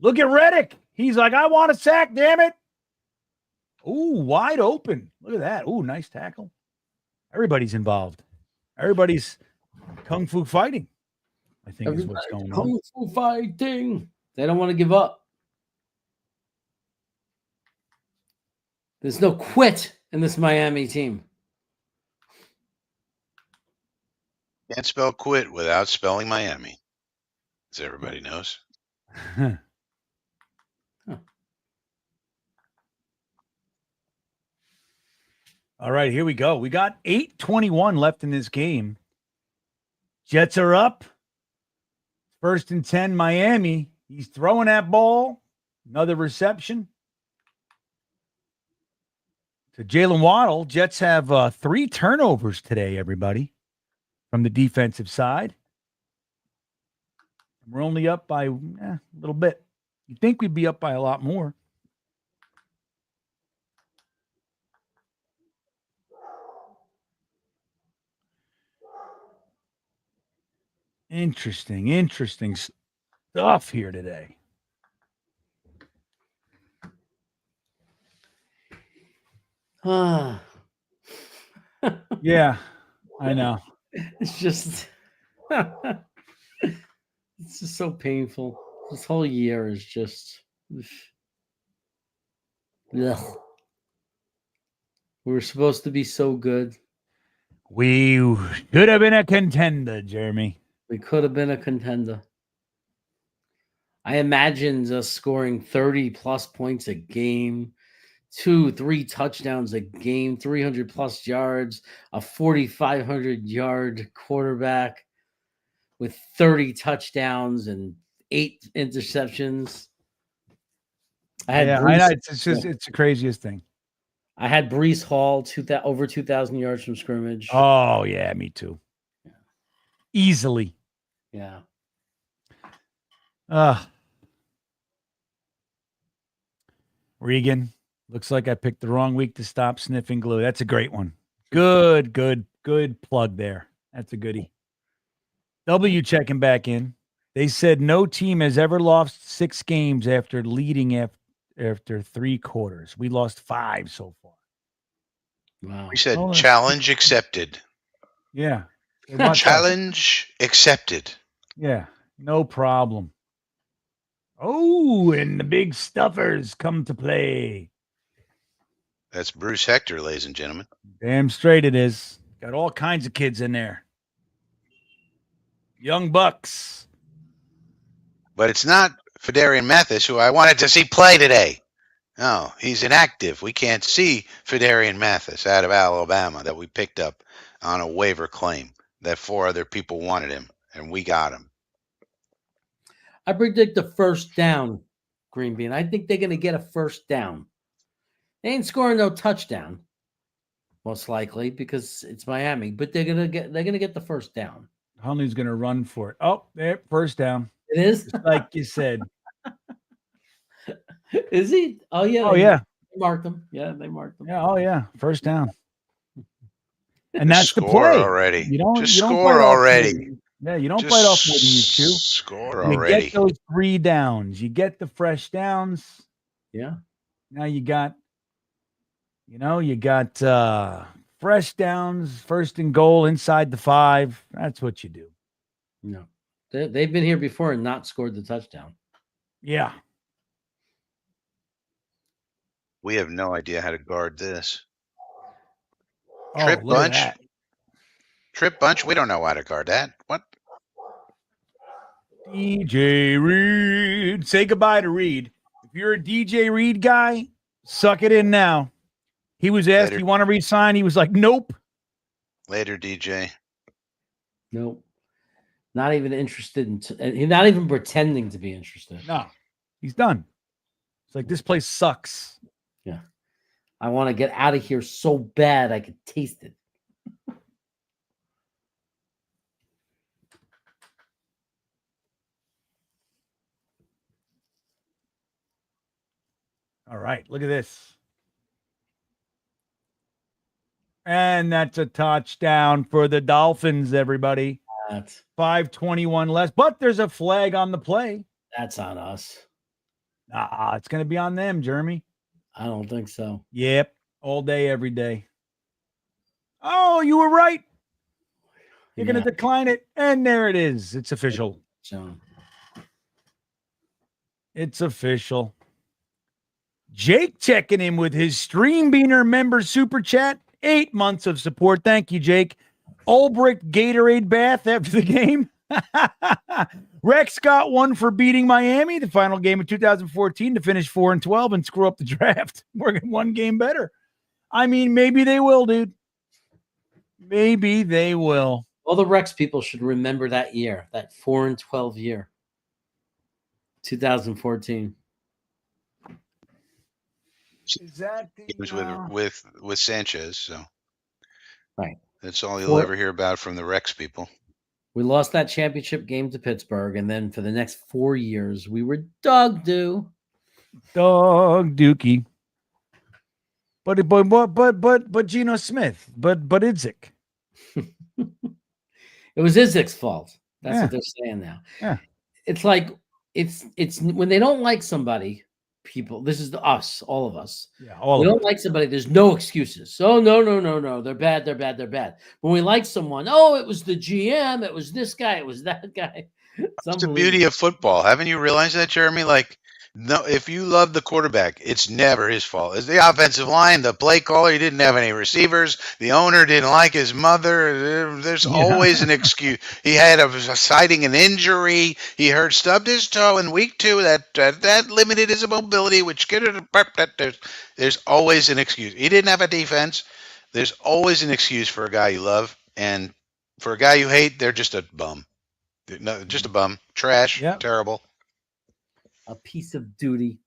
Speaker 1: Look at Reddick. He's like, I want a sack, damn it. Ooh, wide open. Look at that. Ooh, nice tackle. Everybody's involved. Everybody's kung fu fighting, I think is what's going on.
Speaker 2: Kung fu fighting. They don't want to give up. There's no quit in this Miami team.
Speaker 3: Can't spell quit without spelling Miami, as everybody knows.
Speaker 1: All right, here we go. We got 8:21 left in this game. Jets are up. 1st and 10, Miami. He's throwing that ball. Another reception to Jalen Waddle. Jets have 3 turnovers today, everybody, from the defensive side. We're only up by a little bit. You'd think we'd be up by a lot more. Interesting stuff here today. Yeah, I know.
Speaker 2: It's just so painful. This whole year is just ugh. We were supposed to be so good.
Speaker 1: We should have been a contender, Jeremy.
Speaker 2: We could have been a contender. I imagined us scoring 30 plus points a game, 2-3 touchdowns a game, 300 plus yards, a 4,500 yard quarterback with 30 touchdowns and 8 interceptions.
Speaker 1: I know. It's the craziest thing.
Speaker 2: I had Breece Hall over 2,000 yards from scrimmage.
Speaker 1: Oh yeah, me too.
Speaker 2: Yeah.
Speaker 1: Easily.
Speaker 2: Yeah.
Speaker 1: Regan, looks like I picked the wrong week to stop sniffing glue. That's a great one. Good plug there. That's a goodie. W checking back in. They said no team has ever lost 6 games after leading after 3 quarters. We lost 5 so far.
Speaker 2: Wow.
Speaker 3: We said challenge accepted.
Speaker 1: Yeah.
Speaker 3: Challenge accepted.
Speaker 1: Yeah, no problem. Oh, and the big stuffers come to play.
Speaker 3: That's Bruce Hector, ladies and gentlemen.
Speaker 1: Damn straight it is. Got all kinds of kids in there. Young bucks.
Speaker 3: But it's not Fedarian Mathis, who I wanted to see play today. No, he's inactive. We can't see Fedarian Mathis out of Alabama that we picked up on a waiver claim that 4 other people wanted him, and we got him.
Speaker 2: I predict the first down, GreenBean. I think they're going to get a first down. They ain't scoring no touchdown, most likely, because it's Miami. But they're gonna get the first down.
Speaker 1: Huntley's gonna run for it. Oh, there, first down.
Speaker 2: It is
Speaker 1: just like you said.
Speaker 2: Is he? Oh yeah.
Speaker 1: Oh yeah.
Speaker 2: marked them. Yeah, they marked them.
Speaker 1: Yeah. Oh yeah. First down. And that's the
Speaker 3: score
Speaker 1: play.
Speaker 3: already.
Speaker 1: You don't
Speaker 3: score
Speaker 1: bite
Speaker 3: already.
Speaker 1: Off you don't
Speaker 3: Just
Speaker 1: bite off more than you chew.
Speaker 3: Score
Speaker 1: You
Speaker 3: already.
Speaker 1: get those 3 downs. You get the fresh downs.
Speaker 2: Yeah.
Speaker 1: Now you got fresh downs, first and goal inside the 5. That's what you do.
Speaker 2: No, they've been here before and not scored the touchdown.
Speaker 1: Yeah.
Speaker 3: We have no idea how to guard this.
Speaker 1: Oh,
Speaker 3: Trip
Speaker 1: look
Speaker 3: bunch.
Speaker 1: at that.
Speaker 3: Trip bunch. We don't know how to guard that. What?
Speaker 1: DJ Reed. Say goodbye to Reed. If you're a DJ Reed guy, suck it in now. He was asked,
Speaker 3: Later.
Speaker 1: you want to resign? He was like, nope.
Speaker 3: Later, DJ.
Speaker 2: Nope. Not even interested in. He's not even pretending to be interested.
Speaker 1: No, he's done. It's like, this place sucks.
Speaker 2: Yeah. I want to get out of here so bad I could taste it.
Speaker 1: All right, look at this. And that's a touchdown for the Dolphins, everybody.
Speaker 2: That's
Speaker 1: 5:21 less, but there's a flag on the play.
Speaker 2: That's on us.
Speaker 1: It's going to be on them, Jeremy.
Speaker 2: I don't think so.
Speaker 1: Yep, all day, every day. Oh, you were right. You're going to decline it, and there it is. It's official. It's official. Jake checking in with his StreamBeaner member super chat. 8 months of support. Thank you, Jake. Ulbricht Gatorade bath after the game. Rex got one for beating Miami, the final game of 2014, to finish 4-12 and screw up the draft. We're one game better. I mean, maybe they will, dude. Maybe they will.
Speaker 2: All the Rex people should remember that year, that 4-12 year, 2014.
Speaker 1: Is that
Speaker 3: Games with Sanchez, so
Speaker 2: right.
Speaker 3: That's all you'll ever hear about from the Rex people.
Speaker 2: We lost that championship game to Pittsburgh, and then for the next 4 years, we were dog dookie.
Speaker 1: But Geno Smith, but Idzik.
Speaker 2: It was Idzik's fault. That's what they're saying now.
Speaker 1: Yeah.
Speaker 2: It's like it's when they don't like somebody. People, this is us, all of us.
Speaker 1: Yeah,
Speaker 2: we don't like somebody. There's no excuses. Oh no, they're bad. When we like someone, oh, it was the GM, it was this guy, it was that guy.
Speaker 3: It's the beauty of football. Haven't you realized that, Jeremy? Like, no, if you love the quarterback, it's never his fault. It's the offensive line, the play caller. He didn't have any receivers. The owner didn't like his mother. There's always an excuse. He had citing an injury. He stubbed his toe in week 2. That limited his mobility, which there's always an excuse. He didn't have a defense. There's always an excuse for a guy you love, and for a guy you hate, they're just a bum. No, just a bum. Trash. Yep. Terrible.
Speaker 2: A piece of duty.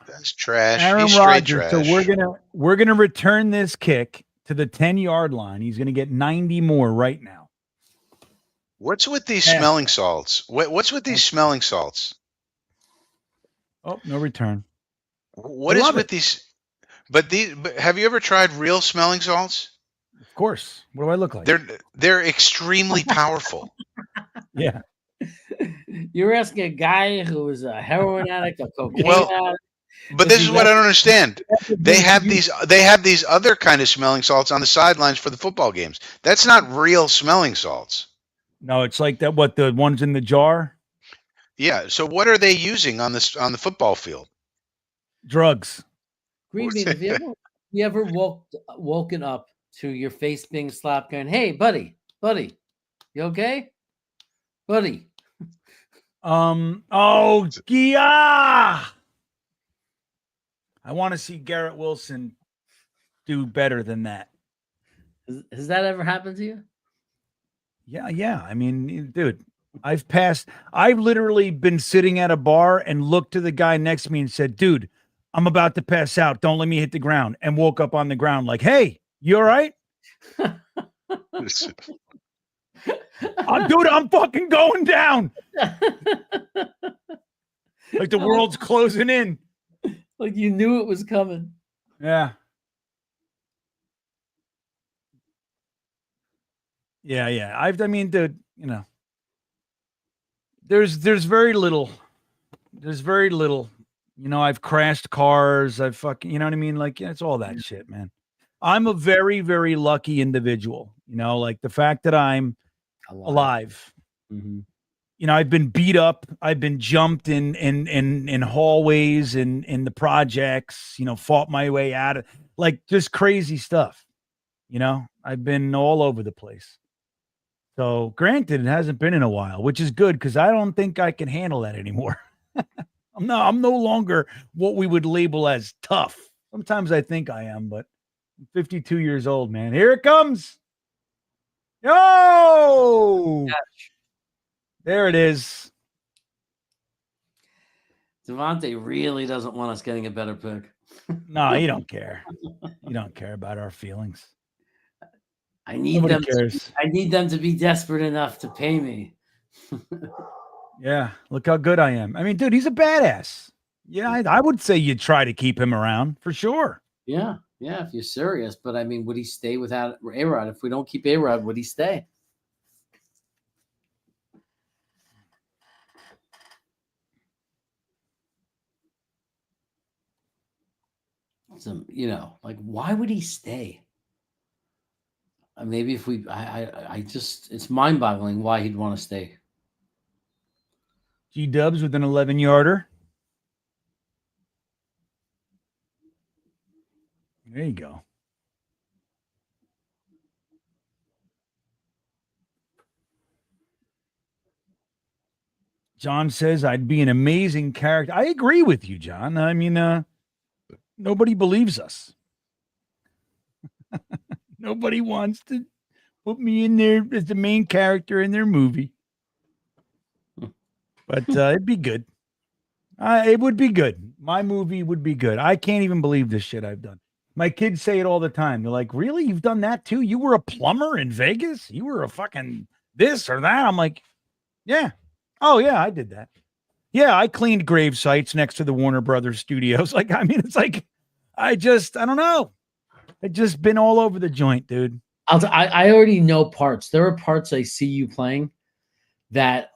Speaker 3: That's trash.
Speaker 1: Aaron Rodgers. So we're gonna return this kick to the 10-yard line. He's gonna get 90 more right now.
Speaker 3: What's with these smelling salts? What's with these smelling salts?
Speaker 1: Oh, no return.
Speaker 3: What is with these? But have you ever tried real smelling salts?
Speaker 1: Of course. What do I look like?
Speaker 3: They're extremely powerful.
Speaker 1: Yeah.
Speaker 2: You're asking a guy who was a heroin addict, a cocaine addict.
Speaker 3: But this is what I don't understand. They have these other kind of smelling salts on the sidelines for the football games. That's not real smelling salts.
Speaker 1: No, it's like that. What, the ones in the jar?
Speaker 3: Yeah. So what are they using on the football field?
Speaker 1: Drugs.
Speaker 2: GreenBean, have you ever woken up to your face being slapped, going, "Hey, buddy, you okay, buddy?"
Speaker 1: Oh, yeah. I want to see Garrett Wilson do better than that.
Speaker 2: Has that ever happened to you?
Speaker 1: Yeah. I mean, dude, I've literally been sitting at a bar and looked to the guy next to me and said, dude, I'm about to pass out. Don't let me hit the ground. And woke up on the ground like, hey, you all right? Dude, I'm fucking going down. Like the world's closing in.
Speaker 2: Like you knew it was coming.
Speaker 1: Yeah. Yeah. I mean, dude, you know, there's very little. There's very little. You know, I've crashed cars. I've fucking, you know what I mean? Like, yeah, it's all that shit, man. I'm a very, very lucky individual. You know, like the fact that I'm alive.
Speaker 2: Mm-hmm.
Speaker 1: You know, I've been beat up. I've been jumped in hallways in the projects. You know, fought my way out of like just crazy stuff. You know, I've been all over the place. So, granted, it hasn't been in a while, which is good because I don't think I can handle that anymore. I'm no longer what we would label as tough. Sometimes I think I am, but I'm 52 years old, man. Here it comes. Yo! There it is.
Speaker 2: Devontae really doesn't want us getting a better pick.
Speaker 1: No, you don't care. You don't care about our feelings.
Speaker 2: I need them. I need them to be desperate enough to pay me.
Speaker 1: Yeah, look how good I am. I mean, dude, he's a badass. Yeah, I would say you'd try to keep him around for sure.
Speaker 2: Yeah, if you're serious. But I mean, would he stay without A-Rod? If we don't keep A-Rod, would he stay? So, you know, like, why would he stay? Maybe if we, I just, it's mind-boggling why he'd want to stay.
Speaker 1: G-Dubs with an 11-yarder. There you go. John says I'd be an amazing character. I agree with you, John. I mean, nobody believes us. Nobody wants to put me in there as the main character in their movie. But it'd be good. It would be good. My movie would be good. I can't even believe this shit I've done. My kids say it all the time. They're like, really? You've done that too? You were a plumber in Vegas? You were a fucking this or that? I'm like, yeah. Oh, yeah, I did that. Yeah, I cleaned grave sites next to the Warner Brothers studios. Like, I mean, it's like, I don't know. I've just been all over the joint, dude.
Speaker 2: I already know parts. There are parts I see you playing that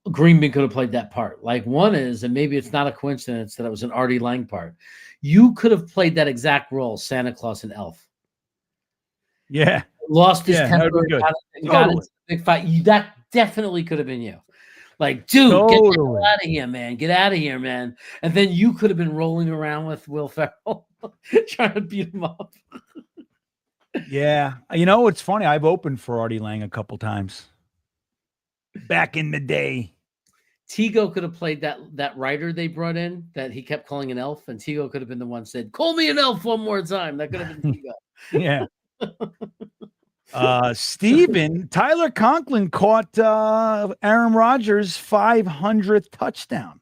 Speaker 2: GreenBean could have played that part. Like one is, and maybe it's not a coincidence that it was an Artie Lang part. You could have played that exact role, Santa Claus and Elf.
Speaker 1: Yeah.
Speaker 2: Lost his temper and got into a big fight. That definitely could have been you. Like, dude, get out of here, man. Get out of here, man. And then you could have been rolling around with Will Ferrell trying to beat him up.
Speaker 1: Yeah. You know, it's funny. I've opened for Artie Lang a couple times. Back in the day.
Speaker 2: Tigo could have played that writer they brought in that he kept calling an elf, and Tigo could have been the one said, "Call me an elf one more time." That could have been Tigo.
Speaker 1: Yeah. Steven, Tyler Conklin caught Aaron Rodgers' 500th touchdown.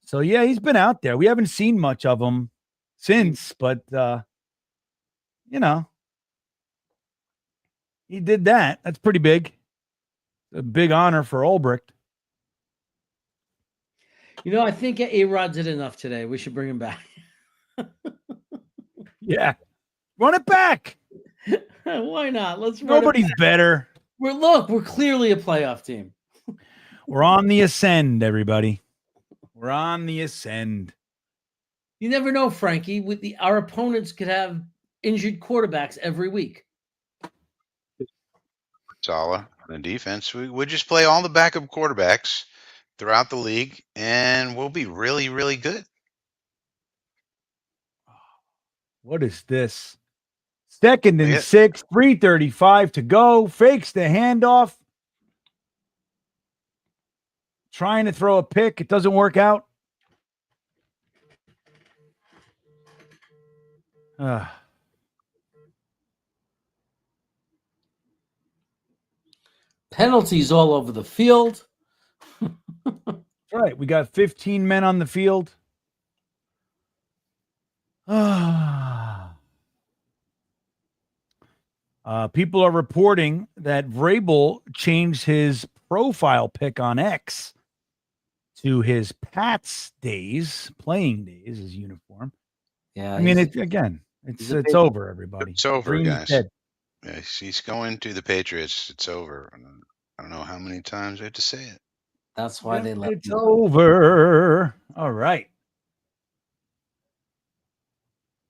Speaker 1: So, yeah, he's been out there. We haven't seen much of him since, but, you know, he did that. That's pretty big. A big honor for Ulbricht.
Speaker 2: You know, I think A-Rod did enough today. We should bring him back.
Speaker 1: Yeah. Run it back.
Speaker 2: Why not? Let's run
Speaker 1: Nobody's better.
Speaker 2: We're clearly a playoff team.
Speaker 1: We're on the ascend, everybody. We're on the ascend.
Speaker 2: You never know, Frankie. Our opponents could have injured quarterbacks every week.
Speaker 3: Solid on the defense. We just play all the backup quarterbacks throughout the league, and we'll be really, really good.
Speaker 1: What is this? Second and 6, 3:35 to go. Fakes the handoff. Trying to throw a pick. It doesn't work out.
Speaker 2: Penalties all over the field.
Speaker 1: Right. We got 15 men on the field. People are reporting that Vrabel changed his profile pic on X to his Pats days, playing days, his uniform.
Speaker 2: Yeah,
Speaker 1: I mean, it's over, everybody.
Speaker 3: It's over,
Speaker 1: Dream is
Speaker 3: guys.
Speaker 1: dead.
Speaker 3: Yeah, he's going to the Patriots. It's over. I don't know how many times I have to say it.
Speaker 2: That's why they left.
Speaker 1: It's over. All right.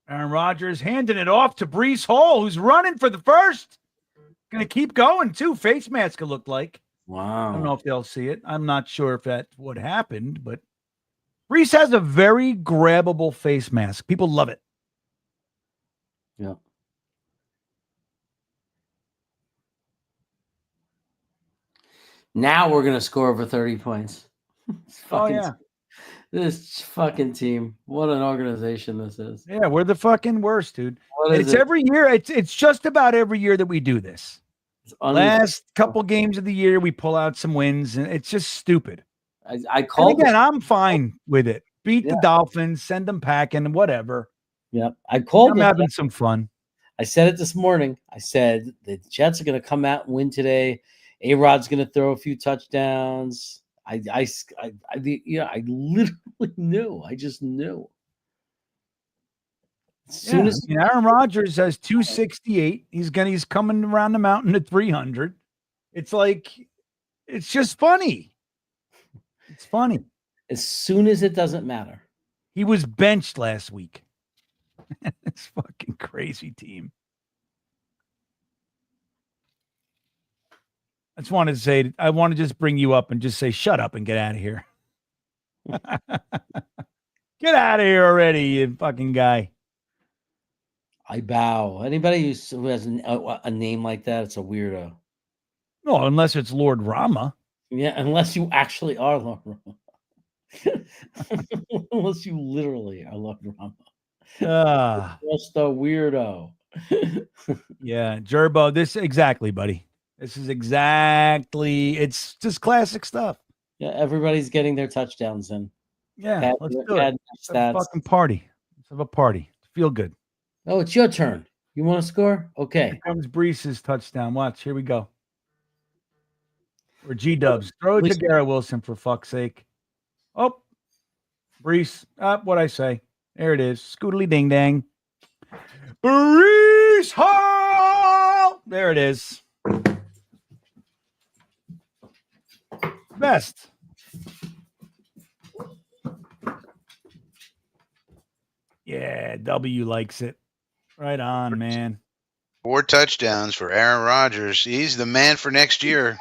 Speaker 1: Aaron Rodgers handing it off to Breece Hall, who's running for the first. Going to keep going, too. Face mask, it looked like.
Speaker 2: Wow.
Speaker 1: I don't know if they'll see it. I'm not sure if that's what happened, but Breece has a very grabbable face mask. People love it.
Speaker 2: Yeah. Now we're going to score over 30 points. This fucking team. What an organization this is.
Speaker 1: Yeah, we're the fucking worst, dude. It's every year. It's just about every year that we do this. Last couple games of the year, we pull out some wins, and it's just stupid.
Speaker 2: I called
Speaker 1: again. I'm fine with it. Beat the Dolphins, send them packing, whatever.
Speaker 2: Yep, I called.
Speaker 1: I'm having some fun.
Speaker 2: I said it this morning. I said the Jets are going to come out and win today. A-Rod's going to throw a few touchdowns. I literally knew. I just knew.
Speaker 1: Aaron Rodgers has 268. He's coming around the mountain at 300. It's like, it's just funny. It's funny.
Speaker 2: As soon as it doesn't matter.
Speaker 1: He was benched last week. This fucking crazy team. I just wanted to say, I want to just bring you up and just say, shut up and get out of here. Get out of here already, you fucking guy.
Speaker 2: I bow. Anybody who has a name like that, it's a weirdo.
Speaker 1: No, unless it's Lord Rama.
Speaker 2: Yeah, unless you actually are Lord Rama. Unless you literally are Lord Rama. Just a weirdo.
Speaker 1: Yeah, Gerbo, exactly, buddy. This is exactly, it's just classic stuff.
Speaker 2: Yeah, everybody's getting their touchdowns in.
Speaker 1: Yeah, let's do it. Let's have a fucking party. Let's have a party. Feel good.
Speaker 2: Oh, it's your turn. You want to score? Okay.
Speaker 1: Here comes Breece's touchdown. Watch. Here we go. Or G-Dubs. Throw it to Garrett Wilson, for fuck's sake. Oh, Breece. What'd I say? There it is. Scootily ding dang. Breece Hall! There it is. Best. Yeah, W likes it. Right on, man.
Speaker 3: 4 touchdowns for Aaron Rodgers. He's the man for next year.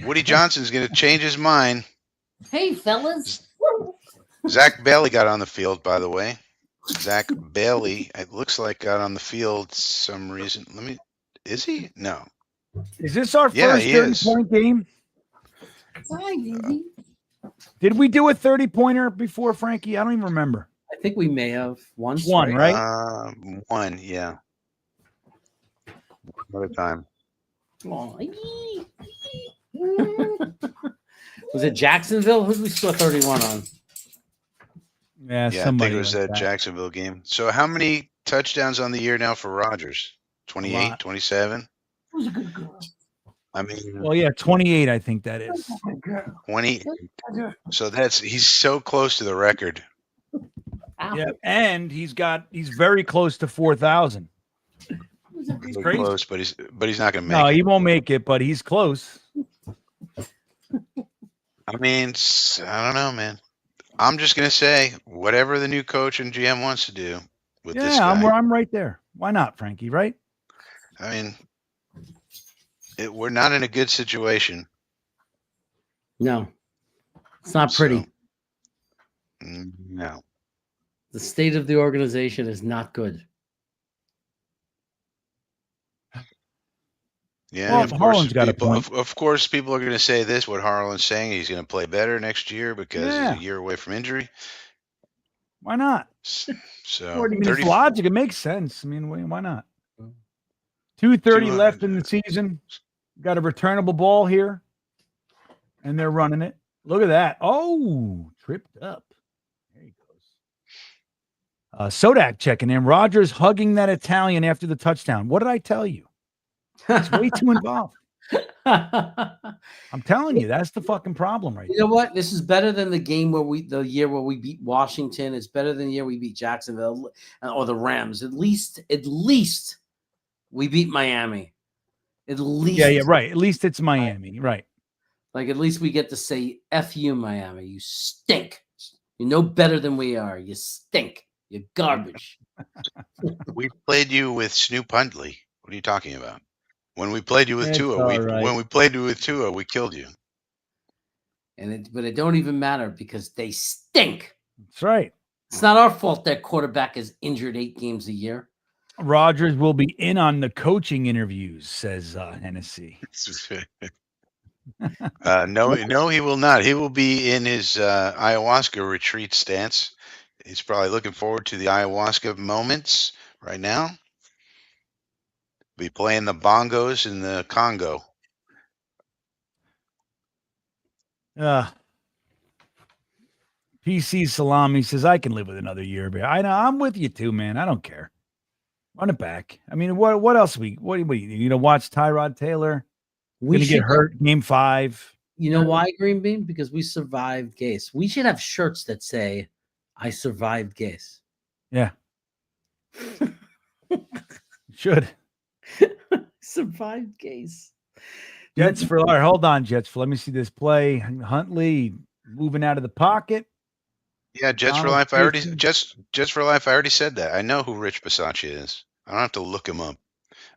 Speaker 3: Woody Johnson's going to change his mind.
Speaker 2: Hey, fellas.
Speaker 3: Zach Bailey got on the field, by the way. Zach Bailey, it looks like, got on the field some reason. Is he? No.
Speaker 1: Is this our first 30-point game? Did we do a 30-pointer before, Frankie? I don't even remember.
Speaker 2: I think we may have once.
Speaker 1: One, right?
Speaker 3: One, yeah. Another time.
Speaker 2: Was it Jacksonville? Who did we score 31 on?
Speaker 1: Yeah,
Speaker 3: I think it was that Jacksonville game. So how many touchdowns on the year now for Rodgers? 28, 27?
Speaker 2: Who's a good girl?
Speaker 3: I mean,
Speaker 1: well, yeah, 28, I think that is.
Speaker 3: 20. So he's so close to the record.
Speaker 1: Yeah, and he's very close to 4,000.
Speaker 3: He's close, but he's not going to make it.
Speaker 1: No, he won't make it, but he's close.
Speaker 3: I mean, I don't know, man. I'm just going to say whatever the new coach and GM wants to do with this guy.
Speaker 1: Yeah, I'm right there. Why not, Frankie, right?
Speaker 3: I mean, we're not in a good situation.
Speaker 2: No. It's not pretty.
Speaker 3: No.
Speaker 2: The state of the organization is not good.
Speaker 3: Yeah,
Speaker 1: well,
Speaker 3: of course, people are going to say this. What Harlan's saying, he's going to play better next year because he's a year away from injury.
Speaker 1: Why not?
Speaker 3: So,
Speaker 1: it's logic. It makes sense. I mean, why not? 2:30 left in the season. Got a returnable ball here, and they're running it. Look at that. Oh, tripped up. There he goes. Sodak checking in. Rodgers hugging that Italian after the touchdown. What did I tell you? It's way too involved. I'm telling you, that's the fucking problem right
Speaker 2: You know what? This is better than the year where we beat Washington. It's better than the year we beat Jacksonville or the Rams. At least we beat Miami. At least.
Speaker 1: Yeah, right. At least it's Miami, right?
Speaker 2: Like, at least we get to say, F you, Miami. You stink. You're no better than we are. You stink. You're garbage.
Speaker 3: We played you with Snoop Huntley. What are you talking about? When we played you with Tua, when we played you with Tua, we killed you.
Speaker 2: But it don't even matter because they stink.
Speaker 1: That's right.
Speaker 2: It's not our fault that quarterback is injured 8 games a year.
Speaker 1: Rodgers will be in on the coaching interviews, says Hennessy.
Speaker 3: No, he will not. He will be in his ayahuasca retreat stance. He's probably looking forward to the ayahuasca moments right now. Be playing the bongos in the Congo.
Speaker 1: PC Salami says, I can live with another year. But I know, I'm with you too, man. I don't care. Run it back. I mean, what else what watch Tyrod Taylor? We're gonna get hurt game 5.
Speaker 2: You know why, GreenBean? Because we survived Gase. We should have shirts that say, I survived Gase.
Speaker 1: Yeah. Should.
Speaker 2: Survived Gase.
Speaker 1: Jets for life. Hold on, Jets for. Let me see this play. Huntley moving out of the pocket.
Speaker 3: Yeah, Jets for life. Jets for life. I already said that. I know who Rich Bisaccia is. I don't have to look him up.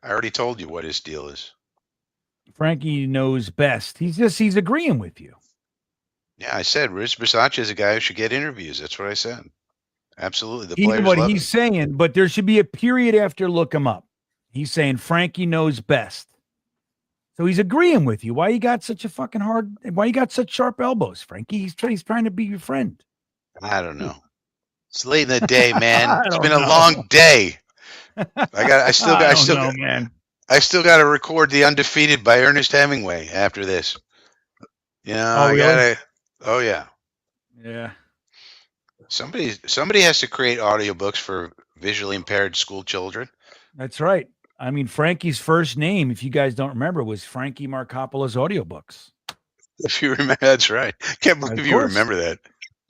Speaker 3: I already told you what his deal is.
Speaker 1: Frankie knows best. He's agreeing with you.
Speaker 3: Yeah, I said Rich Bisaccia is a guy who should get interviews. That's what I said. Absolutely. The
Speaker 1: Even
Speaker 3: players
Speaker 1: what
Speaker 3: love
Speaker 1: he's
Speaker 3: him.
Speaker 1: saying, but there should be a period after look him up. He's saying Frankie knows best. So he's agreeing with you. Why you got such a fucking why you got such sharp elbows, Frankie? He's trying to be your friend.
Speaker 3: I don't know. It's late in the day, man. It's been a long day. I still got to record The Undefeated by Ernest Hemingway after this. You know,
Speaker 1: really?
Speaker 3: Oh yeah.
Speaker 1: Yeah.
Speaker 3: Somebody has to create audiobooks for visually impaired school children.
Speaker 1: That's right. I mean, Frankie's first name, if you guys don't remember, was Frankie Markopoulos Audiobooks.
Speaker 3: If you remember, that's right. Can't believe you remember that.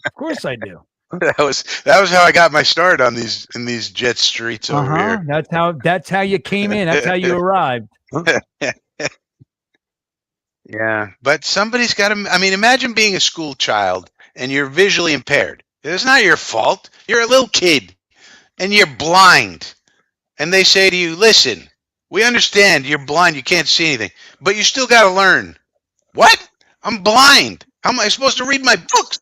Speaker 1: Of course I do.
Speaker 3: That was how I got my start on in these jet streets over here.
Speaker 1: That's how you came in. That's how you arrived.
Speaker 3: Yeah, but somebody's got to. I mean, imagine being a school child and you're visually impaired. It's not your fault. You're a little kid and you're blind. And they say to you, listen, we understand you're blind, you can't see anything, but you still got to learn. What? I'm blind. How am I supposed to read my books?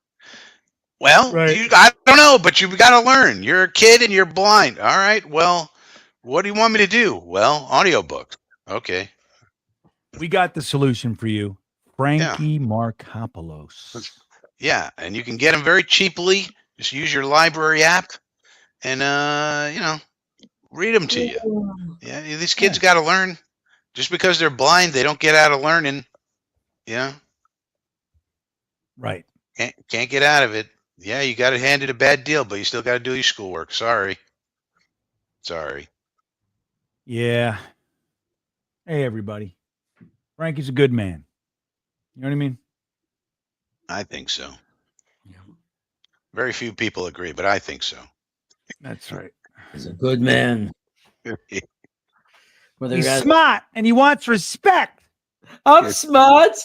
Speaker 3: Well,
Speaker 1: right.
Speaker 3: I don't know, but you've got to learn. You're a kid and you're blind. All right, well, what do you want me to do? Well, audiobooks. Okay.
Speaker 1: We got the solution for you. Frankie Markopoulos.
Speaker 3: Yeah, and you can get them very cheaply. Just use your library app and, read them to you. Yeah, these kids got to learn. Just because they're blind, they don't get out of learning. Yeah.
Speaker 1: Right.
Speaker 3: Can't get out of it. Yeah, you got to hand it a bad deal, but you still got to do your schoolwork. Sorry.
Speaker 1: Yeah. Hey, everybody. Frankie's a good man. You know what I mean?
Speaker 3: I think so. Yeah. Very few people agree, but I think so.
Speaker 1: That's right.
Speaker 2: He's a good man.
Speaker 1: He's smart and he wants respect.
Speaker 2: I'm smart.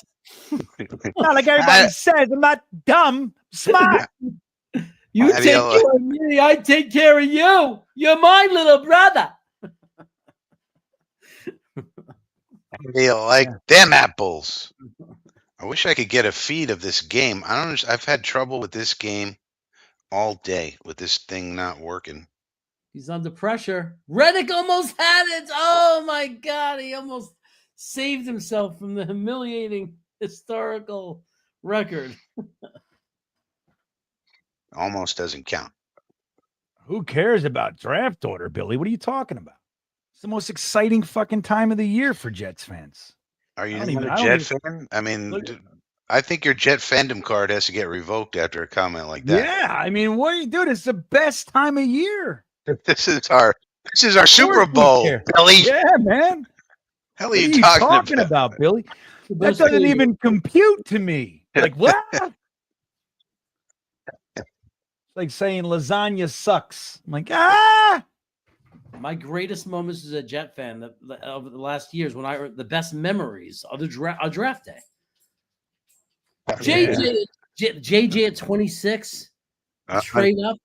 Speaker 1: Not like everybody says. I'm not dumb. Smart.
Speaker 2: You take care of me. I take care of you. You're my little brother.
Speaker 3: I feel like them apples. I wish I could get a feed of this game. I've had trouble with this game all day with this thing not working.
Speaker 2: He's under pressure. Reddick almost had it. Oh my God. He almost saved himself from the humiliating historical record.
Speaker 3: Almost doesn't count.
Speaker 1: Who cares about draft order, Billy? What are you talking about? It's the most exciting fucking time of the year for Jets fans.
Speaker 3: Are you not a Jet fan? I mean, I think your Jet fandom card has to get revoked after a comment like that.
Speaker 1: Yeah, I mean, what are you doing? It's the best time of year.
Speaker 3: This is our Super Bowl, Billy.
Speaker 1: Yeah, man.
Speaker 3: Hell are you talking
Speaker 1: about, Billy? That doesn't even compute to me. Like, what? It's like saying lasagna sucks. I'm like, ah.
Speaker 2: My greatest moments as a Jet fan of the last years when the best memories of the draft day. JJ at 26, trade up.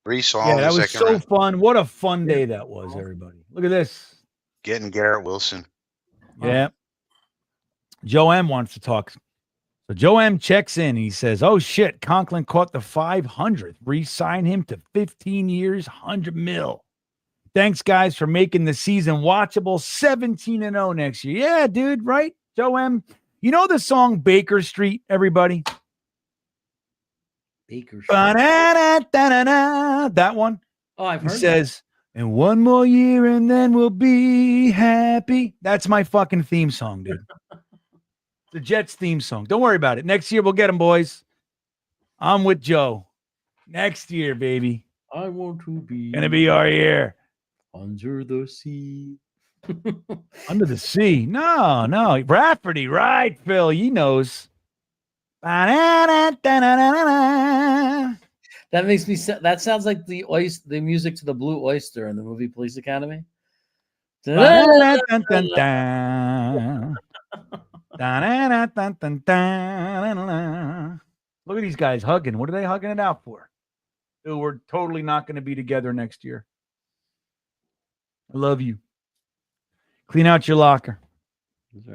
Speaker 3: Yeah,
Speaker 1: that was so round. Fun. What a fun day that was, everybody. Look at this.
Speaker 3: Getting Garrett Wilson.
Speaker 1: Yeah. Joe M wants to talk. So Joe M checks in. He says, oh, shit, Conklin caught the 500th. Re-sign him to 15 years, 100 mil. Thanks, guys, for making the season watchable. 17-0 next year. Yeah, dude, right? Joe M. You know the song Baker Street, everybody?
Speaker 2: Baker Street.
Speaker 1: That one?
Speaker 2: Oh, I've heard
Speaker 1: He says, and one more year and then we'll be happy. That's my fucking theme song, dude. The Jets theme song. Don't worry about it. Next year, we'll get them, boys. I'm with Joe. Next year, baby.
Speaker 2: I want to be.
Speaker 1: Gonna be our year.
Speaker 2: Under the sea.
Speaker 1: Under the sea. No. Rafferty, right, Phil? He knows.
Speaker 2: That makes me. That sounds like the music to the Blue Oyster in the movie Police Academy.
Speaker 1: Look at these guys hugging. What are they hugging it out for? Dude, we're totally not going to be together next year. I love you. Clean out your locker.
Speaker 2: That's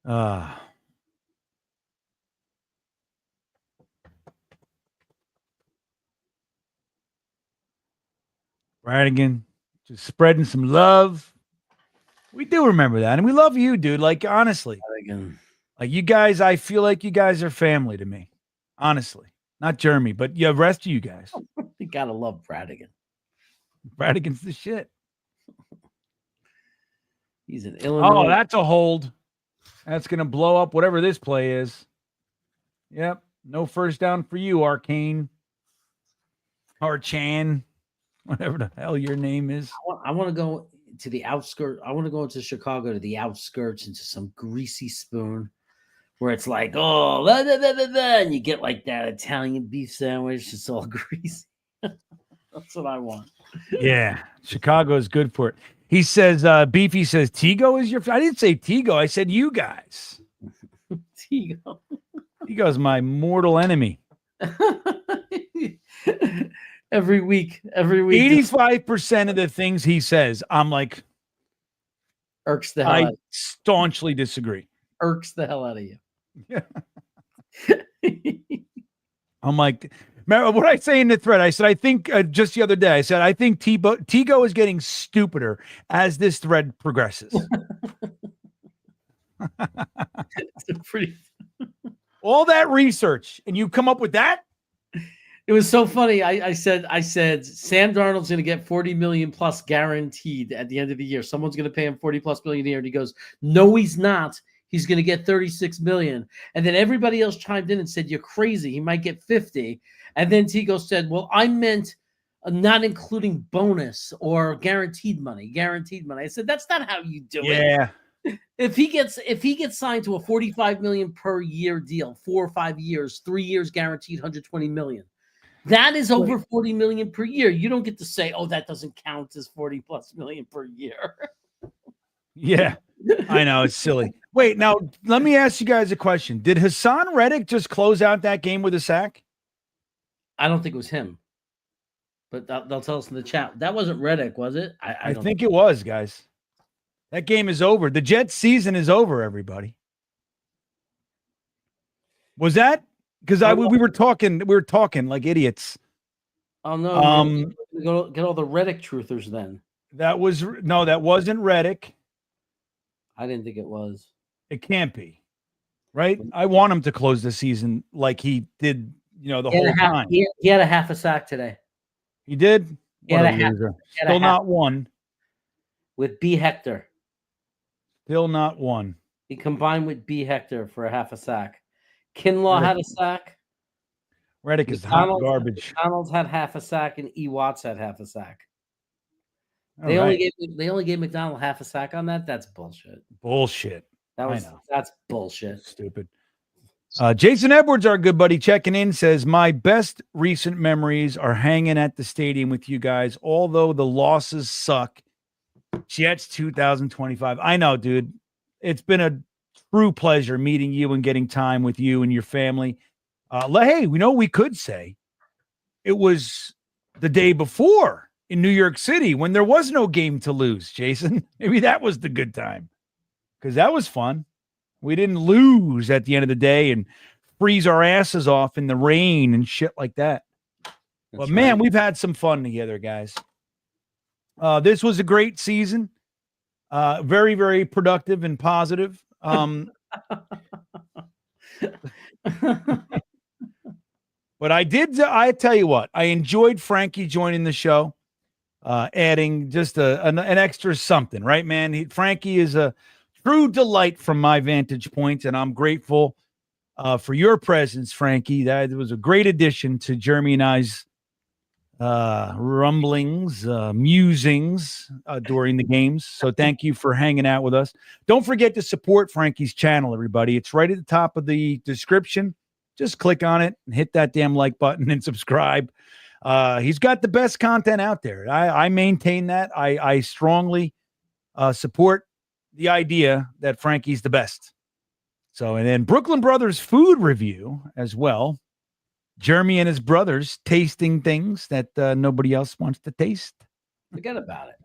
Speaker 2: right.
Speaker 1: Radigan, just spreading some love. We do remember that, and we love you, dude. Like, honestly,
Speaker 2: Radigan.
Speaker 1: Like you guys, I feel like you guys are family to me. Honestly, not Jeremy, but the rest of you guys.
Speaker 2: You gotta love Radigan.
Speaker 1: Radigan's the shit.
Speaker 2: He's an Illinois.
Speaker 1: Oh, that's a hold. That's gonna blow up whatever this play is. Yep, no first down for you, Arcane. Archan. Whatever the hell your name is.
Speaker 2: I want to go to the outskirts. I want to go into Chicago to the outskirts into some greasy spoon where it's like, oh, blah, blah, blah, blah, and you get like that Italian beef sandwich. It's all greasy. That's what I want.
Speaker 1: Yeah, Chicago is good for it. He says, Beefy says, Tigo is your. I didn't say Tigo. I said you guys.
Speaker 2: Tigo.
Speaker 1: Tigo's my mortal enemy.
Speaker 2: Every week.
Speaker 1: 85% of the things he says, I'm like,
Speaker 2: irks the hell out of you.
Speaker 1: Staunchly disagree.
Speaker 2: Irks the hell out of you.
Speaker 1: Yeah. I'm like, remember what I say in the thread? I said, I think just the other day, I said, I think Tigo is getting stupider as this thread progresses. All that research, and you come up with that?
Speaker 2: It was so funny. I said Sam Darnold's going to get 40 million plus guaranteed at the end of the year. Someone's going to pay him 40 plus million a year. And he goes, no, he's not. He's going to get 36 million. And then everybody else chimed in and said, you're crazy. He might get 50. And then Tigo said, well, I meant not including bonus or guaranteed money. I said, that's not how you do it.
Speaker 1: Yeah.
Speaker 2: If he gets signed to a 45 million per year deal, 4 or 5 years, 3 years guaranteed, 120 million. That is over 40 million per year. You don't get to say, oh, that doesn't count as 40 plus million per year.
Speaker 1: Yeah, I know. It's silly. Wait, now let me ask you guys a question. Did Hassan Reddick just close out that game with a sack?
Speaker 2: I don't think it was him, but they'll tell us in the chat. That wasn't Reddick, was it?
Speaker 1: I think it was, guys. That game is over. The Jets season is over, everybody. Was that? Because we were talking like idiots.
Speaker 2: Oh no! Go get all the Reddick truthers then.
Speaker 1: That wasn't Reddick.
Speaker 2: I didn't think it was.
Speaker 1: It can't be, right? I want him to close the season like he did, the whole time.
Speaker 2: He had a half a sack today.
Speaker 1: He did. Still not one.
Speaker 2: With B. Hector.
Speaker 1: Still not one.
Speaker 2: He combined with B. Hector for a half a sack. Kinlaw had a sack.
Speaker 1: Reddick is hot garbage.
Speaker 2: McDonald's had half a sack, and E. Watts had half a sack. They only gave McDonald half a sack on that. That's bullshit.
Speaker 1: Bullshit.
Speaker 2: That's bullshit.
Speaker 1: Stupid. Jason Edwards, our good buddy, checking in, says, my best recent memories are hanging at the stadium with you guys, although the losses suck. Jets 2025. I know, dude. It's been a true pleasure meeting you and getting time with you and your family. Hey, we could say it was the day before in New York City when there was no game to lose, Jason. Maybe that was the good time because that was fun. We didn't lose at the end of the day and freeze our asses off in the rain and shit like that. But man, we've had some fun together, guys. This was a great season. Very, very productive and positive. But I tell you what, I enjoyed Frankie joining the show, adding just an extra something, right, man? Frankie is a true delight from my vantage point, and I'm grateful for your presence, Frankie. That was a great addition to Jeremy and I's rumblings, musings during the games. So thank you for hanging out with us. Don't forget to support Frankie's channel, everybody. It's right at the top of the description. Just click on it and hit that damn like button and subscribe. He's got the best content out there. I maintain that. I strongly support the idea that Frankie's the best. So, and then Brooklyn Brothers food review as well. Jeremy and his brothers tasting things that nobody else wants to taste.
Speaker 2: Forget about it.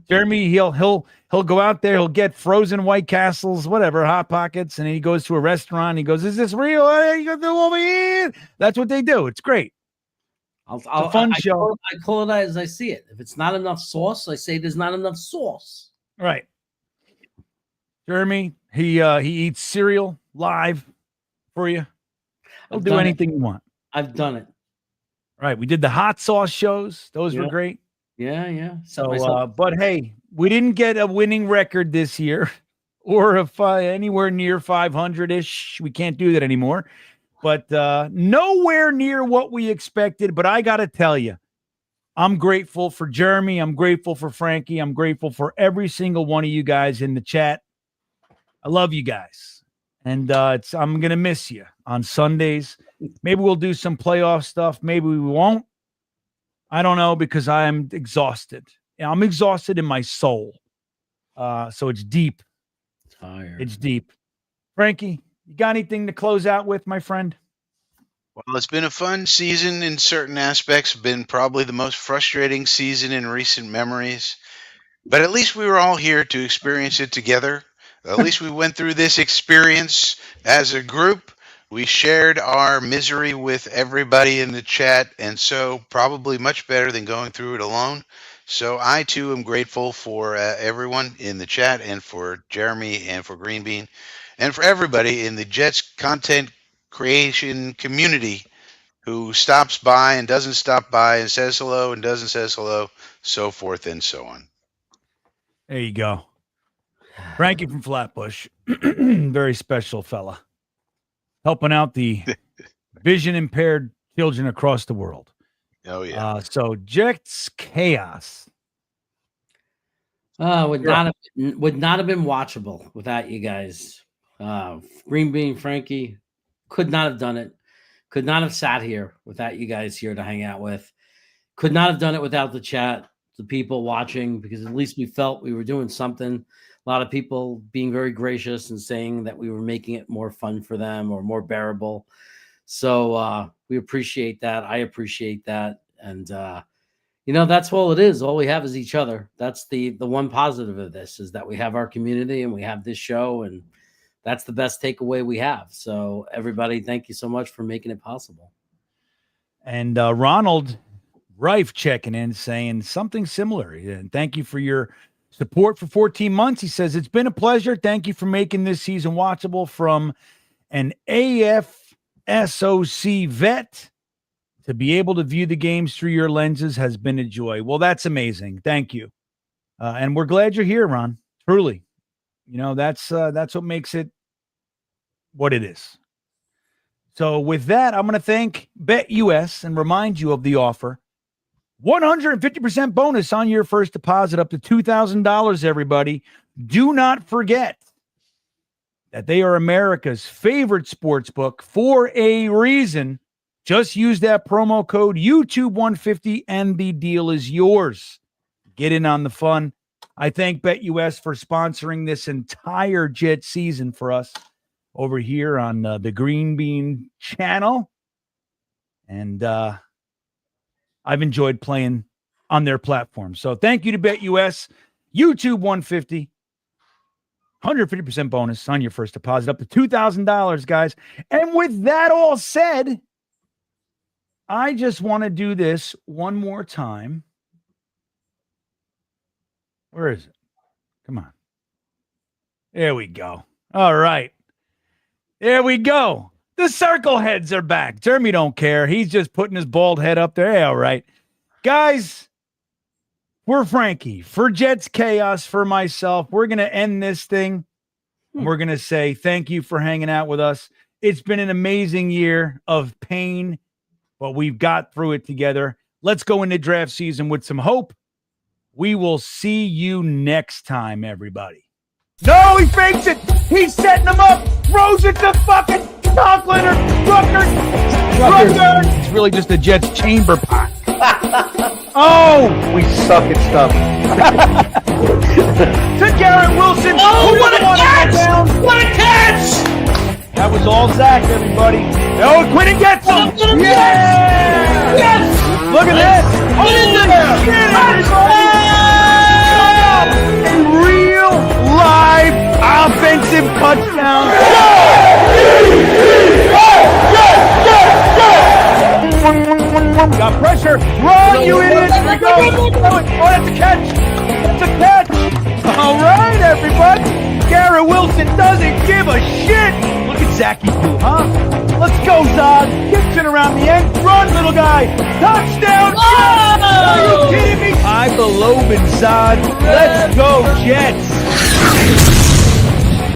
Speaker 1: Jeremy, he'll go out there, he'll get frozen White Castles, whatever, Hot Pockets, and then he goes to a restaurant. He goes, "Is this real? You got to go over here." That's what they do. It's great.
Speaker 2: It's a fun show. I call it as I see it. If it's not enough sauce, I say there's not enough sauce.
Speaker 1: Right. Jeremy, he eats cereal live for you. He'll do anything you want.
Speaker 2: I've done it.
Speaker 1: Right. We did the hot sauce shows. Those were great.
Speaker 2: Yeah.
Speaker 1: So, but hey, we didn't get a winning record this year or anywhere near 500-ish. We can't do that anymore. But nowhere near what we expected. But I got to tell you, I'm grateful for Jeremy. I'm grateful for Frankie. I'm grateful for every single one of you guys in the chat. I love you guys. And I'm going to miss you on Sundays. Maybe we'll do some playoff stuff. Maybe we won't. I don't know because I am exhausted. I'm exhausted in my soul. So it's deep.
Speaker 2: Tired.
Speaker 1: It's deep. Frankie, you got anything to close out with, my friend?
Speaker 3: Well, it's been a fun season in certain aspects. Been probably the most frustrating season in recent memories. But at least we were all here to experience it together. At least we went through this experience as a group. We shared our misery with everybody in the chat, and so probably much better than going through it alone. So I, too, am grateful for everyone in the chat and for Jeremy and for GreenBean and for everybody in the Jets content creation community who stops by and doesn't stop by and says hello and doesn't says hello, so forth and so on.
Speaker 1: There you go. Frankie from Flatbush. Very special fella. Helping out the vision impaired children across the world.
Speaker 3: Oh, yeah.
Speaker 1: So Jets chaos.
Speaker 2: Would not have been watchable without you guys. GreenBean, Frankie could not have done it. Could not have sat here without you guys here to hang out with. Could not have done it without the chat, the people watching, because at least we felt we were doing something. A lot of people being very gracious and saying that we were making it more fun for them or more bearable. So we appreciate that. I appreciate that. And, that's all it is. All we have is each other. That's the one positive of this is that we have our community and we have this show, and that's the best takeaway we have. So everybody, thank you so much for making it possible.
Speaker 1: And Ronald Reif checking in saying something similar. And thank you for your support for 14 months. He says, it's been a pleasure. Thank you for making this season watchable. From an AFSOC vet to be able to view the games through your lenses has been a joy. Well, that's amazing. Thank you. And we're glad you're here, Ron. Truly. That's what makes it what it is. So with that, I'm going to thank BetUS and remind you of the offer. 150% bonus on your first deposit up to $2,000, everybody. Do not forget that they are America's favorite sports book for a reason. Just use that promo code YouTube150 and the deal is yours. Get in on the fun. I thank BetUS for sponsoring this entire Jet season for us over here on the GreenBean channel. And I've enjoyed playing on their platform. So thank you to BetUS. YouTube 150. 150% bonus on your first deposit up to $2,000, guys. And with that all said, I just want to do this one more time. Where is it? Come on. There we go. All right. There we go. The circle heads are back. Jeremy don't care. He's just putting his bald head up there. Yeah, all right. Guys, we're Frankie. For Jets Chaos, for myself, we're going to end this thing. We're going to say thank you for hanging out with us. It's been an amazing year of pain, but we've got through it together. Let's go into draft season with some hope. We will see you next time, everybody. No, he fakes it. He's setting them up. Throws it to fucking Conklin or Rucker. It's really just a Jets chamber pot. Oh,
Speaker 4: we suck at stuff.
Speaker 1: To Garrett Wilson.
Speaker 2: Oh, what a catch! What a catch!
Speaker 1: That was all Zach, everybody. Oh, Quinn gets him.
Speaker 2: Yes! Yes!
Speaker 1: Look at this.
Speaker 2: What is it?
Speaker 1: A real live offensive touchdown. Got pressure. Run, you idiot. Here we go. Oh, that's a catch. That's a catch. All right, everybody. Garrett Wilson doesn't give a shit. Look at Zachy Poo, huh? Let's go, Zod. Gibson around the end. Run, little guy. Touchdown.
Speaker 2: Oh!
Speaker 1: Are you kidding me? I believe in Zod. Let's go, Jets.